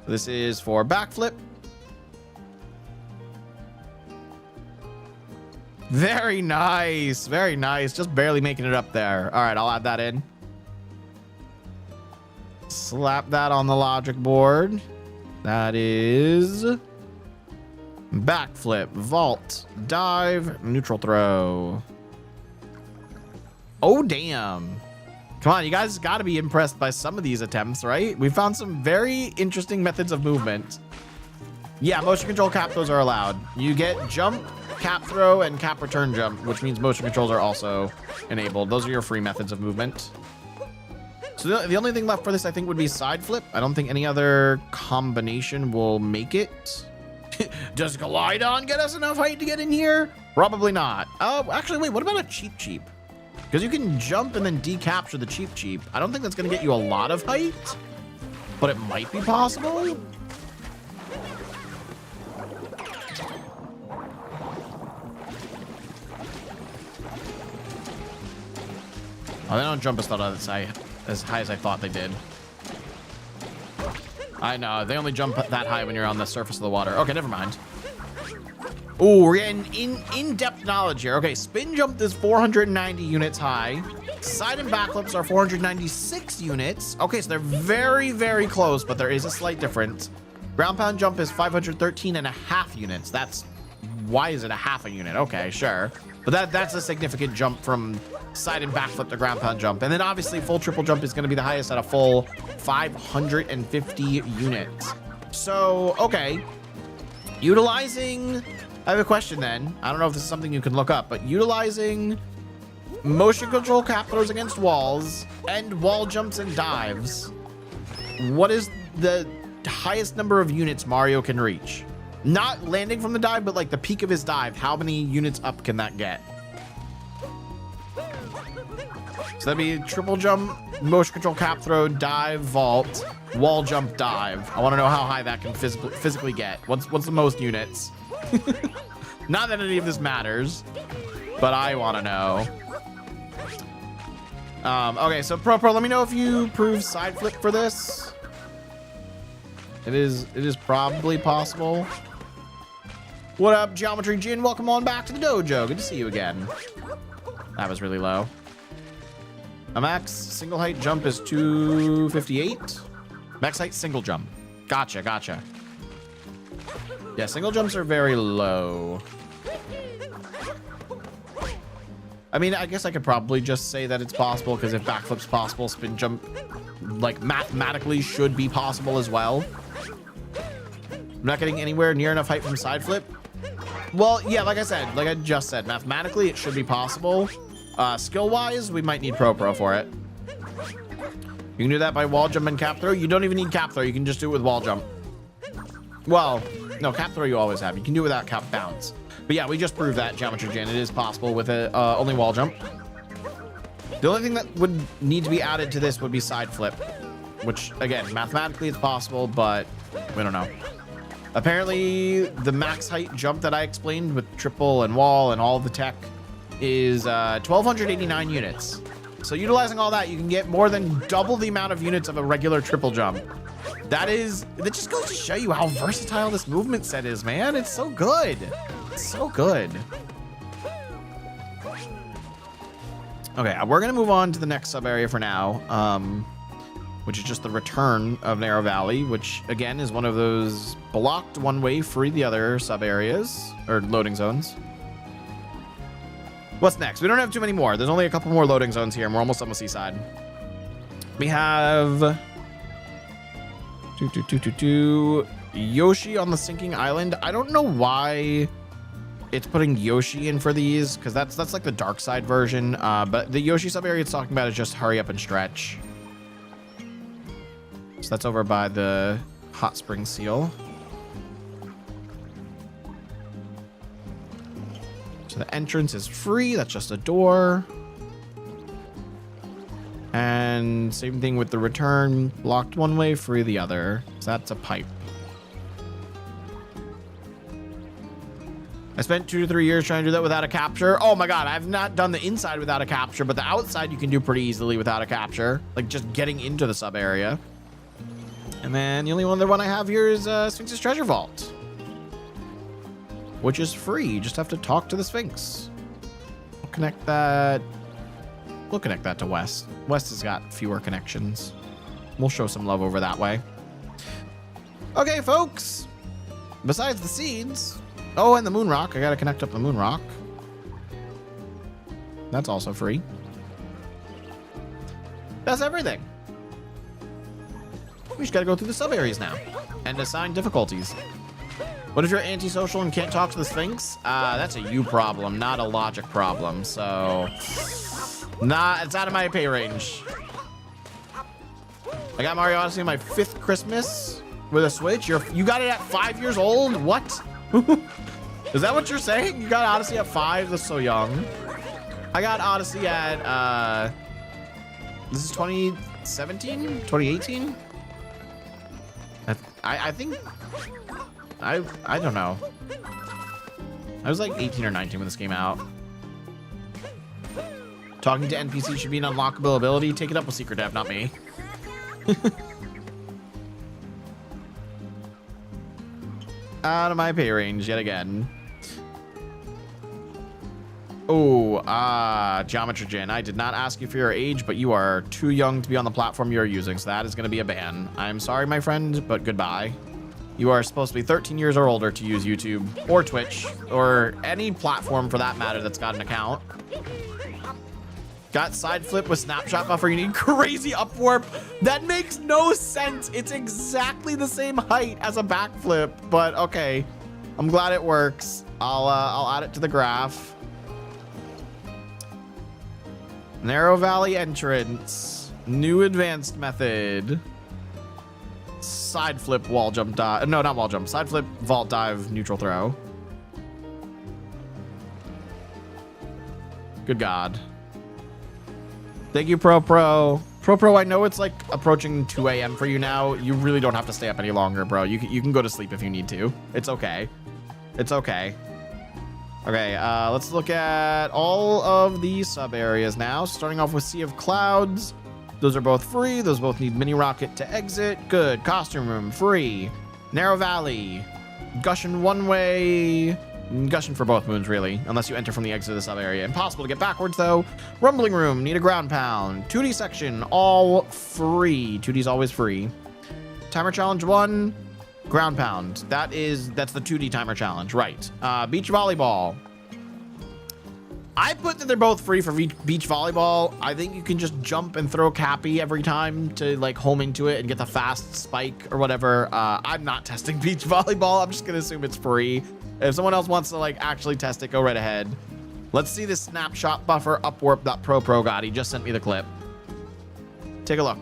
This is for backflip. Very nice. Very nice. Just barely making it up there. All right, I'll add that in. Slap that on the logic board. That is backflip, vault, dive, neutral throw. Oh, damn. Come on, you guys got to be impressed by some of these attempts, right? We found some very interesting methods of movement. Yeah, motion control cap throws are allowed. You get jump, cap throw, and cap return jump, which means motion controls are also enabled. Those are your free methods of movement. So the only thing left for this, I think, would be side flip. I don't think any other combination will make it. Does Glide-On get us enough height to get in here? Probably not. Oh, actually, wait, what about a cheap? Because you can jump and then decapture the cheap. I don't think that's going to get you a lot of height, but it might be possible. Oh, they don't jump as high as I thought they did. I know, they only jump that high when you're on the surface of the water. Okay, never mind. Oh, we're getting in-depth knowledge here. Okay, spin jump is 490 units high. Side and backflips are 496 units. Okay, so they're very, very close, but there is a slight difference. Ground pound jump is 513.5 units. Why is it a half a unit? Okay, sure. But that's a significant jump from side and backflip to ground pound jump. And then obviously full triple jump is going to be the highest at a full 550 units. So, okay. Utilizing, I have a question then. I don't know if this is something you can look up, but utilizing motion control cap throws against walls, and wall jumps and dives. What is the highest number of units Mario can reach? Not landing from the dive, but like the peak of his dive. How many units up can that get? So that'd be triple jump, motion control cap throw, dive, vault, wall jump, dive. I want to know how high that can physically get. What's the most units? Not that any of this matters, but I want to know. Okay, so Pro, let me know if you prove side flip for this. It is probably possible. What up, Geometry Jin? Welcome on back to the dojo. Good to see you again. That was really low. A max single height jump is 258. Max height single jump. Gotcha. Yeah, single jumps are very low. I mean, I guess I could probably just say that it's possible, because if backflip's possible, spin jump, like, mathematically should be possible as well. I'm not getting anywhere near enough height from side flip. Well, yeah, like I just said, mathematically it should be possible. Skill-wise, we might need Pro for it. You can do that by wall jump and cap throw. You don't even need cap throw. You can just do it with wall jump. Well, no, cap throw you always have. You can do it without cap bounce. But yeah, we just proved that, Geometry Jam. It is possible with only wall jump. The only thing that would need to be added to this would be side flip, which, again, mathematically it's possible, but we don't know. Apparently, the max height jump that I explained with triple and wall and all of the tech is 1,289 units. So utilizing all that, you can get more than double the amount of units of a regular triple jump. That just goes to show you how versatile this movement set is, man. It's so good. It's so good. Okay, we're gonna move on to the next sub area for now, which is just the return of Narrow Valley, which again is one of those blocked one way, free the other sub areas or loading zones. What's next? We don't have too many more. There's only a couple more loading zones here, and we're almost on the seaside. We have Yoshi on the sinking island. I don't know why it's putting Yoshi in for these, because that's like the dark side version. But the Yoshi sub area it's talking about is just hurry up and stretch. So that's over by the hot spring seal. So the entrance is free. That's just a door. And same thing with the return. Blocked one way, free the other. So that's a pipe. I spent 2 to 3 years trying to do that without a capture. Oh my God, I've not done the inside without a capture, but the outside you can do pretty easily without a capture. Like just getting into the sub area. And then the only other one I have here is Sphinx's Treasure Vault, which is free. You just have to talk to the Sphinx. We'll connect that to West. West has got fewer connections. We'll show some love over that way. Okay, folks. Besides the seeds, oh, and the moon rock. I gotta connect up the moon rock. That's also free. That's everything. We just gotta go through the sub areas now and assign difficulties. What if you're antisocial and can't talk to the Sphinx? That's a you problem, not a logic problem. So, it's out of my pay range. I got Mario Odyssey on my 5th Christmas with a Switch. You got it at 5 years old? What? Is that what you're saying? You got Odyssey at 5? That's so young. I got Odyssey at, this is 2017? 2018? I think, I don't know. I was like 18 or 19 when this came out. Talking to NPC should be an unlockable ability. Take it up with Secret Dev, not me. Out of my pay range yet again. Oh, Geometry Jin. I did not ask you for your age, but you are too young to be on the platform you're using, so that is going to be a ban. I'm sorry, my friend, but goodbye. You are supposed to be 13 years or older to use YouTube or Twitch or any platform for that matter that's got an account. Got side flip with snapshot buffer. You need crazy upwarp. That makes no sense. It's exactly the same height as a backflip, but okay. I'm glad it works. I'll add it to the graph. Narrow valley entrance. New advanced method. Side flip, wall jump, dive. No, not wall jump. Side flip, vault dive, neutral throw. Good God. Thank you, Pro. Pro, I know it's like approaching 2 a.m. for you now. You really don't have to stay up any longer, bro. You can go to sleep if you need to. It's okay. It's okay. Okay, let's look at all of the sub areas now. Starting off with Sea of Clouds. Those are both free. Those both need mini rocket to exit. Good. Costume room, free. Narrow Valley. Gushin one way. Gushin for both moons, really, unless you enter from the exit of the sub area. Impossible to get backwards, though. Rumbling room, need a ground pound. 2D section, all free. 2D's always free. Timer challenge 1, ground pound. That's the 2D timer challenge, right. Beach volleyball. I put that they're both free for beach volleyball. I think you can just jump and throw Cappy every time to like home into it and get the fast spike or whatever. I'm not testing beach volleyball. I'm just gonna assume it's free. If someone else wants to like actually test it, go right ahead. Let's see this snapshot buffer upwarp.pro got. He just sent me the clip. Take a look.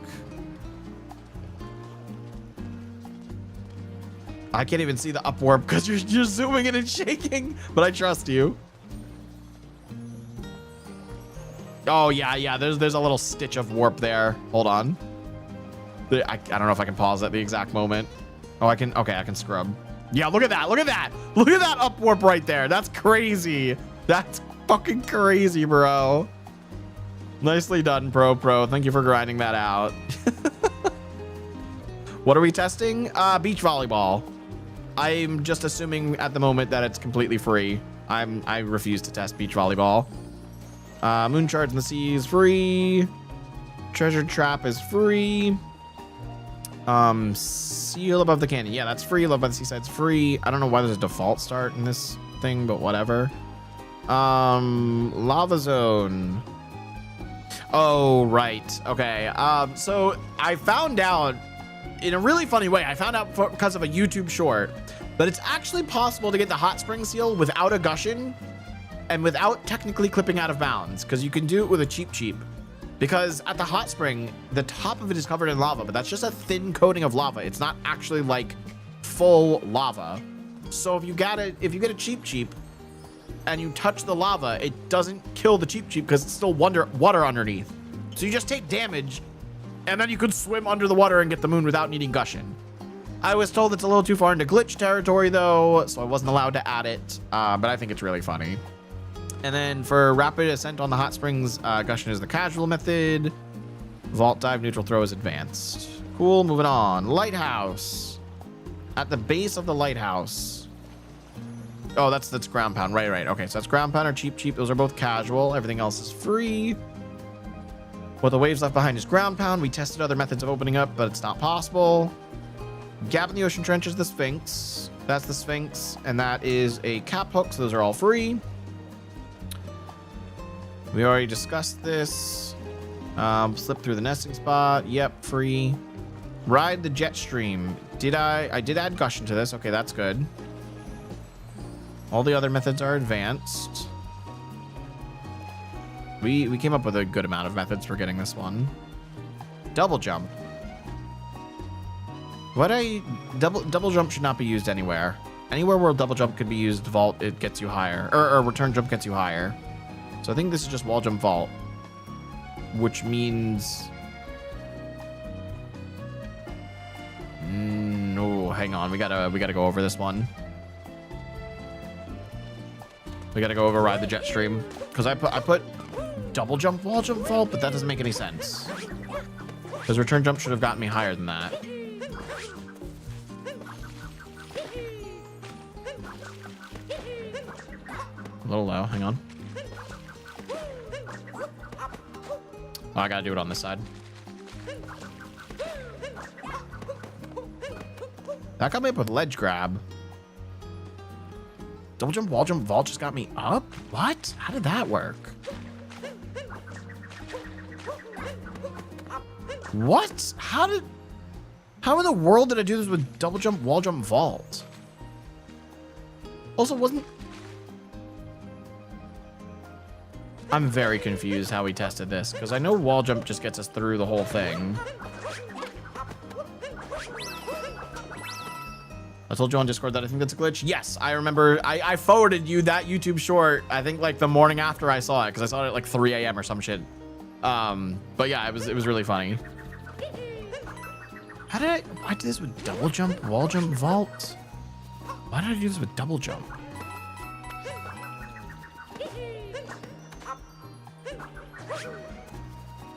I can't even see the upwarp because you're zooming in and shaking, but I trust you. Oh yeah, there's a little stitch of warp there. Hold on. I don't know if I can pause at the exact moment. Oh, I can. Okay, I can scrub. Yeah, look at that. Look at that. Look at that up warp right there. That's crazy. That's fucking crazy, bro. Nicely done, Pro. Thank you for grinding that out. What are we testing? Beach volleyball. I'm just assuming at the moment that it's completely free. I refuse to test beach volleyball. Moon Charge in the Sea is free. Treasure Trap is free. Seal Above the Canyon. Yeah, that's free. Love by the Seaside's free. I don't know why there's a default start in this thing, but whatever. Lava Zone. Oh, right. Okay. So I found out in a really funny way. I found out because of a YouTube short that it's actually possible to get the hot spring seal without a Gushin and without technically clipping out of bounds, because you can do it with a cheap. Because at the hot spring, the top of it is covered in lava, but that's just a thin coating of lava. It's not actually like full lava. So if you get a cheap and you touch the lava, it doesn't kill the cheap because it's still water underneath. So you just take damage, and then you could swim under the water and get the moon without needing Gushin. I was told it's a little too far into glitch territory though, so I wasn't allowed to add it, but I think it's really funny. And then for rapid ascent on the hot springs, Gushin is the casual method. Vault dive, neutral throw is advanced. Cool, moving on. Lighthouse. At the base of the lighthouse. Oh, that's ground pound. Right. Okay, so that's ground pound or cheap. Those are both casual. Everything else is free. What the waves left behind is ground pound. We tested other methods of opening up, but it's not possible. Gap in the ocean trench is the Sphinx. That's the Sphinx, and that is a cap hook, so those are all free. We already discussed this. Slip through the nesting spot. Yep, free. Ride the jet stream. I did add Gushin to this. Okay, that's good. All the other methods are advanced. We came up with a good amount of methods for getting this one. Double jump. Double jump should not be used anywhere. Anywhere where double jump could be used, vault, it gets you higher. Or return jump gets you higher. So I think this is just wall jump vault, which means no. Hang on, we gotta go over this one. We gotta go over ride the jet stream because I put double jump wall jump vault, but that doesn't make any sense because return jump should have gotten me higher than that. A little low. Hang on. Oh, I gotta do it on this side. That got me up with ledge grab. Double jump, wall jump, vault just got me up? What? How did that work? What? How in the world did I do this with double jump, wall jump, vault? Also, I'm very confused how we tested this, because I know wall jump just gets us through the whole thing. I told you on Discord that I think that's a glitch. Yes, I remember. I forwarded you that YouTube short, I think like the morning after I saw it, because I saw it at like 3 a.m. or some shit. But yeah, it was really funny. I did this with double jump, wall jump, vault? Why did I do this with double jump?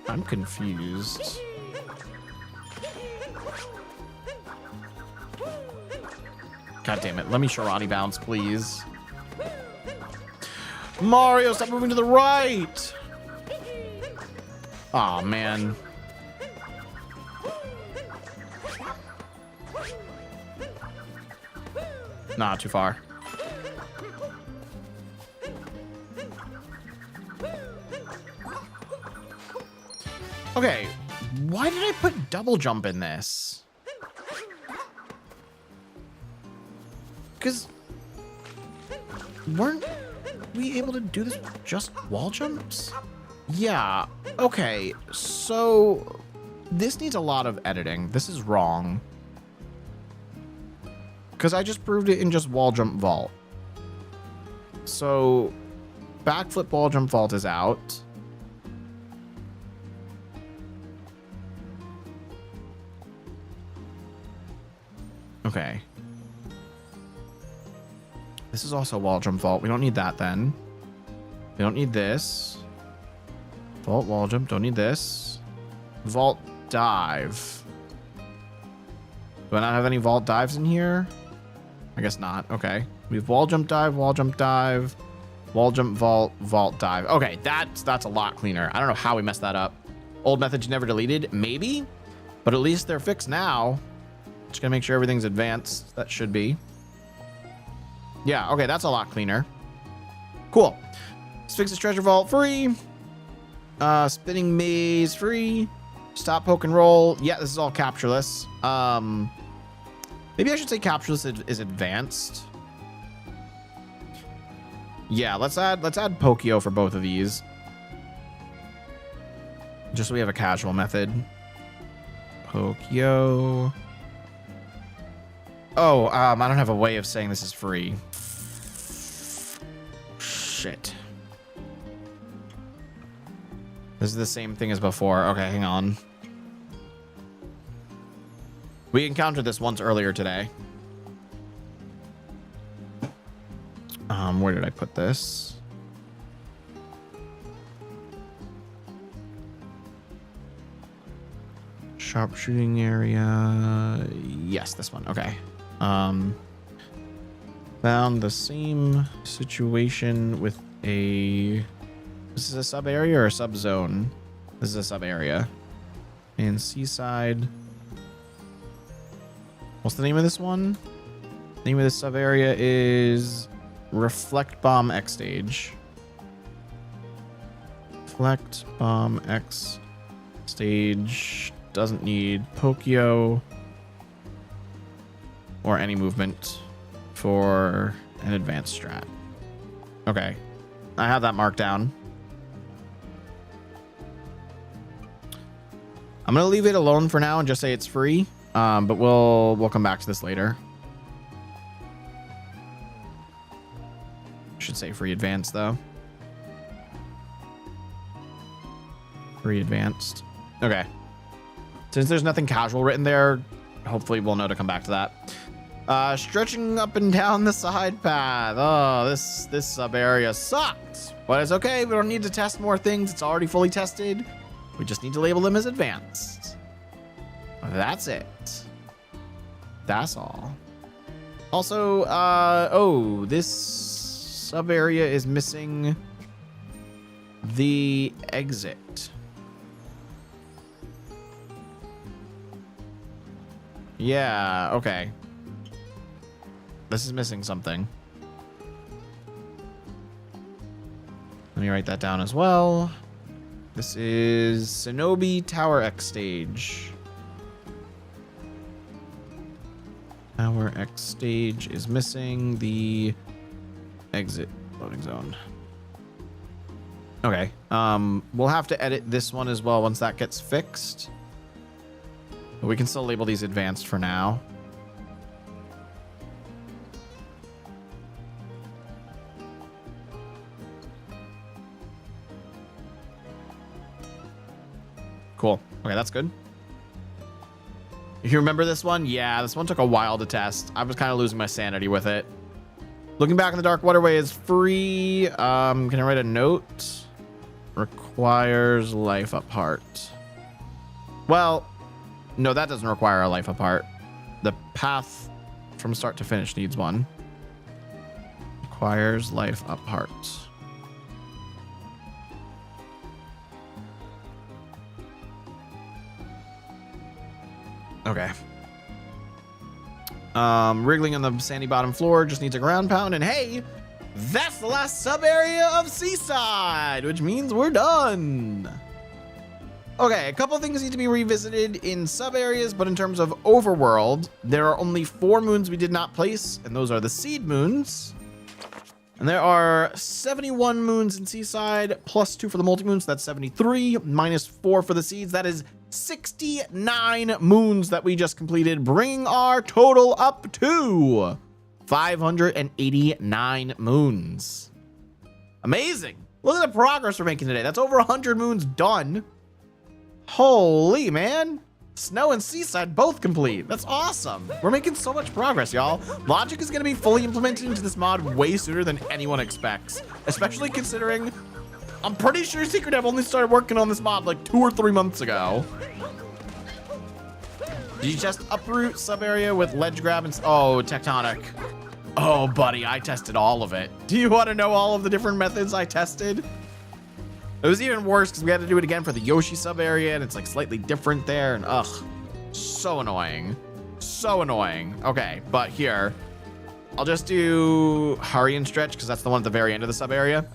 I'm confused. God damn it. Let me Sharati bounce, please. Mario, stop moving to the right. Aw, man. Nah, too far. Okay, why did I put double jump in this? Because weren't we able to do this with just wall jumps? Yeah, okay, so this needs a lot of editing. This is wrong. Because I just proved it in just wall jump vault. So backflip wall jump vault is out. Okay. This is also wall jump vault. We don't need that then. We don't need this. Vault wall jump. Don't need this. Vault dive. Do I not have any vault dives in here? I guess not. Okay. We have wall jump dive, wall jump dive, wall jump vault, vault dive. Okay, that's a lot cleaner. I don't know how we messed that up. Old methods never deleted. Maybe. But at least they're fixed now. Just gonna make sure everything's advanced. That should be. Yeah, okay, that's a lot cleaner. Cool. Sphinx's treasure vault free. Spinning maze free. Stop, poke, and roll. Yeah, this is all captureless. Maybe I should say captureless is advanced. Yeah, let's add Pokio for both of these. Just so we have a casual method. Pokio. Oh, I don't have a way of saying this is free. Shit. This is the same thing as before. Okay, hang on. We encountered this once earlier today. Where did I put this? Sharpshooting area. Yes, this one. Okay. Found the same situation with a... This is a sub area or a sub zone? This is a sub area. And Seaside. What's the name of this one? The name of this sub area is Reflect Bomb X Stage. Reflect Bomb X Stage doesn't need Pokio or any movement for an advanced strat. Okay, I have that marked down. I'm gonna leave it alone for now and just say it's free, but we'll come back to this later. Should say free advanced though. Free advanced. Okay. Since there's nothing casual written there, hopefully we'll know to come back to that. Stretching up and down the side path. Oh, this sub area sucks, but it's okay. We don't need to test more things. It's already fully tested. We just need to label them as advanced. That's it. That's all. Also, oh, this sub area is missing the exit. Yeah, okay. This is missing something. Let me write that down as well. This is Shinobi Tower X Stage. Tower X Stage is missing the exit loading zone. Okay. We'll have to edit this one as well once that gets fixed. But we can still label these advanced for now. Cool. Okay, that's good. You remember this one? Yeah, this one took a while to test. I was kind of losing my sanity with it. Looking back in the dark waterway is free. Can I write a note? Requires life apart. Well, no, that doesn't require a life apart. The path from start to finish needs one. Requires life apart. Okay. Wriggling on the sandy bottom floor just needs a ground pound, and hey, that's the last sub area of Seaside, which means we're done. Okay, a couple things need to be revisited in sub areas, but in terms of overworld, there are only 4 moons we did not place, and those are the seed moons. And there are 71 moons in Seaside, plus 2 for the multi-moons, so that's 73, minus 4 for the seeds, that is 69 moons that we just completed, bringing our total up to 589 moons. Amazing. Look at the progress we're making today. That's over 100 moons done. Holy man. Snow and Seaside both complete. That's awesome. We're making so much progress, y'all. Logic is going to be fully implemented into this mod way sooner than anyone expects, especially considering I'm pretty sure Secret Dev only started working on this mod like 2 or 3 months ago. Did you test uproot sub area with ledge grab and oh, tectonic? Oh, buddy, I tested all of it. Do you want to know all of the different methods I tested? It was even worse because we had to do it again for the Yoshi sub area, and it's like slightly different there, and ugh, so annoying. So annoying. Okay, but here, I'll just do hurry and stretch because that's the one at the very end of the sub area.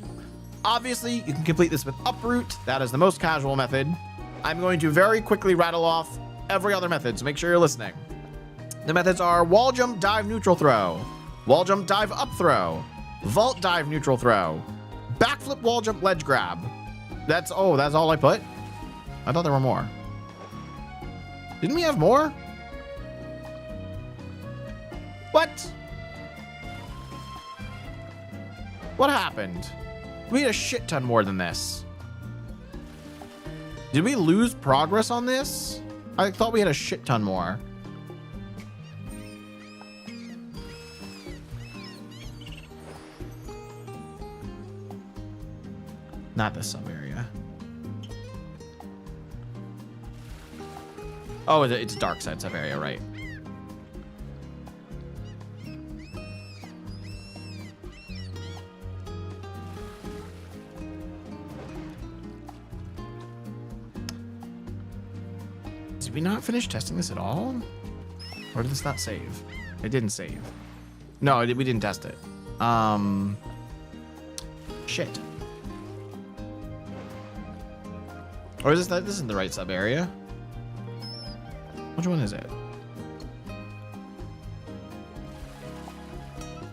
Obviously, you can complete this with uproot. That is the most casual method. I'm going to very quickly rattle off every other method, so make sure you're listening. The methods are wall jump, dive, neutral throw, wall jump, dive, up throw, vault, dive, neutral throw, backflip, wall jump, ledge grab. That's all I put? I thought there were more. Didn't we have more? What? What happened? We had a shit ton more than this. Did we lose progress on this? I thought we had a shit ton more. Not this sub area. Oh, it's dark side sub area, right? Did we not finish testing this at all? Or did this not save? It didn't save. No, we didn't test it. Shit. Or is this isn't the right sub area? Which one is it?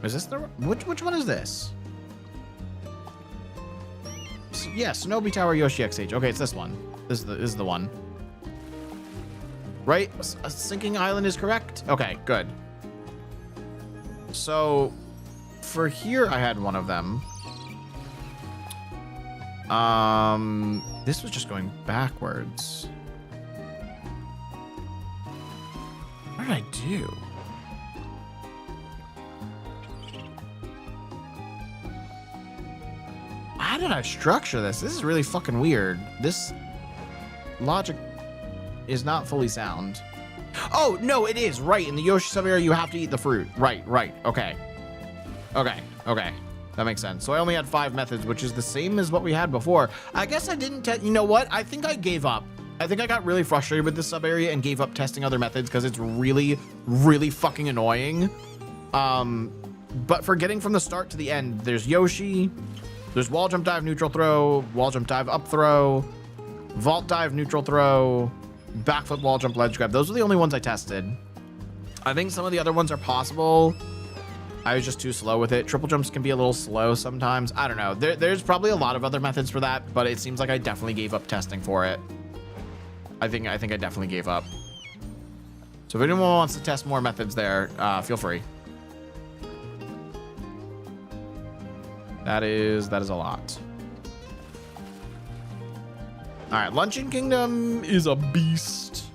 Is this the which one is this? Yeah, Shinobi Tower Yoshi XH. Okay, it's this one. This is the one. Right? A sinking island is correct? Okay, good. So for here I had one of them. This was just going backwards. What did I do? How did I structure this? This is really fucking weird. This logic is not fully sound. Oh, no, it is. Right, in the Yoshi sub area, you have to eat the fruit. Right. Okay. Okay. That makes sense. So I only had 5 methods, which is the same as what we had before. I guess I didn't you know what? I think I gave up. I think I got really frustrated with this sub area and gave up testing other methods because it's really, really fucking annoying. But for getting from the start to the end, there's Yoshi, there's wall jump, dive, neutral throw, wall jump, dive, up throw, vault, dive, neutral throw, backflip, wall jump, ledge grab. Those are the only ones I tested. I think some of the other ones are possible. I was just too slow with it. Triple jumps can be a little slow sometimes. I don't know. There's probably a lot of other methods for that, but it seems like I definitely gave up testing for it. I think I definitely gave up. So if anyone wants to test more methods there, feel free. That is a lot. All right, Luncheon Kingdom is a beast.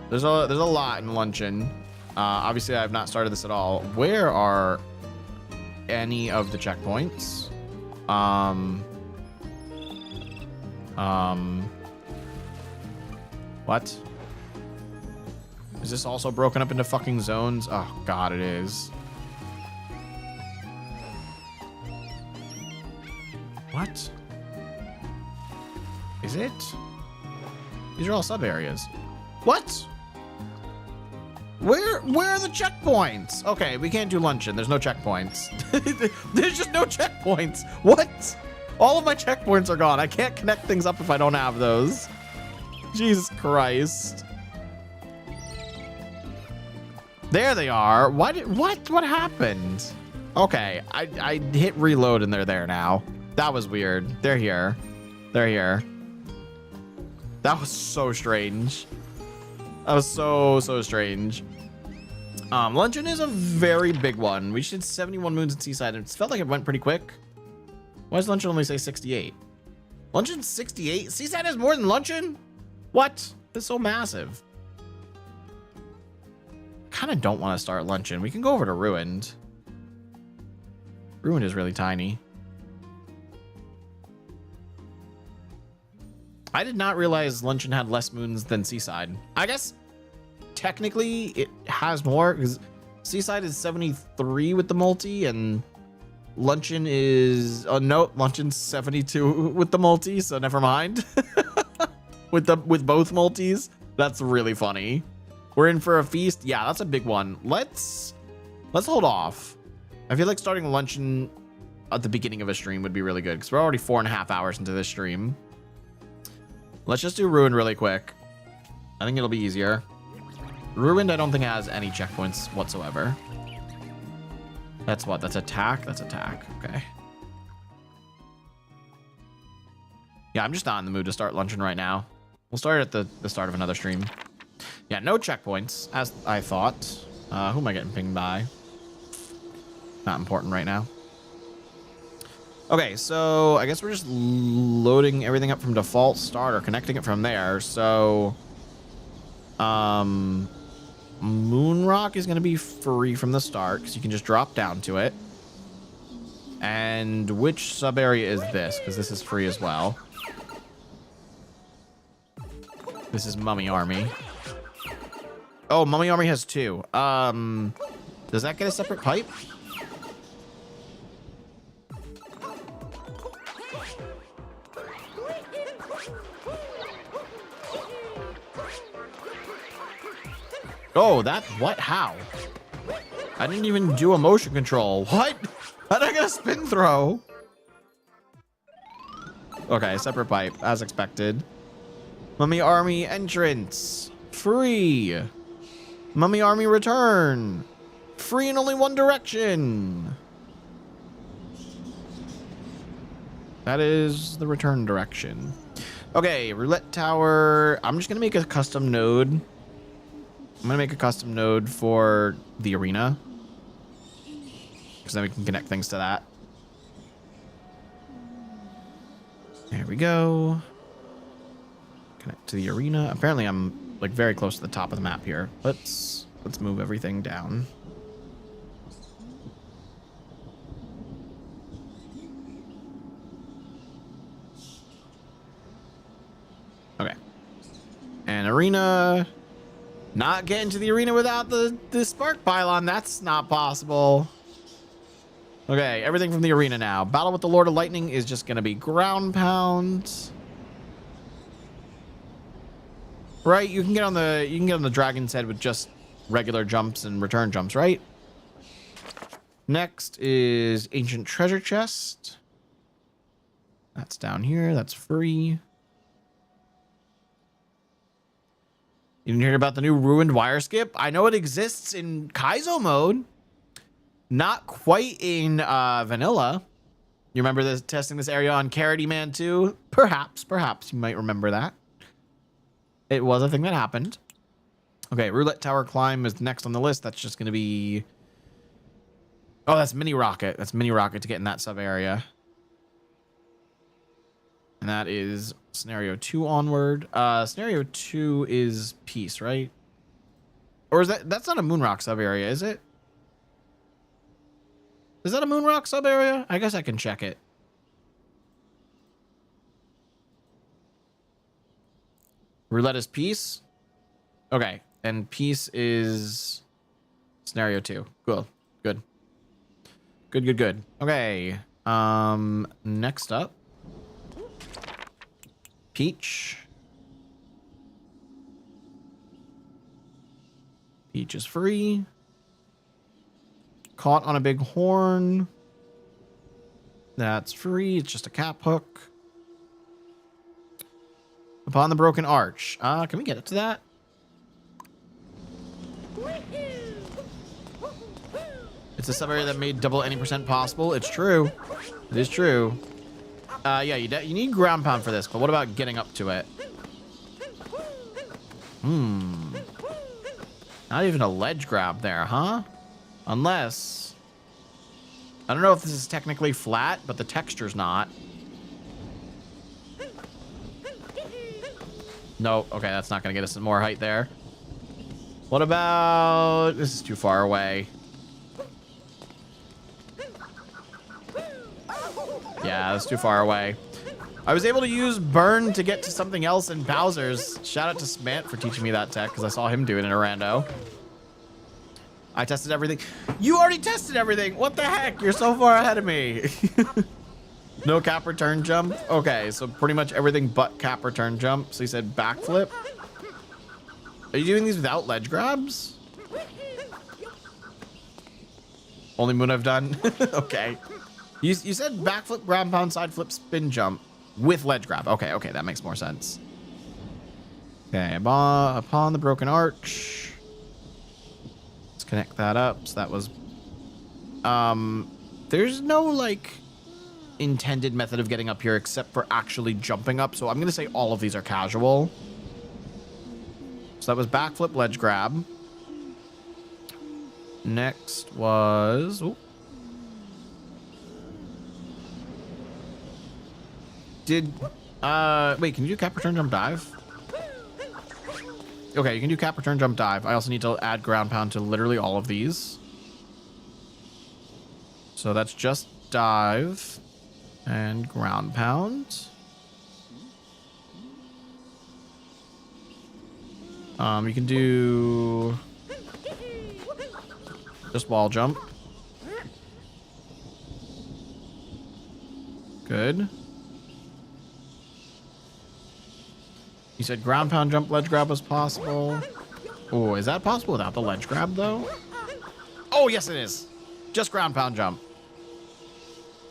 There's a lot in Luncheon. Obviously, I have not started this at all. Where are any of the checkpoints? What? Is this also broken up into fucking zones? Oh, God, it is. What? Is it? These are all sub areas. What? Where are the checkpoints? Okay, we can't do luncheon. There's no checkpoints. There's just no checkpoints. What? All of my checkpoints are gone. I can't connect things up if I don't have those. Jesus Christ. There they are. What happened? Okay, I hit reload and they're there now. That was weird. They're here. They're here. That was so strange. That was so strange. Luncheon is a very big one. We did 71 moons in Seaside, and it felt like it went pretty quick. Why does Luncheon only say 68? Luncheon's 68? Seaside has more than Luncheon? What? It's so massive. Kind of don't want to start Luncheon. We can go over to Ruined. Ruined is really tiny. I did not realize Luncheon had less moons than Seaside. I guess technically it has more because Seaside is 73 with the multi and Luncheon is no, Luncheon's 72 with the multi, so never mind. with both multis. That's really funny. We're in for a feast. Yeah, that's a big one. Let's hold off. I feel like starting Luncheon at the beginning of a stream would be really good because we're already 4.5 hours into this stream. Let's just do Ruined really quick. I think it'll be easier. Ruined, I don't think has any checkpoints whatsoever. That's what? That's attack? That's attack. Okay. Yeah, I'm just not in the mood to start Luncheon right now. We'll start at the start of another stream. Yeah, no checkpoints, as I thought. Who am I getting pinged by? Not important right now. Okay, so I guess we're just loading everything up from default start or connecting it from there. So, Moon Rock is going to be free from the start because you can just drop down to it. And which sub area is this? Because this is free as well. This is Mummy Army. Oh, Mummy Army has 2. Does that get a separate pipe? Oh, that, what? How? I didn't even do a motion control. What? How did I get a spin throw? Okay, separate pipe, as expected. Mummy Army entrance. Free. Mummy Army return. Free in only one direction. That is the return direction. Okay, Roulette Tower. I'm just going to make a custom node. I'm going to make a custom node for the arena. Because then we can connect things to that. There we go. Connect to the arena. Apparently I'm like very close to the top of the map here. Let's move everything down. Okay. And arena. Not getting to the arena without the spark pylon. That's not possible. Okay, everything from the arena now. Battle with the Lord of Lightning is just going to be ground pound. Right, you can get on the dragon's head with just regular jumps and return jumps, right? Next is Ancient Treasure Chest. That's down here. That's free. You didn't hear about the new Ruined Wire Skip? I know it exists in Kaizo mode. Not quite in vanilla. You remember this testing this area on Karateman too? Perhaps you might remember that. It was a thing that happened. Okay, roulette tower climb is next on the list. That's just going to be... Oh, that's mini rocket. That's mini rocket to get in that sub area. And that is scenario 2 onward. Scenario 2 is peace, right? Or is that's not a moonrock sub area, is it? Is that a moonrock sub area? I guess I can check it. Roulette is peace. Okay, and peace is scenario 2. Cool. Good. Good. Okay. Next up. Peach. Peach is free. Caught on a big horn. That's free. It's just a cap hook. Upon the broken arch. Can we get it to that? It's a sub area that made double any % possible. It's true. It is true. Yeah, you need ground pound for this, but what about getting up to it? Not even a ledge grab there, huh? Unless... I don't know if this is technically flat, but the texture's not. No, okay, that's not gonna get us some more height there. What about... This is too far away. Yeah, that's too far away. I was able to use burn to get to something else in Bowser's. Shout out to Smant for teaching me that tech, because I saw him do it in a rando. I tested everything. You already tested everything. What the heck? You're so far ahead of me. No cap return jump. Okay, so pretty much everything but cap return jump. So you said backflip. Are you doing these without ledge grabs? Only moon I've done. Okay. You said backflip, ground pound, side flip, spin jump with ledge grab. Okay, that makes more sense. Okay, upon the broken arch. Let's connect that up. So that was... there's no, like, intended method of getting up here except for actually jumping up. So I'm going to say all of these are casual. So that was backflip, ledge grab. Next was... Ooh. Wait, can you do cap, return, jump, dive? Okay, you can do cap, return, jump, dive. I also need to add ground pound to literally all of these. So that's just dive and ground pound. You can do just wall jump. Good. You said ground pound jump ledge grab was possible. Oh, is that possible without the ledge grab though? Oh, yes it is. Just ground pound jump.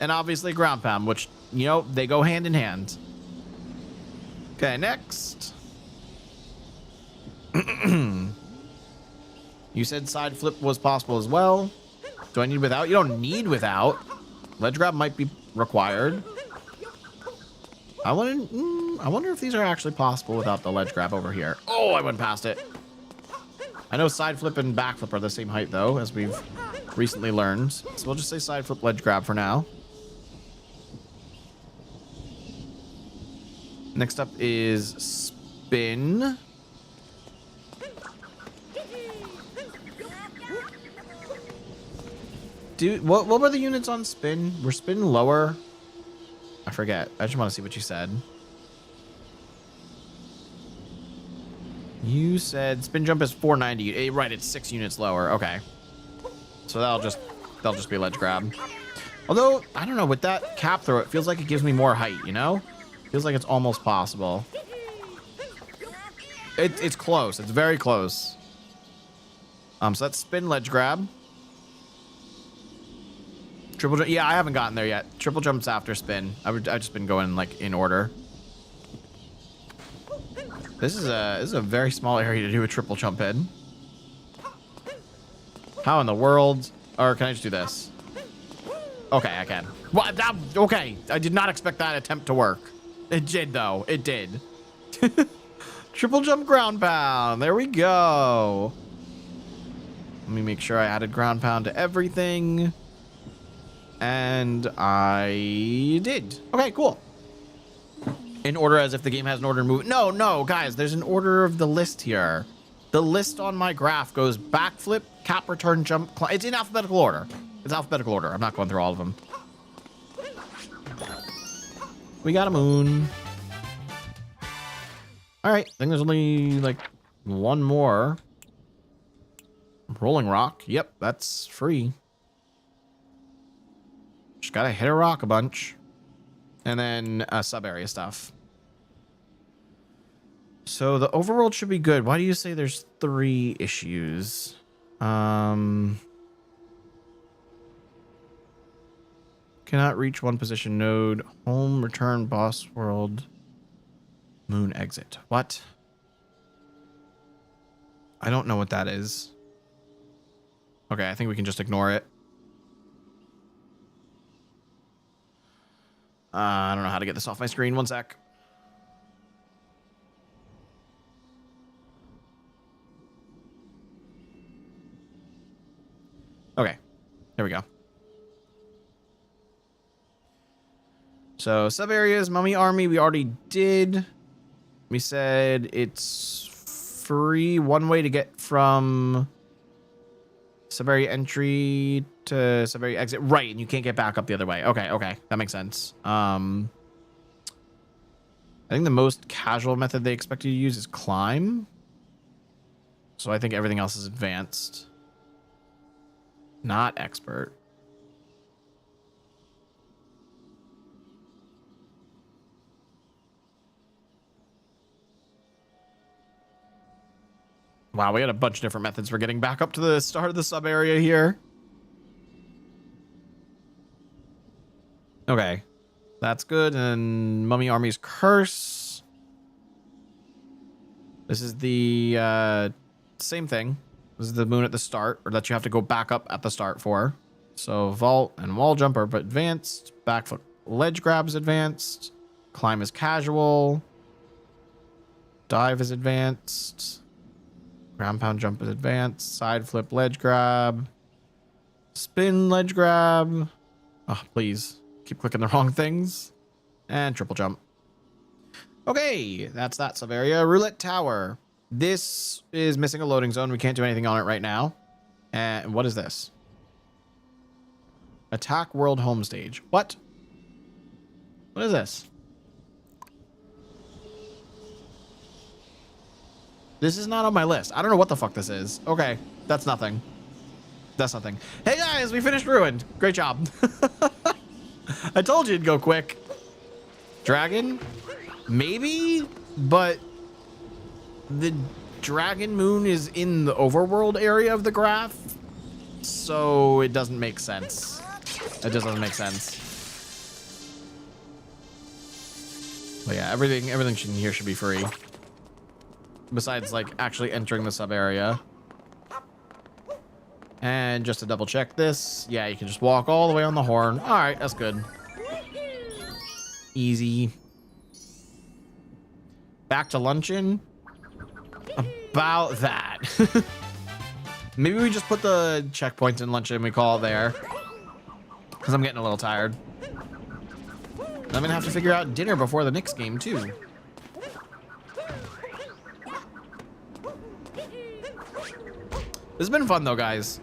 And obviously ground pound, which, you know, they go hand in hand. Okay, next. You said side flip was possible as well. Do I need without? You don't need without. Ledge grab might be required. I wonder if these are actually possible without the ledge grab over here. Oh, I went past it. I know side flip and back flip are the same height though, as we've recently learned. So we'll just say side flip, ledge grab for now. Next up is spin. Dude, what were the units on spin? Were spin lower? I forget. I just want to see what you said. You said spin jump is 490. Right, it's 6 units lower. Okay. So that'll just be ledge grab. Although, I don't know, with that cap throw, it feels like it gives me more height, you know? Feels like it's almost possible. It's close. It's very close. So that's spin, ledge grab. Triple jump. Yeah, I haven't gotten there yet. Triple jumps after spin. I've just been going like in order. This is a very small area to do a triple jump in. How in the world Or can I just do this? Okay, I can. What? Okay, I did not expect that attempt to work. It did, though. It did. Triple jump ground pound. There we go. Let me make sure I added ground pound to everything. And I did. Okay, cool. In order as if the game has an order to move. No, guys, there's an order of the list here. The list on my graph goes backflip, cap, return, jump, it's in alphabetical order. It's alphabetical order. I'm not going through all of them. We got a moon. All right, I think there's only like one more. Rolling rock. Yep, that's free. Just gotta hit a rock a bunch. And then sub area stuff. So the overworld should be good. Why do you say there's 3 issues? Cannot reach one position node. Home, return, boss world, moon exit. What? I don't know what that is. Okay, I think we can just ignore it. I don't know how to get this off my screen. One sec. Okay, there we go. So sub areas, mummy army, we already did. We said it's free. One way to get from sub area entry to sub area exit, right? And you can't get back up the other way. Okay, that makes sense. I think the most casual method they expect you to use is climb. So I think everything else is advanced. Not expert. Wow, we had a bunch of different methods for getting back up to the start of the sub area here. Okay, that's good. And Mummy Army's Curse. This is the same thing. This is the moon at the start, or that you have to go back up at the start for. So vault and wall jump are advanced. Backflip ledge grab is advanced. Climb is casual. Dive is advanced. Ground pound jump is advanced. Side flip ledge grab. Spin ledge grab. Oh, please. Keep clicking the wrong things. And triple jump. Okay, that's that sub area. Roulette Tower. This is missing a loading zone. We can't do anything on it right now. And what is this? Attack World Home Stage. What? What is this? This is not on my list. I don't know what the fuck this is. Okay, that's nothing. That's nothing. Hey guys, we finished Ruined. Great job. I told you it'd go quick. Dragon? Maybe, but the dragon moon is in the overworld area of the graph, so it doesn't make sense. It just doesn't make sense. But yeah, everything in here should be free. Besides, like, actually entering the sub area. And just to double check this, yeah, you can just walk all the way on the horn. All right, that's good. Easy. Back to luncheon. About that. Maybe we just put the checkpoints in luncheon and we call it there. Because I'm getting a little tired. I'm going to have to figure out dinner before the next game, too. This has been fun, though, guys.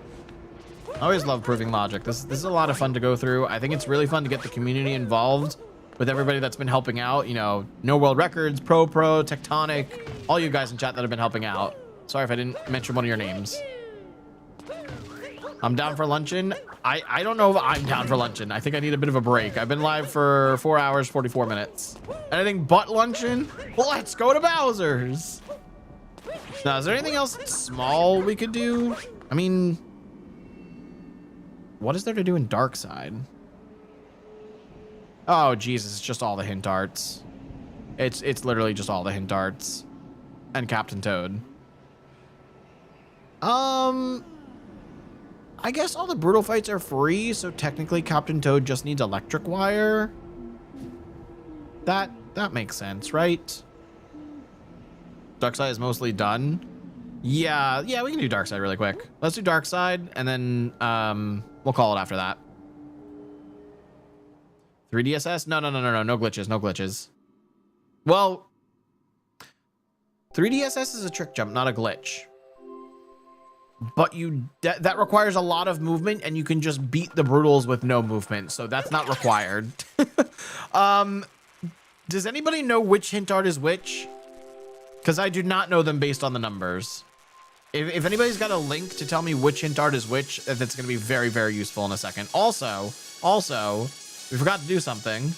I always love proving logic. This is a lot of fun to go through. I think it's really fun to get the community involved with everybody that's been helping out. You know, No World Records, Pro, Tectonic, all you guys in chat that have been helping out. Sorry if I didn't mention one of your names. I'm down for luncheon. I don't know if I'm down for luncheon. I think I need a bit of a break. I've been live for 4 hours, 44 minutes. Anything but luncheon? Well, let's go to Bowser's. Now, is there anything else small we could do? I mean, what is there to do in Dark Side? Oh, Jesus, it's just all the hint arts. It's literally just all the hint arts. And Captain Toad. I guess all the brutal fights are free, so technically Captain Toad just needs electric wire. That makes sense, right? Darkside is mostly done. Yeah, we can do Darkside really quick. Let's do Darkside, and then we'll call it after that. 3DSS? No glitches, no glitches. Well, 3DSS is a trick jump, not a glitch. But that requires a lot of movement, and you can just beat the brutals with no movement, so that's not required. Does anybody know which hint art is which? Because I do not know them based on the numbers. If anybody's got a link to tell me which hint art is which, that's going to be very, very useful in a second. Also, we forgot to do something.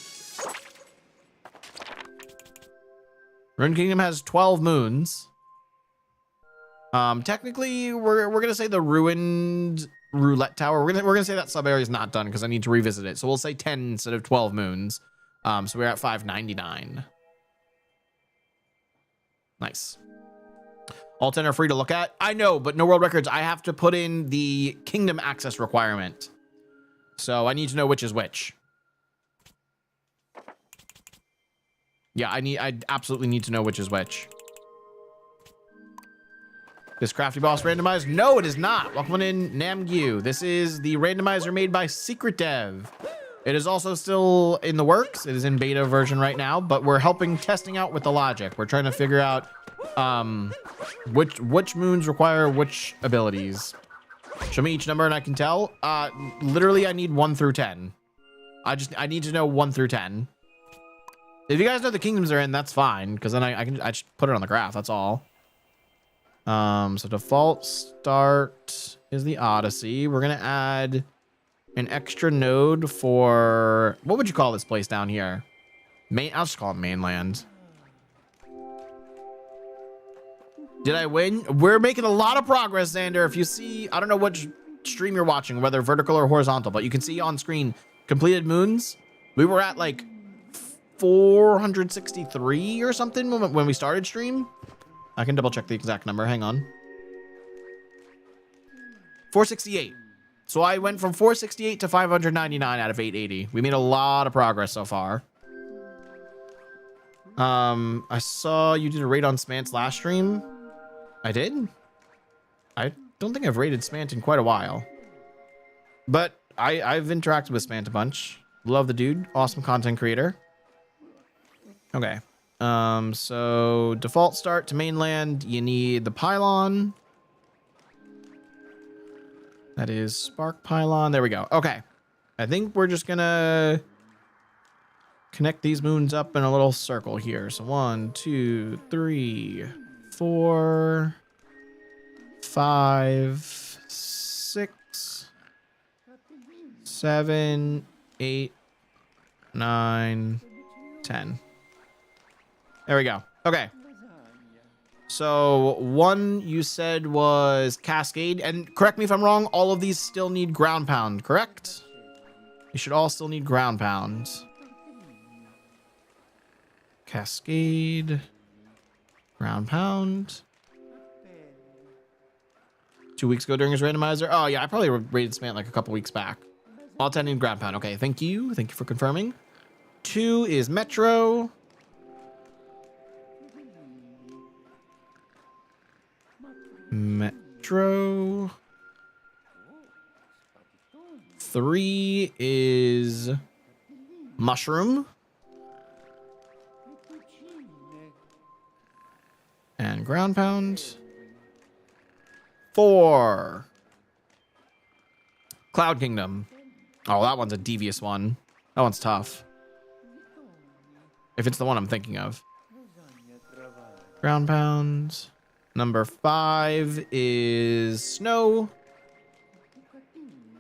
Rune Kingdom has 12 moons. Technically, we're gonna say the ruined roulette tower. We're gonna say that sub area is not done because I need to revisit it. So we'll say 10 instead of 12 moons. So we're at 599. Nice. All 10 are free to look at. I know, but no world records. I have to put in the kingdom access requirement. So I need to know which is which. Yeah, I absolutely need to know which is which. This crafty boss randomized? No, it is not. Welcome on in, Namgyu. This is the randomizer made by Secret Dev. It is also still in the works. It is in beta version right now, but we're testing out with the logic. We're trying to figure out which moons require which abilities. Show me each number and I can tell. Literally, I need 1 through 10. I need to know 1 through 10. If you guys know the kingdoms are in, that's fine, because then I just put it on the graph. That's all. So default start is the Odyssey. We're gonna add an extra node for, what would you call this place down here? I'll just call it mainland. Did I win? We're making a lot of progress, Xander. If you see, I don't know which stream you're watching, whether vertical or horizontal, but you can see on screen completed moons. We were at like 463 or something when we started stream. I can double check the exact number. Hang on. 468. So I went from 468 to 599 out of 880. We made a lot of progress so far. I saw you did a raid on Smant's last stream. I did? I don't think I've raided Smant in quite a while. But I've interacted with Smant a bunch. Love the dude. Awesome content creator. Okay. So default start to mainland, you need the pylon. That is spark pylon. There we go. Okay. I think we're just gonna connect these moons up in a little circle here. So 1, 2, 3, 4, 5, 6, 7, 8, 9, 10. There we go. Okay. So 1 you said was Cascade, and correct me if I'm wrong, all of these still need ground pound, correct? You should all still need ground pound. Cascade. Ground pound. 2 weeks ago during his randomizer. Oh yeah, I probably rated Smant like a couple weeks back. All 10 need ground pound. Okay, thank you. Thank you for confirming. 2 is Metro. Metro. 3 is Mushroom. And ground pound. 4. Cloud Kingdom. Oh, that one's a devious one. That one's tough. If it's the one I'm thinking of. Ground pound. Number 5 is Snow.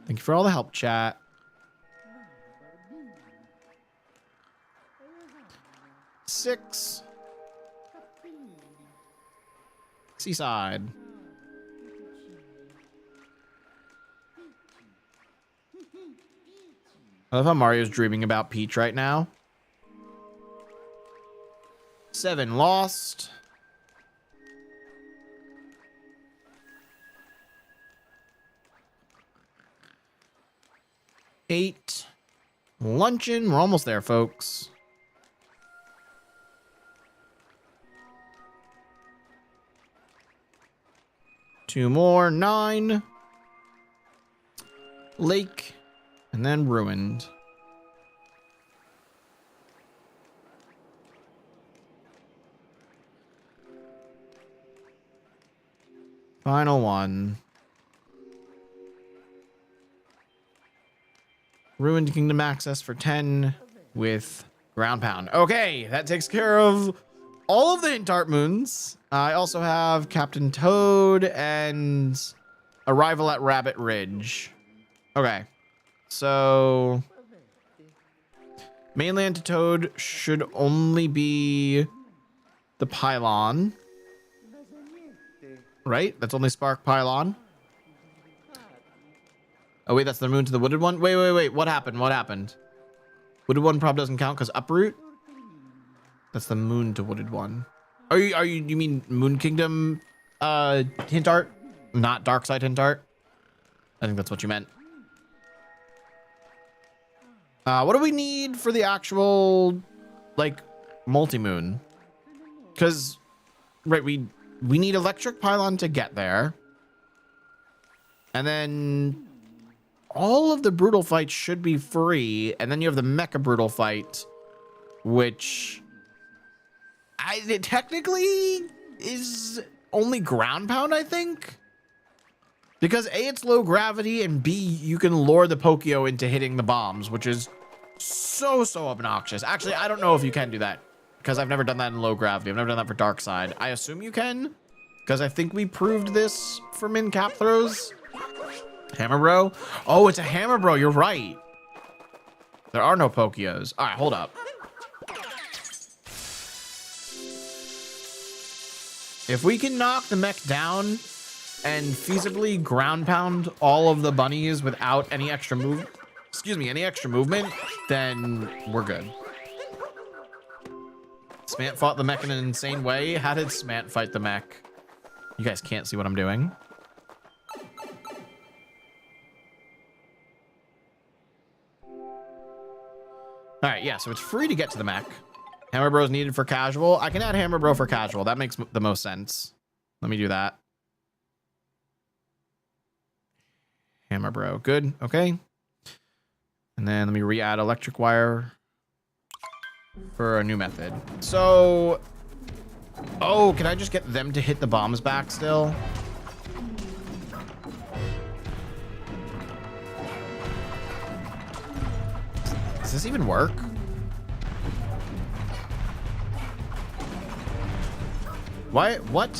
Thank you for all the help, chat. 6. Seaside. I love how Mario's dreaming about Peach right now. 7, Lost. 8. Luncheon. We're almost there, folks. Two more. 9. Lake. And then ruined. Final one. Ruined Kingdom access for 10 with ground pound. Okay, that takes care of all of the hint art moons. I also have Captain Toad and Arrival at Rabbit Ridge. Okay, so mainland to Toad should only be the pylon. Right? That's only Spark Pylon. Oh, wait, that's the moon to the wooded one? Wait. What happened? What happened? Wooded one probably doesn't count because uproot? That's the moon to wooded one. You mean Moon Kingdom hint art? Not Dark Side hint art? I think that's what you meant. What do we need for the actual, like, multi-moon? Because, right, we need electric pylon to get there. And then all of the brutal fights should be free. And then you have the mecha brutal fight, which it technically is only ground pound, I think. Because A, it's low gravity, and B, you can lure the Pokio into hitting the bombs, which is so obnoxious. Actually, I don't know if you can do that, because I've never done that in low gravity. I've never done that for Dark Side. I assume you can, because I think we proved this for min cap throws. Hammer Bro? Oh, it's a Hammer Bro. You're right. There are no Pokios. All right, hold up. If we can knock the mech down and feasibly ground pound all of the bunnies without any extra any extra movement, then we're good. Smant fought the mech in an insane way. How did Smant fight the mech? You guys can't see what I'm doing. All right, yeah, so it's free to get to the mech. Hammer Bro is needed for casual. I can add Hammer Bro for casual. That makes the most sense. Let me do that. Hammer Bro, good, okay. And then let me re-add electric wire for a new method. So, oh, can I just get them to hit the bombs back still? Does this even work? Why? What?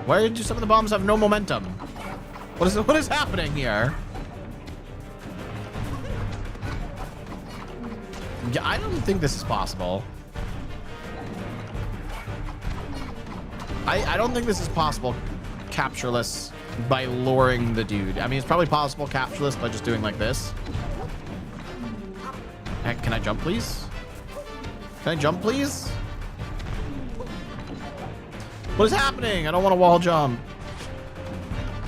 Why do some of the bombs have no momentum? What is happening here? Yeah, I don't think this is possible. I don't think this is possible captureless by luring the dude. I mean, it's probably possible captureless by just doing like this. Heck, can I jump, please? Can I jump, please? What is happening? I don't want to wall jump.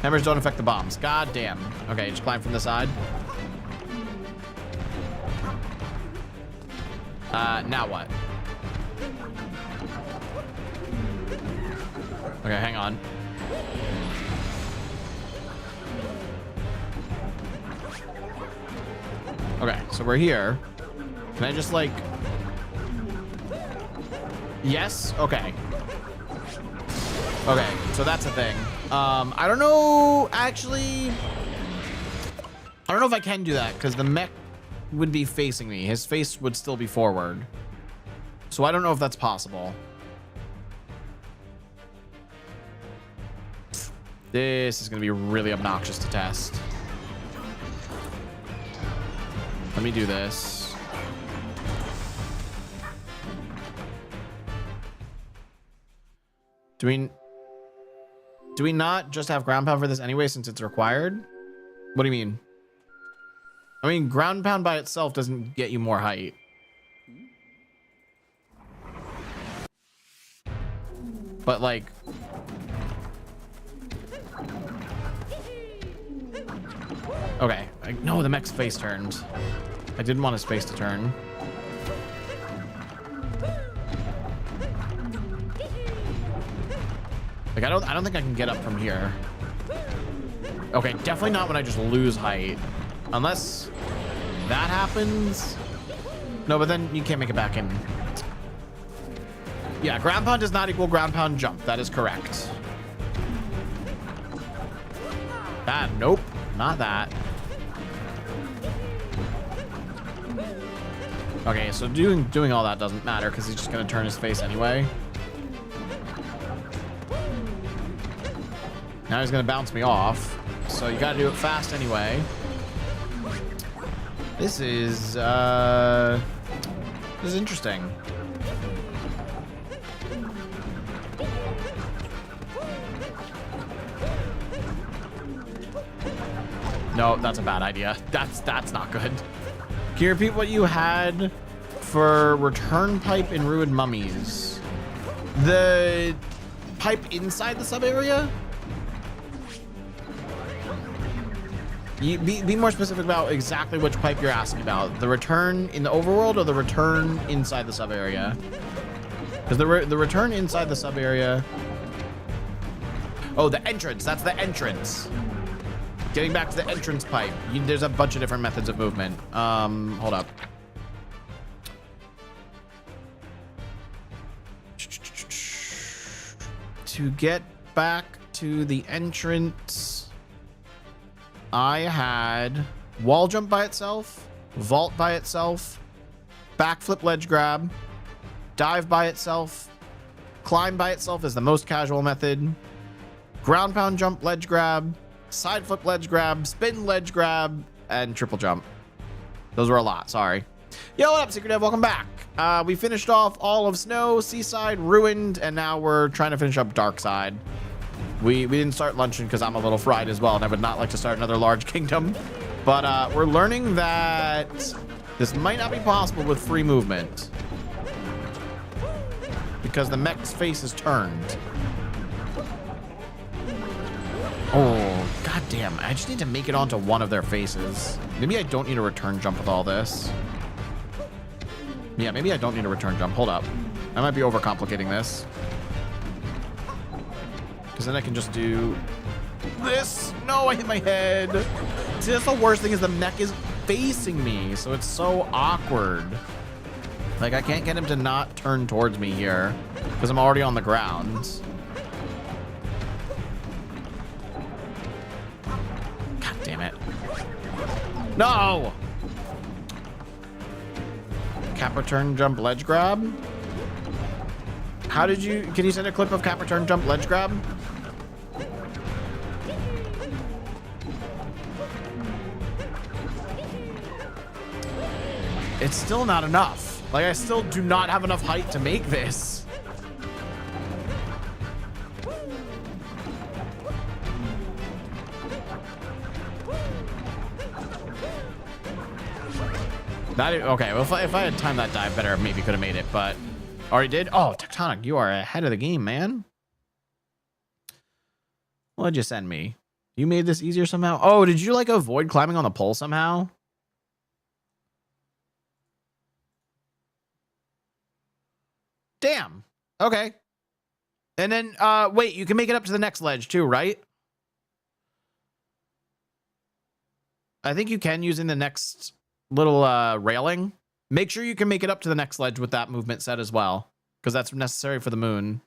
Hammers don't affect the bombs. God damn. Okay, just climb from the side. Now what? Okay, hang on. Okay, so we're here. Can I just, like... Yes? Okay. Okay, so that's a thing. I don't know, actually... I don't know if I can do that, because the mech would be facing me. His face would still be forward. So I don't know if that's possible. This is going to be really obnoxious to test. Let me do this. Do we not just have ground pound for this anyway since it's required? What do you mean? I mean, ground pound by itself doesn't get you more height. But like... Okay. No, the mech's face turned. I didn't want his face to turn. Like, I don't think I can get up from here. Okay, definitely not when I just lose height. Unless that happens. No, but then you can't make it back in. Yeah, ground pound does not equal ground pound jump. That is correct. Ah, nope. Not that. Okay, so doing all that doesn't matter because he's just going to turn his face anyway. Now he's going to bounce me off. So you got to do it fast anyway. This is interesting. No, that's a bad idea. That's not good. Can you repeat what you had for return pipe in ruined mummies? The pipe inside the sub area? Be more specific about exactly which pipe you're asking about. The return in the overworld or the return inside the sub area? Because the return inside the sub area. Oh, the entrance. That's the entrance. Getting back to the entrance pipe. There's a bunch of different methods of movement. Hold up. To get back to the entrance, I had wall jump by itself, vault by itself, backflip ledge grab, dive by itself, climb by itself is the most casual method, ground pound jump ledge grab, side flip ledge grab, spin ledge grab, and triple jump. Those were a lot, sorry. Yo, what up, Secret Dev? Welcome back. We finished off all of Snow, Seaside, Ruined, and now we're trying to finish up Dark Side. We didn't start luncheon because I'm a little fried as well, and I would not like to start another large kingdom. But we're learning that this might not be possible with free movement because the mech's face is turned. Oh, goddamn. I just need to make it onto one of their faces. Maybe I don't need a return jump with all this. Yeah, maybe I don't need a return jump. Hold up. I might be overcomplicating this. Because then I can just do this. No, I hit my head. See, that's the worst thing is the mech is facing me, so it's so awkward. Like, I can't get him to not turn towards me here because I'm already on the ground. God damn it. No! Cap return jump ledge grab? How did you... Can you send a clip of cap return jump ledge grab? It's still not enough. Like, I still do not have enough height to make this. Okay, well, if I had timed that dive better, maybe could have made it, but already did. Oh, Tectonic, you are ahead of the game, man. What'd you send me? You made this easier somehow? Oh, did you like avoid climbing on the pole somehow? Damn. Okay. And then, wait, you can make it up to the next ledge too, right? I think you can using the next little railing. Make sure you can make it up to the next ledge with that movement set as well, because that's necessary for the moon.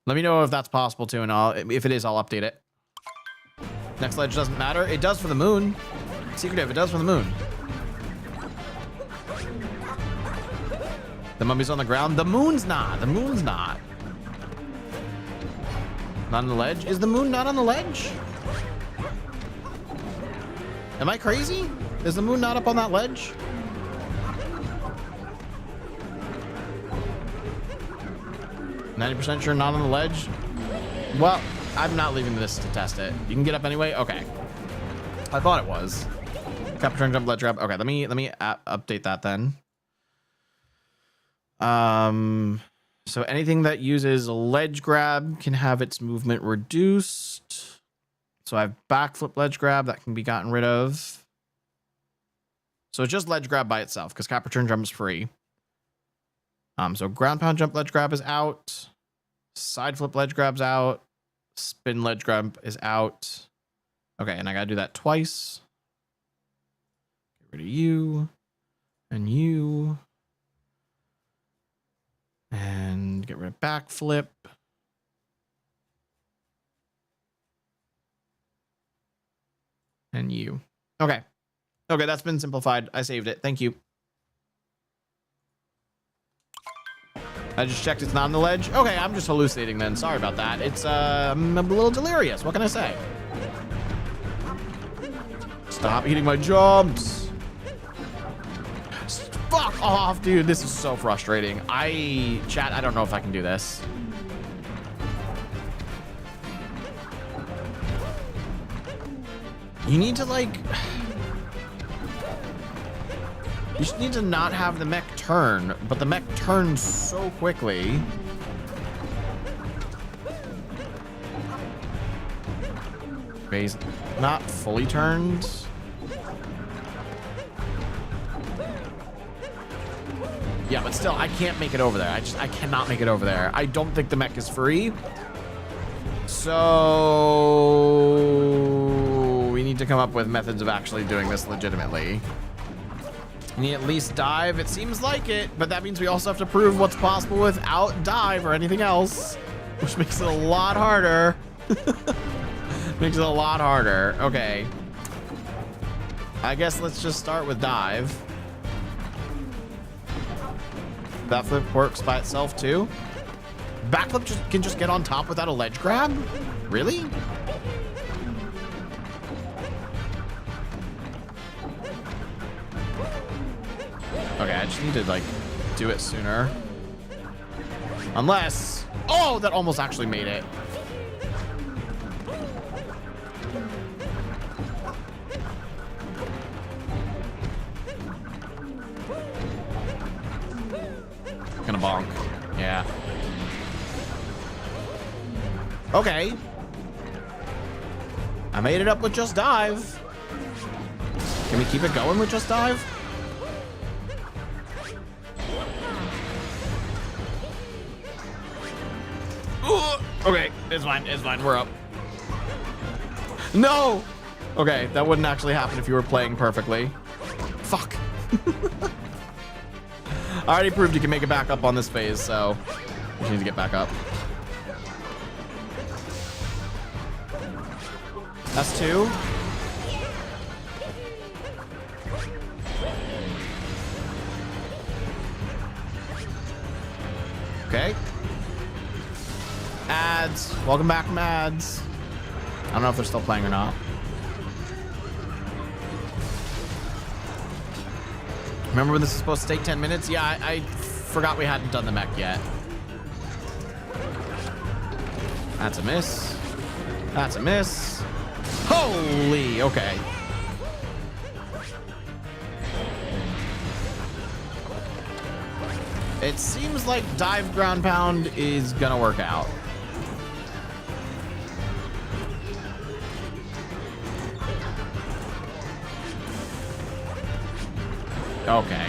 Let me know if that's possible too, and if it is, I'll update it. Next ledge doesn't matter. It does for the moon. Secretive, it does for the moon. The mummy's on the ground. The moon's not. The moon's not. Not on the ledge. Is the moon not on the ledge? Am I crazy? Is the moon not up on that ledge? %sure not on the ledge? Well, I'm not leaving this to test it. You can get up anyway? Okay. I thought it was. Cap return jump ledge grab. Okay, let me update that then. So anything that uses ledge grab can have its movement reduced. So I have backflip ledge grab that can be gotten rid of. So it's just ledge grab by itself because cap return jump is free. So ground pound jump ledge grab is out. Side flip ledge grab's out. Spin ledge grab is out. Okay, and I gotta do that twice. Get rid of you. And you. And get rid of backflip. And you. Okay. Okay, that's been simplified. I saved it. Thank you. I just checked it's not on the ledge. Okay, I'm just hallucinating then. Sorry about that. It's I'm a little delirious. What can I say? Stop eating my jumps. Fuck off, dude. This is so frustrating. Chat, I don't know if I can do this. You need to like... You just need to not have the mech turn, but the mech turns so quickly. Okay, he's not fully turned. Yeah, but still, I can't make it over there. I cannot make it over there. I don't think the mech is free. So we need to come up with methods of actually doing this legitimately. We need at least dive. It seems like it, but that means we also have to prove what's possible without dive or anything else, which makes it a lot harder. Makes it a lot harder. Okay. I guess let's just start with dive. That flip works by itself too. Backflip can just get on top without a ledge grab? Really? Okay, I just need to like do it sooner. Unless, oh, that almost actually made it. Gonna bonk. Yeah. Okay. I made it up with just dive. Can we keep it going with just dive? Okay, it's fine. It's fine. We're up. No! Okay, that wouldn't actually happen if you were playing perfectly. Fuck. I already proved you can make it back up on this phase, so we just need to get back up. That's two. Okay. Ads. Welcome back from ads. I don't know if they're still playing or not. Remember when this is supposed to take 10 minutes? Yeah, I forgot we hadn't done the mech yet. That's a miss. That's a miss. Holy, okay. It seems like dive ground pound is gonna work out. Okay.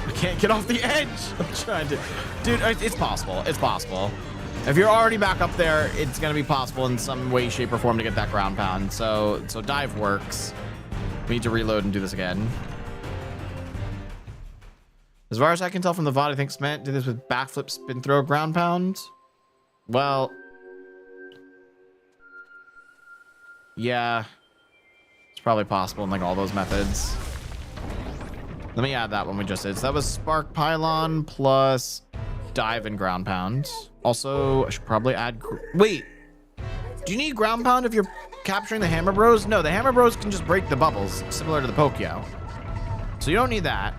I can't get off the edge. I'm trying to. Dude, it's possible. It's possible. If you're already back up there, it's going to be possible in some way, shape, or form to get that ground pound. So dive works. We need to reload and do this again. As far as I can tell from the VOD, I think Cement did this with backflip, spin throw, ground pound. Well... yeah, it's probably possible in like all those methods. Let me add that one we just did. So that was spark pylon plus dive and ground pound. Also, I should probably add... wait, do you need ground pound if you're capturing the Hammer Bros? No, the Hammer Bros can just break the bubbles, similar to the Pokyo. So you don't need that.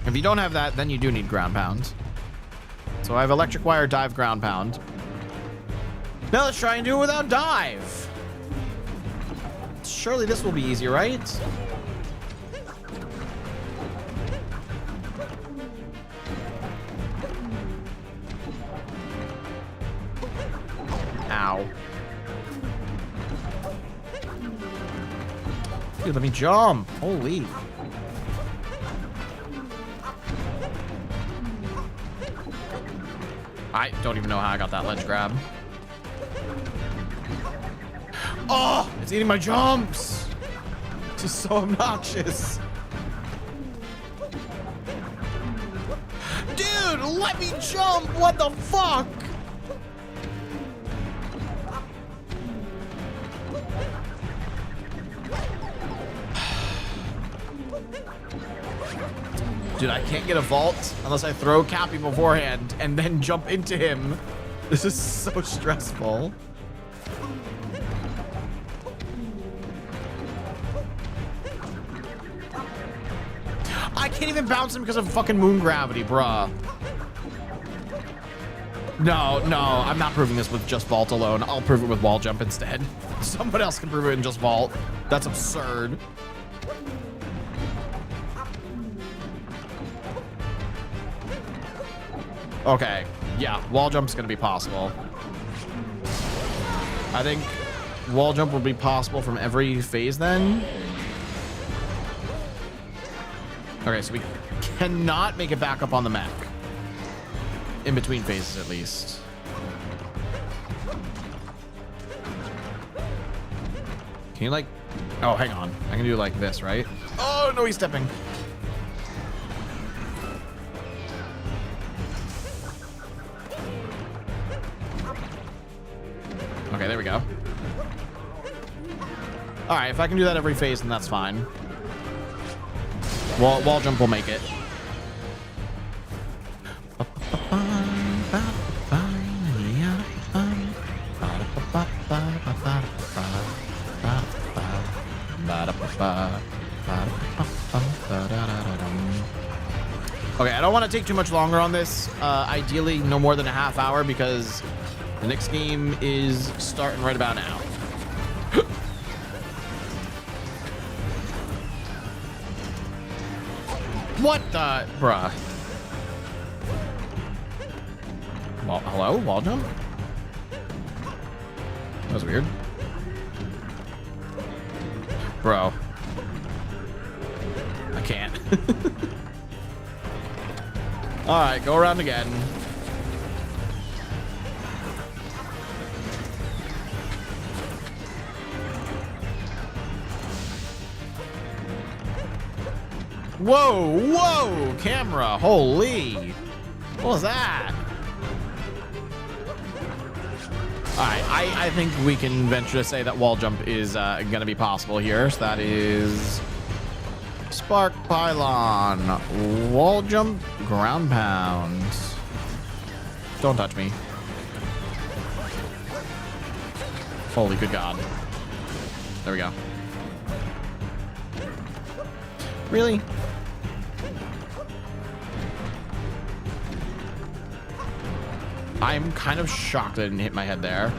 If you don't have that, then you do need ground pound. So I have electric wire, dive, ground pound. Now let's try and do it without dive. Surely this will be easy, right? Ow. Dude, let me jump. Holy. I don't even know how I got that ledge grab. Oh, it's eating my jumps. This is so obnoxious. Dude, let me jump. What the fuck? Dude, I can't get a vault unless I throw Cappy beforehand and then jump into him. This is so stressful. I can't even bounce him because of fucking moon gravity, bruh. No, I'm not proving this with just vault alone. I'll prove it with wall jump instead. Someone else can prove it in just vault. That's absurd. Okay, yeah, wall jump's gonna be possible. I think wall jump will be possible from every phase then. Okay, so we cannot make it back up on the mech. In between phases, at least. Can you like, oh, hang on. I can do like this, right? Oh, no, he's stepping. Okay, there we go. All right, if I can do that every phase, then that's fine. Wall jump will make it. Okay, I don't want to take too much longer on this. Ideally, no more than a half hour because the next game is starting right about now. What the? Bruh. Well, hello? Wall jump? That was weird. Bro. I can't. Alright, go around again. Whoa, whoa, camera, holy. What was that? All right, I think we can venture to say that wall jump is gonna be possible here. So that is spark pylon, wall jump, ground pound. Don't touch me. Holy good God. There we go. Really? I'm kind of shocked that I didn't hit my head there.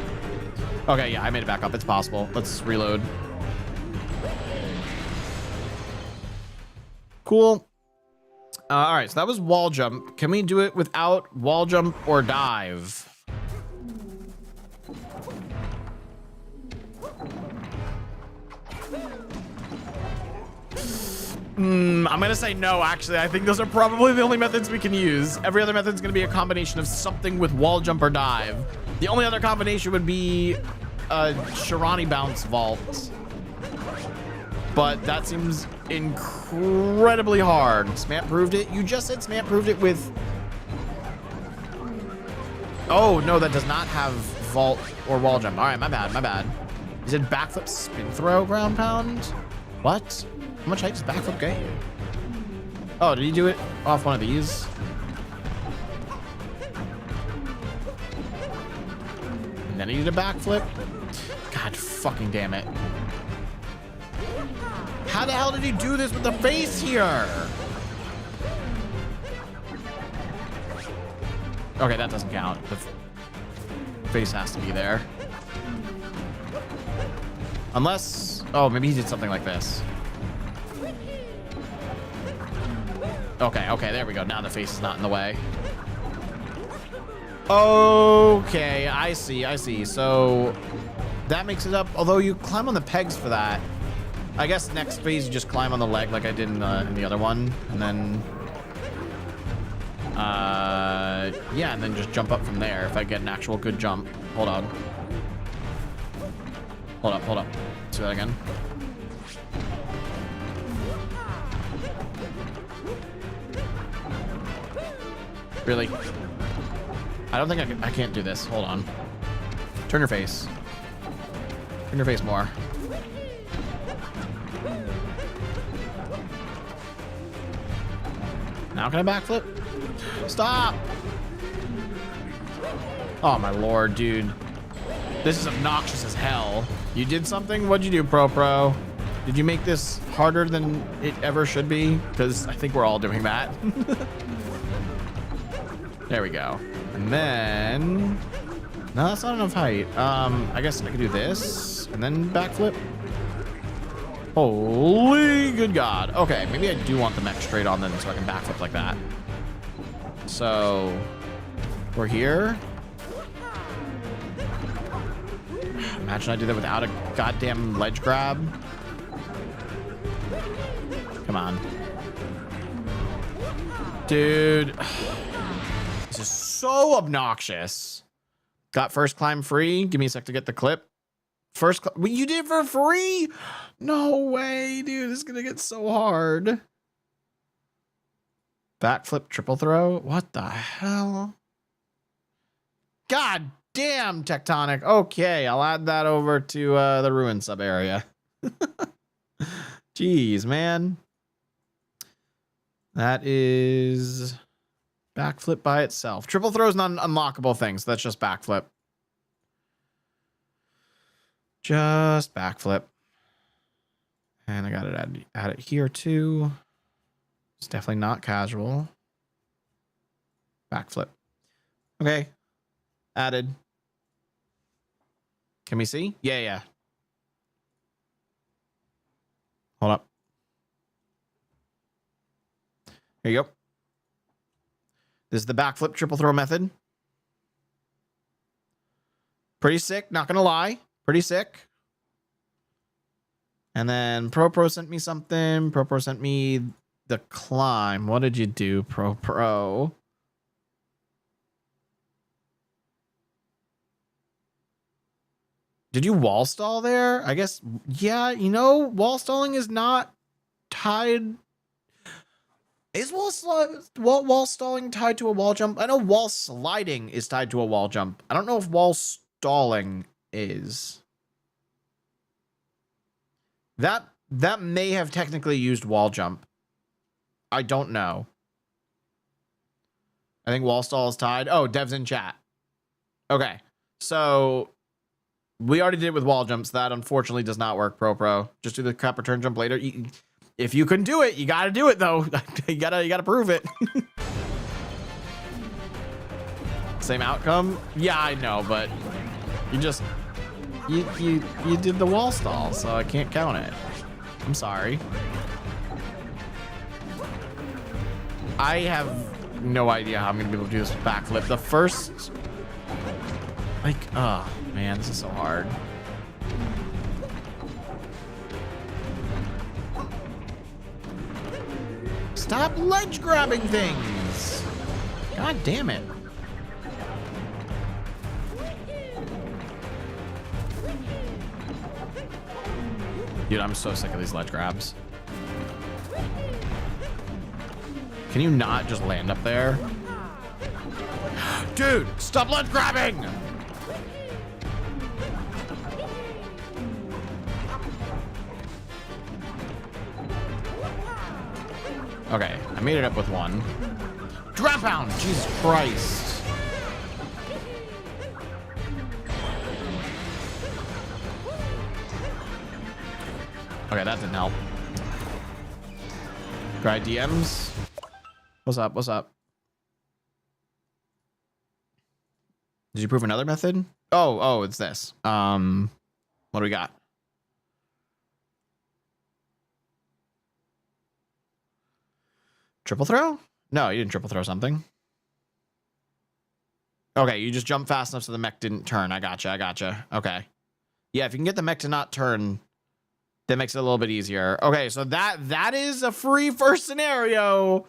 Okay, yeah, I made it back up. It's possible. Let's reload. Cool. All right, so that was wall jump. Can we do it without wall jump or dive? I'm gonna say no, actually. I think those are probably the only methods we can use. Every other method is gonna be a combination of something with wall jump or dive. The only other combination would be a Shirani bounce vault. But that seems incredibly hard. Smant proved it. You just said Smant proved it with... Oh, no, that does not have vault or wall jump. All right, my bad, my bad. Is it backflip spin throw ground pound? What? How much height does backflip get you? Oh, did he do it off one of these? And then he did a backflip? God fucking damn it. How the hell did he do this with the face here? Okay, that doesn't count. The face has to be there. Unless, oh, maybe he did something like this. Okay, okay, there we go. Now the face is not in the way. Okay, I see. So that makes it up, although you climb on the pegs for that. I guess next phase you just climb on the leg like I did in the other one, and then yeah, and then just jump up from there if I get an actual good jump. Hold on. Hold up. Let's do that again. Really? I don't think I can't do this. Hold on. Turn your face. Turn your face more. Now can I backflip? Stop! Oh my lord, dude. This is obnoxious as hell. You did something? What'd you do, Pro? Did you make this harder than it ever should be? Because I think we're all doing that. There we go. And then... No, that's not enough height. I guess I could do this and then backflip. Holy good God. Okay, maybe I do want the mech straight on then so I can backflip like that. So we're here. Imagine I do that without a goddamn ledge grab. Come on. Dude. This is so obnoxious. Got first climb free. Give me a sec to get the clip. Well, you did it for free? No way, dude. This is gonna get so hard. Backflip triple throw? What the hell? God damn, Tectonic. Okay, I'll add that over to the ruin sub area. Jeez, man. That is backflip by itself. Triple throw is not an unlockable thing, so that's just backflip. Just backflip. And I got it add it here too. It's definitely not casual. Backflip. Okay. Added. Can we see? Yeah. Hold up. Here you go. This is the backflip triple throw method. Pretty sick, not gonna lie. Pretty sick. And then Pro sent me something. Pro sent me the climb. What did you do, Pro? Did you wall stall there? I guess, yeah, you know, wall stalling is not tied. Is wall stalling tied to a wall jump? I know wall sliding is tied to a wall jump. I don't know if wall stalling is. That may have technically used wall jump. I don't know. I think wall stall is tied. Oh, devs in chat. Okay. So we already did it with wall jumps. That unfortunately does not work, Pro. Just do the crap return jump later. If you can do it, you got to do it though. you gotta prove it. Same outcome? Yeah, I know, but you just you did the wall stall, so I can't count it. I'm sorry. I have no idea how I'm gonna be able to do this backflip. The first, like, oh man, this is so hard. Stop ledge grabbing things. God damn it. Dude, I'm so sick of these ledge grabs. Can you not just land up there? Dude, stop ledge grabbing! Okay, I made it up with one. Drop pound! Jesus Christ. Okay, that didn't help. Try DMs. What's up? Did you prove another method? Oh, it's this. What do we got? Triple throw? No, you didn't triple throw something. Okay, you just jumped fast enough so the mech didn't turn. I gotcha. Okay. Yeah, if you can get the mech to not turn, that makes it a little bit easier. Okay, so that is a free first scenario.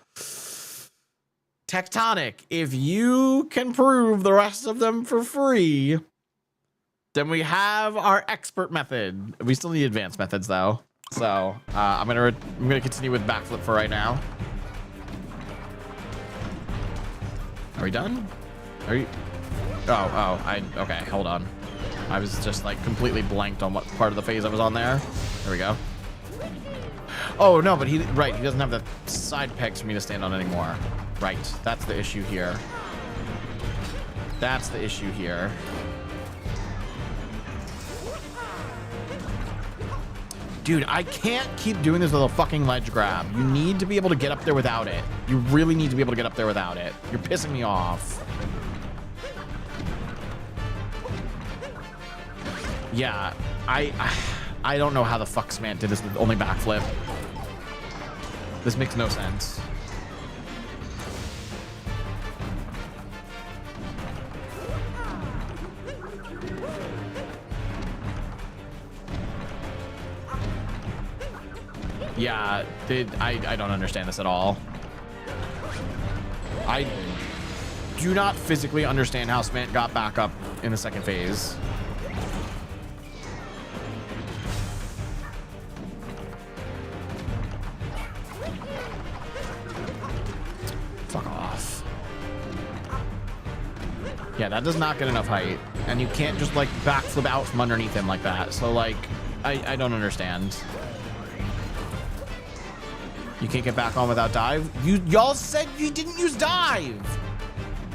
Tectonic, if you can prove the rest of them for free, then we have our expert method. We still need advanced methods though. So I'm gonna continue with backflip for right now. Are we done? Are you? Okay, hold on. I was just like completely blanked on what part of the phase I was on there. There we go. Oh no, but he doesn't have the side pegs for me to stand on anymore. Right, that's the issue here. That's the issue here. Dude, I can't keep doing this with a fucking ledge grab. You need to be able to get up there without it. You really need to be able to get up there without it. You're pissing me off. Yeah, I don't know how the fuck Smant did this with only backflip. This makes no sense. Yeah, I don't understand this at all. I do not physically understand how Smant got back up in the second phase. Fuck off. Yeah, that does not get enough height. And you can't just like backflip out from underneath him like that. So like, I don't understand. You can't get back on without dive? Y'all said you didn't use dive.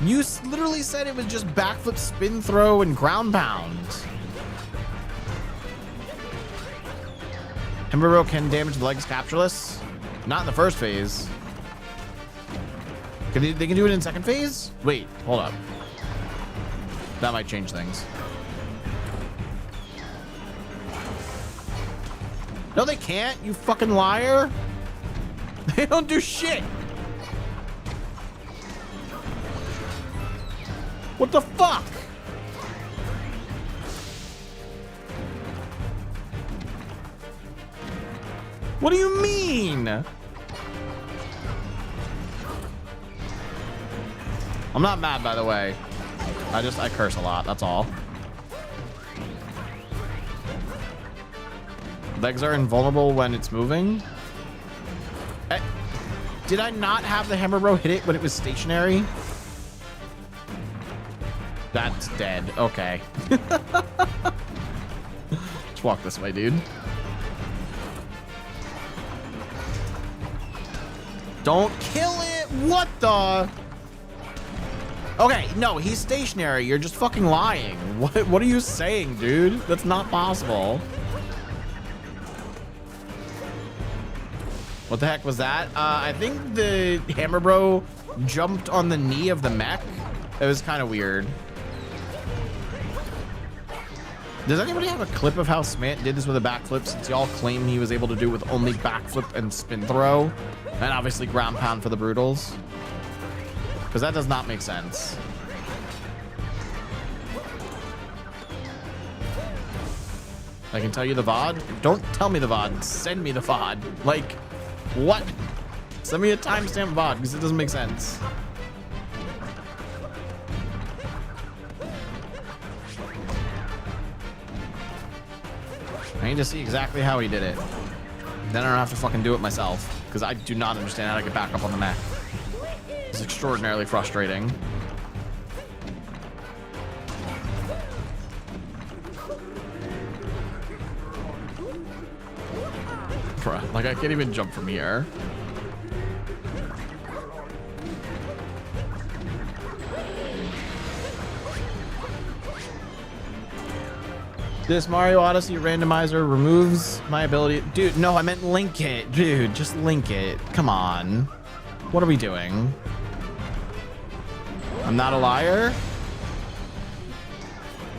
You literally said it was just backflip, spin throw, and ground pound. Hemorrhoid can damage the legs captureless? Not in the first phase. They can do it in second phase? Wait, hold up. That might change things. No, they can't, you fucking liar. They don't do shit. What the fuck? What do you mean? I'm not mad, by the way. I curse a lot, that's all. Legs are invulnerable when it's moving. Did I not have the hammer row hit it when it was stationary? That's dead. Okay. Let's walk this way, dude. Don't kill it. What the? Okay, no, he's stationary. You're just fucking lying. What are you saying, dude? That's not possible. What the heck was that? I think the hammer bro jumped on the knee of the mech. It was kind of weird. Does anybody have a clip of how Smant did this with a backflip, since y'all claim he was able to do it with only backflip and spin throw? And obviously ground pound for the brutals? Because that does not make sense. I can tell you the VOD. Don't tell me the VOD. Send me the VOD. Like, what? Send me a timestamp VOD because it doesn't make sense. I need to see exactly how he did it. Then I don't have to fucking do it myself because I do not understand how to get back up on the mech. It's extraordinarily frustrating. Bruh, like I can't even jump from here. This Mario Odyssey Randomizer removes my ability. Dude, no, I meant link it. Dude, just link it. Come on. What are we doing? I'm not a liar?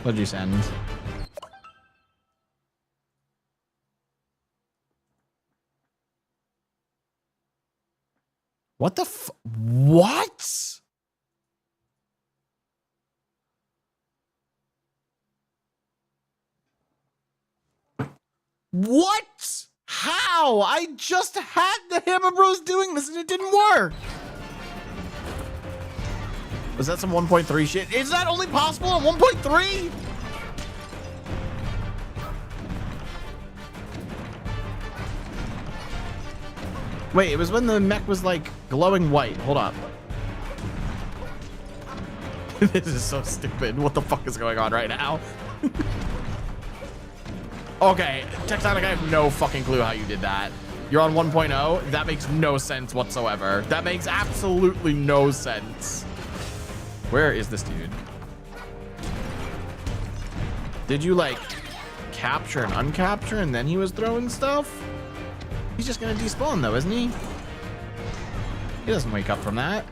What'd you send? What the what? What? How? I just had the Hammer Bros doing this and it didn't work. Was that some 1.3 shit? Is that only possible at 1.3? Wait, it was when the mech was like glowing white. Hold up. This is so stupid. What the fuck is going on right now? Okay, Tectonic, I have no fucking clue how you did that. You're on 1.0? That makes no sense whatsoever. That makes absolutely no sense. Where is this dude? Did you like capture and uncapture and then he was throwing stuff? He's just gonna despawn though, isn't he? He doesn't wake up from that.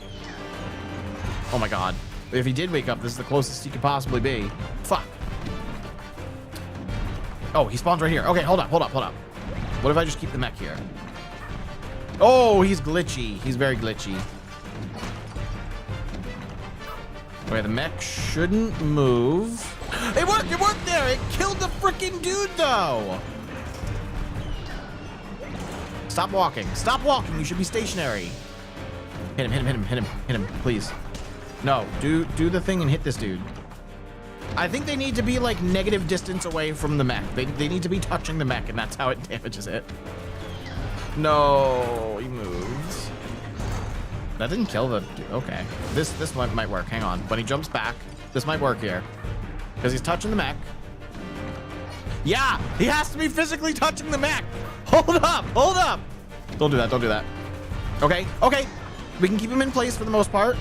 Oh my god. If he did wake up, this is the closest he could possibly be. Fuck. Oh, he spawns right here. Okay, hold up. What if I just keep the mech here? Oh, he's glitchy. He's very glitchy. Okay, the mech shouldn't move. It worked! It worked there! It killed the freaking dude, though! Stop walking. Stop walking. You should be stationary. Hit him, please. No, do the thing and hit this dude. I think they need to be like negative distance away from the mech. They need to be touching the mech and that's how it damages it. No, he moves. That didn't kill the dude. Okay. This might work. Hang on. When he jumps back, this might work here. Because he's touching the mech. Yeah, he has to be physically touching the mech. Hold up. Don't do that. Okay. We can keep him in place for the most part.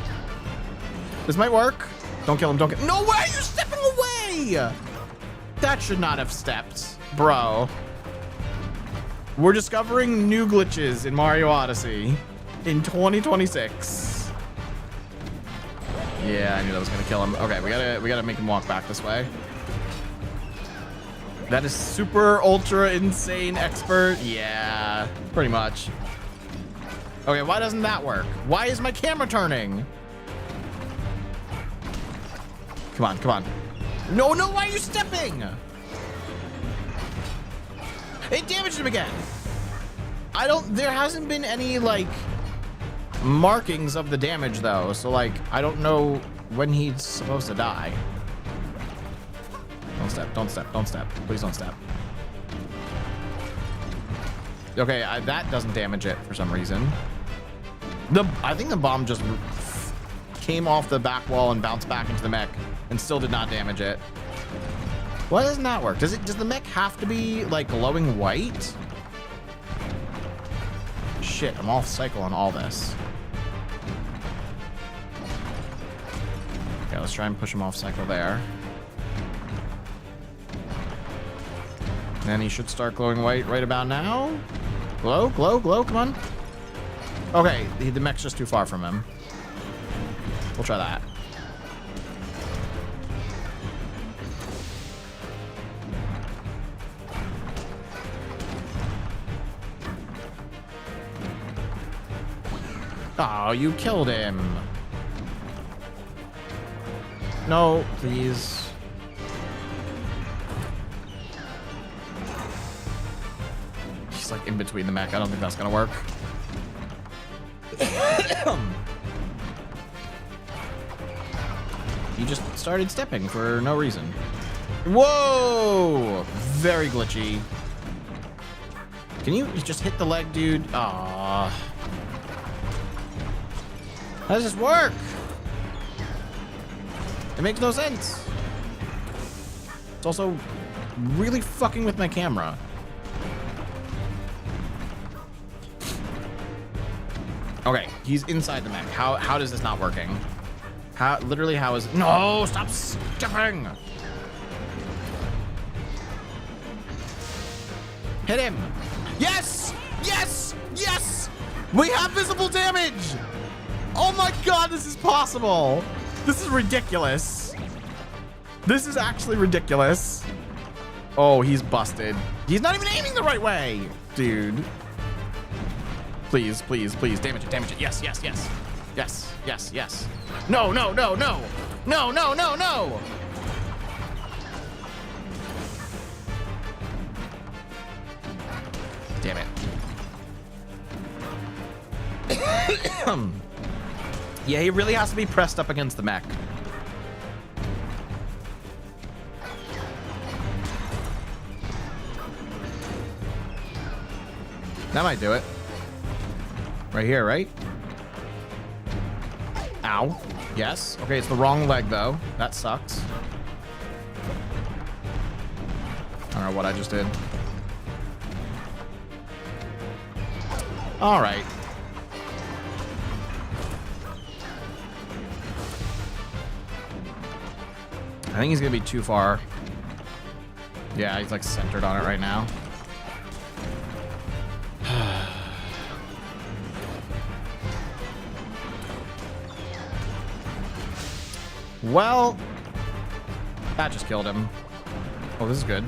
This might work. Don't kill him. No way, you're stepping away. That should not have stepped, bro. We're discovering new glitches in Mario Odyssey in 2026. Yeah, I knew that was gonna kill him. Okay, we gotta make him walk back this way. That is super ultra insane expert. Yeah, pretty much. Okay, why doesn't that work? Why is my camera turning? Come on. No, why are you stepping? It damaged him again. There hasn't been any like markings of the damage though. So like, I don't know when he's supposed to die. Don't step. Please don't step. Okay, that doesn't damage it for some reason. I think the bomb just came off the back wall and bounced back into the mech and still did not damage it. Why doesn't that work? Does the mech have to be like glowing white? Shit, I'm off cycle on all this. Okay, let's try and push him off cycle there. And then he should start glowing white right about now. Glow, come on. Okay, the mech's just too far from him. We'll try that. Oh, you killed him. No, please. He's like in between the mech. I don't think that's gonna work. He just started stepping for no reason. Whoa! Very glitchy. Can you just hit the leg, dude? Aww. How does this work? It makes no sense. It's also really fucking with my camera. Okay, he's inside the mech. How does this not working? Literally how is it? No, stop stepping. Hit him. Yes! We have visible damage. Oh my god, this is possible. This is ridiculous. This is actually ridiculous. Oh, he's busted. He's not even aiming the right way, dude. Please. Damage it. Yes. No. Yeah, he really has to be pressed up against the mech. That might do it. Right here, right? Ow. Yes. Okay, it's the wrong leg, though. That sucks. I don't know what I just did. All right. I think he's gonna be too far. Yeah, he's like centered on it right now. Well, that just killed him. Oh, this is good.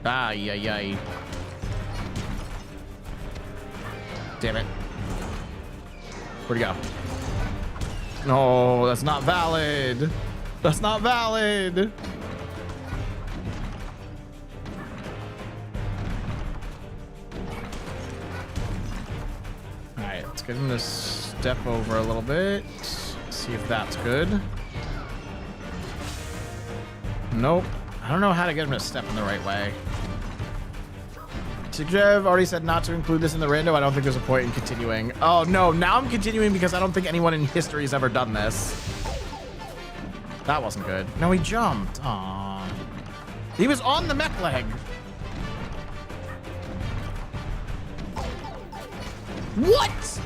Ay, ay, ay. Damn it. Where'd he go? No, that's not valid. That's not valid. All right, let's get him to step over a little bit. See if that's good. Nope. I don't know how to get him to step in the right way. Sigjev already said not to include this in the rando. I don't think there's a point in continuing. Oh, no. Now I'm continuing because I don't think anyone in history has ever done this. That wasn't good. No, he jumped. Aww. He was on the mech leg. What?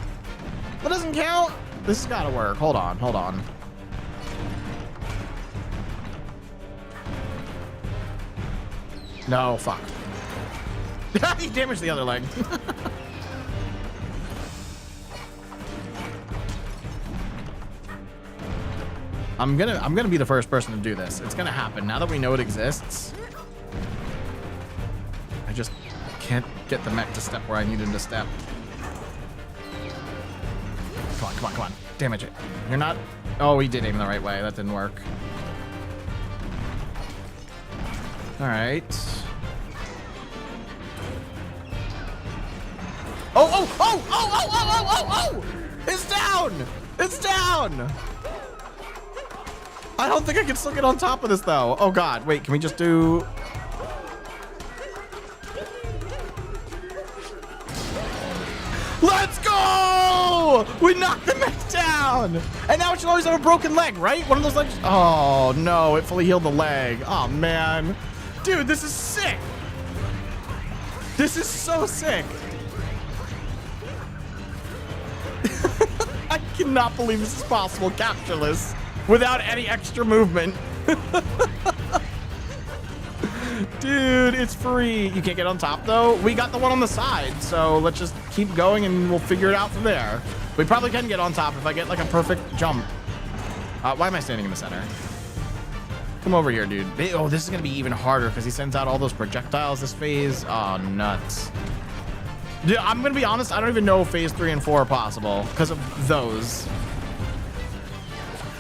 That doesn't count? This has got to work. Hold on. Hold on. No, fuck. He damaged the other leg. I'm gonna be the first person to do this. It's gonna happen. Now that we know it exists, I just can't get the mech to step where I need him to step. Come on, come on, come on. Damage it. You're not... Oh, he did aim the right way. That didn't work. All right. Oh, oh, oh, oh, oh, oh, oh, oh, oh! It's down! It's down! I don't think I can still get on top of this, though. Oh, God. Wait, can we just do... Let's go! We knocked the mech down! And now it should always have a broken leg, right? One of those legs... Oh, no. It fully healed the leg. Oh, man. Dude, this is sick. This is so sick. I cannot believe this is possible, captureless, without any extra movement. Dude, it's free. You can't get on top, though. We got the one on the side, so let's just keep going and we'll figure it out from there. We probably can get on top if I get, like, a perfect jump. Why am I standing in the center? Come over here, dude. Oh, this is going to be even harder because he sends out all those projectiles this phase. Oh, nuts. Dude, I'm going to be honest. I don't even know if phase 3 and 4 are possible because of those.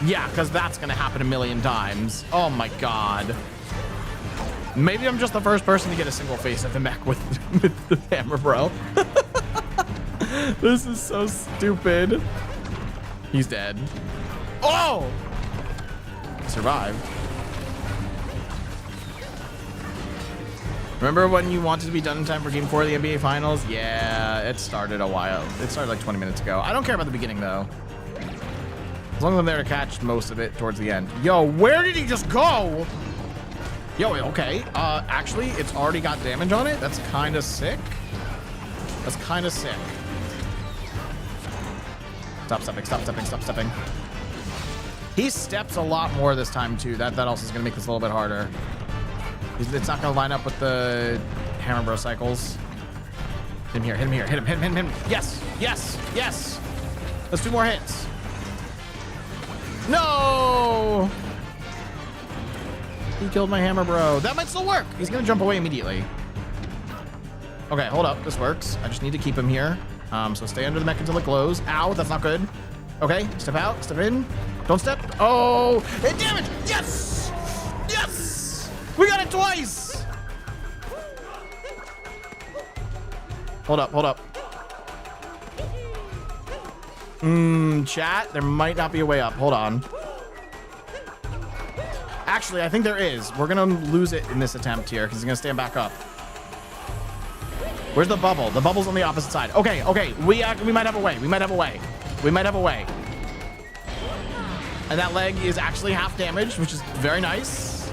Yeah, because that's going to happen a million times. Oh, my God. Maybe I'm just the first person to get a single face at the mech with the hammer, bro. This is so stupid. He's dead. Oh! Survived. Remember when you wanted to be done in time for Game 4 of the NBA Finals? Yeah, it started a while. It started like 20 minutes ago. I don't care about the beginning, though. As long as I'm there to catch most of it towards the end. Yo, where did he just go? Yo, okay. Actually, it's already got damage on it. That's kind of sick. That's kind of sick. Stop stepping, stop stepping, stop stepping. He steps a lot more this time, too. That also is going to make this a little bit harder. It's not going to line up with the Hammer Bro cycles. Hit him here, hit him here, hit him, hit him, hit him, hit him. Yes, yes, yes. Let's do more hits. No! He killed my Hammer Bro. That might still work. He's going to jump away immediately. Okay, hold up. This works. I just need to keep him here. So stay under the mech until it glows. Ow, that's not good. Okay, step out, step in. Don't step. Oh, hit damage. Yes! Yes! We got it twice! Hold up, hold up. Chat, there might not be a way up. Hold on. Actually, I think there is. We're gonna lose it in this attempt here because he's gonna stand back up. Where's the bubble? The bubble's on the opposite side. Okay, okay. We might have a way. We might have a way. We might have a way. And that leg is actually half damaged, which is very nice.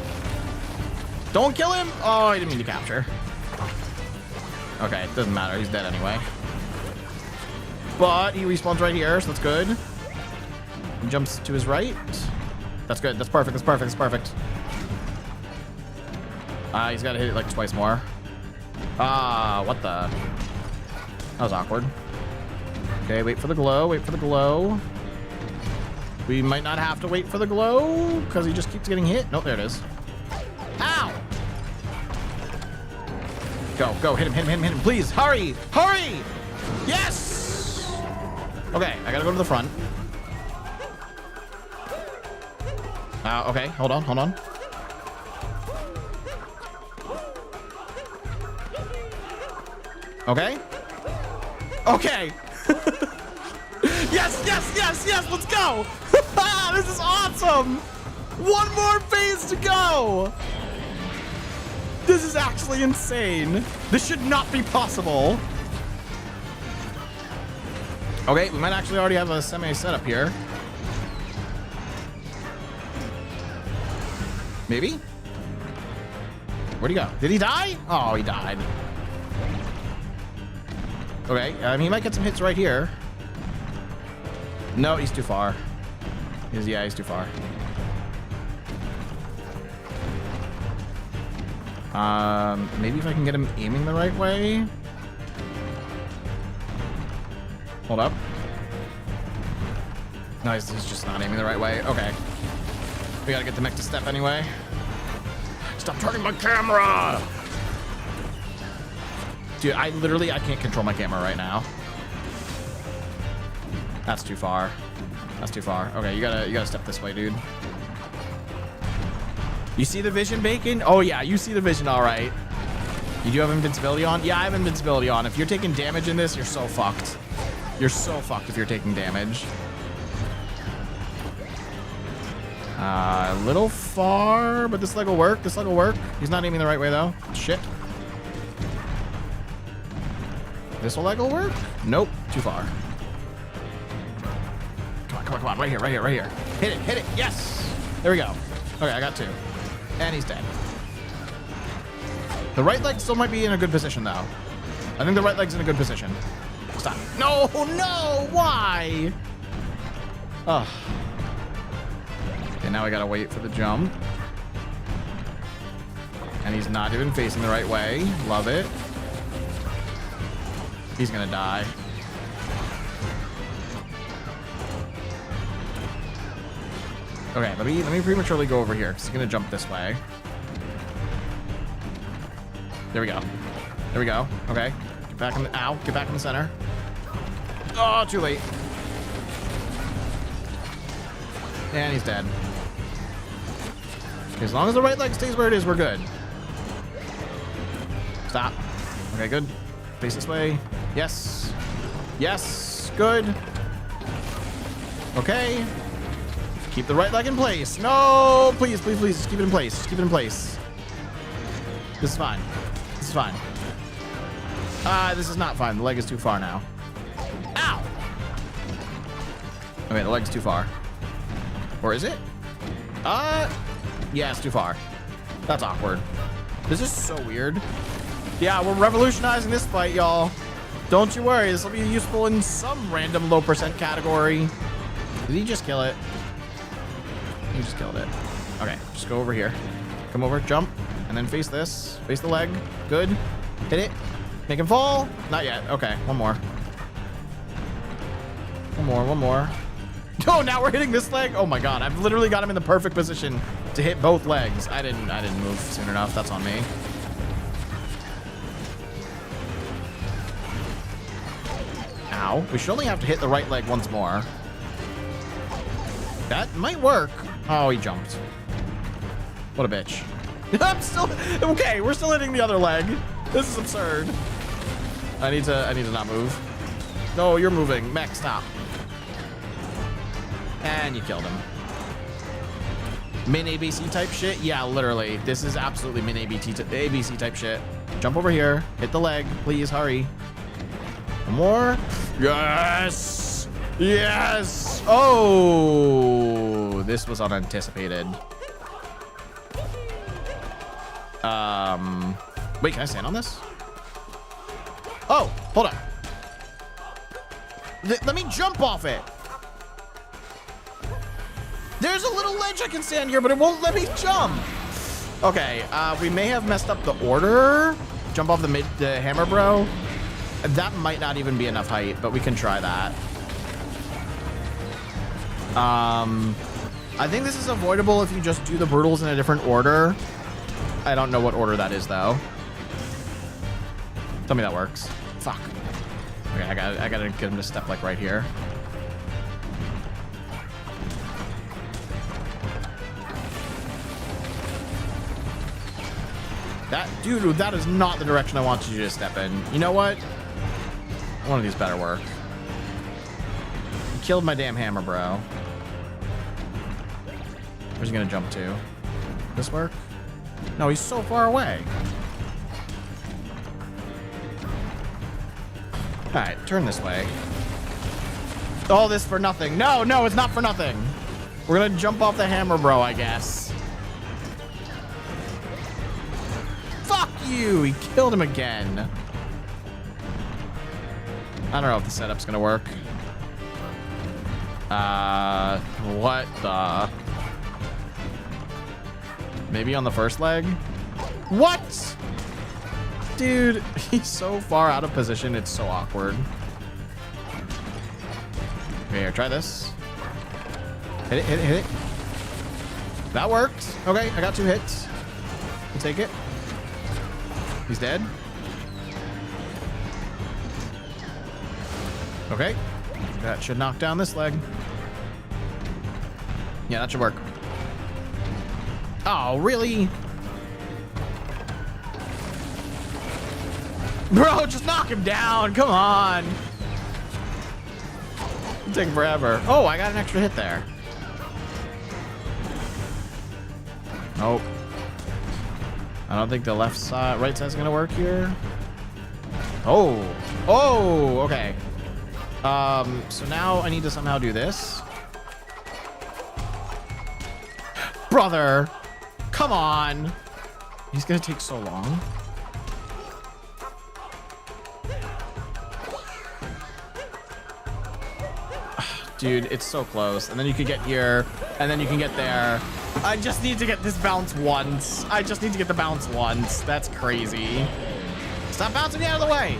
Don't kill him. Oh, I didn't mean to capture. Okay, it doesn't matter. He's dead anyway. But he respawns right here, so that's good. He jumps to his right. That's good. That's perfect. That's perfect. That's perfect. He's got to hit it like twice more. What the? That was awkward. Okay, wait for the glow. Wait for the glow. We might not have to wait for the glow because he just keeps getting hit. Nope, there it is. Ow! Go, go. Hit him, hit him, hit him, hit him. Please, hurry! Hurry! Yes! Okay, I gotta go to the front. Okay, hold on, hold on. Okay. Okay. Yes, yes, yes, yes, let's go. This is awesome. One more phase to go. This is actually insane. This should not be possible. Okay, we might actually already have a semi setup here. Maybe? Where'd he go? Did he die? Oh, he died. Okay, he might get some hits right here. No, he's too far. Yeah, he's too far. Maybe if I can get him aiming the right way. Hold up. No, he's just not aiming the right way. Okay. We gotta get the mech to step anyway. Stop turning my camera! Dude, I can't control my camera right now. That's too far. That's too far. Okay, you gotta step this way, dude. You see the vision, Bacon? Oh yeah, you see the vision, all right. You do have invincibility on? Yeah, I have invincibility on. If you're taking damage in this, you're so fucked. You're so fucked if you're taking damage. A little far, but this leg will work. This leg will work. He's not aiming the right way, though. Shit. This leg will work? Nope. Too far. Come on, come on, come on. Right here, right here, right here. Hit it, hit it. Yes. There we go. Okay, I got two. And he's dead. The right leg still might be in a good position, though. I think the right leg's in a good position. Stop. No, no. Why? Ugh. Okay, now I gotta wait for the jump. And he's not even facing the right way. Love it. He's gonna die. Okay, let me prematurely go over here because he's gonna jump this way. There we go. There we go. Okay. Get back in the get back in the center. Oh, too late. And he's dead. Okay, as long as the right leg stays where it is, we're good. Stop. Okay, good. Face this way. Yes. Yes. Good. Okay. Keep the right leg in place. No, please, please, please. Just keep it in place. Just keep it in place. This is fine. This is fine. This is not fine. The leg is too far now. Ow! Okay, the leg's too far. Or is it? Yeah, it's too far. That's awkward. This is so weird. Yeah, we're revolutionizing this fight, y'all. Don't you worry. This will be useful in some random low percent category. Did he just kill it? He just killed it. Okay, just go over here. Come over, jump, and then face this. Face the leg. Good. Hit it. Make him fall. Not yet. Okay, one more. One more, one more. Oh, now we're hitting this leg. Oh my god, I've literally got him in the perfect position to hit both legs. I didn't move soon enough. That's on me. Ow. We should only have to hit the right leg once more. That might work. Oh, he jumped. What a bitch. I'm still... Okay, we're still hitting the other leg. This is absurd. I need to not move. No, you're moving. Mech, stop. And you killed him. Min ABC type shit? Yeah, literally. This is absolutely min ABC type shit. Jump over here. Hit the leg. Please, hurry. One more. Yes! Yes! Oh! This was unanticipated. Wait, can I stand on this? Oh, hold on. Let me jump off it. There's a little ledge I can stand here, but it won't let me jump. Okay, we may have messed up the order. Jump off the hammer, bro. That might not even be enough height, but we can try that. I think this is avoidable if you just do the brutals in a different order. I don't know what order that is, though. Tell me that works. Fuck. Okay, I gotta get him to step like right here. Dude, that is not the direction I want you to step in. You know what? One of these better work. You killed my damn hammer, bro. Where's he gonna jump to? This work? No, he's so far away. All right, turn this way. All this for nothing. No, it's not for nothing. We're gonna jump off the hammer, bro, I guess. Fuck you! He killed him again. I don't know if the setup's gonna work. What the? Maybe on the first leg? What? Dude, he's so far out of position, it's so awkward. Okay, here, try this. Hit it, hit it, hit it. That worked. Okay, I got 2 hits. We'll take it. He's dead. Okay. That should knock down this leg. Yeah, that should work. Oh, really? Bro, just knock him down. Come on. It'll take forever. Oh, I got an extra hit there. Nope. I don't think the left side, right side's gonna work here. Oh. Oh, okay. So now I need to somehow do this. Brother. Come on. He's gonna take so long. Dude, it's so close. And then you could get here, and then you can get there. I just need to get this bounce once. I just need to get the bounce once. That's crazy. Stop bouncing me out of the way.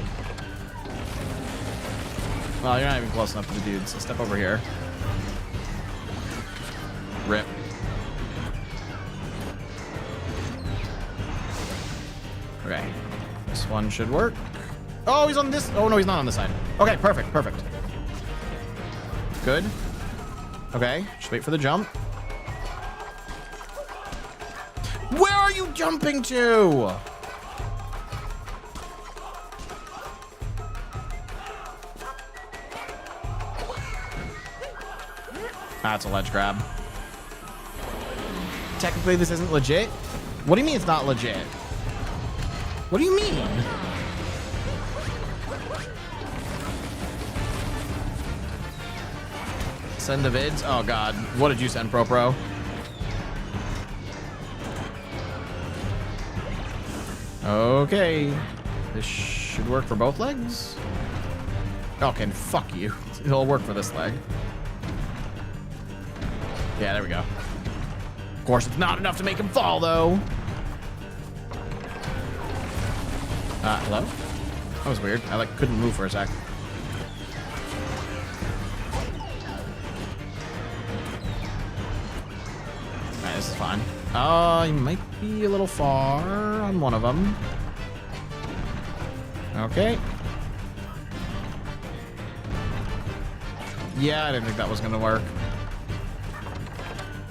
Well, you're not even close enough to the dude, so step over here. Rip. Okay. This one should work. Oh, he's on this. Oh, no, he's not on this side. Okay, perfect, perfect. Good. Okay, just wait for the jump. Where are you jumping to? That's a ledge grab. Technically, this isn't legit. What do you mean it's not legit? What do you mean? Send the vids? Oh god, what did you send, Pro? Okay, this should work for both legs. Okay, fuck you. It'll work for this leg. Yeah, there we go. Of course, it's not enough to make him fall, though. Hello? That was weird. I couldn't move for a sec. Alright, this is fine. You might be a little far on one of them. Okay. Yeah, I didn't think that was gonna work.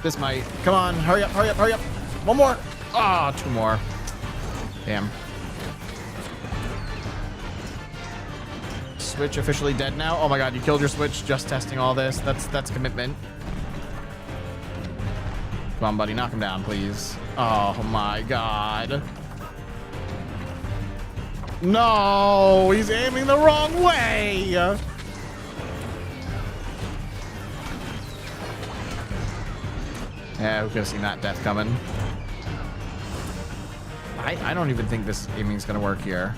This might. Come on, hurry up, hurry up, hurry up. One more. Ah, 2 more. Damn. switch officially dead now? Oh my god, you killed your switch just testing all this. That's commitment. Come on, buddy, knock him down, please. Oh my god. No, he's aiming the wrong way. Yeah, who could have seen that death coming? I don't even think this aiming's gonna work here.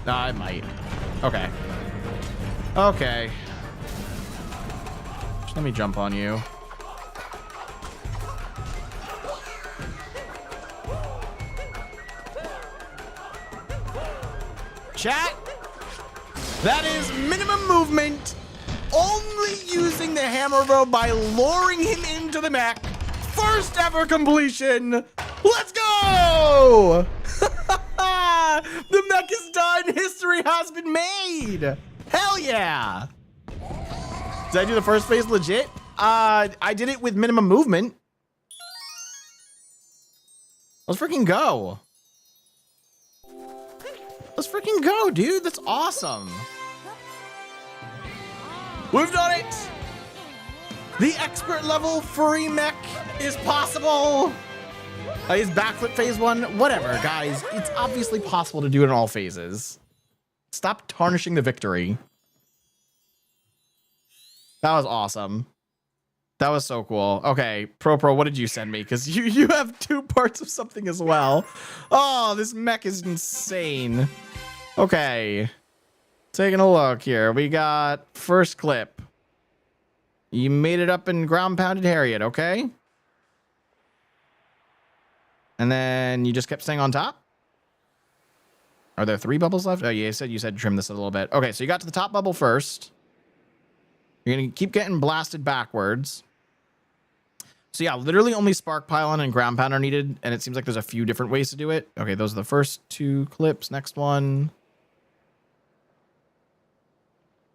I might. Okay. Okay. Just let me jump on you. Chat, that is minimum movement, only using the hammer bro by luring him into the mech. First ever completion. Let's go! The mech is done. History has been made. Hell yeah. Did I do the first phase legit? I did it with minimum movement. Let's freaking go. Let's freaking go, dude. That's awesome. We've done it. The expert level free mech is possible. Is backflip phase 1? Whatever, guys. It's obviously possible to do it in all phases. Stop tarnishing the victory. That was awesome. That was so cool. Okay, Pro, what did you send me? Because you have 2 parts of something as well. Oh, this mech is insane. Okay. Taking a look here. We got first clip. You made it up in ground pounded Harriet, okay? And then you just kept staying on top? Are there 3 bubbles left? Oh, yeah, you said trim this a little bit. Okay, so you got to the top bubble first. You're going to keep getting blasted backwards. So yeah, literally only spark pylon and ground pound are needed, and it seems like there's a few different ways to do it. Okay, those are the first 2 clips. Next one.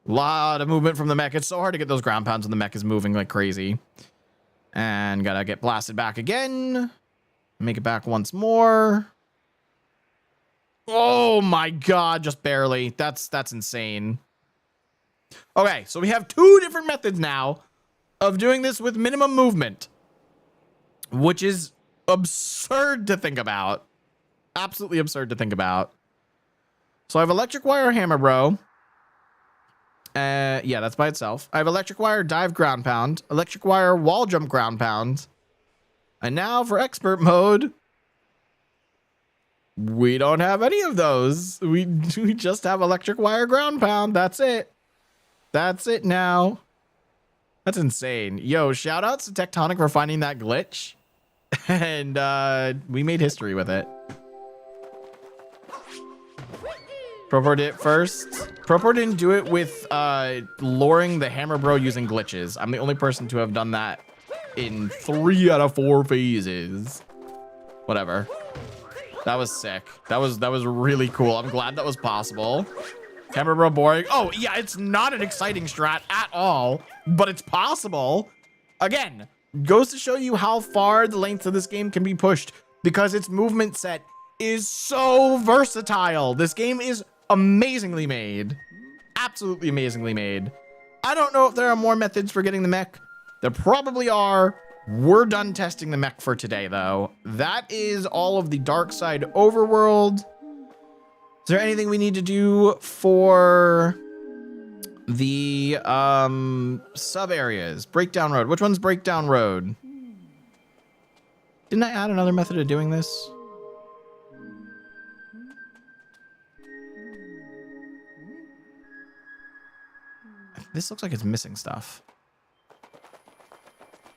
Lot of movement from the mech. It's so hard to get those ground pounds when the mech is moving like crazy. And gotta get blasted back again. Make it back once more. Oh my god, just barely. That's insane. Okay, so we have 2 different methods now of doing this with minimum movement, which is absurd to think about. Absolutely absurd to think about. So I have electric wire hammer bro. Yeah, that's by itself. I have electric wire dive ground pound, electric wire wall jump ground pound. And now for expert mode, we don't have any of those. We just have electric wire ground pound. That's it. That's it now. That's insane. Yo, shout outs to Tectonic for finding that glitch. And we made history with it. Propor did it first. Propor didn't do it with luring the hammer bro using glitches. I'm the only person to have done that in 3 out of 4 phases. Whatever. That was sick. That was really cool. I'm glad that was possible. Hammer bro boring. Oh yeah, it's not an exciting strat at all, but it's possible. Again, goes to show you how far the length of this game can be pushed because its movement set is so versatile. This game is amazingly made. Absolutely amazingly made. I don't know if there are more methods for getting the mech. There probably are. We're done testing the mech for today, though. That is all of the dark side overworld. Is there anything we need to do for the sub areas? Breakdown road. Which one's breakdown road? Didn't I add another method of doing this? This looks like it's missing stuff.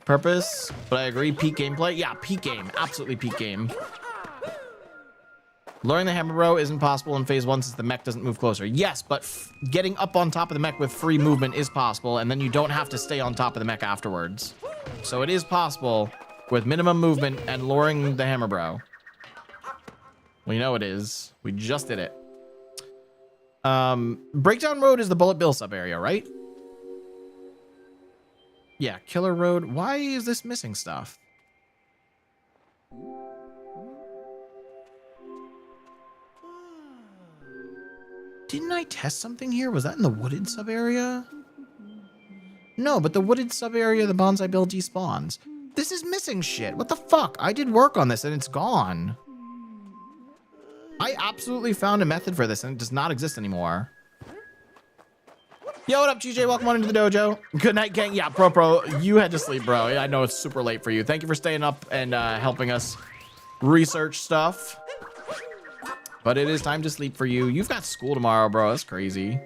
Purpose, but I agree. Peak gameplay. Yeah, peak game. Absolutely peak game. Luring the hammer bro isn't possible in phase 1 since the mech doesn't move closer. Yes, but getting up on top of the mech with free movement is possible, and then you don't have to stay on top of the mech afterwards. So it is possible with minimum movement and luring the hammer bro. We know it is. We just did it. Breakdown road is the bullet bill sub area, right? Yeah, killer road. Why is this missing stuff? Didn't I test something here? Was that in the wooded sub area? No, but the wooded sub area, the bonsai bill despawns. This is missing shit. What the fuck? I did work on this and it's gone. I absolutely found a method for this and it does not exist anymore. Yo, what up, TJ? Welcome on into the dojo. Good night, gang. Yeah, Pro, you had to sleep, bro. I know it's super late for you. Thank you for staying up and helping us research stuff. But it is time to sleep for you. You've got school tomorrow, bro. That's crazy.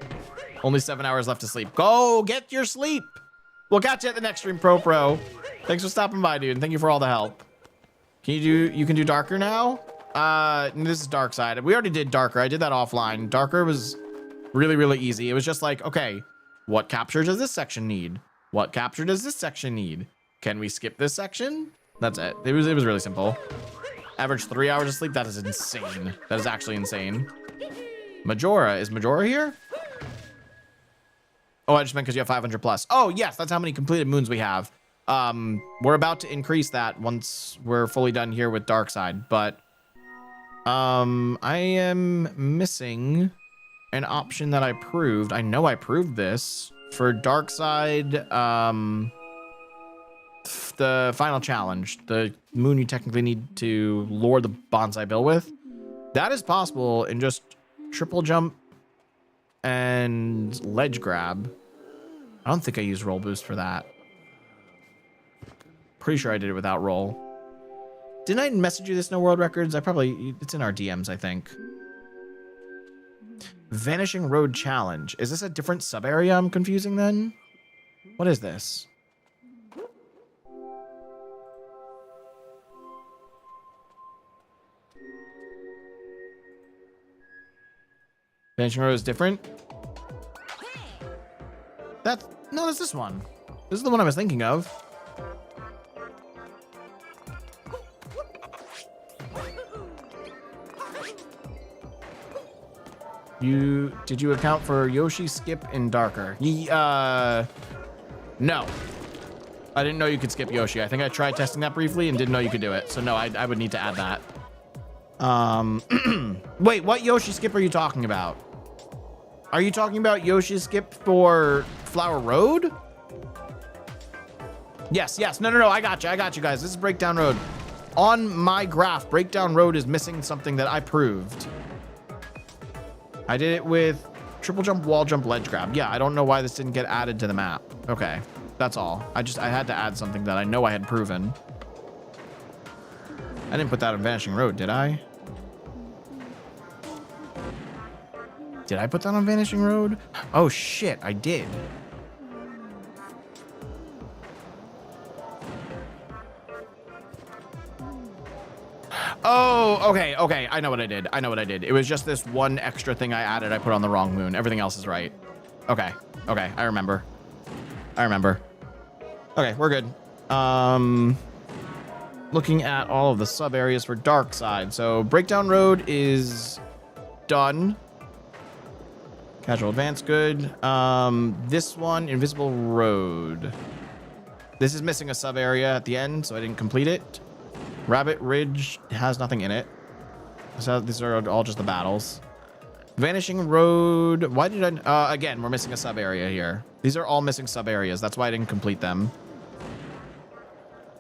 Only 7 hours left to sleep. Go get your sleep. We'll catch you at the next stream, Pro. Thanks for stopping by, dude. And thank you for all the help. You can do darker now? This is dark side. We already did darker. I did that offline. Darker was really, really easy. It was just like, okay, what capture does this section need? What capture does this section need? Can we skip this section? That's it. It was really simple. Average 3 hours of sleep. That is insane. That is actually insane. Majora. Is Majora here? Oh, I just meant because you have 500 plus. Oh, yes. That's how many completed moons we have. We're about to increase that once we're fully done here with Dark Side. But I am missing an option that I proved. I know I proved this for Dark Side. The final challenge, the moon you technically need to lure the bonsai bill with. That is possible in just triple jump and ledge grab. I don't think I used roll boost for that. Pretty sure I did it without roll. Didn't I message you this no world records? It's in our DMs, I think. Vanishing Road Challenge. Is this a different sub area I'm confusing then? What is this? Vanishing Road is different? No, that's this one. This is the one I was thinking of. Did you account for Yoshi skip in darker? No. I didn't know you could skip Yoshi. I think I tried testing that briefly and didn't know you could do it. So no, I would need to add that. Wait, what Yoshi skip are you talking about? Are you talking about Yoshi skip for Flower Road? Yes. No. I got you guys. This is Breakdown Road. On my graph, Breakdown Road is missing something that I proved. I did it with triple jump, wall jump, ledge grab. Yeah, I don't know why this didn't get added to the map. Okay, that's all. I had to add something that I know I had proven. I didn't put that on Vanishing Road, did I? Did I put that on Vanishing Road? Oh shit, I did. Oh, okay. I know what I did. It was just this one extra thing I added. I put on the wrong moon. Everything else is right. Okay. I remember. Okay, we're good. Looking at all of the sub areas for Dark Side. So Breakdown Road is done. Casual Advance, good. This one, Invisible Road. This is missing a sub area at the end, so I didn't complete it. Rabbit Ridge has nothing in it. So these are all just the battles. Vanishing Road. Why did I... again, we're missing a sub area here. These are all missing sub areas. That's why I didn't complete them.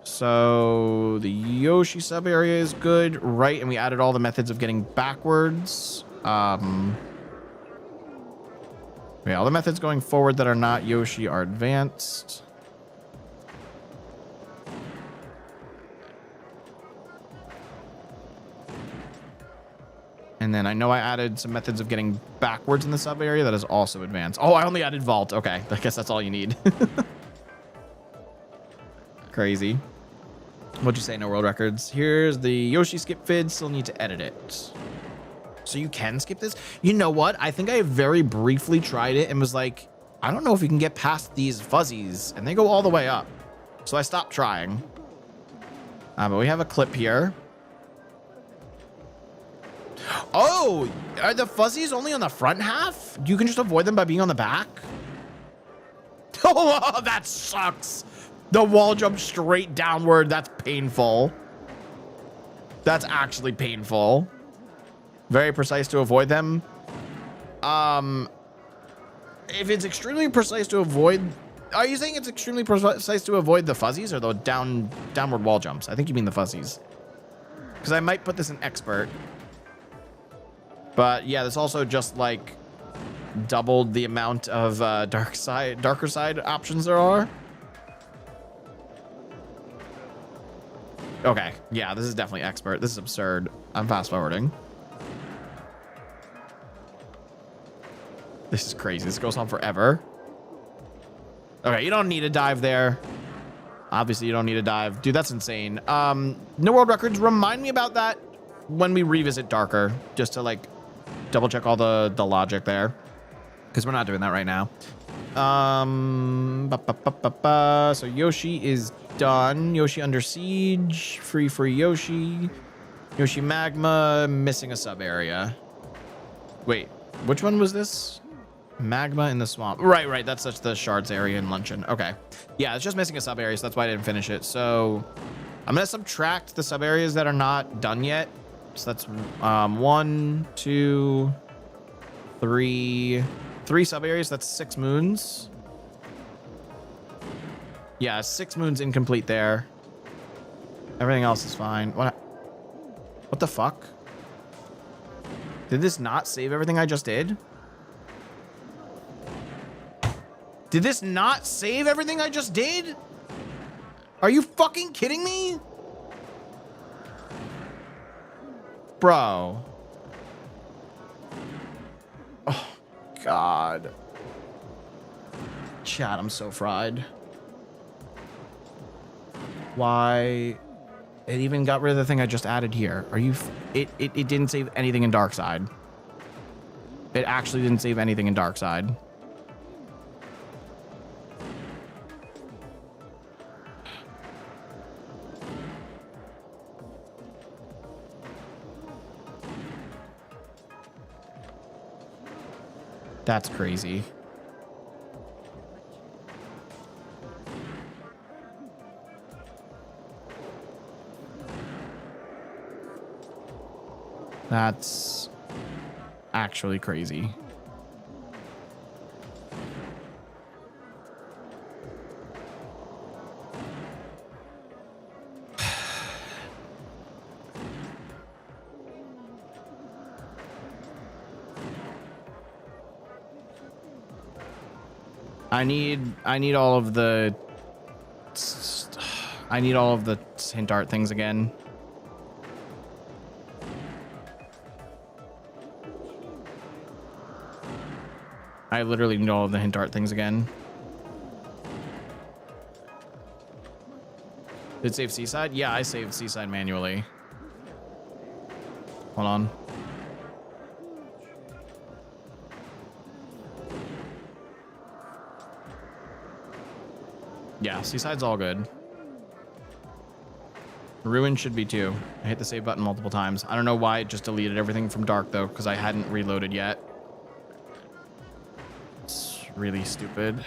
So the Yoshi sub area is good, right? And we added all the methods of getting backwards. Yeah, all the methods going forward that are not Yoshi are advanced. And then I know I added some methods of getting backwards in the sub area that is also advanced. Oh, I only added vault. Okay, I guess that's all you need. Crazy. What'd you say, no world records? Here's the Yoshi skip vid. Still need to edit it. So you can skip this? You know what? I think I very briefly tried it and was like, I don't know if we can get past these fuzzies. And they go all the way up. So I stopped trying. But we have a clip here. Oh, are the fuzzies only on the front half? You can just avoid them by being on the back? Oh, that sucks. The wall jump straight downward. That's painful. That's actually painful. Very precise to avoid them. If it's extremely precise to avoid, are you saying it's extremely precise to avoid the fuzzies or the downward wall jumps? I think you mean the fuzzies. Because I might put this in expert. But yeah, this also just like doubled the amount of darker side options there are. Okay, yeah, this is definitely expert. This is absurd. I'm fast forwarding. This is crazy. This goes on forever. Okay, you don't need a dive there. Obviously, you don't need a dive. Dude, that's insane. No world records. Remind me about that when we revisit Darker, just to like double check all the logic there, because we're not doing that right now. So Yoshi is done. Yoshi Under Siege. Free Yoshi. Yoshi Magma. Missing a sub area. Wait, which one was this? Magma in the swamp. Right. That's such the shards area in Luncheon. Okay. Yeah, it's just missing a sub area, so that's why I didn't finish it. So I'm going to subtract the sub areas that are not done yet. So that's 1, 2, 3 sub areas. That's 6 moons. Yeah, 6 moons incomplete there. Everything else is fine. What the fuck? Did this not save everything I just did? Did this not save everything I just did? Are you fucking kidding me? Bro. Oh, God. Chat, I'm so fried. Why? It even got rid of the thing I just added here. Are you... It didn't save anything in Dark Side. It actually didn't save anything in Dark Side. That's crazy. That's actually crazy. I need all of the hint art things again. I literally need all of the hint art things again. Did it save Seaside? Yeah, I saved Seaside manually. Hold on. Yeah, Seaside's all good. Ruin should be too. I hit the save button multiple times. I don't know why it just deleted everything from Dark though, because I hadn't reloaded yet. It's really stupid.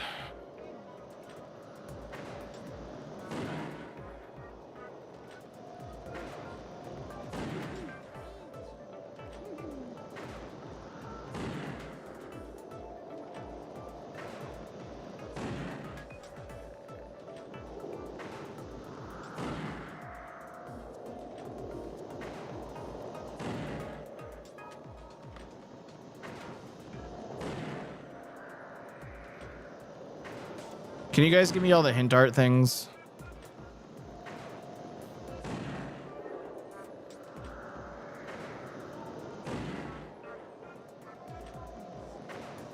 Can you guys give me all the hint art things?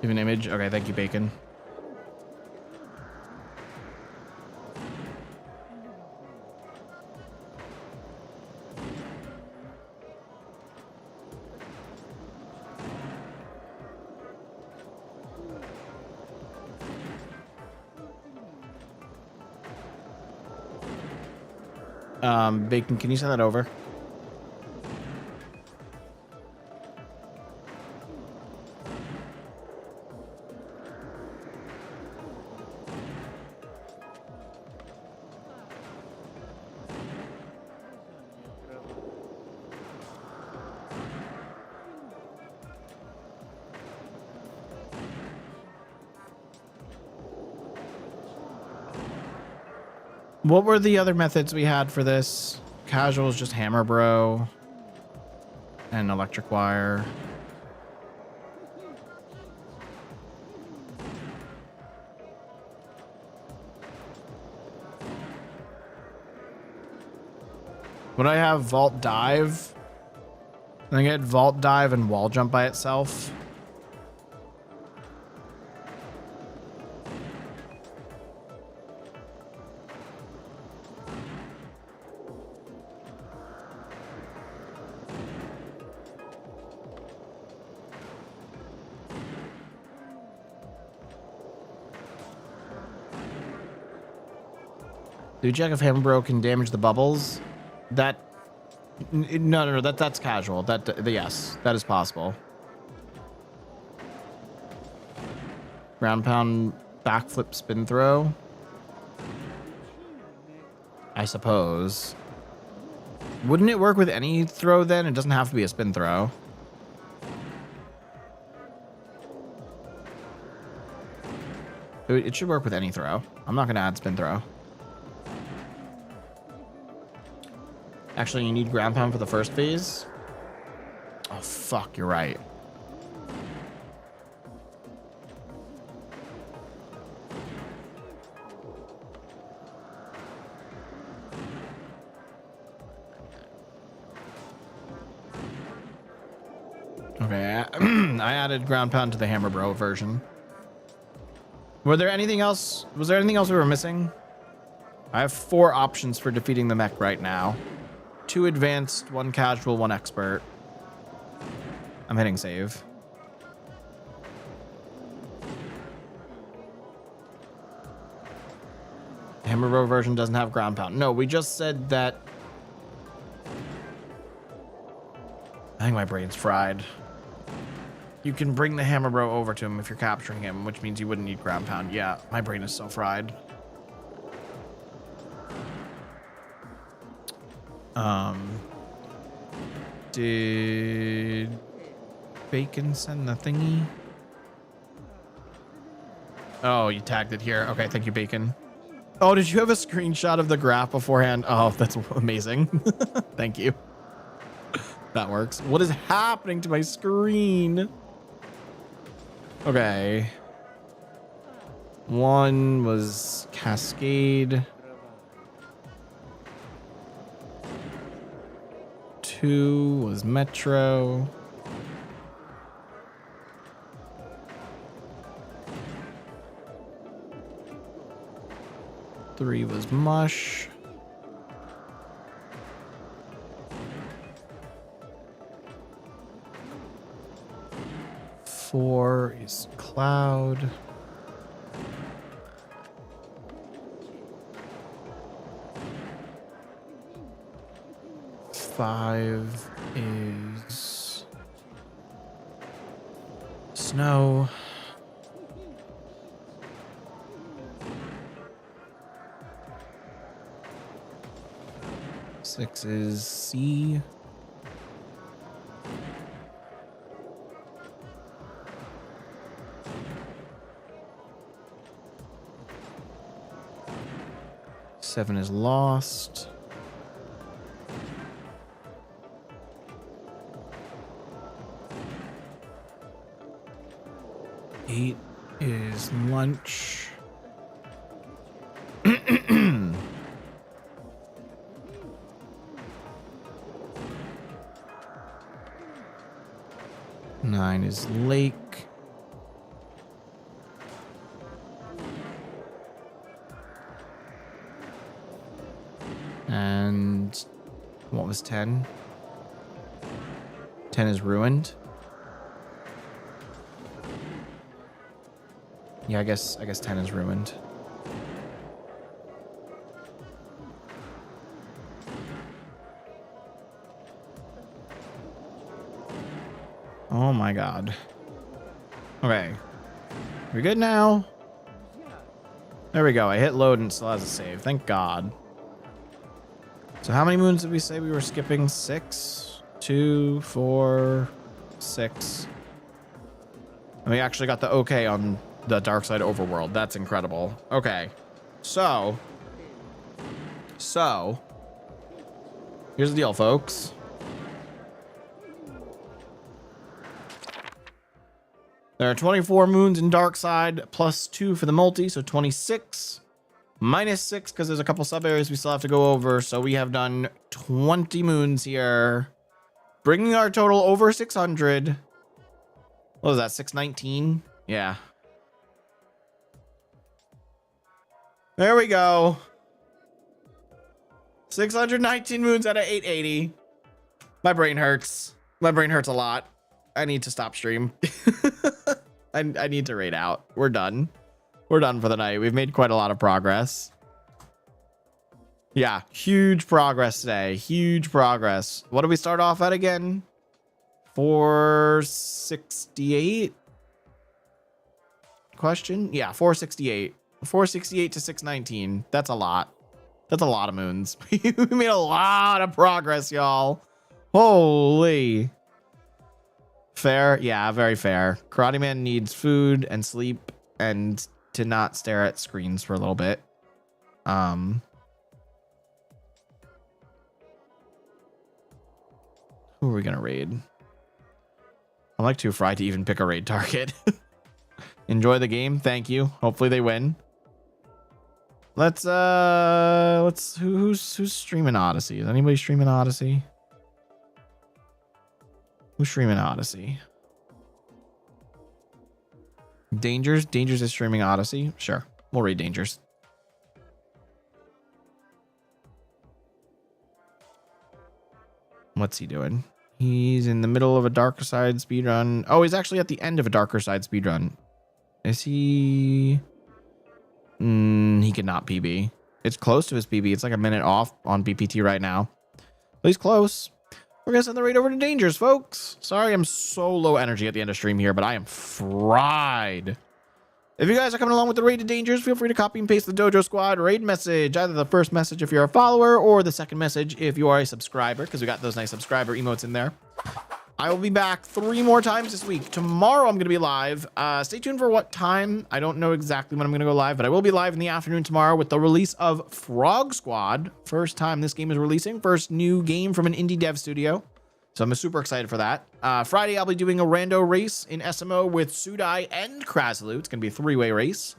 Give an image. Okay, thank you, Bacon. Bacon, can you send that over? What were the other methods we had for this? Casual is just hammer bro and electric wire. Would I have vault dive? I get vault dive and wall jump by itself. Do check if hammer bro can damage the bubbles. That no, that's casual. Yes, that is possible. Ground pound, backflip, spin throw. I suppose. Wouldn't it work with any throw then? It doesn't have to be a spin throw. It should work with any throw. I'm not going to add spin throw. Actually, you need ground pound for the first phase. Oh, fuck, you're right. Okay, I added ground pound to the hammer bro version. Were there anything else? Was there anything else we were missing? I have 4 options for defeating the mech right now. 2 advanced, 1 casual, 1 expert. I'm hitting save. Hammer bro version doesn't have ground pound. No, we just said that. I think my brain's fried. You can bring the hammer bro over to him if you're capturing him, which means you wouldn't need ground pound. Yeah, my brain is so fried. Did Bacon send the thingy? Oh, you tagged it here. Okay, thank you, Bacon. Oh, did you have a screenshot of the graph beforehand? Oh, that's amazing. Thank you. That works. What is happening to my screen? Okay. 1 was Cascade. 2 was Metro. 3 was Mush. 4 is Cloud. 5 is Snow. 6 is Sea. 7 is Lost. 8 is Lunch. 9 is Lake. And what was 10? 10 is Ruined. Yeah, I guess 10 is Ruined. Oh my god. Okay. We good now? There we go. I hit load and it still has a save. Thank god. So how many moons did we say we were skipping? 6, 2, 4, 6. And we actually got the okay on the Dark Side Overworld. That's incredible. Okay. So So, here's the deal, folks. There are 24 moons in Dark Side, plus 2 for the multi, so 26. Minus 6, because there's a couple sub areas we still have to go over, so we have done 20 moons here. Bringing our total over 600. What was that, 619? Yeah. There we go. 619 moons out of 880. My brain hurts. My brain hurts a lot. I need to stop stream. I need to raid out. We're done. We're done for the night. We've made quite a lot of progress. Yeah, huge progress today. Huge progress. What do we start off at again? 468? Question? Yeah, 468. 468 to 619. That's a lot. That's a lot of moons. We made a lot of progress, y'all. Holy. Fair? Yeah, very fair. Karateman needs food and sleep and to not stare at screens for a little bit. Who are we gonna raid? I'm like too fried to even pick a raid target. Enjoy the game. Thank you. Hopefully they win. Let's who's streaming Odyssey? Is anybody streaming Odyssey? Who's streaming Odyssey? Dangers is streaming Odyssey. Sure, we'll raid Dangers. What's he doing? He's in the middle of a darker side speedrun. Oh, he's actually at the end of a darker side speedrun. Is he? He could not PB. It's close to his PB. It's like a minute off on BPT right now. But he's close. We're gonna send the raid over to Dangers, folks. Sorry, I'm so low energy at the end of stream here, but I am fried. If you guys are coming along with the raid to Dangers, feel free to copy and paste the Dojo Squad raid message. Either the first message if you're a follower, or the second message if you are a subscriber, because we got those nice subscriber emotes in there. I will be back 3 more times this week. Tomorrow I'm going to be live. Stay tuned for what time. I don't know exactly when I'm going to go live, but I will be live in the afternoon tomorrow with the release of Frog Squad. First time this game is releasing. First new game from an indie dev studio. So I'm super excited for that. Friday, I'll be doing a rando race in SMO with Sudai and Kraslu. It's going to be a 3-way race.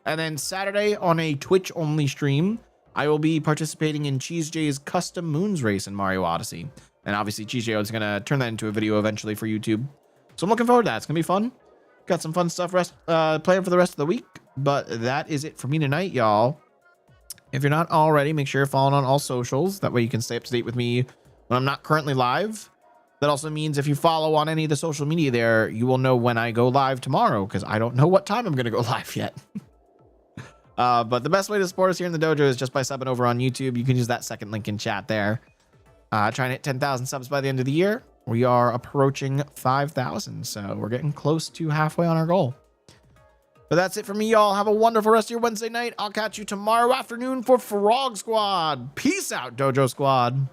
And then Saturday on a Twitch-only stream, I will be participating in Cheese J's Custom Moons race in Mario Odyssey. And obviously, Cheese J is going to turn that into a video eventually for YouTube. So I'm looking forward to that. It's going to be fun. Got some fun stuff planned for the rest of the week. But that is it for me tonight, y'all. If you're not already, make sure you're following on all socials. That way you can stay up to date with me when I'm not currently live. That also means if you follow on any of the social media there, you will know when I go live tomorrow, because I don't know what time I'm going to go live yet. But the best way to support us here in the dojo is just by subbing over on YouTube. You can use that second link in chat there. Trying to hit 10,000 subs by the end of the year. We are approaching 5,000, so we're getting close to halfway on our goal. But that's it for me, y'all. Have a wonderful rest of your Wednesday night. I'll catch you tomorrow afternoon for Frog Squad. Peace out, Dojo Squad.